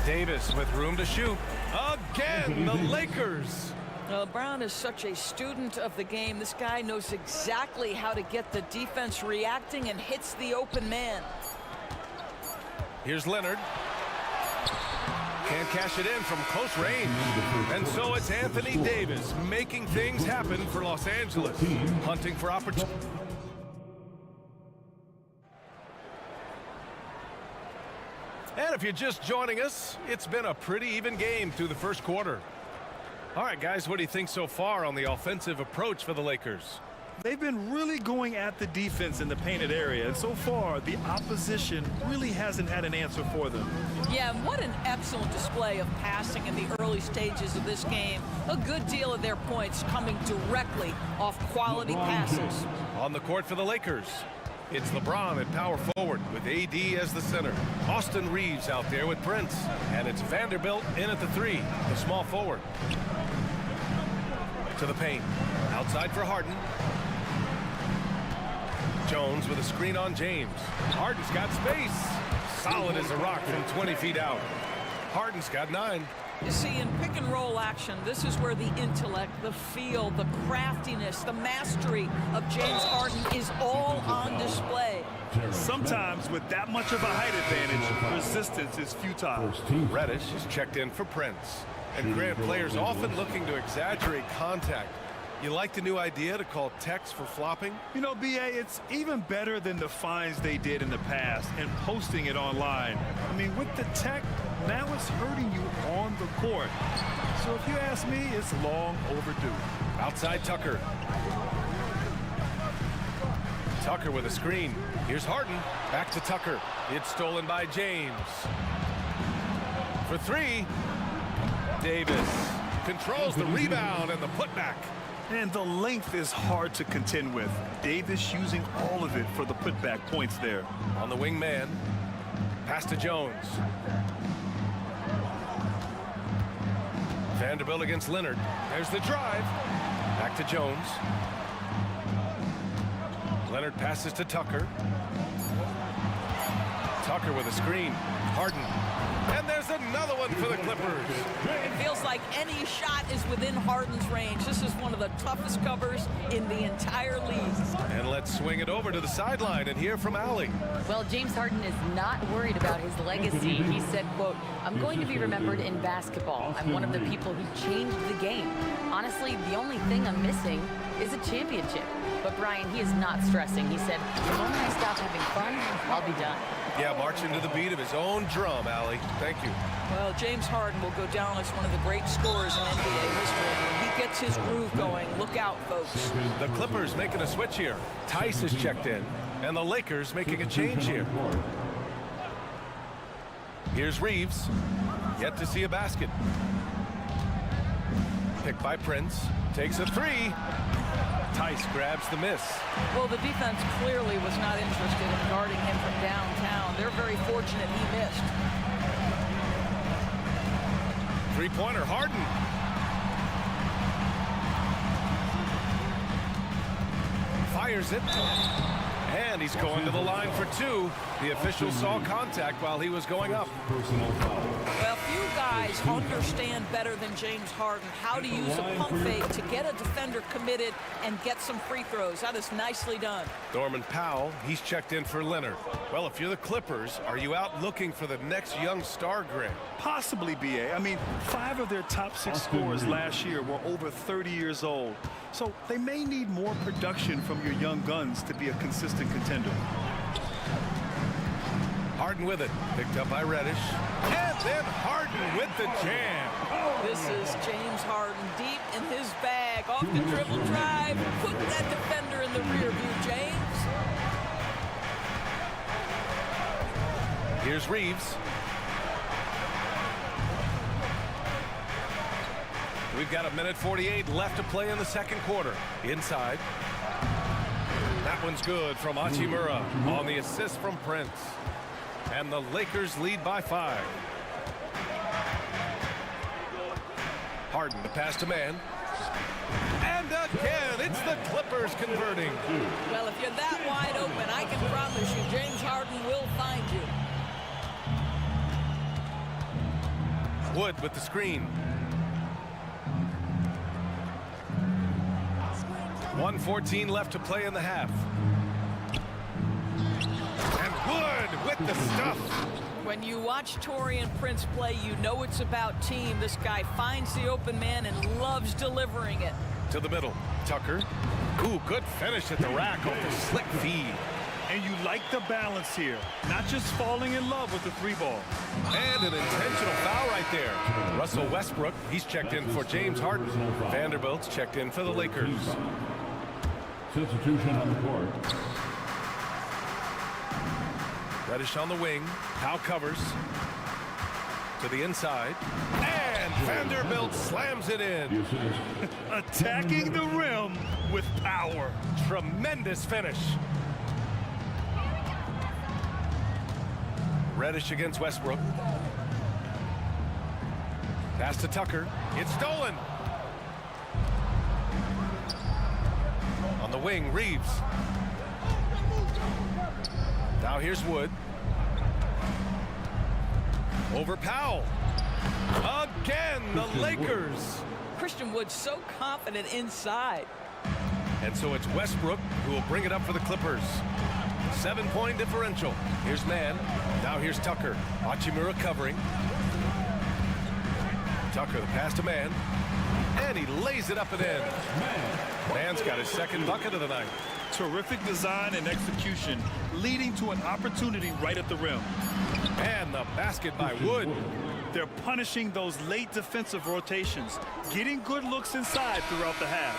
G: Davis with room to shoot. Again, the Lakers.
L: Brown is such a student of the game. This guy knows exactly how to get the defense reacting and hits the open man.
G: Here's Leonard. Can't cash it in from close range. And so it's Anthony Davis making things happen for Los Angeles. Hunting for opportunity. And if you're just joining us, it's been a pretty even game through the first quarter. All right, guys, what do you think so far on the offensive approach for the Lakers?
H: They've been really going at the defense in the painted area, and so far the opposition really hasn't had an answer for them.
L: Yeah, what an excellent display of passing in the early stages of this game. A good deal of their points coming directly off quality passes.
G: On the court for the Lakers, it's LeBron at power forward with AD as the center. Austin Reeves out there with Prince. And it's Vanderbilt in at the 3, the small forward. To the paint. Outside for Harden. Jones with a screen on James. Harden's got space. Solid as a rock from 20 feet out. Harden's got 9.
L: You see, in pick and roll action, this is where the intellect, the feel, the craftiness, the mastery of James Harden is all on display.
H: Sometimes with that much of a height advantage, resistance is futile.
G: Reddish is checked in for Prince. And Grant, players often looking to exaggerate contact. You like the new idea to call techs for flopping?
H: You know, BA, it's even better than the fines they did in the past and posting it online. I mean, with the tech, now it's hurting you on the court. So if you ask me, it's long overdue.
G: Outside Tucker. Tucker with a screen. Here's Harden. Back to Tucker. It's stolen by James. For 3. Davis controls the rebound and the putback.
H: And the length is hard to contend with. Davis using all of it for the putback points there.
G: On the wing man. Pass to Jones. Vanderbilt against Leonard. There's the drive. Back to Jones. Leonard passes to Tucker. Tucker with a screen. Harden. And there's another one for the Clippers.
L: It feels like any shot is within Harden's range. This is one of the toughest covers in the entire league.
G: And let's swing it over to the sideline and hear from Allie.
J: Well, James Harden is not worried about his legacy. He said, quote, "I'm going to be remembered in basketball. I'm one of the people who changed the game. Honestly, the only thing I'm missing is a championship." But Brian, he is not stressing. He said, "The moment I stop having fun, I'll be done."
G: Yeah, marching to the beat of his own drum, Allie. Thank you.
L: Well, James Harden will go down as one of the great scorers in NBA history. He gets his groove going. Look out, folks.
G: The Clippers making a switch here. Tice is checked in, and the Lakers making a change here. Here's Reeves. Yet to see a basket. Picked by Prince. Takes a 3. Tice grabs the miss.
L: Well, the defense clearly was not interested in guarding him from downtown. They're very fortunate he missed.
G: Three-pointer, Harden. Fires it. And he's going to the line for 2. The official saw contact while he was going up.
L: Well, few guys understand better than James Harden how to use a pump fake to get a defender committed and get some free throws. That is nicely done.
G: Norman Powell, he's checked in for Leonard. Well, if you're the Clippers, are you out looking for the next young star, Grant?
H: Possibly, BA. I mean, 5 of their top 6 scorers last year were over 30 years old. So they may need more production from your young guns to be a consistent contender.
G: Harden with it. Picked up by Reddish. And then Harden with with the jam.
L: This is James Harden deep in his bag. Off the dribble drive. Put that defender in the rear view, James.
G: Here's Reeves. We've got 1:48 left to play in the second quarter. Inside. That one's good from Hachimura on the assist from Prince. And the Lakers lead by 5. Harden to pass to man. And again, it's the Clippers converting.
L: Well, if you're that wide open, I can promise you James Harden will find you.
G: Wood with the screen. 1:14 left to play in the half. And Wood with the stuff.
L: When you watch Taurean Prince play, you know it's about team. This guy finds the open man and loves delivering it.
G: To the middle. Tucker. Ooh, good finish at the rack off the slick feed.
H: And you like the balance here. Not just falling in love with the 3-ball.
G: And an intentional foul right there. Russell Westbrook, he's checked in for James Harden. Vanderbilt's checked in for the Lakers.
D: Substitution on the court.
G: Reddish on the wing. Powell covers. To the inside. And Vanderbilt slams it in.
H: Attacking the rim with power.
G: Tremendous finish. Reddish against Westbrook. Pass to Tucker. It's stolen. On the wing, Reeves. Now here's Wood. Over Powell. Again, the Lakers.
L: Christian Wood so confident inside.
G: And so it's Westbrook who will bring it up for the Clippers. 7-point differential. Here's Man. Now here's Tucker. Hachimura covering. Tucker, the pass to Man. And he lays it up and in. Man's got his second bucket of the night.
H: Terrific design and execution, leading to an opportunity right at the rim.
G: And the basket by Wood.
H: They're punishing those late defensive rotations, getting good looks inside throughout the half.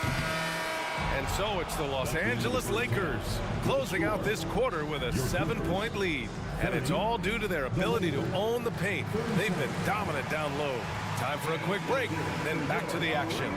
G: And so it's the Los Angeles Lakers closing out this quarter with a 7-point lead. And it's all due to their ability to own the paint. They've been dominant down low. Time for a quick break, then back to the action.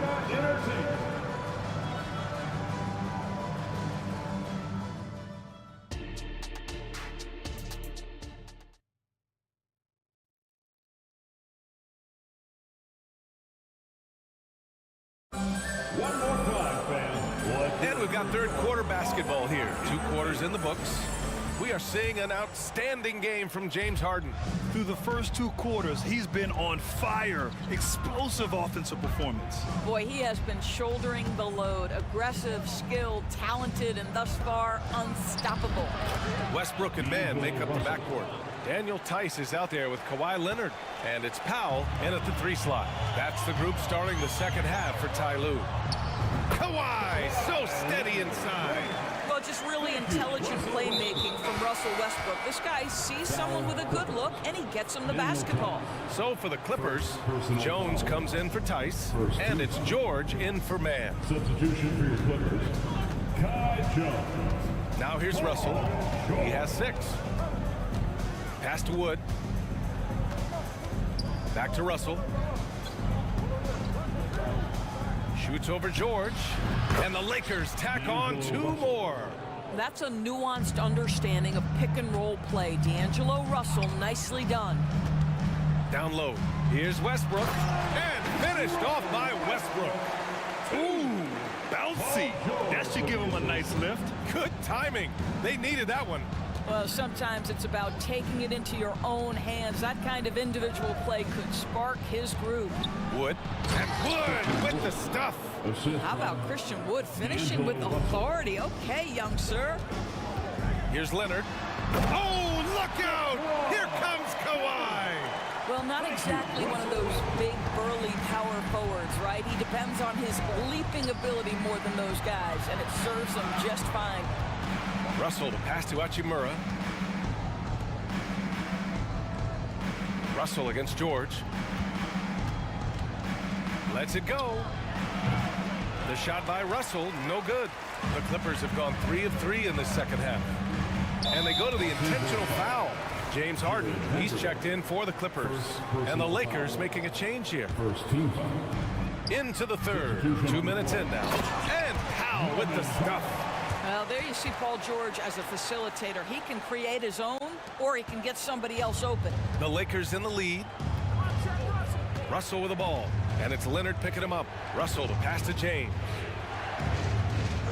D: One more time, fans.
G: And we've got third quarter basketball here. 2 quarters in the books. We are seeing an outstanding game from James Harden.
H: Through the first 2 quarters, he's been on fire. Explosive offensive performance.
L: Boy, he has been shouldering the load. Aggressive, skilled, talented, and thus far, unstoppable.
G: Westbrook and Man make up the backcourt. Daniel Tice is out there with Kawhi Leonard. And it's Powell in at the 3 slot. That's the group starting the second half for Ty Lue. Kawhi, so steady inside.
L: Well, just really intelligent playmaking from Russell Westbrook. This guy sees someone with a good look, and he gets him the basketball.
G: So for the Clippers, Jones comes in for Tice, and it's George in for Man.
D: Substitution for your Clippers, Kai Jones.
G: Now here's Russell. He has 6. Pass to Wood. Back to Russell. Shoots over George. And the Lakers tack on 2 more.
L: That's a nuanced understanding of pick-and-roll play. D'Angelo Russell, nicely done.
G: Down low. Here's Westbrook. And finished off by Westbrook.
H: Ooh, bouncy. That should give him a nice lift.
G: Good timing. They needed that one.
L: Well, sometimes it's about taking it into your own hands. That kind of individual play could spark his groove.
G: Wood. And Wood with the stuff.
L: How about Christian Wood finishing with authority? Okay, young sir.
G: Here's Leonard. Oh, look out! Here comes Kawhi.
L: Well, not exactly one of those big, burly power forwards, right? He depends on his leaping ability more than those guys, and it serves him just fine.
G: Russell to pass to Hachimura. Russell against George. Lets it go. The shot by Russell, no good. The Clippers have gone 3 of 3 in this second half. And they go to the intentional foul. James Harden, he's checked in for the Clippers. And the Lakers making a change here.
D: First team foul.
G: Into the third. 2 minutes in now. And Powell with the stuff.
L: Well, there you see Paul George as a facilitator. He can create his own, or he can get somebody else open.
G: The Lakers in the lead. Russell with the ball. And it's Leonard picking him up. Russell to pass to James.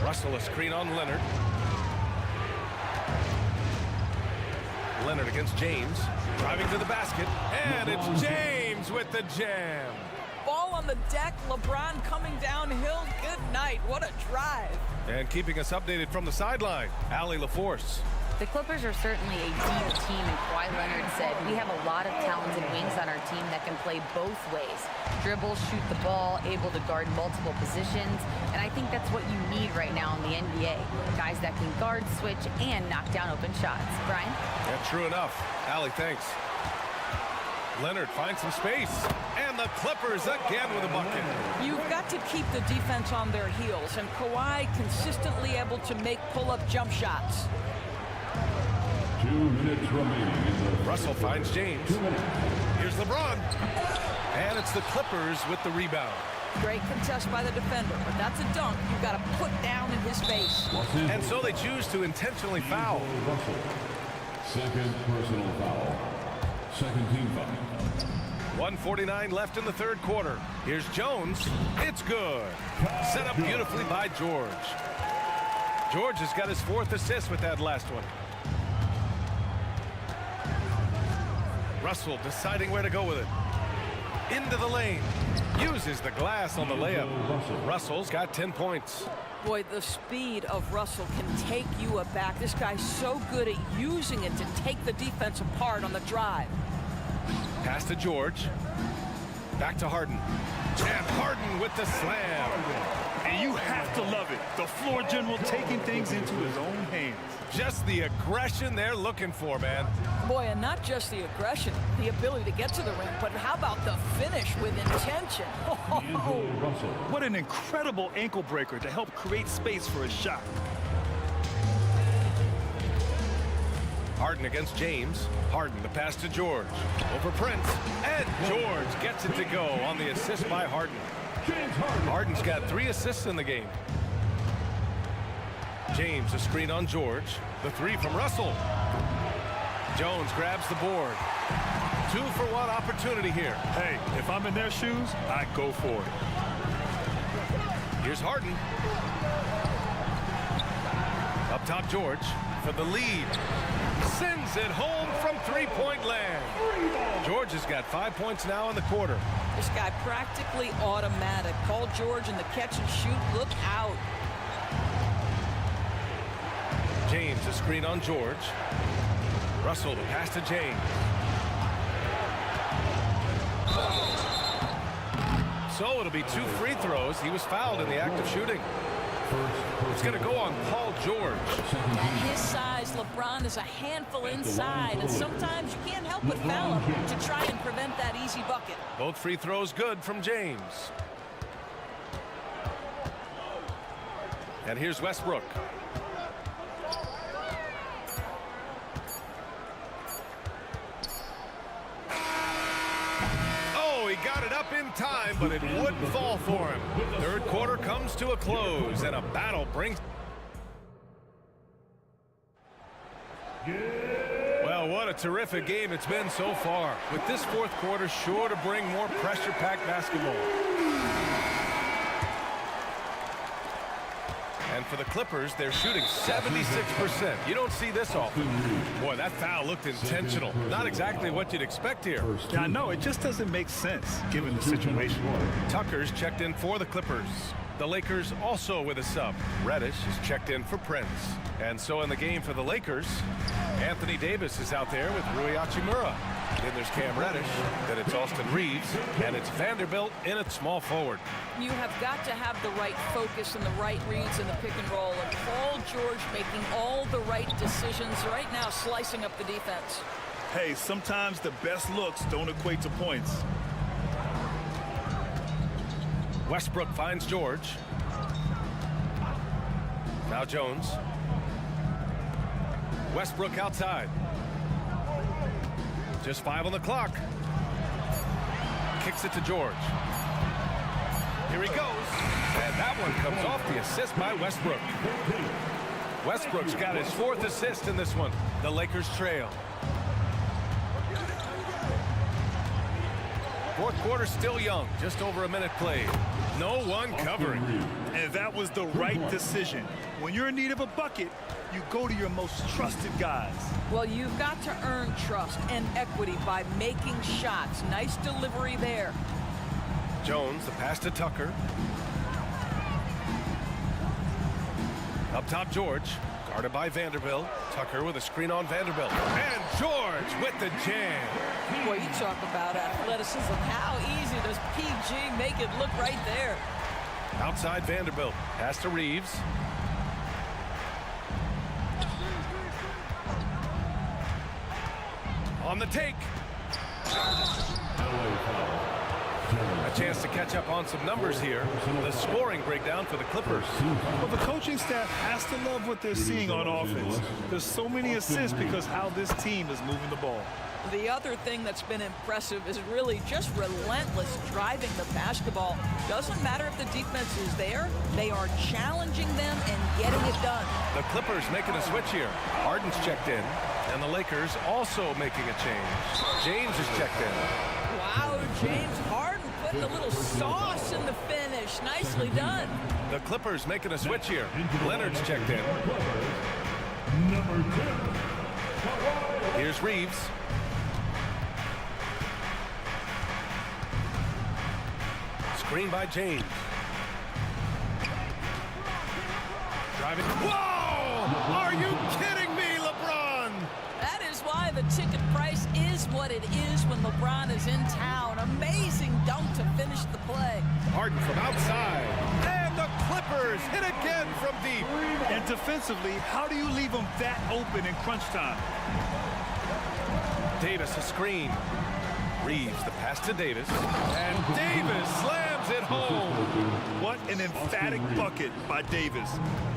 G: Russell a screen on Leonard. Leonard against James. Driving to the basket. And it's James with the jam.
L: Ball on the deck. LeBron coming downhill. Good night. What a drive.
G: And keeping us updated from the sideline, Allie LaForce.
J: The Clippers are certainly a deep team, and Kawhi Leonard said, we have a lot of talented wings on our team that can play both ways. Dribble, shoot the ball, able to guard multiple positions, and I think that's what you need right now in the NBA. Guys that can guard, switch, and knock down open shots. Brian?
G: Yeah, true enough. Allie, thanks. Leonard finds some space, and the Clippers again with a bucket.
L: You've got to keep the defense on their heels, and Kawhi consistently able to make pull-up jump shots.
D: 2 minutes remaining in the
G: Russell finds James. Here's LeBron. And it's the Clippers with the rebound.
L: Great contest by the defender, but that's a dunk you've got to put down in his face.
G: And so they choose to intentionally foul.
D: Russell. Second personal foul. Second team foul.
G: 1:49 left in the third quarter. Here's Jones. It's good. Set up beautifully by George. George has got his 4th assist with that last one. Russell deciding where to go with it. Into the lane. Uses the glass on the layup. Russell's got 10 points.
L: Boy, the speed of Russell can take you aback. This guy's so good at using it to take the defense apart on the drive.
G: Pass to George. Back to Harden. And Harden with the slam.
H: And you have to love it. The floor general taking things into his own hands.
G: Just the aggression they're looking for, man.
L: Boy, and not just the aggression, the ability to get to the rim, but how about the finish with intention?
H: What an incredible ankle breaker to help create space for a shot.
G: Harden against James. Harden the pass to George. Over Prince. And George gets it to go on the assist by Harden. Harden's got 3 assists in the game. James a screen on George. The 3 from Russell. Jones grabs the board. 2-for-1 opportunity here.
H: Hey, if I'm in their shoes, I go for it.
G: Here's Harden. Up top, George for the lead. Sends it home from 3-point land. George has got 5 points now in the quarter.
L: This guy practically automatic. Call George in the catch and shoot. Look out.
G: James a screen on George. Russell to pass to James. So it'll be 2 free throws. He was fouled in the act of shooting. It's going to go on Paul George.
L: At his size, LeBron is a handful inside, and sometimes you can't help but foul him to try and prevent that easy bucket.
G: Both free throws good from James. And here's Westbrook. He got it up in time, but it wouldn't fall for him. Third quarter comes to a close, and a battle brings... Well, what a terrific game it's been so far. With this fourth quarter sure to bring more pressure-packed basketball. And for the Clippers, they're shooting 76%. You don't see this often. Boy, that foul looked intentional. Not exactly what you'd expect here.
H: Yeah, no, it just doesn't make sense, given the situation.
G: Tucker's checked in for the Clippers. The Lakers also with a sub. Reddish is checked in for Prince. And so in the game for the Lakers, Anthony Davis is out there with Rui Hachimura. Then there's Cam Reddish, then it's Austin Reeves, and it's Vanderbilt in at small forward.
L: You have got to have the right focus and the right reads in the pick and roll, and Paul George making all the right decisions right now, slicing up the defense.
H: Hey, sometimes the best looks don't equate to points.
G: Westbrook finds George. Now Jones. Westbrook outside. Just 5 on the clock. Kicks it to George. Here he goes. And that one comes off the assist by Westbrook. Westbrook's got his 4th assist in this one. The Lakers trail. 4th quarter still young. Just over a minute played. No one covering.
H: And that was the right decision. When you're in need of a bucket, you go to your most trusted guys.
L: Well, you've got to earn trust and equity by making shots. Nice delivery there.
G: Jones, the pass to Tucker. Up top, George. Guarded by Vanderbilt. Tucker with a screen on Vanderbilt. And George with the jam.
L: Boy, you talk about athleticism. How easy does PG make it look right there?
G: Outside Vanderbilt. Pass to Reeves. On the take. A chance to catch up on some numbers here. The scoring breakdown for the Clippers.
H: Well, the coaching staff has to love what they're seeing on offense. There's so many assists because how this team is moving the ball.
L: The other thing that's been impressive is really just relentless driving the basketball. Doesn't matter if the defense is there, they are challenging them and getting it done.
G: The Clippers making a switch here. Harden's checked in, and the Lakers also making a change. James is checked in.
L: Wow, James Harden putting a little sauce in the finish. Nicely done.
G: The Clippers making a switch here. Leonard's checked in. Here's Reeves. Screen by James. Driving. Whoa! Are you kidding me, LeBron?
L: That is why the ticket price is what it is when LeBron is in town. Amazing dunk to finish the play.
G: Harden from outside. And the Clippers hit again from deep.
H: And defensively, how do you leave them that open in crunch time?
G: Davis a screen. Reeves the pass to Davis. And Davis slams it home.
H: What an emphatic bucket by Davis.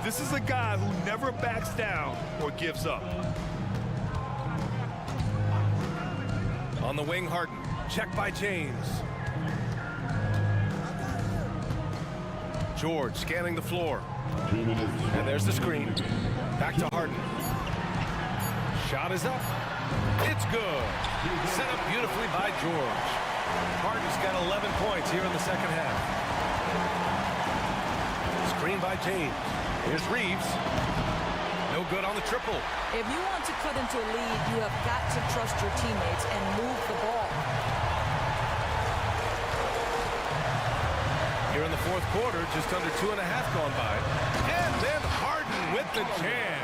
H: This is a guy who never backs down or gives up.
G: On the wing, Harden. Check by James. George scanning the floor. And there's the screen. Back to Harden. Shot is up. It's good. Set up beautifully by George. Harden's got 11 points here in the second half. Screen by James. Here's Reeves. No good on the triple.
L: If you want to cut into a lead, you have got to trust your teammates and move the ball.
G: Here in the 4th quarter, just under 2.5 gone by. And then Harden with the jam.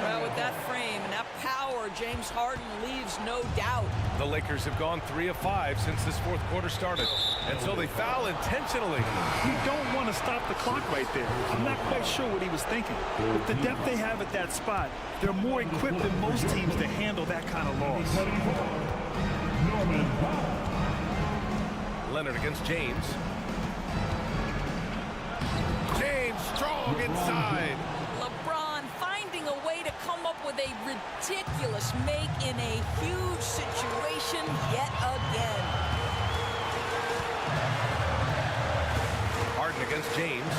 L: Well, with that frame and that power, James Harden leaves no doubt.
G: The Lakers have gone 3 of 5 since this 4th quarter started. And so they foul intentionally.
H: You don't want to stop the clock right there. I'm not quite sure what he was thinking. With the depth they have at that spot, they're more equipped than most teams to handle that kind of loss.
G: Leonard against James. James strong inside.
L: LeBron finding a way to come up with a ridiculous make in a huge situation yet again.
G: Harden against James.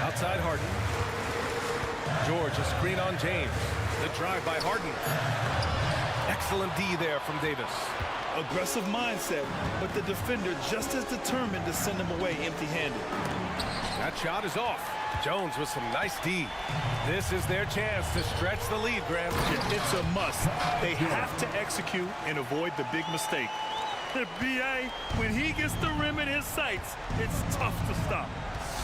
G: Outside Harden. George, a screen on James. The drive by Harden. Excellent D there from Davis.
H: Aggressive mindset, but the defender just as determined to send him away empty-handed.
G: That shot is off. Jones with some nice D. This is their chance to stretch the lead, Graham.
H: It's a must. They have to execute and avoid the big mistake. The BA, when he gets the rim in his sights, it's tough to stop.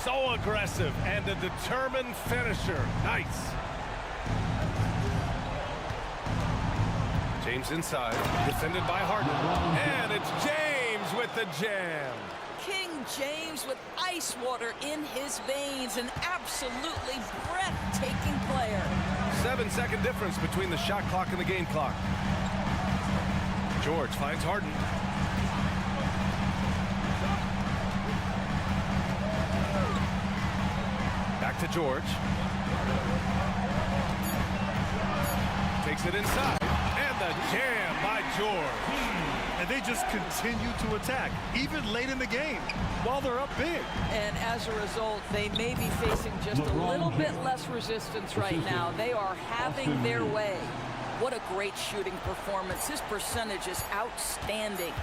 G: So aggressive and a determined finisher. Nice. James inside, defended by Harden. And it's James with the jam.
L: King James with ice water in his veins, an absolutely breathtaking player.
G: 7-second difference between the shot clock and the game clock. George finds Harden. to George. Takes it inside. And the jam by George.
H: And they just continue to attack, even late in the game, while they're up big.
L: And as a result, they may be facing just a little bit less resistance right now. They are having their way. What a great shooting performance. His percentage is outstanding.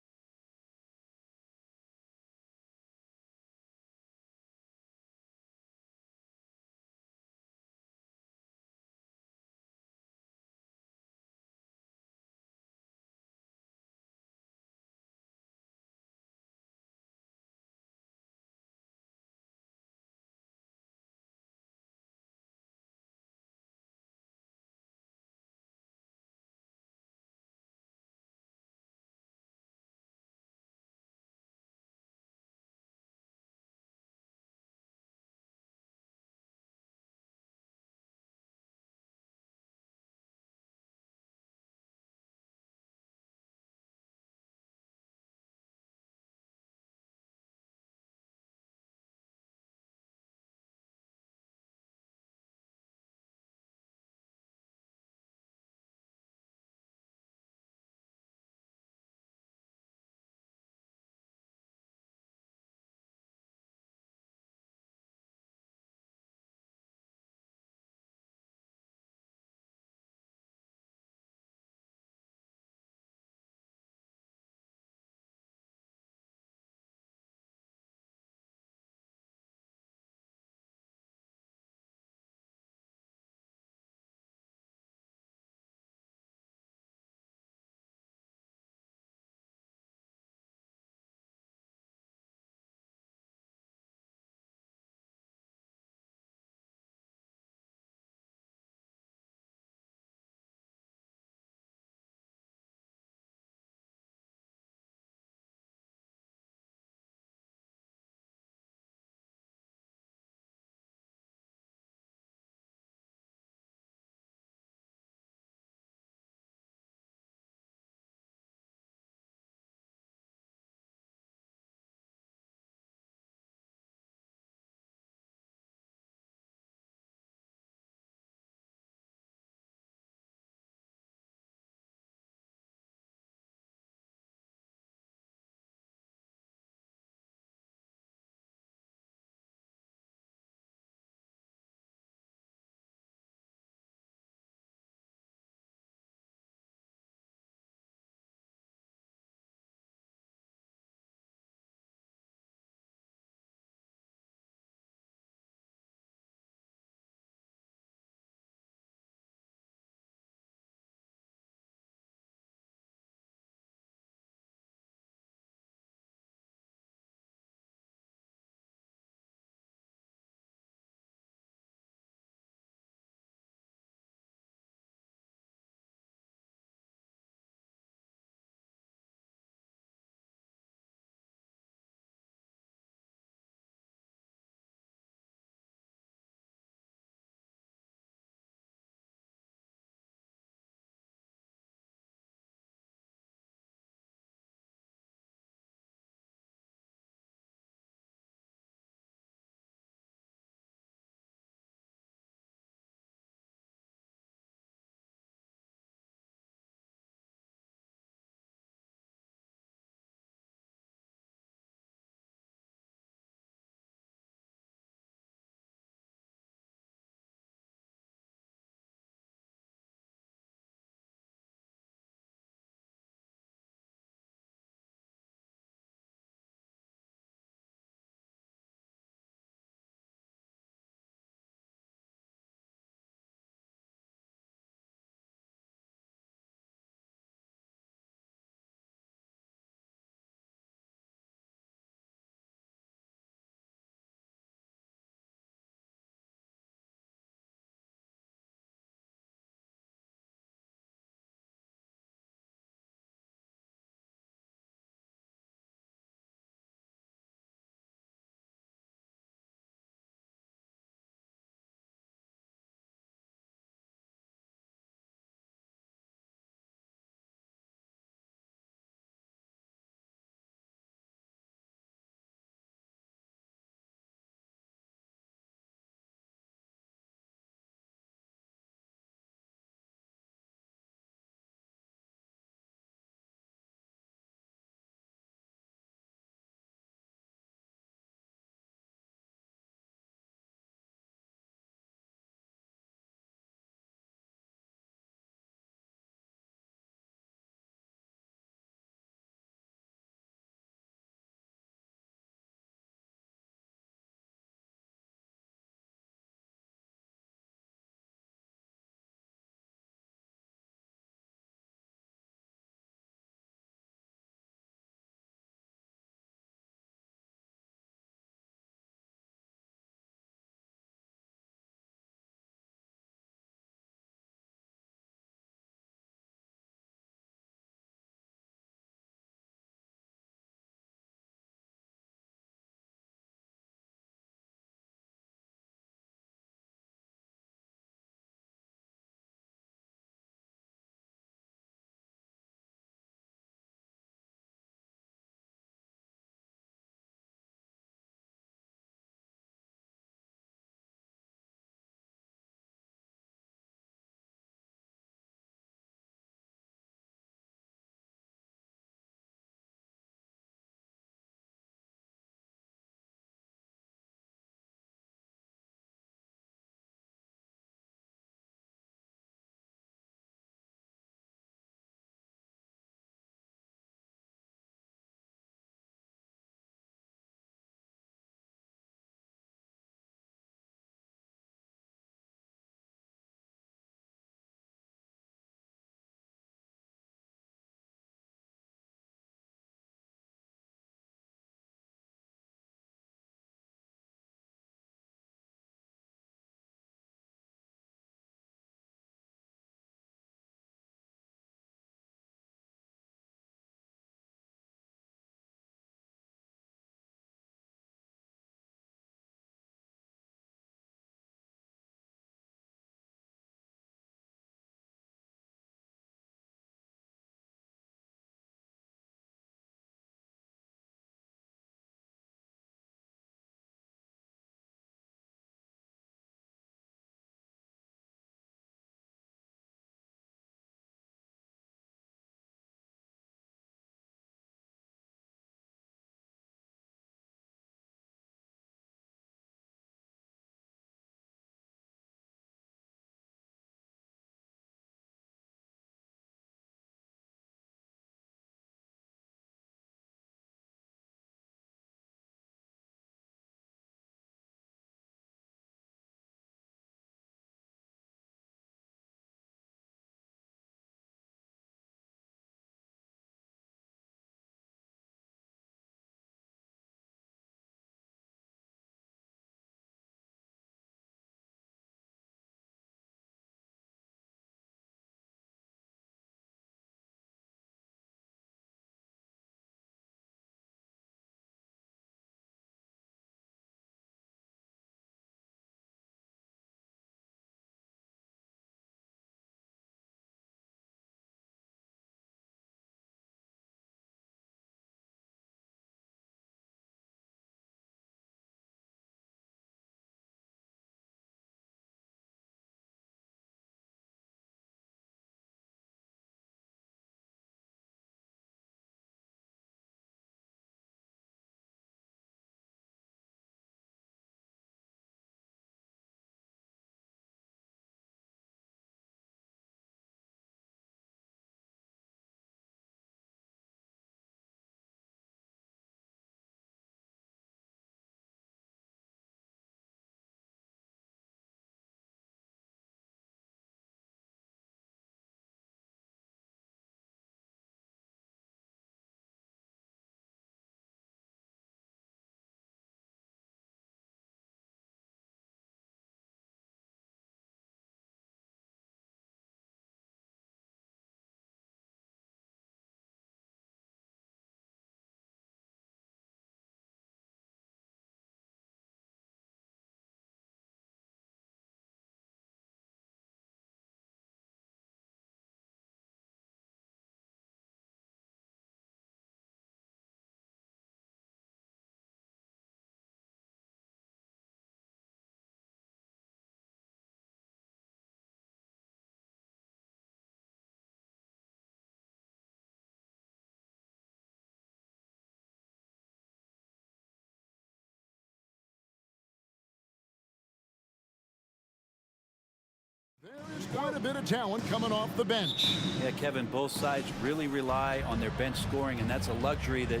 A: quite a bit of talent coming off the bench.
C: Yeah, Kevin, both sides really rely on their bench scoring, and that's a luxury that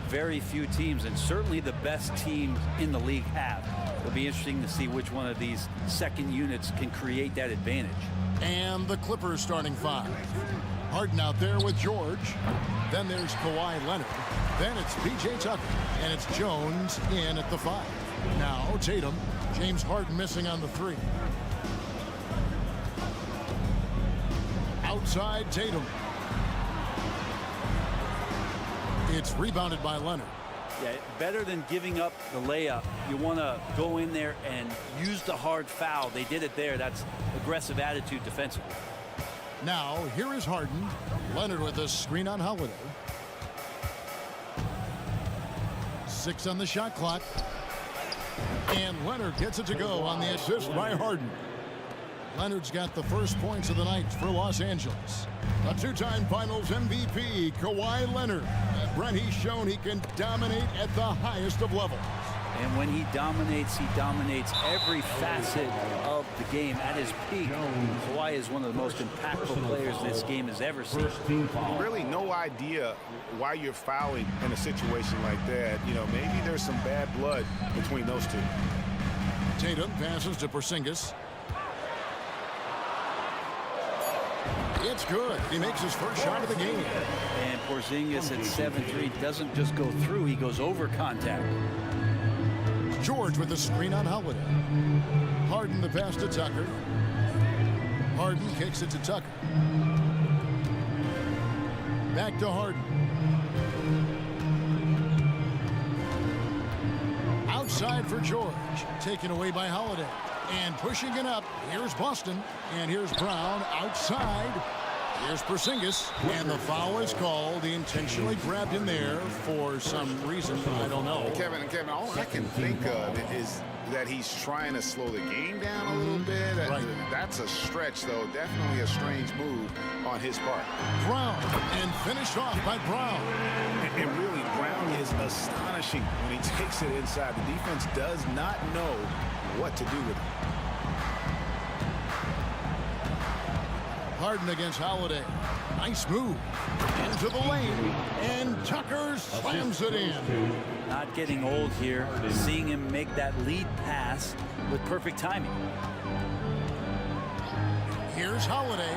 C: very few teams, and certainly the best teams in the league, have. It'll be interesting to see which one of these second units can create that advantage.
A: And the Clippers starting five. Harden out there with George. Then there's Kawhi Leonard. Then it's P.J. Tucker. And it's Jones in at the five. Now Tatum. James Harden missing on the three. Outside Tatum. It's rebounded by Leonard.
C: Yeah, better than giving up the layup. You want to go in there and use the hard foul. They did it there. That's aggressive attitude defensively.
A: Now, here is Harden. Leonard with a screen on Holiday. 6 on the shot clock. And Leonard gets it to go on the assist by Harden. Leonard's got the first points of the night for Los Angeles. A two-time Finals MVP, Kawhi Leonard. Brent, he's shown he can dominate at the highest of levels.
C: And when he dominates every facet of the game at his peak. Kawhi is one of the most impactful players this game has ever seen.
B: Really no idea why you're fouling in a situation like that. You know, maybe there's some bad blood between those two.
A: Tatum passes to Porzingis. It's good. He makes his first shot of the game.
C: And Porzingis at 7-3 doesn't just go through, he goes over contact.
A: George with the screen on Holiday. Harden the pass to Tucker. Harden kicks it to Tucker. Back to Harden. Outside for George. Taken away by Holiday. And pushing it up. Here's Boston. And here's Brown outside. Here's Porzingis. And the foul is called. He intentionally grabbed him there for some reason. I don't know.
B: Kevin, all I can think of is that he's trying to slow the game down a little bit.
A: Right.
B: That's a stretch, though. Definitely a strange move on his part.
A: Brown. And finished off by Brown.
B: And really, Brown is astonishing when he takes it inside. The defense does not know what to do with it.
A: Harden against Holiday. Nice move. Into the lane. And Tucker slams it in.
C: Not getting old here. Seeing him make that lead pass with perfect timing.
A: Here's Holiday.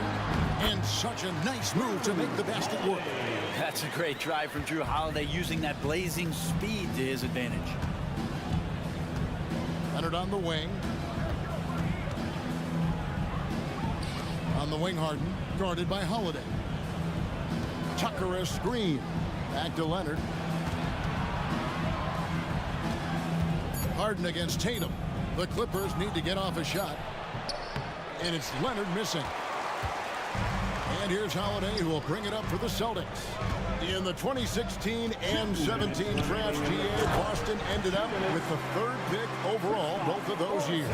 A: And such a nice move to make the basket work.
C: That's a great drive from Drew Holiday, using that blazing speed to his advantage.
A: Leonard on the wing. On the wing, Harden, guarded by Holiday. Tucker a screen. Back to Leonard. Harden against Tatum. The Clippers need to get off a shot. And it's Leonard missing. And here's Holiday, who will bring it up for the Celtics. In the 2016 and 17 draft, Boston ended up with the third pick overall both of those years.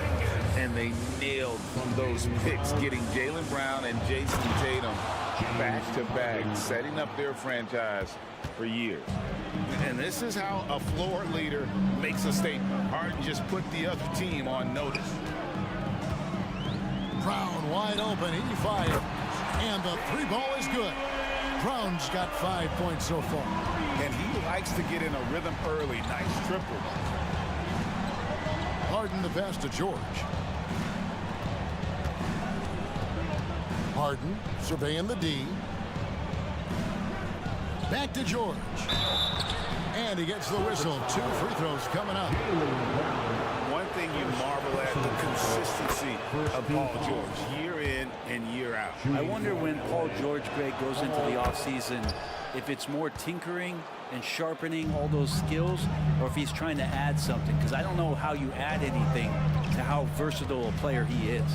B: And they nailed from those picks, getting Jaylen Brown and Jason Tatum back-to-back, setting up their franchise for years. And this is how a floor leader makes a statement. Harden just put the other team on notice.
A: Brown wide open, he fires. And the three ball is good. Brown's got 5 points so far.
B: And he likes to get in a rhythm early. Nice triple.
A: Harden the pass to George. Harden surveying the D. Back to George. And he gets the whistle. 2 free throws coming up.
B: One thing you marvel at, the consistency of Paul George, year in and year out.
C: I wonder when Paul George, Greg, goes into the offseason, if it's more tinkering and sharpening all those skills, or if he's trying to add something, because I don't know how you add anything to how versatile a player he is.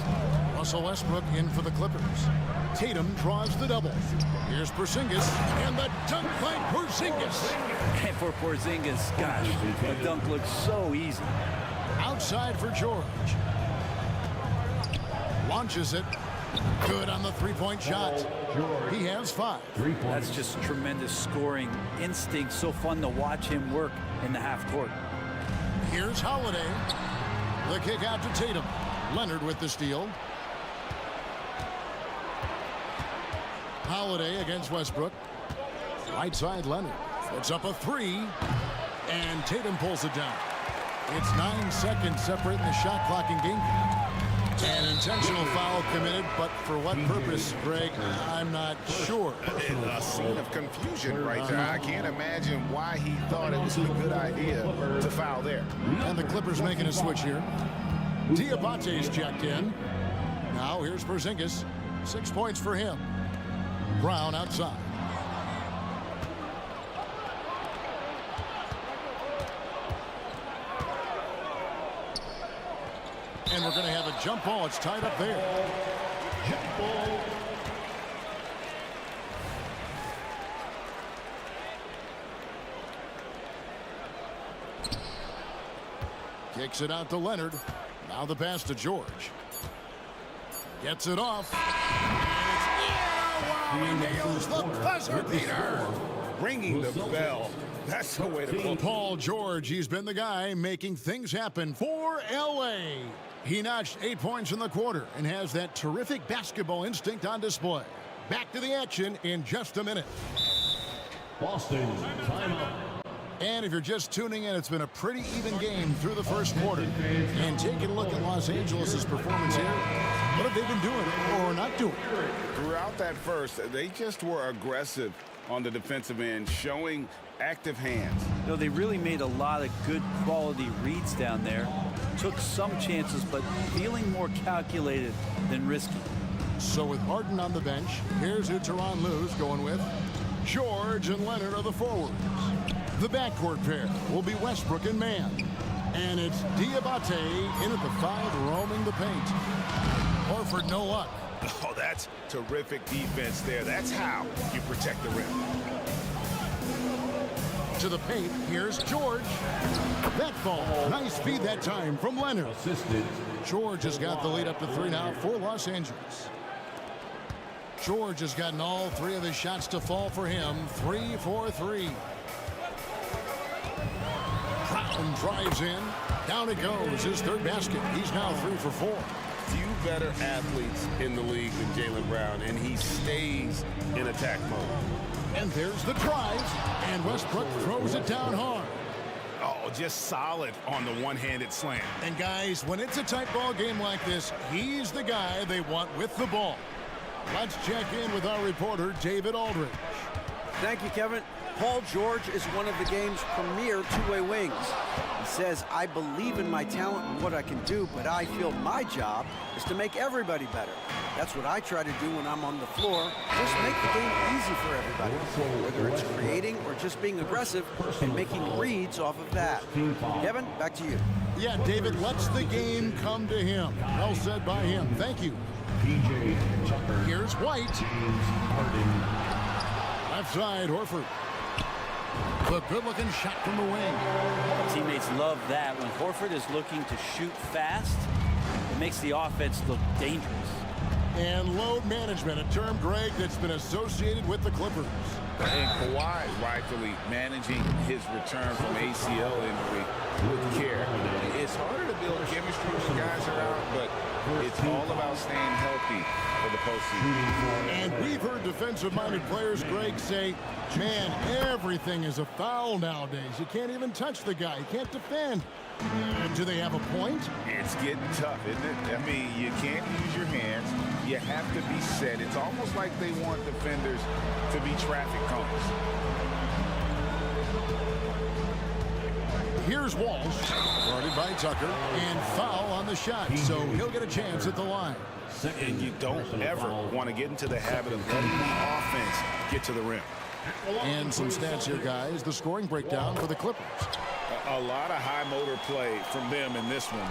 A: Russell Westbrook in for the Clippers. Tatum draws the double. Here's Porzingis, and the dunk by Porzingis.
C: And for Porzingis, gosh, the dunk looks so easy.
A: Outside for George. Launches it. Good on the three-point shot. He has 5.
C: That's just tremendous scoring instinct. So fun to watch him work in the half court.
A: Here's Holiday. The kick out to Tatum. Leonard with the steal. Holiday against Westbrook. Right side, Leonard. It's up a three. And Tatum pulls it down. It's 9 seconds separating the shot clock and game count. An intentional foul committed, but for what purpose, Greg, I'm not sure.
B: A scene of confusion right there. I can't imagine why he thought it was a good idea to foul there.
A: And the Clippers making a switch here. Diabate's checked in. Now here's Porzingis. 6 points for him. Brown outside. And we're going to have a jump ball. It's tied up there. Jump ball. Kicks it out to Leonard. Now the pass to George. Gets it off. And it's, he nails the buzzer beater.
B: Ringing the bell. That's the way to go.
A: Paul George, he's been the guy making things happen for L.A. He notched 8 points in the quarter and has that terrific basketball instinct on display. Back to the action in just a minute.
D: Boston, timeout.
A: And if you're just tuning in, it's been a pretty even game through the first quarter. And taking a look at Los Angeles' performance here, what have they been doing or not doing?
B: Throughout that first, they just were aggressive on the defensive end, showing active hands.
C: You know, they really made a lot of good quality reads down there. Took some chances, but feeling more calculated than risky.
A: So with Harden on the bench, here's who Tyronn Lue's going with. George and Leonard are the forwards. The backcourt pair will be Westbrook and Mann. And it's Diabate in at the 5, roaming the paint. Horford, no luck.
B: Oh, that's terrific defense there. That's how you protect the rim.
A: To the paint, here's George. That ball, nice feed that time from Leonard.
D: Assisted.
A: George has got the lead up to 3 now for Los Angeles. George has gotten all 3 of his shots to fall for him. 3 for 3. Brown drives in. Down it goes. His 3rd basket. He's now 3 for 4.
B: Few better athletes in the league than Jaylen Brown, and he stays in attack mode.
A: And there's the drive. And Westbrook throws it down hard.
B: Oh, just solid on the one-handed slam.
A: And guys, when it's a tight ball game like this, he's the guy they want with the ball. Let's check in with our reporter, David Aldridge.
E: Thank you, Kevin. Paul George is one of the game's premier two-way wings. He says, I believe in my talent and what I can do, but I feel my job is to make everybody better. That's what I try to do when I'm on the floor. Just make the game easy for everybody, whether it's creating or just being aggressive and making reads off of that. Kevin, back to you.
A: Yeah, David, lets the game come to him. Well said by him. Thank you. Here's White. Left side, Horford. The good-looking shot from the wing.
C: Teammates love that. When Horford is looking to shoot fast, it makes the offense look dangerous.
A: And load management, a term, Greg, that's been associated with the Clippers.
B: And Kawhi rightfully managing his return from ACL injury with care. It's harder to build chemistry when guys are out, but it's all about staying healthy for the postseason.
A: And we've heard defensive-minded players, Greg, say, man, everything is a foul nowadays. You can't even touch the guy. You can't defend. Do they have a point?
B: It's getting tough, isn't it? I mean, you can't use your hands. You have to be set. It's almost like they want defenders to be traffic cones.
A: Here's Walsh, guarded by Tucker, and foul on the shot, so he'll get a chance at the line.
B: And you don't ever want to get into the habit of letting the offense get to the rim.
A: And some stats here, guys. The scoring breakdown for the Clippers.
B: A lot of high motor play from them in this one,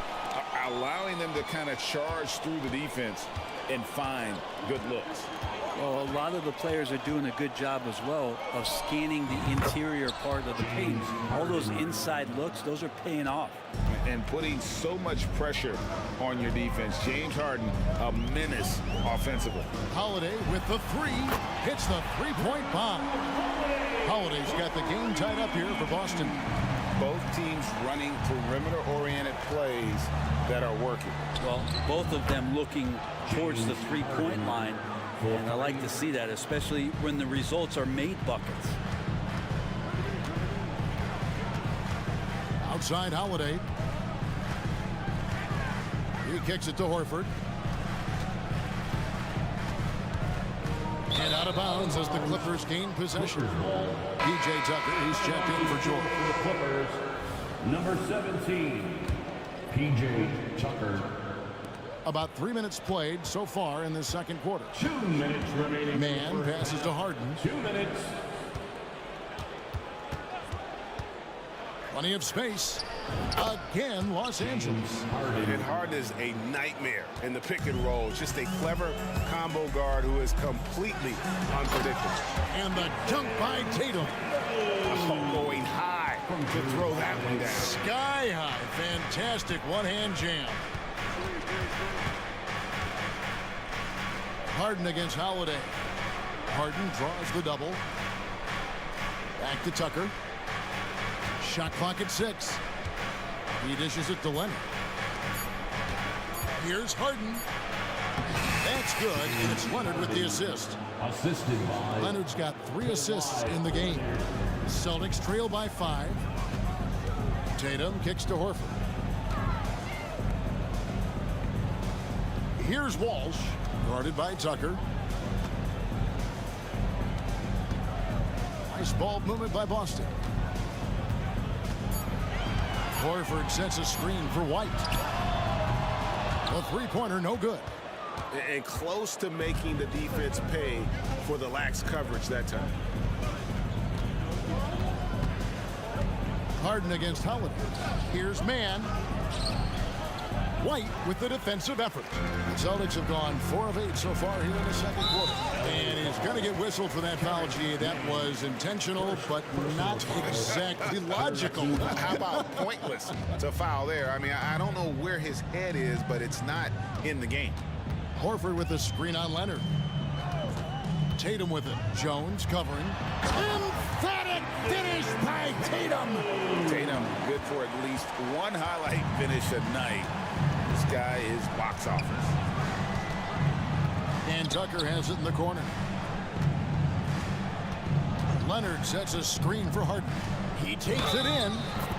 B: allowing them to kind of charge through the defense and find good looks.
C: Well, a lot of the players are doing a good job as well of scanning the interior part of the paint. All those inside looks, those are paying off.
B: And putting so much pressure on your defense. James Harden, a menace offensively.
A: Holiday with the 3, hits the 3-point bomb. Holiday's got the game tied up here for Boston.
B: Both teams running perimeter-oriented plays that are working.
C: Well, both of them looking towards the 3-point line. And I like to see that, especially when the results are made buckets.
A: Outside Holiday. He kicks it to Horford. And out of bounds as the Clippers gain possession. P.J. Tucker, he's checked in for Jordan.
D: For the Clippers, number 17, P.J. Tucker.
A: About 3 minutes played so far in the second quarter.
D: 2 minutes remaining.
A: Man passes to Harden.
D: 2 minutes.
A: Plenty of space. Again, Los Angeles.
B: And Harden is a nightmare in the pick and roll. Just a clever combo guard who is completely unpredictable.
A: And the dunk by Tatum.
B: Oh, going high to throw that one down.
A: Sky high. Fantastic one-hand jam. Harden against Holiday. Harden draws the double. Back to Tucker. Shot clock at 6. He dishes it to Leonard. Here's Harden. That's good, and it's Leonard with the assist.
D: Assisted by
A: Leonard's got 3 assists in the game. Celtics trail by 5. Tatum kicks to Horford. Here's Walsh, guarded by Tucker. Nice ball movement by Boston. Horford sets a screen for White. A three-pointer, no good.
B: And close to making the defense pay for the lax coverage that time.
A: Harden against Holiday. Here's Man. White with the defensive effort. The Celtics have gone 4 of 8 so far here in the second quarter. And he's going to get whistled for that foul, G. That was intentional, but not exactly logical.
B: How about pointless to foul there? I mean, I don't know where his head is, but it's not in the game.
A: Horford with the screen on Leonard. Tatum with it. Jones covering. Emphatic finish by Tatum.
B: Tatum good for at least one highlight finish a night. This guy is box office.
A: And Tucker has it in the corner. Leonard sets a screen for Harden. He takes it in.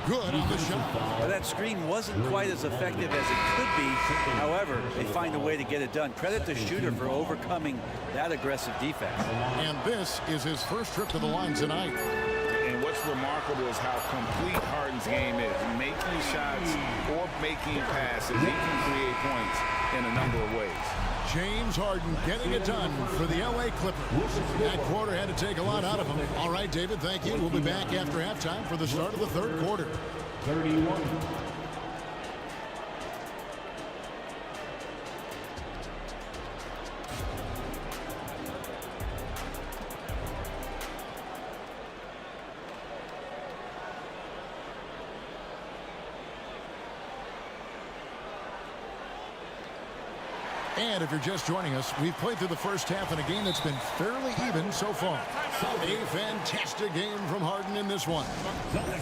A: Good on the shot.
C: Well, that screen wasn't quite as effective as it could be. However, they find a way to get it done. Credit the shooter for overcoming that aggressive defense.
A: And this is his first trip to the line tonight.
B: And what's remarkable is how complete Harden's game is. Making shots or making passes, he can create points in a number of ways.
A: James Harden getting it done for the L.A. Clippers. That quarter had to take a lot out of him. All right, David, thank you. We'll be back after halftime for the start of the third quarter.
D: 31.
A: And if you're just joining us, we've played through the first half in a game that's been fairly even so far. A fantastic game from Harden in this one.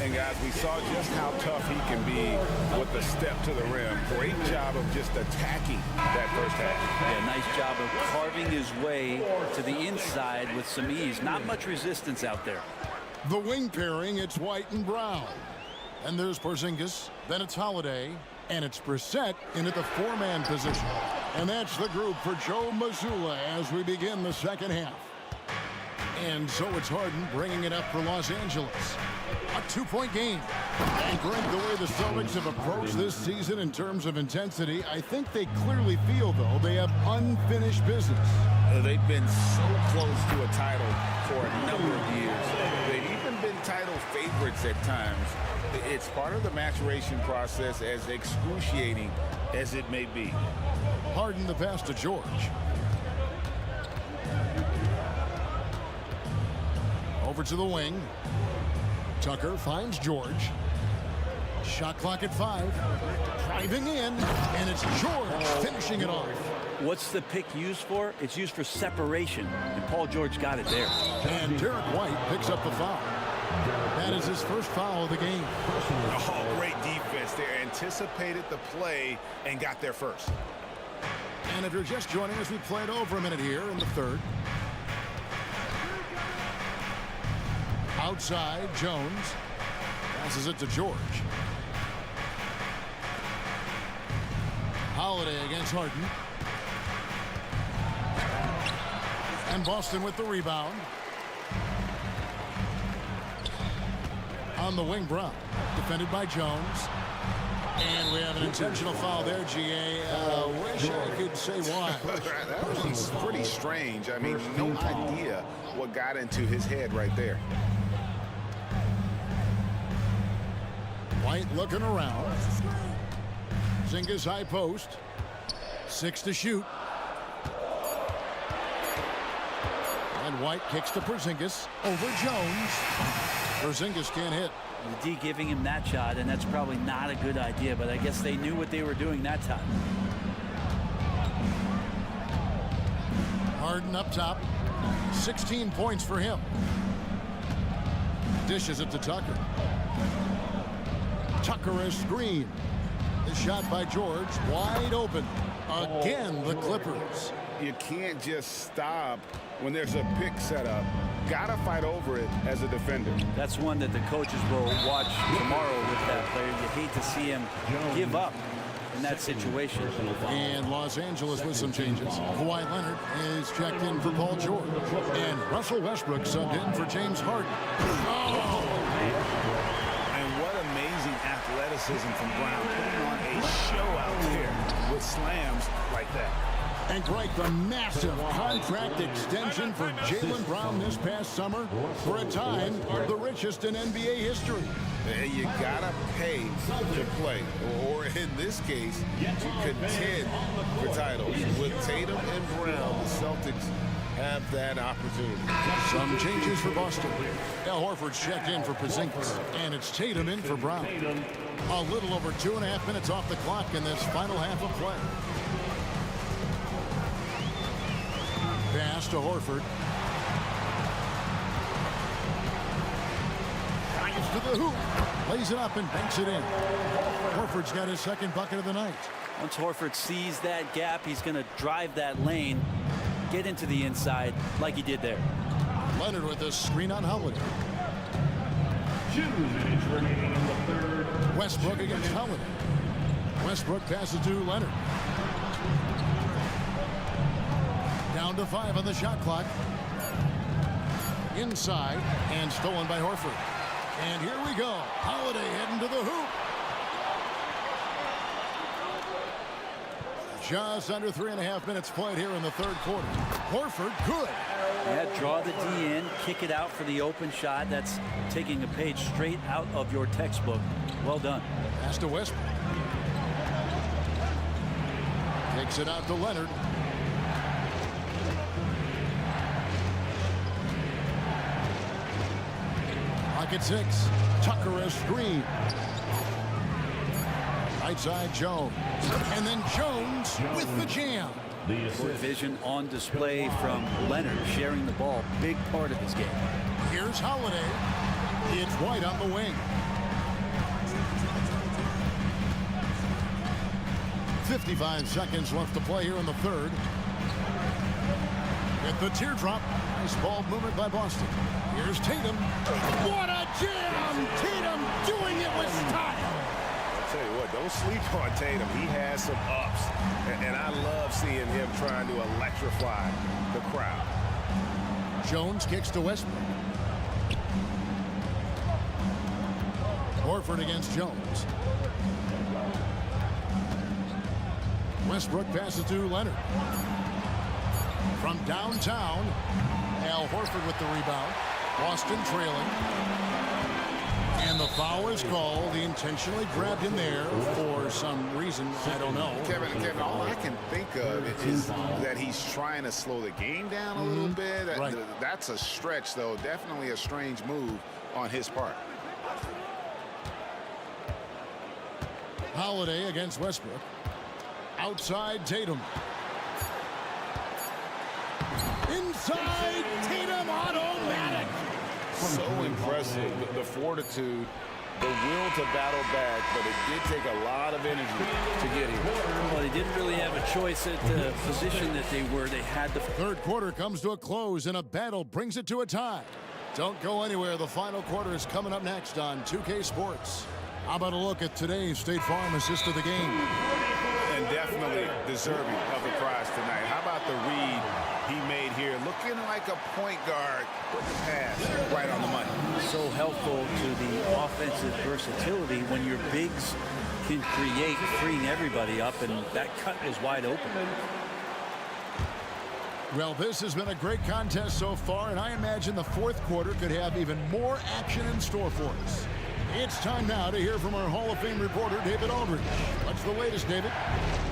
B: And guys, we saw just how tough he can be with the step to the rim. Great job of just attacking that first half.
C: Yeah, nice job of carving his way to the inside with some ease. Not much resistance out there.
A: The wing pairing, it's White and Brown. And there's Porzingis, then it's Holiday, and it's Brissett in at the 4-man position. And that's the group for Joe Mazzulla as we begin the second half. And so it's Harden bringing it up for Los Angeles. A 2-point game. And Greg, the way the Celtics have approached this season in terms of intensity, I think they clearly feel, though, they have unfinished business.
B: They've been so close to a title for a number of years. They've even been title favorites at times. It's part of the maturation process, as excruciating as it may be.
A: Harden the pass to George. Over to the wing. Tucker finds George. Shot clock at 5. Driving in, and it's George finishing it off.
C: What's the pick used for? It's used for separation, and Paul George got it there.
A: And Derek White picks up the foul. That is his first foul of the game.
B: Oh, great defense there. Anticipated the play and got there first.
A: And if you're just joining us, we played over a minute here in the third. Outside, Jones passes it to George. Holiday against Harden. And Boston with the rebound. On the wing, Brown. Defended by Jones. And we have an intentional foul there, GA. Wish I could say why.
B: That was pretty strange. I mean, no idea what got into his head right there.
A: White looking around. Porzingis high post. 6 to shoot. And White kicks to Porzingis over Jones. Porzingis can't hit.
C: The D giving him that shot, and that's probably not a good idea, but I guess they knew what they were doing that time.
A: Harden up top. 16 points for him. Dishes it to Tucker. Tucker is screen. The shot by George, wide open. Again, the Clippers.
B: You can't just stop when there's a pick set up. Gotta fight over it as a defender.
C: That's one that the coaches will watch tomorrow with that player. You hate to see him give up in that situation.
A: And Los Angeles with some changes. Kawhi Leonard is checked in for Paul George. And Russell Westbrook subbed in for James Harden. Oh!
B: And what amazing athleticism from Brown, putting on a show out there with slams like that.
A: And Greg, the massive contract extension for Jaylen Brown this past summer, for a time, the richest in NBA history.
B: You gotta pay to play, or in this case, to contend for titles. With Tatum and Brown, the Celtics have that opportunity.
A: Some changes for Boston. Al Horford's checked in for Porzingis, and it's Tatum in for Brown. A little over 2.5 minutes off the clock in this final half of play. Pass to Horford. Drives to the hoop. Lays it up and banks it in. Horford's got his second bucket of the night.
C: Once Horford sees that gap, he's going to drive that lane, get into the inside like he did there.
A: Leonard with a screen on Holiday.
D: 2 minutes remaining in the third.
A: Westbrook against Holiday. Westbrook passes to Leonard. Down to 5 on the shot clock. Inside and stolen by Horford. And here we go. Holiday heading to the hoop. Just under 3.5 minutes played here in the third quarter. Horford good.
C: Yeah, draw the D in, kick it out for the open shot. That's taking a page straight out of your textbook. Well done.
A: Pass to Westbrook. Takes it out to Leonard. Pocket 6. Tucker a screen. Right side Jones. And then Jones with the jam.
C: Vision on display from Leonard, sharing the ball. Big part of his game.
A: Here's Holiday. It's White on the wing. 55 seconds left to play here in the third. At the teardrop. Nice ball movement by Boston. Here's Tatum. What a jam! Tatum doing it with style.
B: I'll tell you what, don't sleep on Tatum. He has some ups. And I love seeing him trying to electrify the crowd.
A: Jones kicks to Westbrook. Horford against Jones. Westbrook passes to Leonard. From downtown, Al Horford with the rebound. Boston trailing. And the foul is called. He intentionally grabbed him there for some reason. I don't know.
B: Kevin, all I can think of is that he's trying to slow the game down a little bit.
A: Right.
B: That's a stretch, though. Definitely a strange move on his part.
A: Holiday against Westbrook. Outside Tatum. Inside Tatum, automatic.
B: So impressive, the fortitude the will to battle back, but it did take a lot of energy to get here.
C: Well, they didn't really have a choice at the position that they were. They had to.
A: Third quarter comes to a close, and a battle brings it to a tie. Don't go anywhere. The final quarter is coming up next on 2K Sports. How about a look at today's State Farm assist of the game?
B: And definitely deserving of the prize tonight. How about the read he made here? Looking like a point guard with the pass right on the money.
C: So helpful to the offensive versatility when your bigs can create, freeing everybody up, and that cut was wide open.
A: Well, this has been a great contest so far, and I imagine the fourth quarter could have even more action in store for us. It's time now to hear from our Hall of Fame reporter, David Aldridge. What's the latest, David?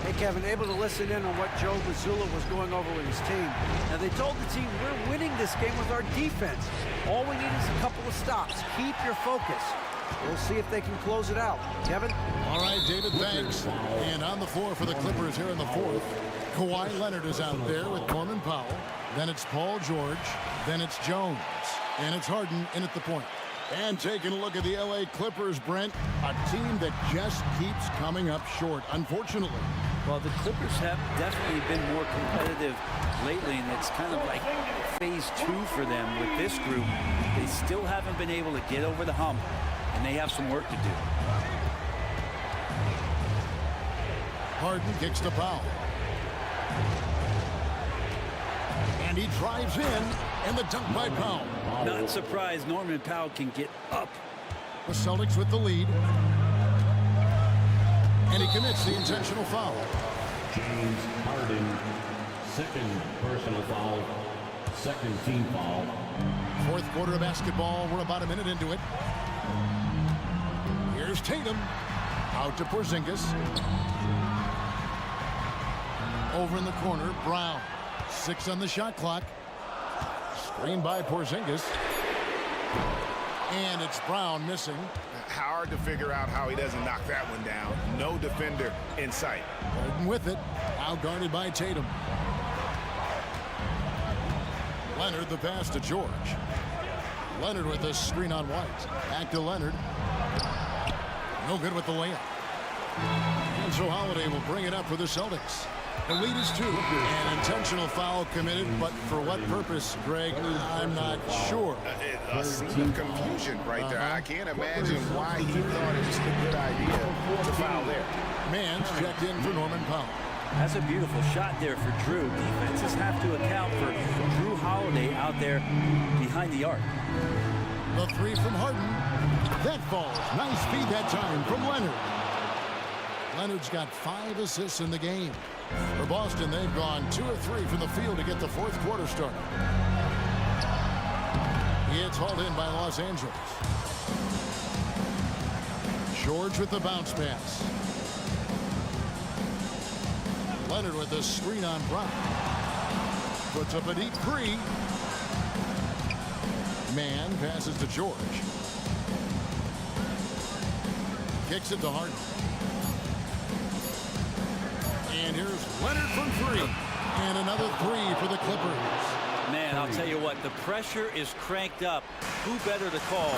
E: Hey, Kevin, able to listen in on what Joe Mazzulla was going over with his team. Now, they told the team, we're winning this game with our defense. All we need is a couple of stops. Keep your focus. We'll see if they can close it out. Kevin?
A: All right, David, thanks. And on the floor for the Clippers here in the fourth, Kawhi Leonard is out there with Norman Powell. Then it's Paul George. Then it's Jones. And it's Harden in at the point. And taking a look at the LA Clippers, Brent, a team that just keeps coming up short, unfortunately.
C: Well, the Clippers have definitely been more competitive lately, and it's kind of like phase two for them with this group. They still haven't been able to get over the hump, and they have some work to do.
A: Harden kicks to Powell. And he drives in, and the dunk by Powell.
C: Not surprised Norman Powell can get up.
A: The Celtics with the lead. And he commits the intentional foul.
D: James Harden, second personal foul, second team foul.
A: Fourth quarter of basketball. We're about a minute into it. Here's Tatum. Out to Porzingis. Over in the corner, Brown. 6 on the shot clock. Screen by Porzingis. And it's Brown missing.
B: Hard to figure out how he doesn't knock that one down. No defender in sight.
A: Harden with it. Out guarded by Tatum. Leonard the pass to George. Leonard with the screen on White. Back to Leonard. No good with the layup. And so Holiday will bring it up for the Celtics. The lead is 2. An intentional foul committed, but for what purpose, Greg, I'm not sure.
B: A scene of confusion right there. I can't imagine why he thought it was a good idea to foul there.
A: Mann's checked in for Norman Powell.
C: That's a beautiful shot there for Drew. Defenses have to account for Drew Holiday out there behind the arc.
A: The 3 from Harden. That falls. Nice feed that time from Leonard. Leonard's got 5 assists in the game. For Boston, they've gone 2 of 3 from the field to get the fourth quarter started. It's hauled in by Los Angeles. George with the bounce pass. Leonard with the screen on Brown. Puts up a deep 3. Mann passes to George. Kicks it to Harden. And here's Leonard from 3. And another 3 for the Clippers.
C: Man, I'll tell you what, the pressure is cranked up. Who better to call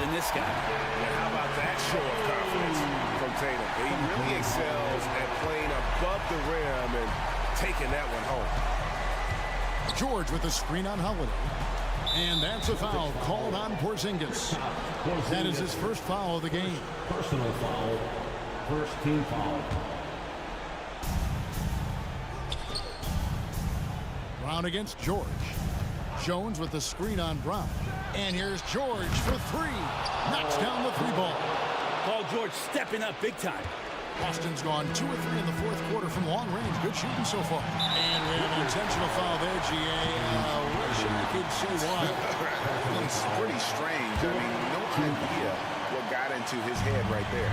C: than this guy?
B: Yeah, how about that show of confidence from Tatum? He really excels at playing above the rim and taking that one home.
A: George with the screen on Holiday. And that's a foul called on Porzingis. That is his first foul of the game.
D: Personal foul, first team foul.
A: Brown against George. Jones with the screen on Brown. And here's George for 3. Knocks down the 3 ball.
C: Paul George stepping up big time.
A: Boston's gone 2 of 3 in the fourth quarter from long range. Good shooting so far. And we have an intentional foul there, GA. Wish I could say why.
B: It's pretty strange. I mean, no idea what got into his head right there.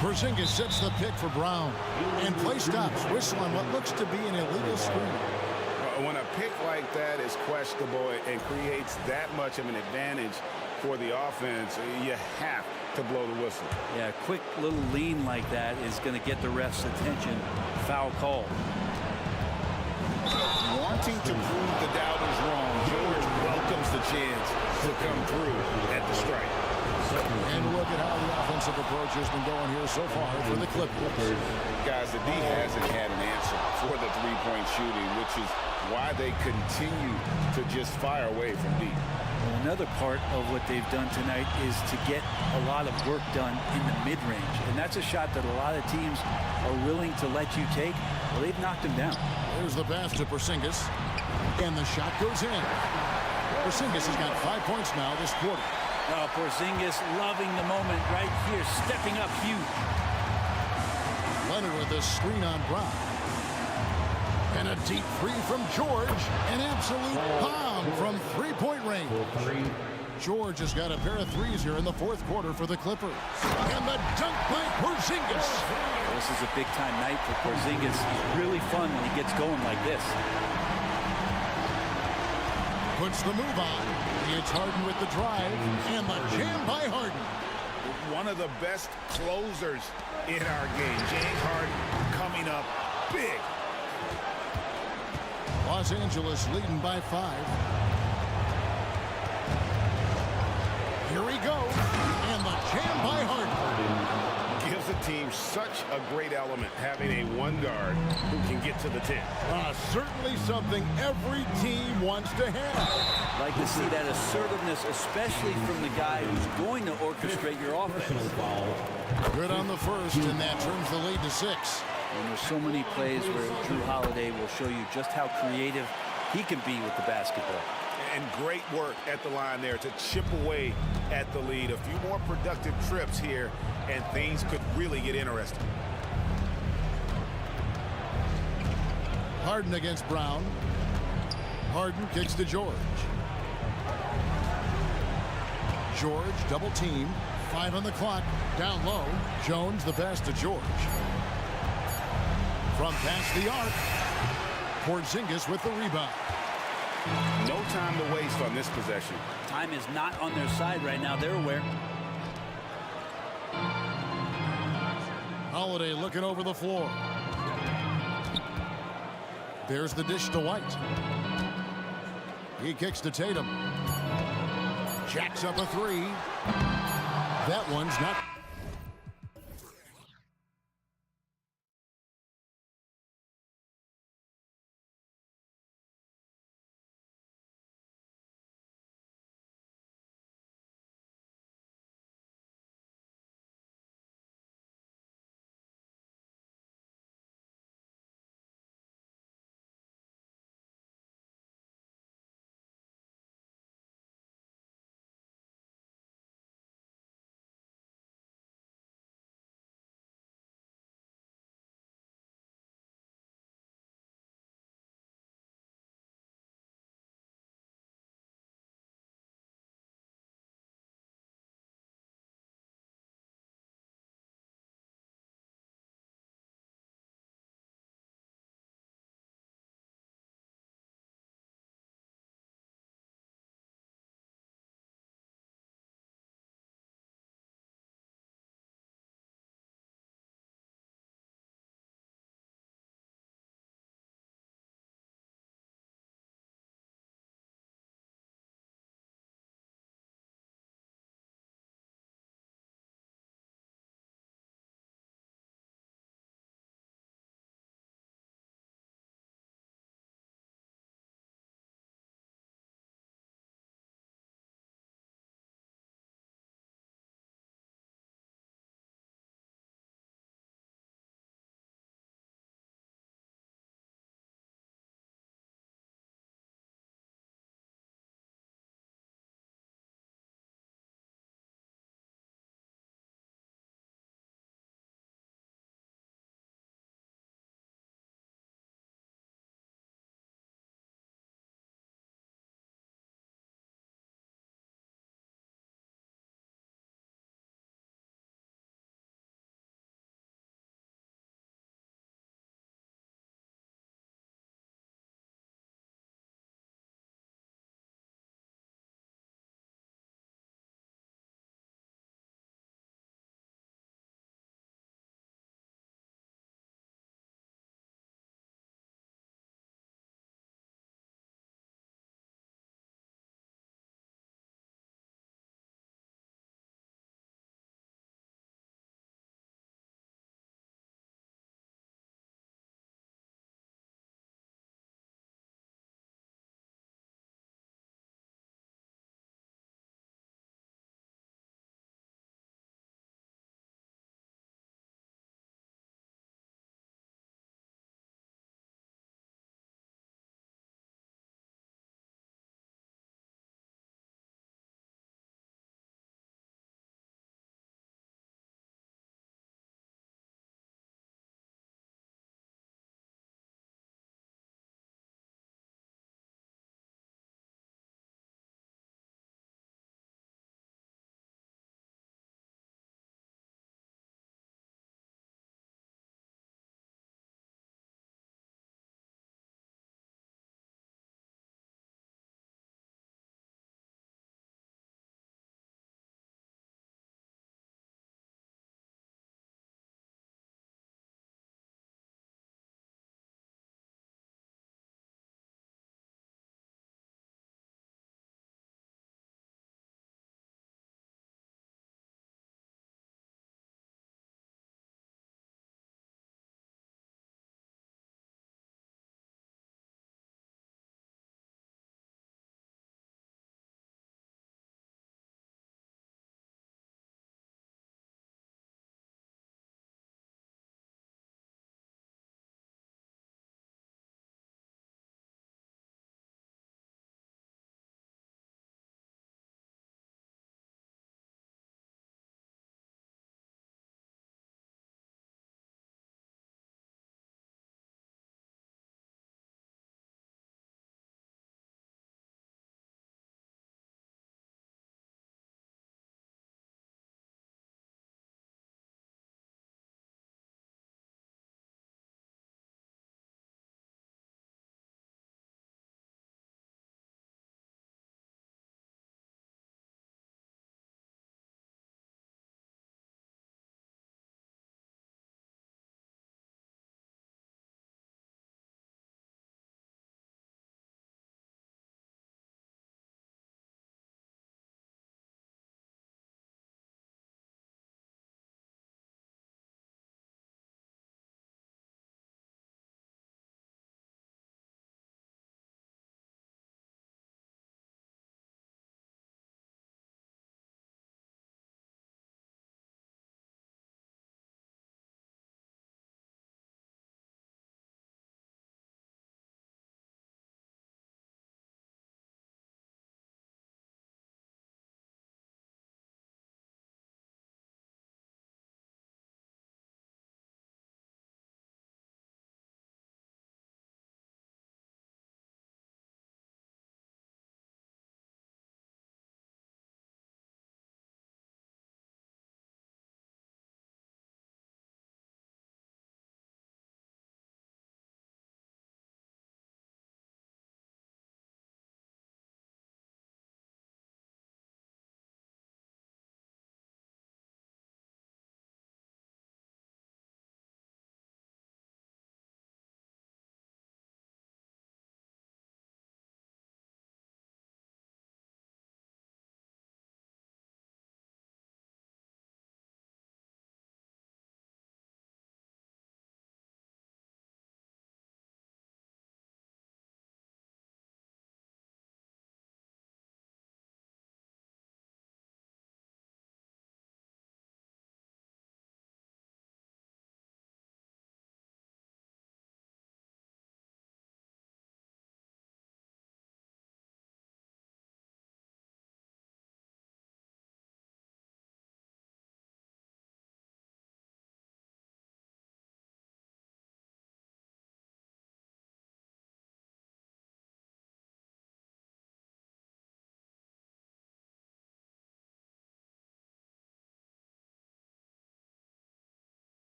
A: Porzingis sets the pick for Brown. And play stops. Whistle on what looks to be an illegal screen.
B: When a pick like that is questionable and creates that much of an advantage for the offense, you have to blow the whistle.
C: Yeah, a quick little lean like that is going to get the ref's attention. Foul call.
B: Wanting to prove the doubters wrong, George welcomes the chance to come through at the strike.
A: And look at how the offensive approach has been going here so far for the Clippers.
B: Guys, the D hasn't had an answer for the three-point shooting, which is why they continue to just fire away from deep.
C: Well, another part of what they've done tonight is to get a lot of work done in the mid-range. And that's a shot that a lot of teams are willing to let you take. Well, they've knocked him down.
A: There's the pass to Porzingis. And the shot goes in. Porzingis has got 5 points now this quarter.
C: Porzingis loving the moment right here, stepping up huge.
A: Leonard with a screen on Brown. And a deep three from George. An absolute bomb from three-point range. George has got a pair of threes here in the fourth quarter for the Clippers. And the dunk by Porzingis.
C: This is a big-time night for Porzingis. He's really fun when he gets going like this.
A: Puts the move on. It's Harden with the drive. And the jam by Harden.
B: One of the best closers in our game. James Harden coming up big.
A: Los Angeles leading by 5. Here we go. And the jam by Harden.
B: Gives the team such a great element having a one guard who can get to the 10.
A: Certainly something every team wants to have.
C: Like to see that assertiveness, especially from the guy who's going to orchestrate your offense.
A: Good on the first, and that turns the lead to 6.
C: And there's so many plays where Drew Holiday will show you just how creative he can be with the basketball.
B: And great work at the line there to chip away at the lead. A few more productive trips here, and things could really get interesting.
A: Harden against Brown. Harden kicks to George. George double team. 5 on the clock. Down low. Jones the pass to George. From past the arc. Porzingis with the rebound.
B: No time to waste on this possession.
C: Time is not on their side right now. They're aware.
A: Holiday looking over the floor. There's the dish to White. He kicks to Tatum. Jacks up a three. That one's not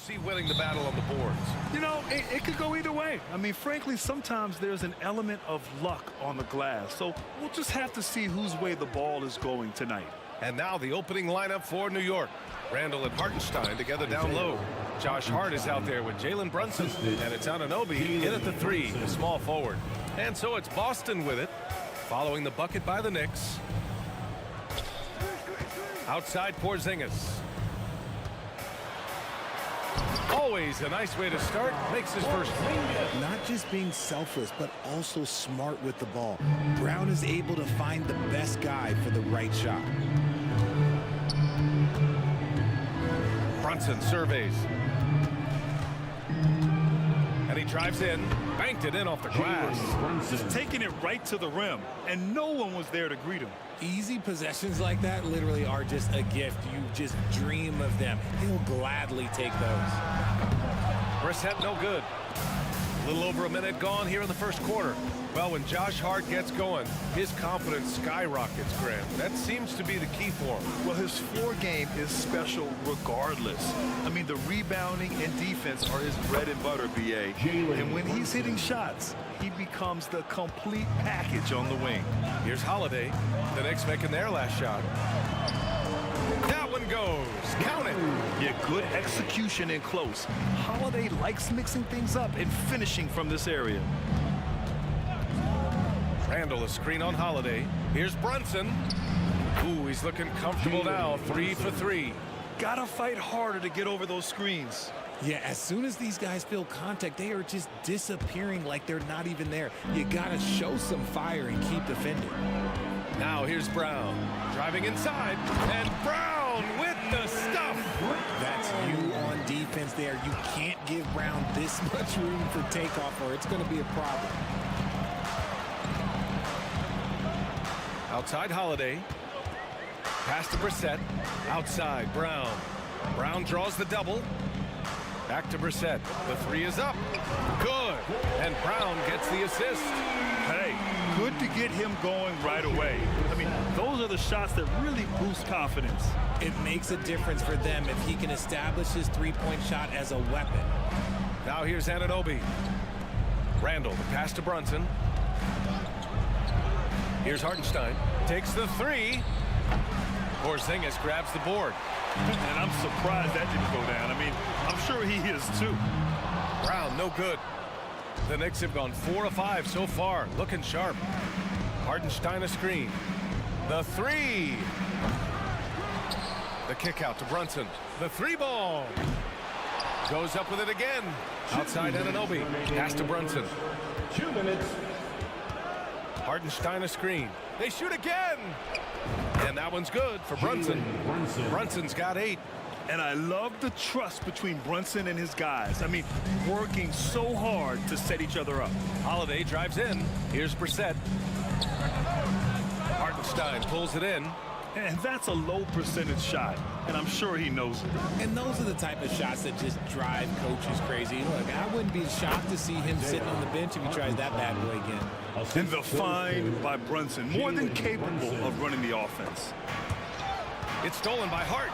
G: see winning the battle on the boards?
H: You know, it could go either way. I mean, frankly, sometimes there's an element of luck on the glass. So we'll just have to see whose way the ball is going tonight.
G: And now the opening lineup for New York. Randall and Hartenstein together down low. Josh Hart is out there with Jalen Brunson. And it's Anunoby in at the 3, the small forward. And so it's Boston with it, following the bucket by the Knicks. Outside Porzingis. Always a nice way to start. Makes his first.
K: Not just being selfless, but also smart with the ball. Brown is able to find the best guy for the right shot.
G: Brunson surveys. And he drives in, banked it in off the glass.
H: Just taking it right to the rim, and no one was there to greet him.
K: Easy possessions like that literally are just a gift. You just dream of them. He'll gladly take those.
G: Brissett no good. A little over a minute gone here in the first quarter. Well, when Josh Hart gets going, his confidence skyrockets, Grant. That seems to be the key for him.
H: Well, his floor game is special regardless. I mean, the rebounding and defense are his bread and butter, BA. And when he's hitting shots, he becomes the complete package on the wing.
G: Here's Holiday. The Knicks making their last shot. That one goes. Count it.
H: Yeah, good execution in close. Holiday likes mixing things up and finishing from this area.
G: Randall, a screen on Holiday. Here's Brunson. Ooh, he's looking comfortable now. 3 for 3.
H: Gotta fight harder to get over those screens.
K: Yeah, as soon as these guys feel contact, they are just disappearing like they're not even there. You gotta show some fire and keep defending.
G: Now here's Brown. Driving inside. And Brown with the stuff.
K: That's you on defense there. You can't give Brown this much room for takeoff or it's gonna be a problem.
G: Outside Holiday. Pass to Brissett. Outside Brown. Brown draws the double. Back to Brissett. The 3 is up. Good. And Brown gets the assist.
H: Hey, good to get him going right away. I mean, those are the shots that really boost confidence.
K: It makes a difference for them if he can establish his three-point shot as a weapon.
G: Now here's Anunoby. Randall, the pass to Brunson. Here's Hartenstein. Takes the 3. Porzingis grabs the board.
H: And I'm surprised that didn't go down. I mean, I'm sure he is too.
G: Brown, no good. The Knicks have gone 4 of 5 so far. Looking sharp. Hartenstein a screen. The 3. The kick out to Brunson. The 3 ball. Goes up with it again. Outside Anunoby. Pass to Brunson.
D: 2 minutes.
G: Hartenstein a screen. They shoot again. And that one's good for Brunson. Brunson's got 8.
H: And I love the trust between Brunson and his guys. I mean, working so hard to set each other up.
G: Holiday drives in. Here's Brissett. Hartenstein pulls it in.
H: And that's a low percentage shot. And I'm sure he knows it.
K: And those are the type of shots that just drive coaches crazy. Look, I wouldn't be shocked to see him sitting on the bench if he tries that bad boy again.
H: And the find by Brunson, more than capable of running the offense.
G: It's stolen by Hart.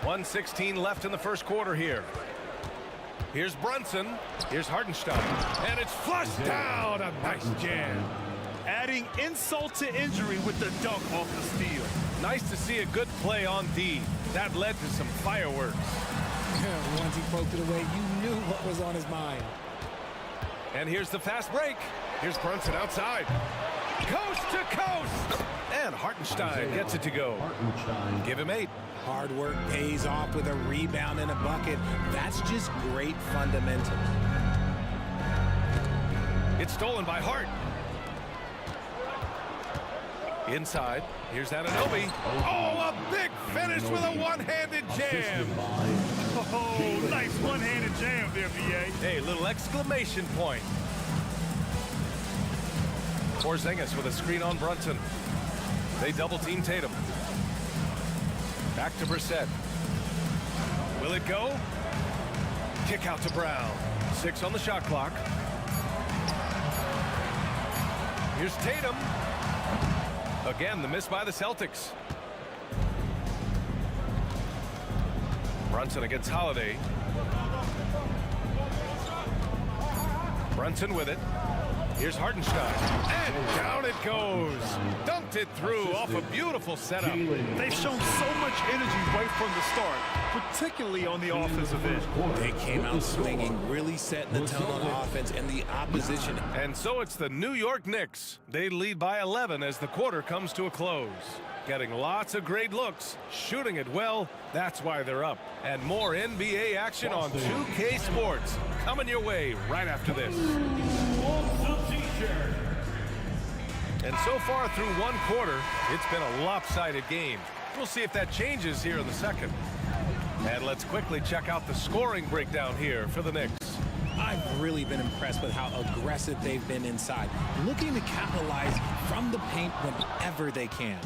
G: 1:16 left in the first quarter here. Here's Brunson. Here's Hartenstein. And it's flushed down. A nice jam.
H: Adding insult to injury with the dunk off the steal.
G: Nice to see a good play on D. That led to some fireworks.
K: Once he poked it away, you knew what was on his mind.
G: And here's the fast break. Here's Brunson outside. Coast to coast. And Hartenstein gets it to go. Give him 8.
K: Hard work pays off with a rebound and a bucket. That's just great fundamentals.
G: It's stolen by Hart. Inside. Here's Anunoby. Oh, a big finish with a one-handed jam.
H: Oh, nice one-handed jam there, BA.
G: Hey, little exclamation point. Porzingis with a screen on Brunson. They double-team Tatum. Back to Brissett. Will it go? Kick out to Brown. 6 on the shot clock. Here's Tatum. Again, the miss by the Celtics. Brunson against Holiday. Brunson with it. Here's Hartenstein. And down it goes. Dunked it through off a beautiful setup.
H: They've shown so much energy right from the start, particularly on the offensive end.
K: They came out swinging, really setting the tone on offense and the opposition.
G: And so it's the New York Knicks. They lead by 11 as the quarter comes to a close. Getting lots of great looks, shooting it well. That's why they're up. And more NBA action on 2K Sports coming your way right after this. And so far through one quarter, it's been a lopsided game. We'll see if that changes here in the second. And let's quickly check out the scoring breakdown here for the Knicks.
K: I've really been impressed with how aggressive they've been inside, looking to capitalize from the paint whenever they can.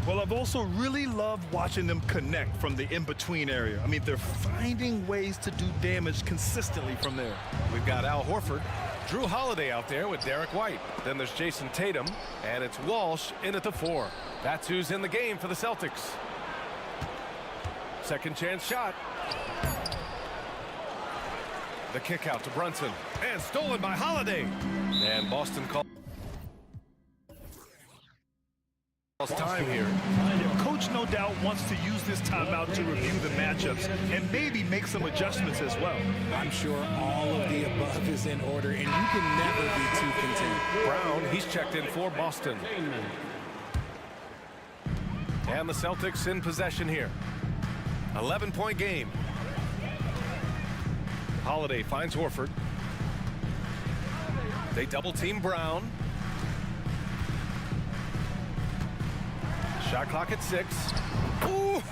H: Well, I've also really loved watching them connect from the in-between area. I mean, they're finding ways to do damage consistently from there.
G: We've got Al Horford, Drew Holiday out there with Derek White. Then there's Jason Tatum, and it's Walsh in at the 4. That's who's in the game for the Celtics. Second chance shot. The kick out to Brunson, and stolen by Holiday. And Boston calls time here.
H: Coach no doubt wants to use this timeout to review the matchups and maybe make some adjustments as well.
K: I'm sure all of the above is in order, and you can never be too content.
G: Brown, he's checked in for Boston. And the Celtics in possession here. 11-point game. Holiday finds Horford. They double-team Brown. Shot clock at 6. Ooh,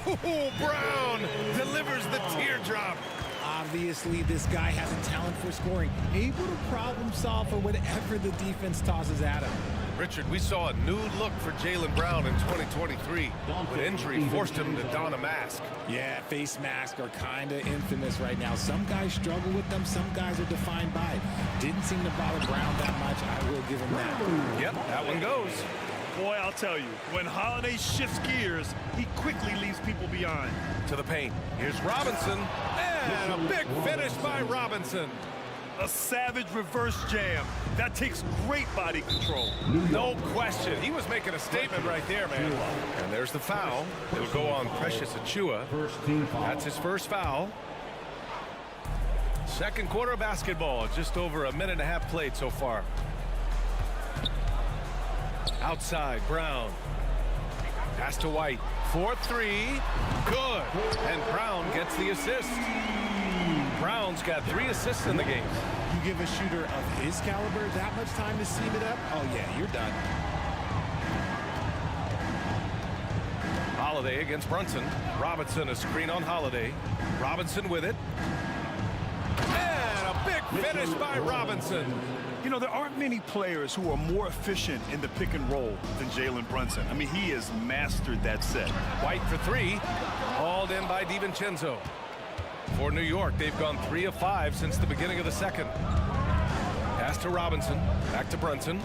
G: Brown delivers the teardrop.
K: Obviously, this guy has a talent for scoring, able to problem solve for whatever the defense tosses at him.
G: Richard, we saw a new look for Jaylen Brown in 2023, but injury forced him to don a mask.
K: Yeah, face masks are kind of infamous right now. Some guys struggle with them, some guys are defined by it. Didn't seem to bother Brown that much. I will give him that.
G: Yep, that one goes.
H: Boy, I'll tell you, when Holiday shifts gears, he quickly leaves people behind.
G: To the paint. Here's Robinson, and a big finish by Robinson.
H: A savage reverse jam. That takes great body control.
G: No question. He was making a statement right there, man. And there's the foul. It'll go on Precious Achiuwa. That's his first foul. Second quarter of basketball. Just over a minute and a half played so far. Outside, Brown. Pass to White. 4-3. Good. And Brown gets the assist. Brown's got 3 assists in the game.
K: You give a shooter of his caliber that much time to seam it up? Oh, yeah, you're done.
G: Holiday against Brunson. Robinson, a screen on Holiday. Robinson with it. And a big finish by Robinson.
H: You know, there aren't many players who are more efficient in the pick and roll than Jalen Brunson. I mean, he has mastered that set.
G: White for 3. Hauled in by DiVincenzo. For New York, they've gone 3 of 5 since the beginning of the second. Pass to Robinson. Back to Brunson.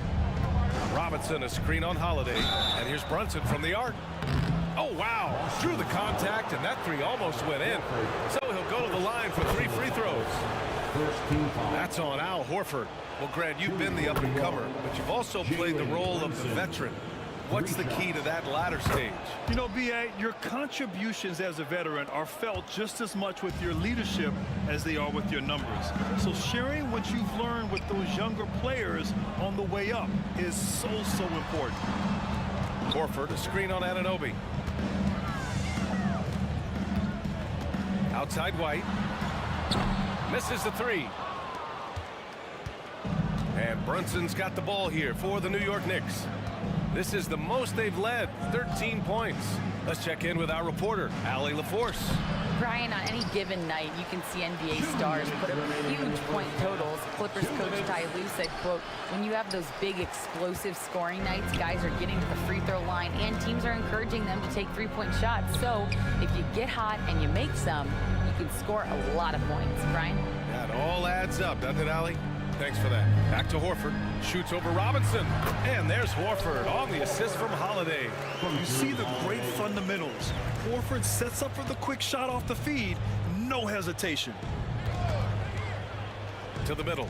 G: Robinson, a screen on Holiday. And here's Brunson from the arc. Oh, wow. Drew the contact, and that 3 almost went in. So he'll go to the line for 3 free throws. That's on Al Horford. Well, Grant, you've been the up-and-comer, but you've also played the role of the veteran. What's the key to that latter stage?
H: You know, B.A., your contributions as a veteran are felt just as much with your leadership as they are with your numbers. So sharing what you've learned with those younger players on the way up is so important.
G: Horford, a screen on Anunoby. Outside White. Misses the 3. And Brunson's got the ball here for the New York Knicks. This is the most they've led, 13 points. Let's check in with our reporter, Allie LaForce.
J: Brian, on any given night, you can see NBA stars put up huge point totals. Clippers coach Ty Lue said, quote, when you have those big explosive scoring nights, guys are getting to the free throw line and teams are encouraging them to take 3-point shots. So if you get hot and you make some, you can score a lot of points. Brian?
G: That all adds up, doesn't it, Allie? Thanks for that. Back to Horford. Shoots over Robinson. And there's Horford on the assist from Holiday.
H: You see the great fundamentals. Horford sets up for the quick shot off the feed, no hesitation.
G: To the middle.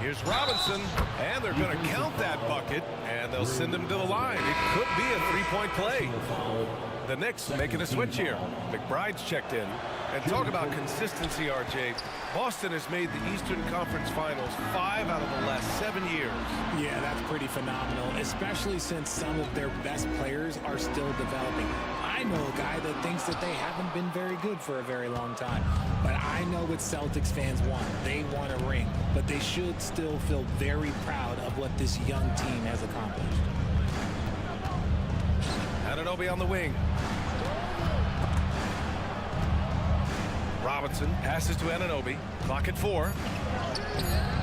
G: Here's Robinson, and they're going to count that bucket, and they'll send him to the line. It could be a three-point play. The Knicks making a switch here. McBride's checked in. And talk about consistency, RJ. Boston has made the Eastern Conference Finals 5 out of the last 7 years.
K: Yeah, that's pretty phenomenal, especially since some of their best players are still developing. I know a guy that thinks that they haven't been very good for a very long time. But I know what Celtics fans want. They want a ring. But they should still feel very proud of what this young team has accomplished.
G: Anunoby on the wing. Robinson passes to Anunoby. Clock at 4.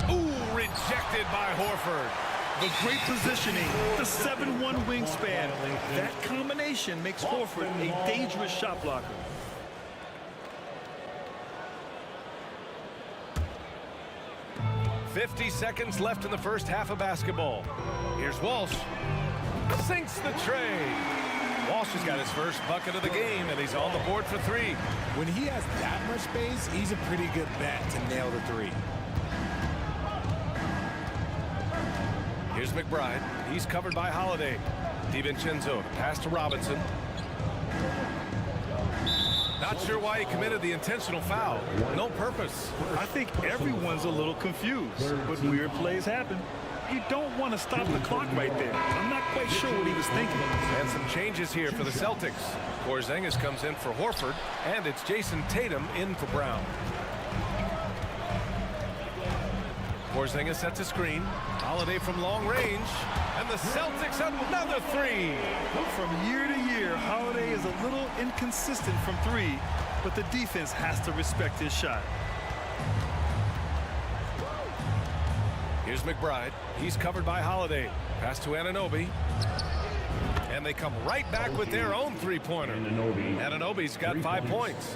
G: Ooh, rejected by Horford.
H: The great positioning, the 7'1" wingspan. That combination makes Horford a dangerous shot blocker.
G: .50 seconds left in the first half of basketball. Here's Walsh. Sinks the tray. Walsh has got his first bucket of the game, and he's on the board for 3.
K: When he has that much space, he's a pretty good bet to nail the 3.
G: Here's McBride. He's covered by Holiday. DiVincenzo, pass to Robinson. Not sure why he committed the intentional foul. No purpose.
H: I think everyone's a little confused, but weird plays happen. You don't want to stop the clock right there. I'm not quite sure what he was thinking.
G: And some changes here for the Celtics. Porzingis comes in for Horford, and it's Jason Tatum in for Brown. Porzingis sets a screen. Holiday from long range, and the Celtics another 3.
H: From year to year, Holiday is a little inconsistent from 3, but the defense has to respect his shot.
G: Here's McBride. He's covered by Holiday. Pass to Anunoby. And they come right back with their own three-pointer. Anunoby's got 5 points.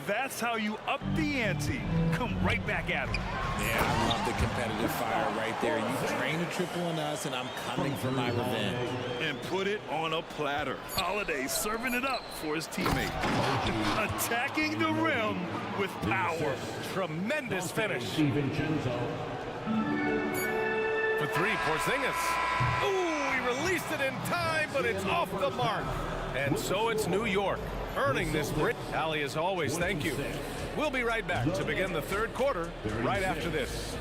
H: That's how you up the ante. Come right back at him.
K: Yeah, I love the competitive fire right there. You drain a triple on us, and I'm coming for my revenge.
H: And put it on a platter. Holiday serving it up for his teammate. Attacking the rim with power.
G: Tremendous finish. For 3, Porzingis. Ooh, he released it in time, but it's off the mark. And so it's New York, earning this break. Ali, as always, thank you. We'll be right back to begin the third quarter right after this.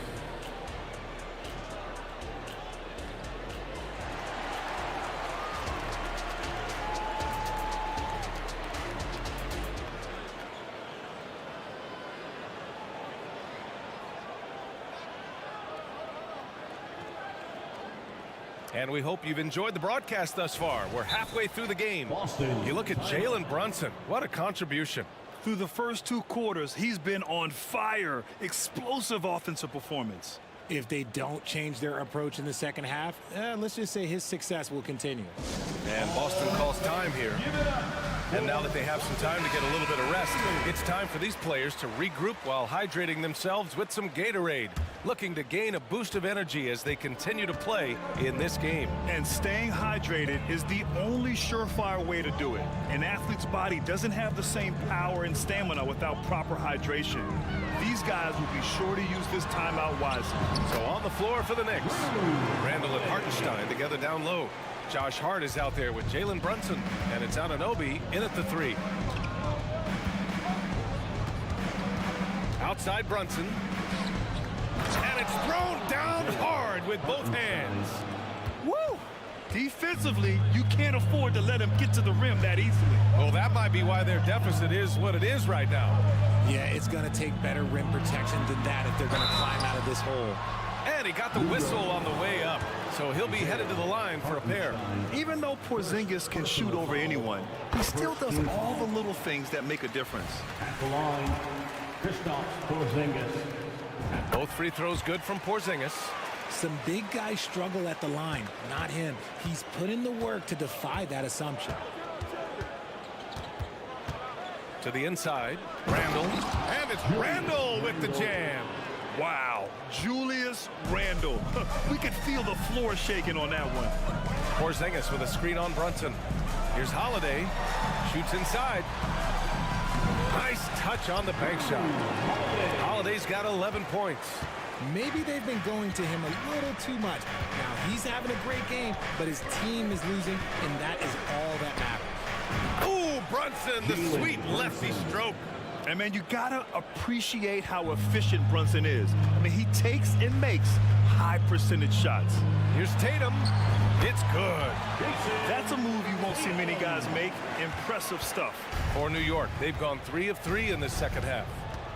G: And we hope you've enjoyed the broadcast thus far. We're halfway through the game. You look at Jalen Brunson. What a contribution.
H: Through the first 2 quarters, he's been on fire. Explosive offensive performance.
K: If they don't change their approach in the second half, let's just say his success will continue.
G: And Boston calls time here. And now that they have some time to get a little bit of rest, it's time for these players to regroup while hydrating themselves with some Gatorade, looking to gain a boost of energy as they continue to play in this game.
H: And staying hydrated is the only surefire way to do it. An athlete's body doesn't have the same power and stamina without proper hydration. These guys will be sure to use this timeout wisely.
G: So on the floor for the Knicks, Randall and Hartenstein together down low. Josh Hart is out there with Jalen Brunson, and it's Anunoby in at the 3. Outside Brunson. And it's thrown down hard with both hands.
H: Woo! Defensively, you can't afford to let him get to the rim that easily.
G: Well, that might be why their deficit is what it is right now.
K: Yeah, it's going to take better rim protection than that if they're going to climb out of this hole.
G: And he got the whistle on the way up, so he'll be headed to the line for a pair.
H: Even though Porzingis can shoot over anyone, he still does all the little things that make a difference.
D: At the line, Kristaps Porzingis.
G: Both free throws good from Porzingis.
K: Some big guys struggle at the line, not him. He's put in the work to defy that assumption.
G: To the inside, Randall, and it's Randall with the jam.
H: Wow, Julius Randle. We could feel the floor shaking on that one.
G: Porzingis with a screen on Brunson. Here's Holiday. Shoots inside. Nice touch on the bank shot. Holiday's got 11 points.
K: Maybe they've been going to him a little too much. Now, he's having a great game, but his team is losing, and that is all that matters.
G: Ooh, Brunson, the sweet lefty stroke.
H: And, man, you got to appreciate how efficient Brunson is. I mean, he takes and makes high-percentage shots.
G: Here's Tatum. It's good.
H: That's a move you won't see many guys make. Impressive stuff.
G: For New York, they've gone 3 of 3 in the second half.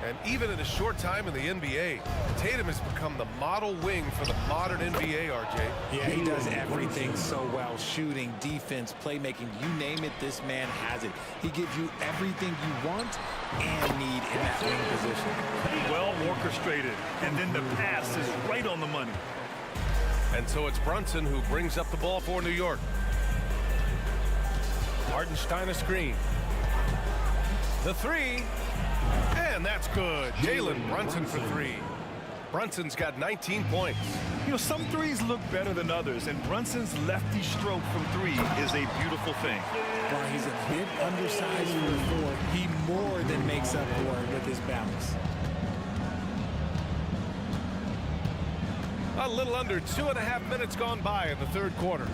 G: And even in a short time in the NBA, Tatum has become the model wing for the modern NBA, RJ.
K: Yeah, he does everything so well. Shooting, defense, playmaking, you name it, this man has it. He gives you everything you want and need in that wing position.
H: Well orchestrated, and then the pass is right on the money.
G: And so it's Brunson who brings up the ball for New York. Hartenstein a screen. The three. And that's good. Jalen Brunson for 3. Brunson's got 19 points.
H: You know, some threes look better than others, and Brunson's lefty stroke from 3 is a beautiful thing.
K: While he's a bit undersized for a 4, he more than makes up for it with his balance.
G: A little under 2.5 minutes gone by in the third quarter.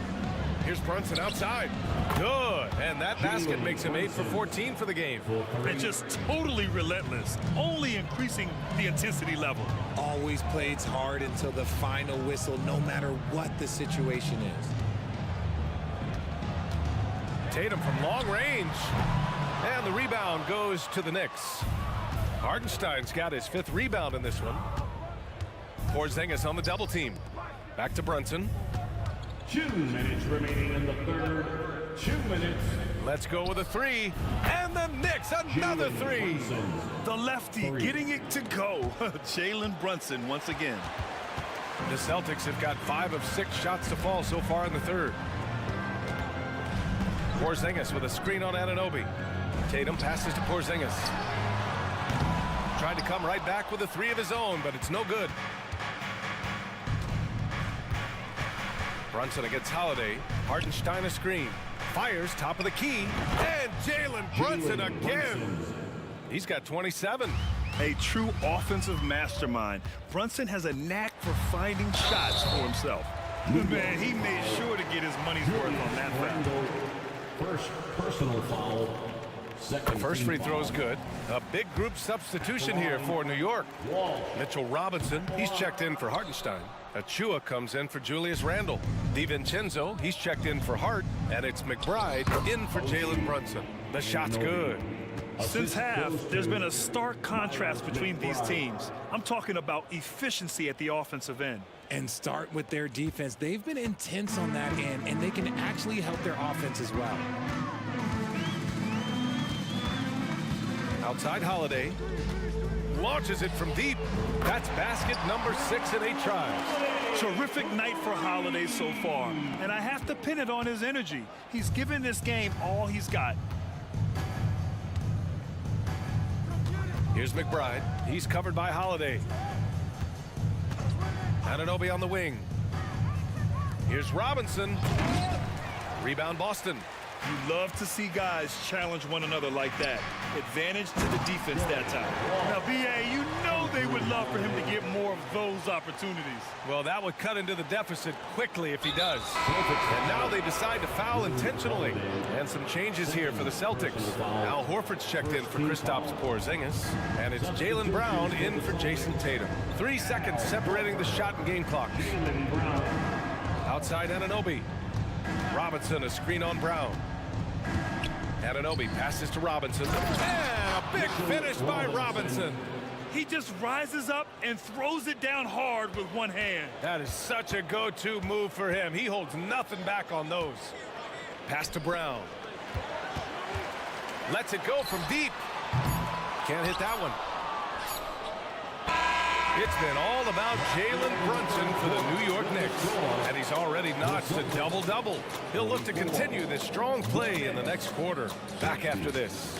G: Here's Brunson outside. Good. And that basket makes him 8 for 14 for the game.
H: And just totally relentless, only increasing the intensity level.
K: Always plays hard until the final whistle, no matter what the situation is.
G: Tatum from long range. And the rebound goes to the Knicks. Hartenstein's got his 5th rebound in this one. Porzingis on the double team. Back to Brunson.
D: 2 minutes remaining in the third. 2 minutes.
G: Let's go with a 3. And the Knicks, another 3.
H: The lefty getting it to go. Jalen Brunson once again.
G: The Celtics have got 5 of 6 shots to fall so far in the third. Porzingis with a screen on Anunoby. Tatum passes to Porzingis. Tried to come right back with a 3 of his own, but it's no good. Brunson against Holiday. Hartenstein a screen. Fires top of the key. And Jalen Brunson again. He's got 27.
H: A true offensive mastermind. Brunson has a knack for finding shots for himself. Man, he made sure to get his money's worth on that foul.
D: First personal foul.
G: The first free throw is good. A big group substitution here for New York. Mitchell Robinson, he's checked in for Hartenstein. Achua comes in for Julius Randle. DiVincenzo, he's checked in for Hart. And it's McBride in for Jalen Brunson. The shot's good.
H: Since half, there's been a stark contrast between these teams. I'm talking about efficiency at the offensive end.
K: And start with their defense. They've been intense on that end, and they can actually help their offense as well.
G: Outside Holiday. Launches it from deep. That's basket number 6 in 8 tries.
H: Terrific night for Holiday so far. And I have to pin it on his energy. He's given this game all he's got.
G: Here's McBride. He's covered by Holiday. Anunoby on the wing. Here's Robinson. Rebound Boston.
H: You love to see guys challenge one another like that. Advantage to the defense that time. Now, B.A., you know they would love for him to get more of those opportunities.
G: Well, that would cut into the deficit quickly if he does. And now they decide to foul intentionally. And some changes here for the Celtics. Al Horford's checked in for Kristaps Porzingis. And it's Jaylen Brown in for Jason Tatum. 3 seconds separating the shot and game clock. Outside Anunoby. Robinson, a screen on Brown. Anunoby passes to Robinson. And a big finish by Robinson.
H: He just rises up and throws it down hard with one hand.
G: That is such a go-to move for him. He holds nothing back on those. Pass to Brown. Lets it go from deep. Can't hit that one. It's been all about Jalen Brunson for the New York Knicks. And he's already notched a double-double. He'll look to continue this strong play in the next quarter. Back after this.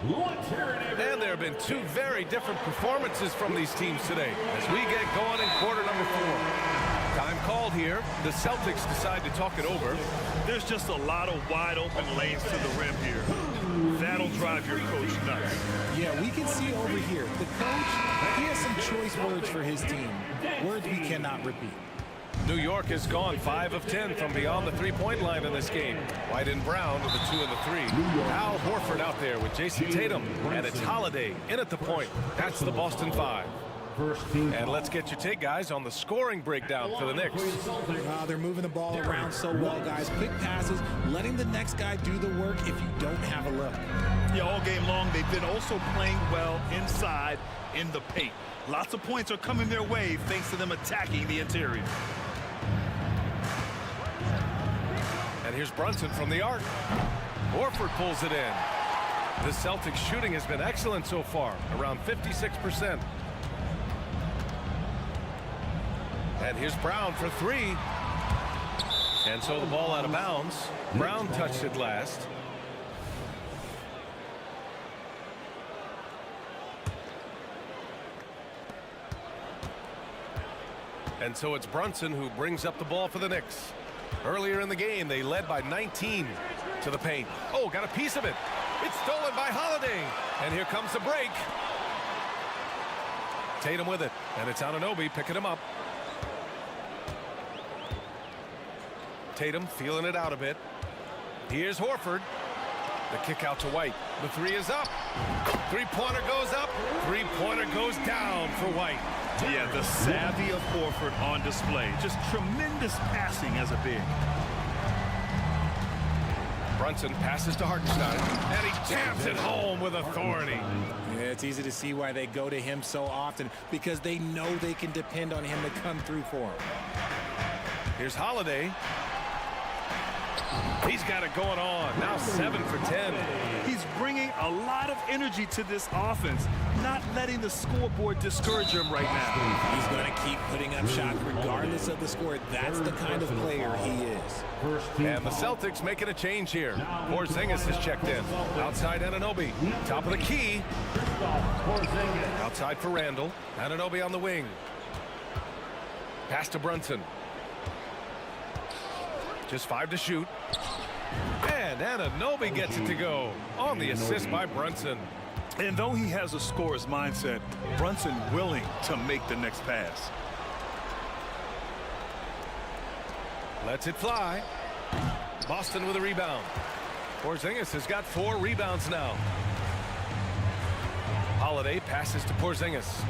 G: And there have been 2 very different performances from these teams today as we get going in quarter number 4. Time called here. The Celtics decide to talk it over.
H: There's just a lot of wide open lanes to the rim here. That'll drive your coach nuts.
K: Yeah, we can see over here. The coach, he has some choice words for his team. Words we cannot repeat.
G: New York has gone 5 of 10 from beyond the three-point line in this game. White and Brown with the 2 and the 3. Al Horford out there with Jason Tatum. And it's Holiday in at the point. That's the Boston 5. And let's get your take, guys, on the scoring breakdown for the Knicks.
K: They're moving the ball around so well, guys. Quick passes, letting the next guy do the work if you don't have a look.
H: Yeah, all game long, they've been also playing well inside in the paint. Lots of points are coming their way thanks to them attacking the interior.
G: And here's Brunson from the arc. Horford pulls it in. The Celtics shooting has been excellent so far, around 56%. And here's Brown for 3. And so the ball out of bounds. Brown touched it last. And so it's Brunson who brings up the ball for the Knicks. Earlier in the game, they led by 19 to the paint. Oh, got a piece of it. It's stolen by Holiday. And here comes the break. Tatum with it. And it's Anunoby picking him up. Tatum feeling it out a bit. Here's Horford. The kick out to White. The 3 is up. Three-pointer goes up. Three-pointer goes down for White.
H: Yeah, the savvy of Horford on display. Just tremendous passing as a big.
G: Brunson passes to Hartenstein, and he jams it home with authority.
K: Yeah, it's easy to see why they go to him so often, because they know they can depend on him to come through for them.
G: Here's Holiday. He's got it going on. Now 7 for 10.
H: He's bringing a lot of energy to this offense, not letting the scoreboard discourage him right now.
K: He's going to keep putting up shots regardless of the score. That's the kind of player he is.
G: And the Celtics making a change here. Porzingis is checked in. Outside Anunoby. Top of the key. Outside for Randall. Anunoby on the wing. Pass to Brunson. Just 5 to shoot. And Anunoby gets it to go on the assist by Brunson.
H: And though he has a scorer's mindset, Brunson willing to make the next pass.
G: Lets it fly. Boston with a rebound. Porzingis has got 4 rebounds now. Holiday passes to Porzingis.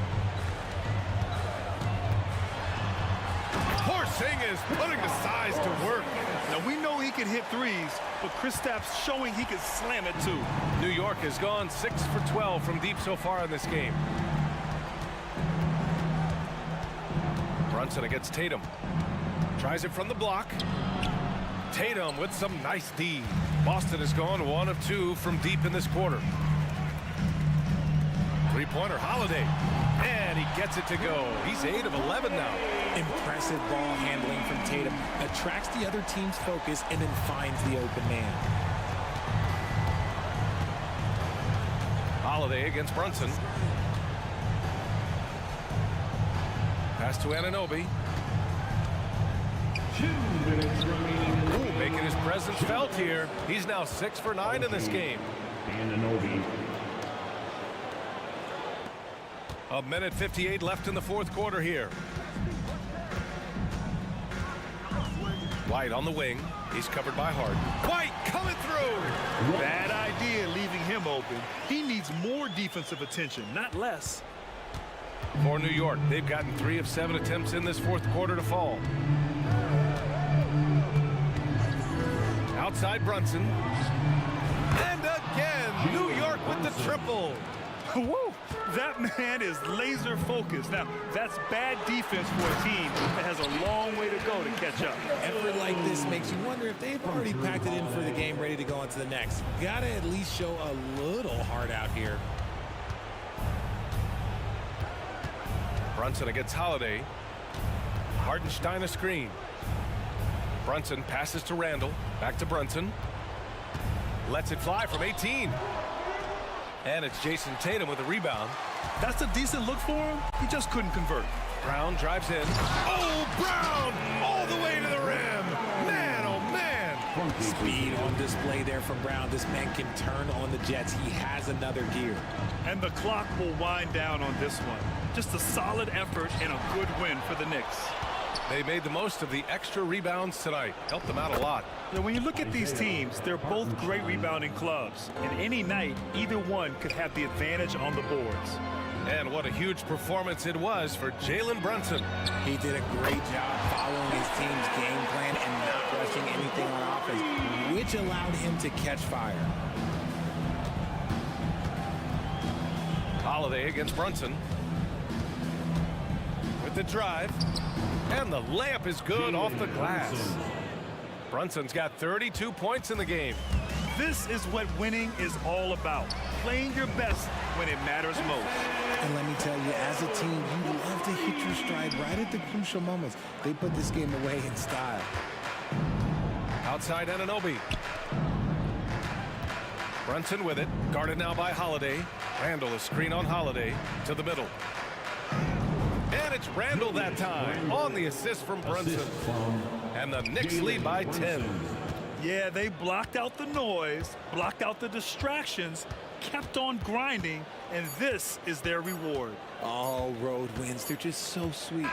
G: Porzingis putting the size to work.
H: Now we know he can hit threes, but Kristaps showing he can slam it too.
G: New York has gone 6 for 12 from deep so far in this game. Brunson against Tatum. Tries it from the block. Tatum with some nice D. Boston has gone 1 of 2 from deep in this quarter. Three-pointer Holiday. And he gets it to go. He's 8 of 11 now.
K: Impressive ball handling from Tatum. Attracts the other team's focus and then finds the open man.
G: Holiday against Brunson. Pass to Anunoby. Ooh, making his presence felt here. He's now 6 for 9 in this game.
D: Anunoby.
G: A minute 58 left in the fourth quarter here. White on the wing. He's covered by Hart. White coming through.
H: Bad idea leaving him open. He needs more defensive attention, not less.
G: For New York, they've gotten 3 of 7 attempts in this fourth quarter to fall. Outside Brunson. And again, New York with the triple.
H: Woo! That man is laser focused. Now, that's bad defense for a team that has a long way to go to catch up.
K: Effort like this makes you wonder if they've already packed it in for the game, ready to go on to the next. Gotta at least show a little heart out here.
G: Brunson against Holiday. Hartenstein a screen. Brunson passes to Randall. Back to Brunson. Lets it fly from 18. And it's Jason Tatum with a rebound.
H: That's a decent look for him. He just couldn't convert.
G: Brown drives in. Oh, Brown all the way to the rim. Man, oh man.
K: Speed on display there from Brown. This man can turn on the Jets. He has another gear.
H: And the clock will wind down on this one. Just a solid effort and a good win for the Knicks.
G: They made the most of the extra rebounds tonight. Helped them out a lot.
H: Now, when you look at these teams, they're both great rebounding clubs. And any night, either one could have the advantage on the boards.
G: And what a huge performance it was for Jalen Brunson.
K: He did a great job following his team's game plan and not rushing anything on offense, which allowed him to catch fire.
G: Holiday against Brunson. With the drive. And the layup is good off the glass. Brunson's got 32 points in the game.
H: This is what winning is all about. Playing your best when it matters most.
K: And let me tell you, as a team, you love to hit your stride right at the crucial moments. They put this game away in style.
G: Outside Anunoby. Brunson with it. Guarded now by Holiday. Randall a screen on Holiday to the middle. And it's Randall that time on the assist from Brunson. And the Knicks lead by 10.
H: Yeah, they blocked out the noise, blocked out the distractions, kept on grinding, and this is their reward.
K: All road wins. They're just so sweet.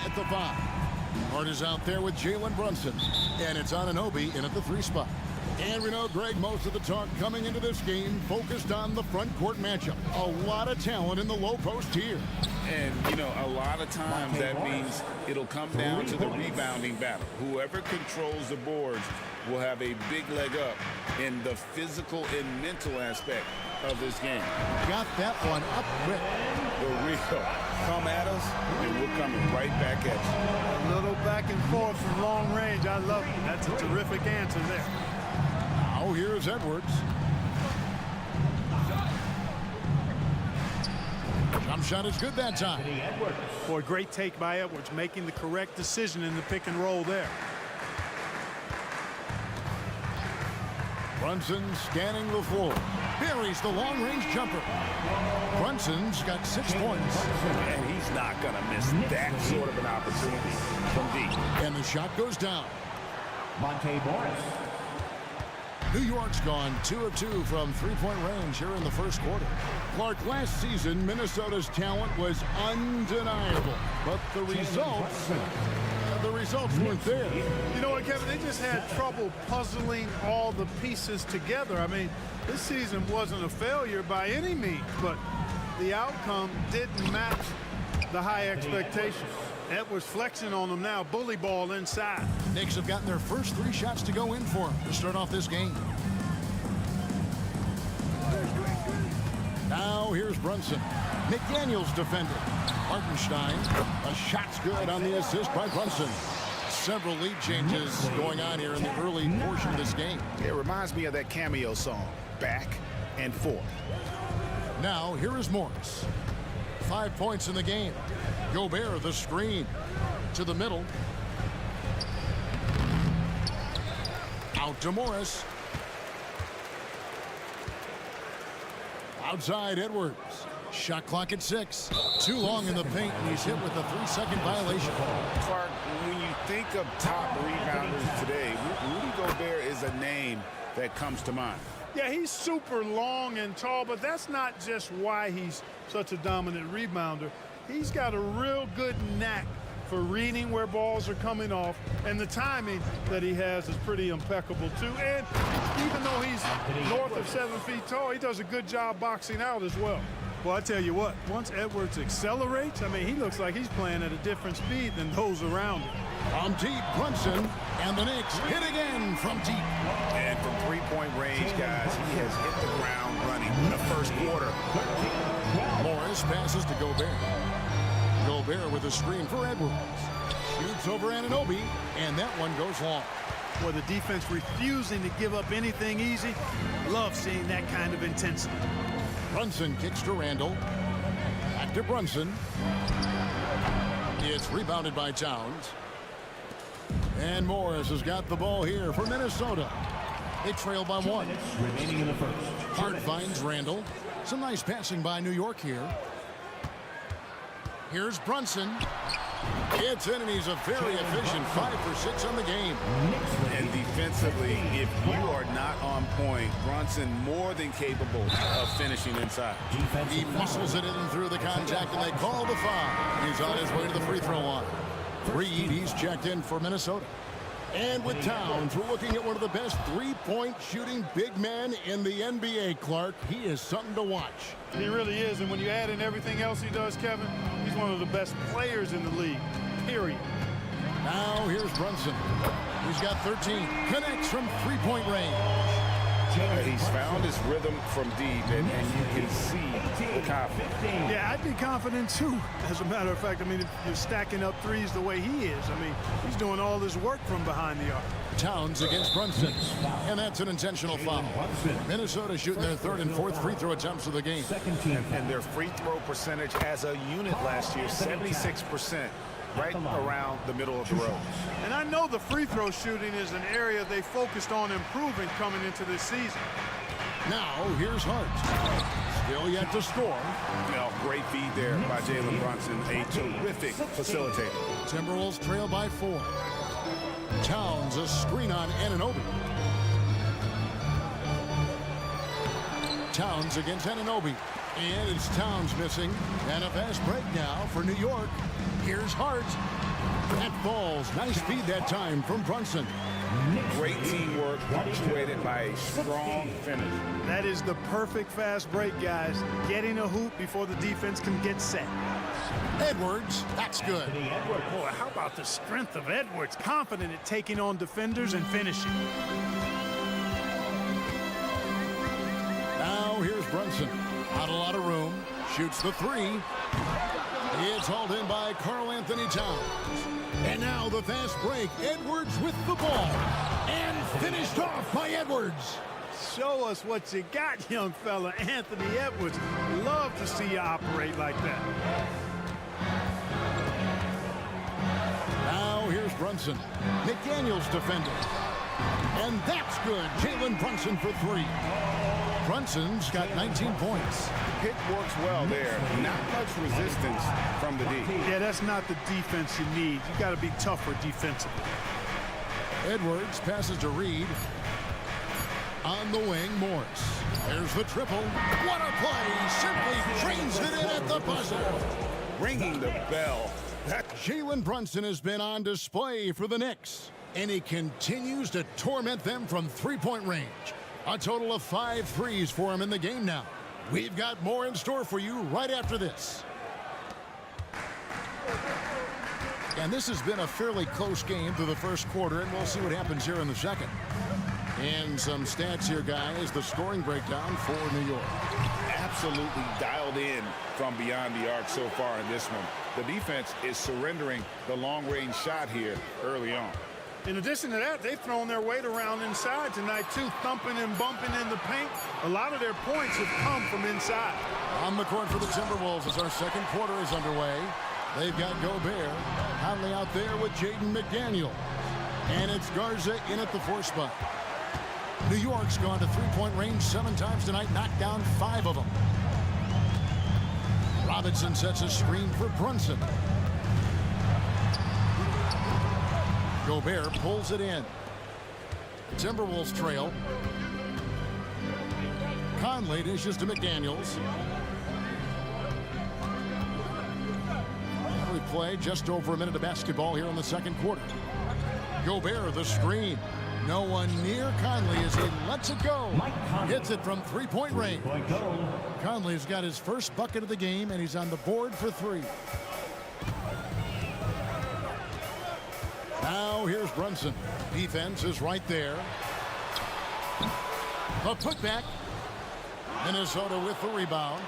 A: at the 5. Hart is out there with Jalen Brunson. And it's Anunoby in at the 3 spot. And we know, Greg, most of the talk coming into this game focused on the front court matchup. A lot of talent in the low post here.
B: And, you know, a lot of times that means it'll come down to the rebounding battle. Whoever controls the boards will have a big leg up in the physical and mental aspect of this game.
A: Got that one up quick.
B: The Rico, come at us, and we're coming right back at you.
I: A little back and forth from long range. I love it. That's a terrific answer there.
A: Now here's Edwards. Jump shot is good that time.
I: Boy, great take by Edwards, making the correct decision in the pick and roll there.
A: Brunson scanning the floor. Buries the long-range jumper. Brunson's got 6 points.
B: And he's not going to miss that sort of an opportunity from deep.
A: And the shot goes down.
D: Monte Morris.
A: New York's gone 2 of 2 from three-point range here in the first quarter. Clark, last season, Minnesota's talent was undeniable, but the results weren't there.
I: You know what, Kevin? They just had trouble puzzling all the pieces together. I mean, this season wasn't a failure by any means, but the outcome didn't match the high expectations. Edwards flexing on them now, bully ball inside.
A: Knicks have gotten their first 3 shots to go in for him to start off this game. Now here's Brunson. McDaniels defended. Hartenstein. A shot's good on the assist by Brunson. Several lead changes going on here in the early portion of this game.
B: It reminds me of that cameo song, Back and Forth.
A: Now here is Morris. 5 points in the game. Gobert the screen to the middle. Out to Morris. Outside Edwards. Shot clock at 6. Too long in the paint, and he's hit with a 3-second violation.
B: Clark, when you think of top rebounders today, Rudy Gobert is a name that comes to mind.
I: Yeah, he's super long and tall, but that's not just why he's such a dominant rebounder. He's got a real good knack for reading where balls are coming off, and the timing that he has is pretty impeccable too. And even though he's north of 7 feet tall, he does a good job boxing out as well. Well, I tell you what, once Edwards accelerates, I mean, he looks like he's playing at a different speed than those around him.
A: On deep, Brunson, and the Knicks hit again from deep.
B: And from three-point range, guys, he has hit the ground running in the first quarter.
A: Morris passes to Gobert. Gobert with a screen for Edwards. Shoots over Anunoby, and that one goes long.
I: Boy, the defense refusing to give up anything easy. Love seeing that kind of intensity.
A: Brunson kicks to Randall. Back to Brunson. It's rebounded by Towns. And Morris has got the ball here for Minnesota. They trail by 1.
D: Remaining in the first.
A: Hart finds Randall. Some nice passing by New York here. Here's Brunson. It's in, and he's a very efficient 5 for 6 on the game.
B: And defensively, if you are not on point, Brunson more than capable of finishing inside.
A: He muscles it in through the contact, and they call the foul. He's on his way to the free throw line. Reed, he's checked in for Minnesota. And with Towns, we're looking at one of the best three-point shooting big men in the NBA, Clark. He is something to watch.
I: He really is, and when you add in everything else he does, Kevin, he's one of the best players in the league, period.
A: Now here's Brunson. He's got 13. Connects from three-point range.
B: He's found his rhythm from deep, and you can see the confidence.
I: Yeah, I'd be confident too. As a matter of fact, I mean, if you're stacking up threes the way he is, I mean, he's doing all this work from behind the arc.
A: Towns against Brunson, and that's an intentional foul. Minnesota shooting their 3rd and 4th free throw attempts of the game.
B: And their free throw percentage as a unit last year, 76%. Right around the middle of the road.
I: And I know the free throw shooting is an area they focused on improving coming into this season.
A: Now, here's Hart. Still yet to score.
B: Well, great feed there by Jalen Brunson, a terrific facilitator.
A: Timberwolves trail by 4. Towns a screen on Anunoby. Towns against Anunoby. And it's Towns missing. And a fast break now for New York. Here's Hart. That falls. Nice feed that time from Brunson.
B: Great teamwork punctuated by a strong finish.
I: That is the perfect fast break, guys. Getting a hoop before the defense can get set.
A: Edwards, that's good.
I: Boy, how about the strength of Edwards? Confident at taking on defenders and finishing.
A: Now here's Brunson. Not a lot of room. Shoots the three. It's hauled in by Karl Anthony Towns. And now the fast break. Edwards with the ball. And finished off by Edwards.
I: Show us what you got, young fella. Anthony Edwards. Love to see you operate like that.
A: Now here's Brunson. McDaniels defending. And that's good. Jalen Brunson for three. Brunson's got 19 points.
B: Pick works well there. Not much resistance from the D.
I: Yeah, that's not the defense you need. You got to be tougher defensively.
A: Edwards passes to Reed. On the wing, Morris. There's the triple. What a play! Simply trains it in at the buzzer.
B: Ringing the bell.
A: Jalen Brunson has been on display for the Knicks, and he continues to torment them from three-point range. A total of 5 threes for him in the game now. We've got more in store for you right after this. And this has been a fairly close game through the first quarter, and we'll see what happens here in the second. And some stats here, guys. The scoring breakdown for New York.
B: Absolutely dialed in from beyond the arc so far in this one. The defense is surrendering the long-range shot here early on.
I: In addition to that, they've thrown their weight around inside tonight, too, thumping and bumping in the paint. A lot of their points have come from inside.
A: On the court for the Timberwolves as our second quarter is underway. They've got Gobert, Conley out there with Jaden McDaniel. And it's Garza in at the 4 spot. New York's gone to three-point range 7 times tonight, knocked down 5 of them. Robinson sets a screen for Brunson. Gobert pulls it in. Timberwolves trail. Conley dishes to McDaniels. We play just over a minute of basketball here in the second quarter. Gobert the screen. No one near Conley as he lets it go. Hits it from three-point range. Conley's got his first bucket of the game, and he's on the board for 3. Now here's Brunson. Defense is right there. A putback. Minnesota with the rebound.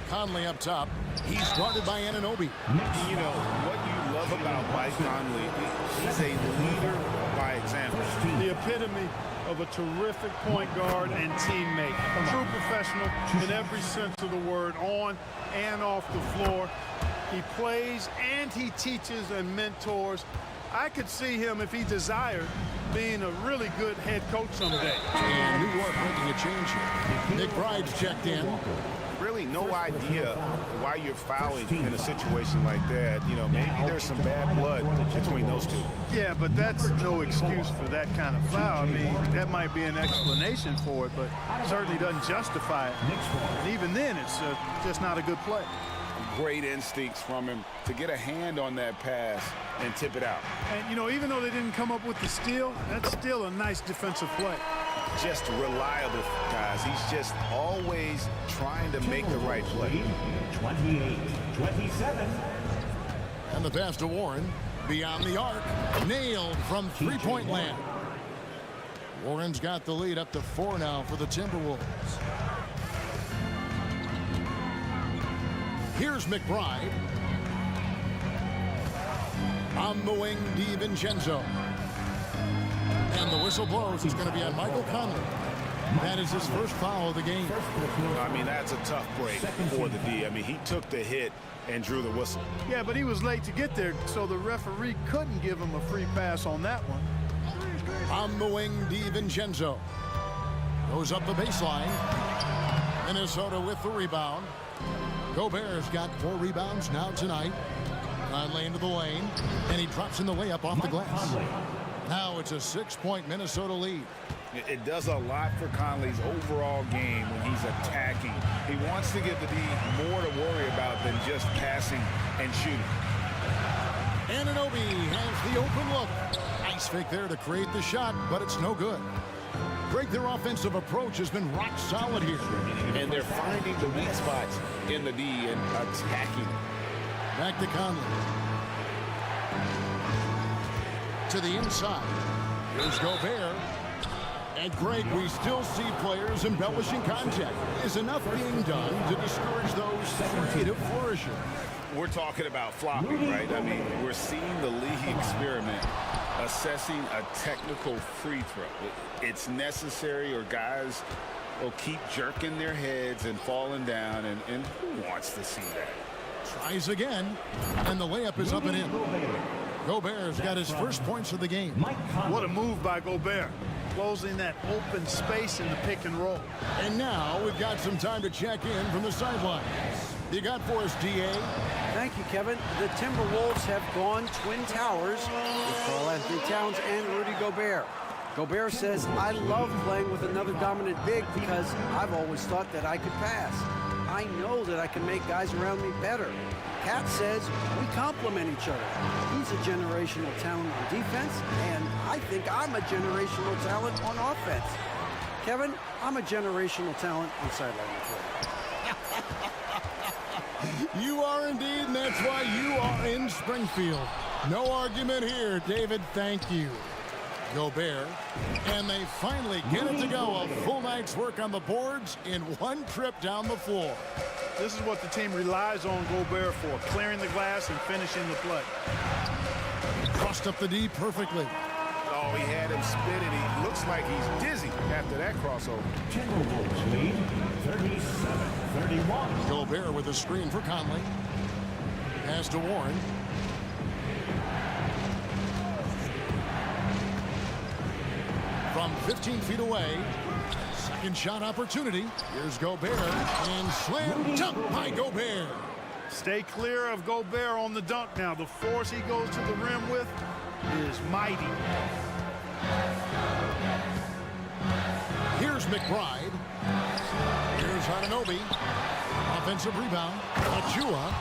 A: Conley up top. He's guarded by Anunoby.
B: You know, what you love about Mike Conley, he's a leader by example.
I: The epitome of a terrific point guard and teammate. True professional in every sense of the word, on and off the floor. He plays and he teaches and mentors. I could see him, if he desired, being a really good head coach someday.
A: And New York making a change here. McBride's checked in.
B: Really no idea why you're fouling in a situation like that. You know, maybe there's some bad blood between those two.
I: Yeah, but that's no excuse for that kind of foul. I mean, that might be an explanation for it, but certainly doesn't justify it. And even then, it's just not a good play.
B: Great instincts from him to get a hand on that pass and tip it out.
I: And, you know, even though they didn't come up with the steal, that's still a nice defensive play.
B: Just reliable, guys. He's just always trying to make the right play.
D: 28-27.
A: And the pass to Warren. Beyond the arc. Nailed from three-point land. Warren's got the lead up to 4 now for the Timberwolves. Here's McBride. On the wing, DiVincenzo. And the whistle blows. It's going to be on Michael Conley. That is his first foul of the game.
B: I mean, that's a tough break for the D. I mean, he took the hit and drew the whistle.
I: Yeah, but he was late to get there, so the referee couldn't give him a free pass on that one.
A: On the wing, DiVincenzo. Goes up the baseline. Minnesota with the rebound. Gobert's got 4 rebounds now tonight. Conley into the lane, and he drops in the layup off the glass. Now it's a 6-point Minnesota lead.
B: It does a lot for Conley's overall game when he's attacking. He wants to give the D more to worry about than just passing and shooting.
A: Anunoby has the open look. Nice fake there to create the shot, but it's no good. Greg, their offensive approach has been rock solid here.
B: And they're finding the weak spots in the D and attacking.
A: Back to Conley. To the inside. Here's Gobert. And Greg, we still see players embellishing contact. Is enough being done to discourage those creative flourishes?
B: We're talking about flopping, right? I mean, we're seeing the league experiment assessing a technical free throw. It's necessary or guys will keep jerking their heads and falling down, and who wants to see that?
A: Tries again, and the layup is up and in. Gobert's got his first points of the game.
I: What a move by Gobert, closing that open space in the pick and roll.
A: And now we've got some time to check in from the sidelines. You got for us, D.A.?
E: Thank you, Kevin. The Timberwolves have gone Twin Towers with Karl-Anthony Towns and Rudy Gobert. Gobert says, I love playing with another dominant big because I've always thought that I could pass. I know that I can make guys around me better. Cat says we complement each other. He's a generational talent on defense, and I think I'm a generational talent on offense. Kevin, I'm a generational talent on sideline reporting.
A: You are indeed, and that's why you are in Springfield. No argument here, David. Thank you. Gobert, and they finally get it to go. A full night's work on the boards in one trip down the floor.
I: This is what the team relies on Gobert for, clearing the glass and finishing the play.
A: Crossed up the D perfectly.
B: Oh, he had him spinning. He looks like he's dizzy after that crossover.
D: Timberwolves lead 37-31.
A: Gobert with a screen for Conley. Pass to Warren. From 15 feet away, second shot opportunity. Here's Gobert, and slam dunk by Gobert.
I: Stay clear of Gobert on the dunk now. The force he goes to the rim with is mighty.
A: Here's McBride. Here's Anunoby. Offensive rebound. Achua.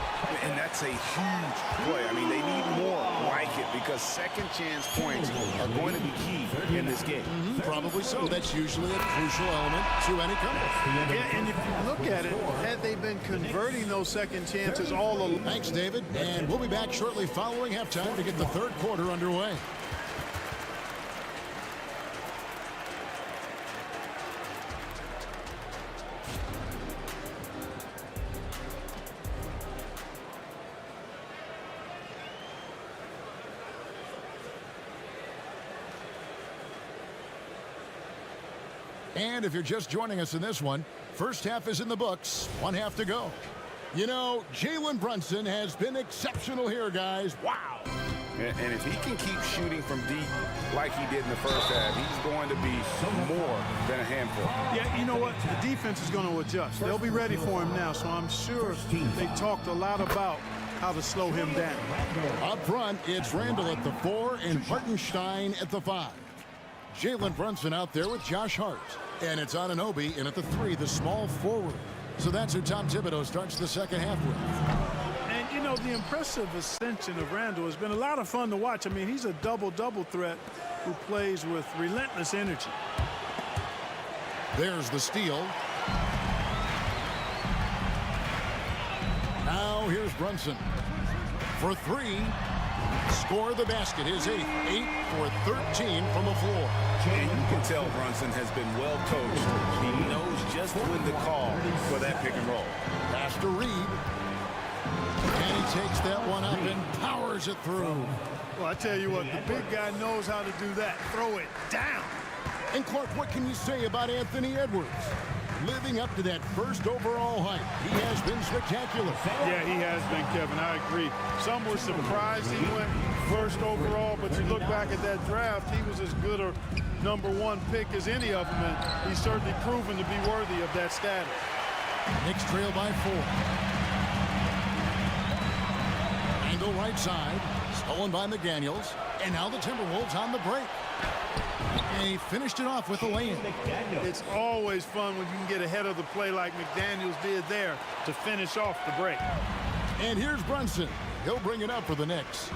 B: And that's a huge play. I mean, they need more like it because second chance points are going to be key in this game.
A: Probably so. That's usually a crucial element to any comeback.
I: Yeah, and if you look at it, had they been converting those second chances all along.
A: Thanks, David. And we'll be back shortly following halftime to get the third quarter underway. And if you're just joining us in this one, first half is in the books, one half to go. You know, Jalen Brunson has been exceptional here, guys. Wow.
B: And if he can keep shooting from deep like he did in the first half, he's going to be more than a handful.
I: Yeah, you know what? The defense is going to adjust. They'll be ready for him now, so I'm sure they talked a lot about how to slow him down.
A: Up front, it's Randall at the 4 and Hartenstein at the 5. Jalen Brunson out there with Josh Hart. And it's Anunoby in at the 3, the small forward. So that's who Tom Thibodeau starts the second half with.
I: And, you know, the impressive ascension of Randall has been a lot of fun to watch. I mean, he's a double-double threat who plays with relentless energy.
A: There's the steal. Now here's Brunson. For 3. Score the basket, his 8th. 8 for 13 from the floor.
B: And you can tell Brunson has been well coached. He knows just when to call for that pick and roll.
A: Pass to Reed. And he takes that one up and powers it through.
I: Well, I tell you what, the big guy knows how to do that. Throw it down.
A: And Clark, what can you say about Anthony Edwards? Living up to that first overall height, he has been spectacular.
I: Yeah, he has been, Kevin. I agree. Some were surprised he went first overall, but you look back at that draft, he was as good a #1 pick as any of them, and he's certainly proven to be worthy of that status.
A: Knicks trail by 4. Angle right side, stolen by McDaniels, and now the Timberwolves on the break. And he finished it off with a lane.
I: It's always fun when you can get ahead of the play like McDaniels did there to finish off the break.
A: And here's Brunson. He'll bring it up for the Knicks.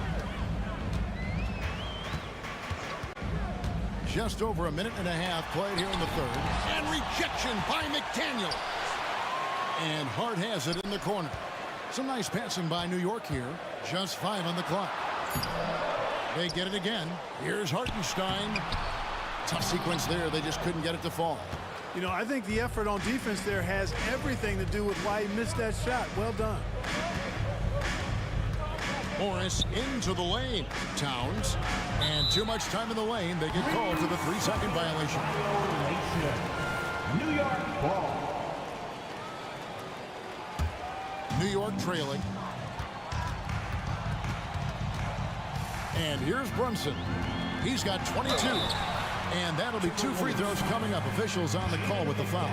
A: Just over a minute and a half played here in the third. And rejection by McDaniels. And Hart has it in the corner. Some nice passing by New York here. Just 5 on the clock. They get it again. Here's Hartenstein. Tough sequence there. They just couldn't get it to fall.
I: You know, I think the effort on defense there has everything to do with why he missed that shot. Well done.
A: Morris into the lane. Towns. And too much time in the lane. They get called for the 3-second violation.
D: New York ball.
A: New York trailing. And here's Brunson. He's got 22. And that'll be 2 free throws coming up. Officials on the call with the foul.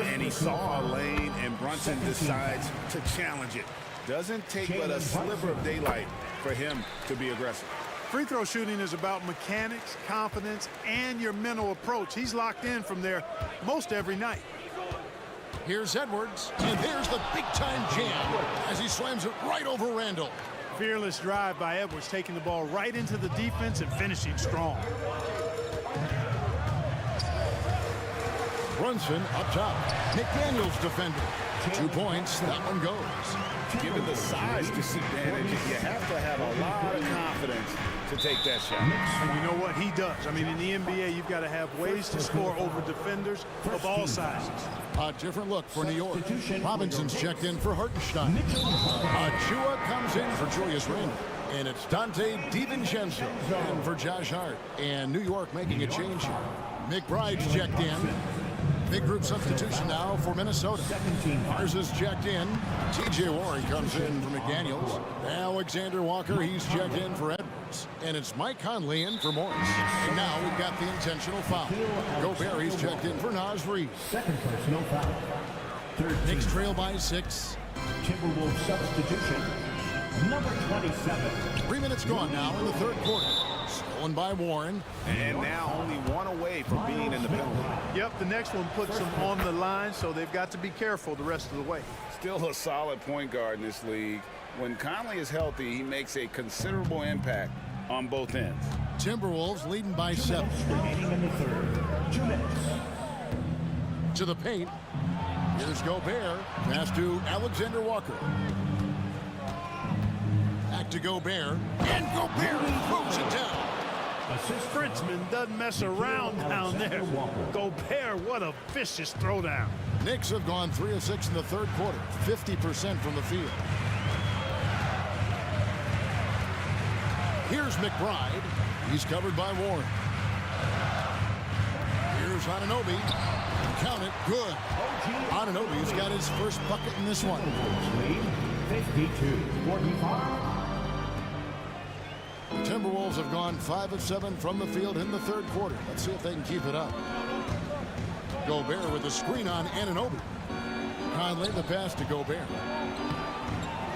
B: And he saw a lane, and Brunson decides to challenge it. Doesn't take but a sliver of daylight for him to be aggressive.
I: Free throw shooting is about mechanics, confidence, and your mental approach. He's locked in from there most every night.
A: Here's Edwards, and there's the big-time jam as he slams it right over Randall.
I: Fearless drive by Edwards, taking the ball right into the defense and finishing strong.
A: Brunson up top. McDaniels defender. 2 points. That one goes.
B: Given the size disadvantage, you have to have a lot of confidence to take that shot.
I: And you know what? He does. I mean, in the NBA, you've got to have ways to score over defenders of all sizes.
A: A different look for New York. Robinson's checked in for Hartenstein. Achua comes in for Julius Randle. And it's Dante DiVincenzo in for Josh Hart. And New York making a change here. McBride's checked in. Big group substitution now for Minnesota. Mars is checked in. T.J. Warren comes in for McDaniels. Alexander Walker, he's checked in for Edwards. And it's Mike Conley in for Morris. And now we've got the intentional foul. Gobert, he's checked in for Naz Reid.
D: Second personal foul.
A: Knicks trail by 6.
D: Timberwolves substitution. Number 27.
A: 3 minutes gone now in the third quarter. Stolen by Warren.
B: And now only 1 away from being in the penalty.
I: Yep, the next one puts them on the line, so they've got to be careful the rest of the way.
B: Still a solid point guard in this league. When Conley is healthy, he makes a considerable impact on both ends.
A: Timberwolves leading by 7.
D: Remaining in the third. 2 minutes.
A: To the paint. Here's Gobert. Pass to Alexander Walker. Back to Gobert. And Gobert throws it down.
I: Frenchman doesn't mess around down there. Gobert, what a vicious throwdown.
A: Knicks have gone 3 of 6 in the third quarter. 50% from the field. Here's McBride. He's covered by Warren. Here's Anunoby. Count it. Good. Anunoby's got his first bucket in this one.
D: 52-45.
A: The Timberwolves have gone 5 of 7 from the field in the third quarter. Let's see if they can keep it up. Gobert with the screen on Anunoby. Conley the pass to Gobert.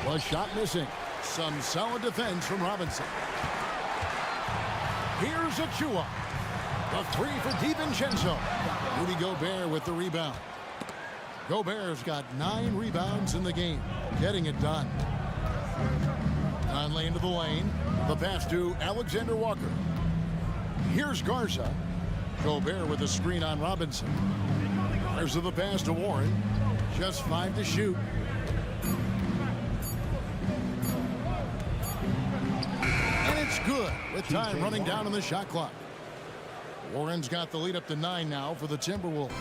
A: Was shot missing. Some solid defense from Robinson. Here's Achua. The 3 for DiVincenzo. Rudy Gobert with the rebound. Gobert's got 9 rebounds in the game. Getting it done. Conley into the lane. The pass to Alexander Walker. Here's Garza. Gobert with a screen on Robinson. Garza the pass to Warren. Just 5 to shoot. And it's good with time running down on the shot clock. Warren's got the lead up to 9 now for the Timberwolves.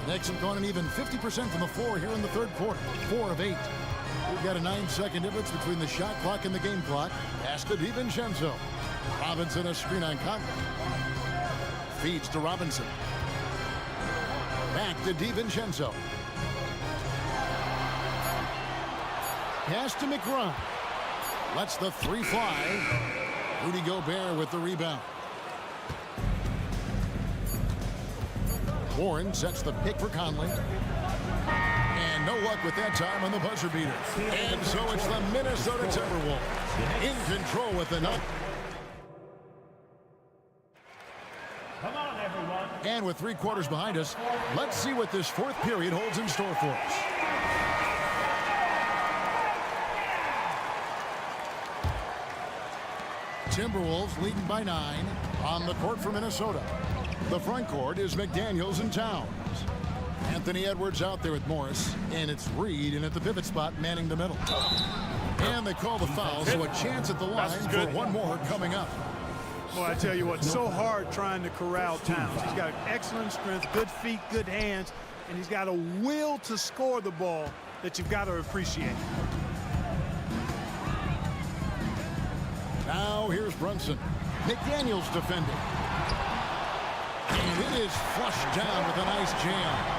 A: The Knicks have gone an even 50% from the floor here in the third quarter. 4 of 8. We've got a 9-second difference between the shot clock and the game clock. Pass to DiVincenzo. Robinson a screen on Conley. Feeds to Robinson. Back to DiVincenzo. Pass to McBride. Lets the 3 fly. Rudy Gobert with the rebound. Warren sets the pick for Conley. And no luck with that time on the buzzer beater. And so it's the Minnesota Timberwolves in control with the knock. And with 3 quarters behind us, let's see what this 4th period holds in store for us. Timberwolves leading by 9 on the court for Minnesota. The front court is McDaniels and Towns. Anthony Edwards out there with Morris, and it's Reed in at the pivot spot manning the middle. And they call the foul, so a chance at the line for one more coming up.
I: Well, I tell you what, so hard trying to corral Towns. He's got excellent strength, good feet, good hands, and he's got a will to score the ball that you've got to appreciate.
A: Now here's Brunson. McDaniels defending. And it is flushed down with a nice jam.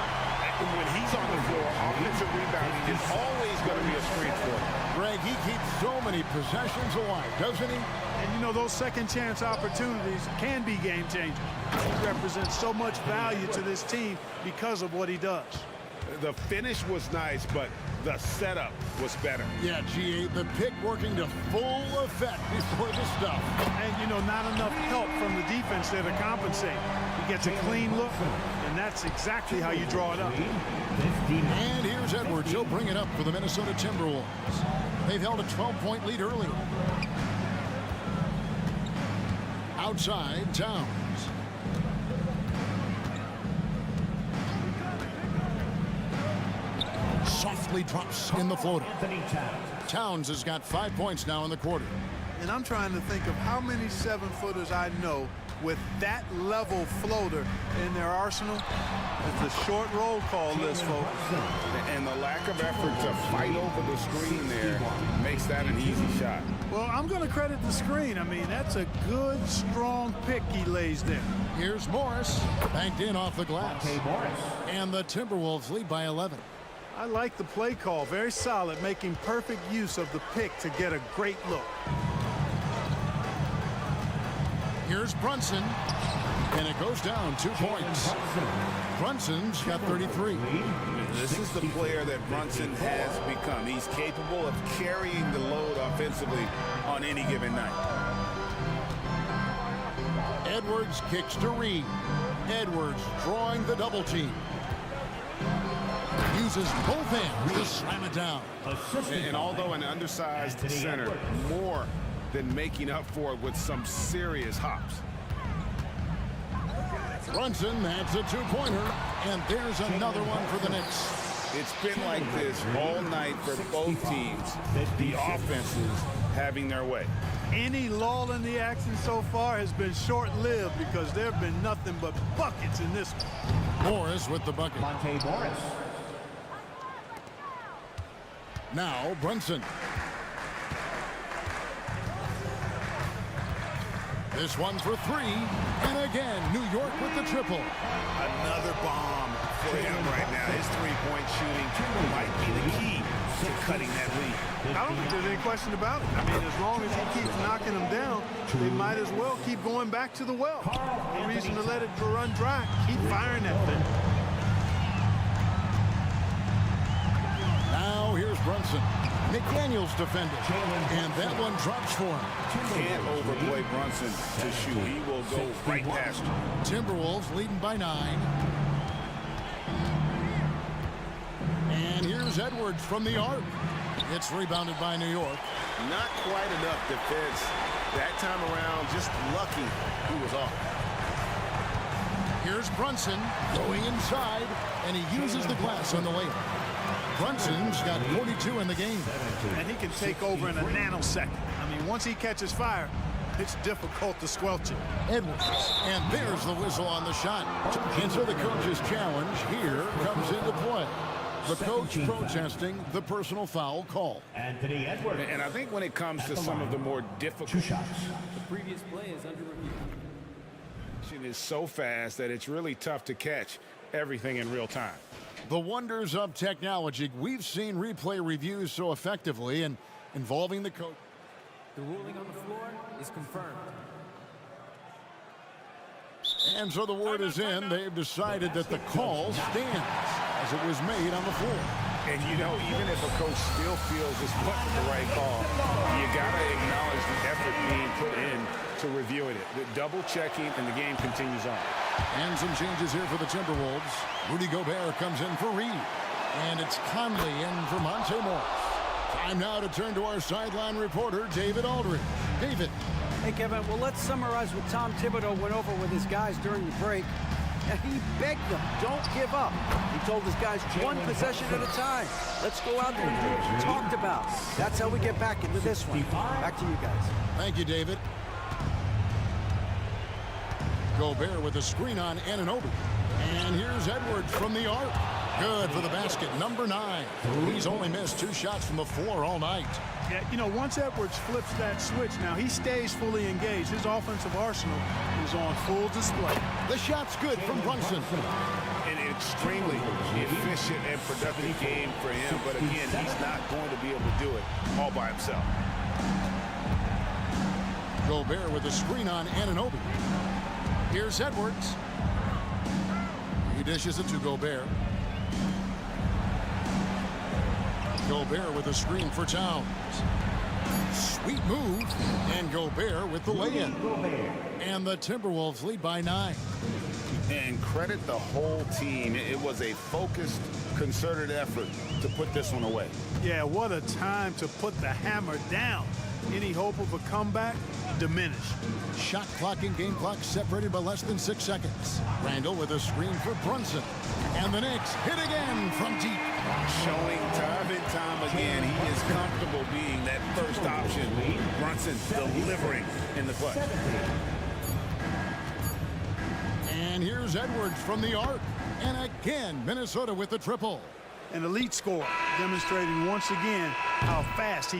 B: When he's on the floor, offensive rebounding is always going to be a screen for him.
A: Greg, he keeps so many possessions alive, doesn't he?
I: And you know, those second chance opportunities can be game changers. He represents so much value to this team because of what he does.
B: The finish was nice, but the setup was better.
A: Yeah, GA, the pick working to full effect before the stuff.
I: And, you know, not enough help from the defense there to compensate. He gets a clean look, and that's exactly how you draw it up.
A: And here's Edwards. He'll bring it up for the Minnesota Timberwolves. They've held a 12-point lead earlier. Outside, Towns. Softly drops in the floater. Towns has got 5 points now in the quarter.
I: And I'm trying to think of how many 7-footers I know with that level floater in their arsenal. It's a short roll call list, folks.
B: And the lack of effort to fight over the screen there makes that an easy shot.
I: Well, I'm going to credit the screen. I mean, that's a good, strong pick he lays there.
A: Here's Morris, banked in off the glass. And the Timberwolves lead by 11.
I: I like the play call. Very solid, making perfect use of the pick to get a great look.
A: Here's Brunson, and it goes down 2 points. Brunson's got 33.
B: This is the player that Brunson has become. He's capable of carrying the load offensively on any given night.
A: Edwards kicks to Reed. Edwards drawing the double team. Uses both hands to slam it down.
B: And although an undersized center, more than making up for it with some serious hops.
A: Brunson adds a 2-pointer, and there's another one for the Knicks.
B: It's been like this all night for both teams. The offenses having their way.
I: Any lull in the action so far has been short-lived because there have been nothing but buckets in this one.
A: Morris with the bucket.
D: Morris.
A: Now Brunson. This one for 3, and again, New York with the triple.
B: Another bomb for him right now. His three-point shooting might be the key to cutting that lead.
I: I don't think there's any question about it. I mean, as long as he keeps knocking them down, they might as well keep going back to the well. No reason to let it run dry. Keep firing that thing.
A: Now here's Brunson. McDaniels defended, and that one drops for him.
B: Can't overplay Brunson to shoot. He will go right past you.
A: Timberwolves leading by 9. And here's Edwards from the arc. It's rebounded by New York.
B: Not quite enough defense. That time around, just lucky he was off.
A: Here's Brunson going inside, and he uses the glass on the layup. Brunson's got 42 in the game.
I: And he can take over in a nanosecond. I mean, once he catches fire, it's difficult to squelch it.
A: Edwards, and there's the whistle on the shot. And so the coach's challenge here comes into play. The coach protesting the personal foul call.
D: Anthony Edwards.
B: And I think when it comes to some of the more difficult shots,
F: The previous play is under review.
B: it is so fast that it's really tough to catch everything in real time.
A: The wonders of technology. We've seen replay reviews so effectively and involving the coach.
F: The ruling on the floor is confirmed.
A: And so the word is in. They've decided that the call stands as it was made on the floor.
B: And you know, even if a coach still feels this wasn't the right call, you got to acknowledge the effort being put in to reviewing it. The double checking, and the game continues on.
A: And some changes here for the Timberwolves. Rudy Gobert comes in for Reed. And it's Conley in for Monte Morris. Time now to turn to our sideline reporter, David Aldridge. David.
E: Hey, Kevin, well, let's summarize what Tom Thibodeau went over with his guys during the break. And he begged them, don't give up. He told his guys, one possession at a time. Let's go out there and do what you talked about. That's how we get back into this one. Back to you guys.
A: Thank you, David. Gobert with a screen on Anunoby. And here's Edwards from the arc. Good for the basket, number 9. He's only missed 2 shots from the floor all night.
I: Yeah, you know, once Edwards flips that switch, now he stays fully engaged. His offensive arsenal is on full display.
A: The shot's good from Brunson.
B: An extremely efficient and productive game for him, but again, he's not going to be able to do it all by himself.
A: Gobert with a screen on Anunoby. Here's Edwards. He dishes it to Gobert. Gobert with a screen for Towns. Sweet move. And Gobert with the lay-in. And the Timberwolves lead by 9.
B: And credit the whole team. It was a focused, concerted effort to put this one away.
I: Yeah, what a time to put the hammer down. Any hope of a comeback diminished.
A: Shot clock and game clock separated by less than 6 seconds. Randall with a screen for Brunson. And the Knicks hit again from deep.
B: Showing time and time again, he is comfortable being that first option. Brunson delivering in the clutch.
A: And here's Edwards from the arc. And again, Minnesota with the triple.
I: An elite scorer, demonstrating once again how fast he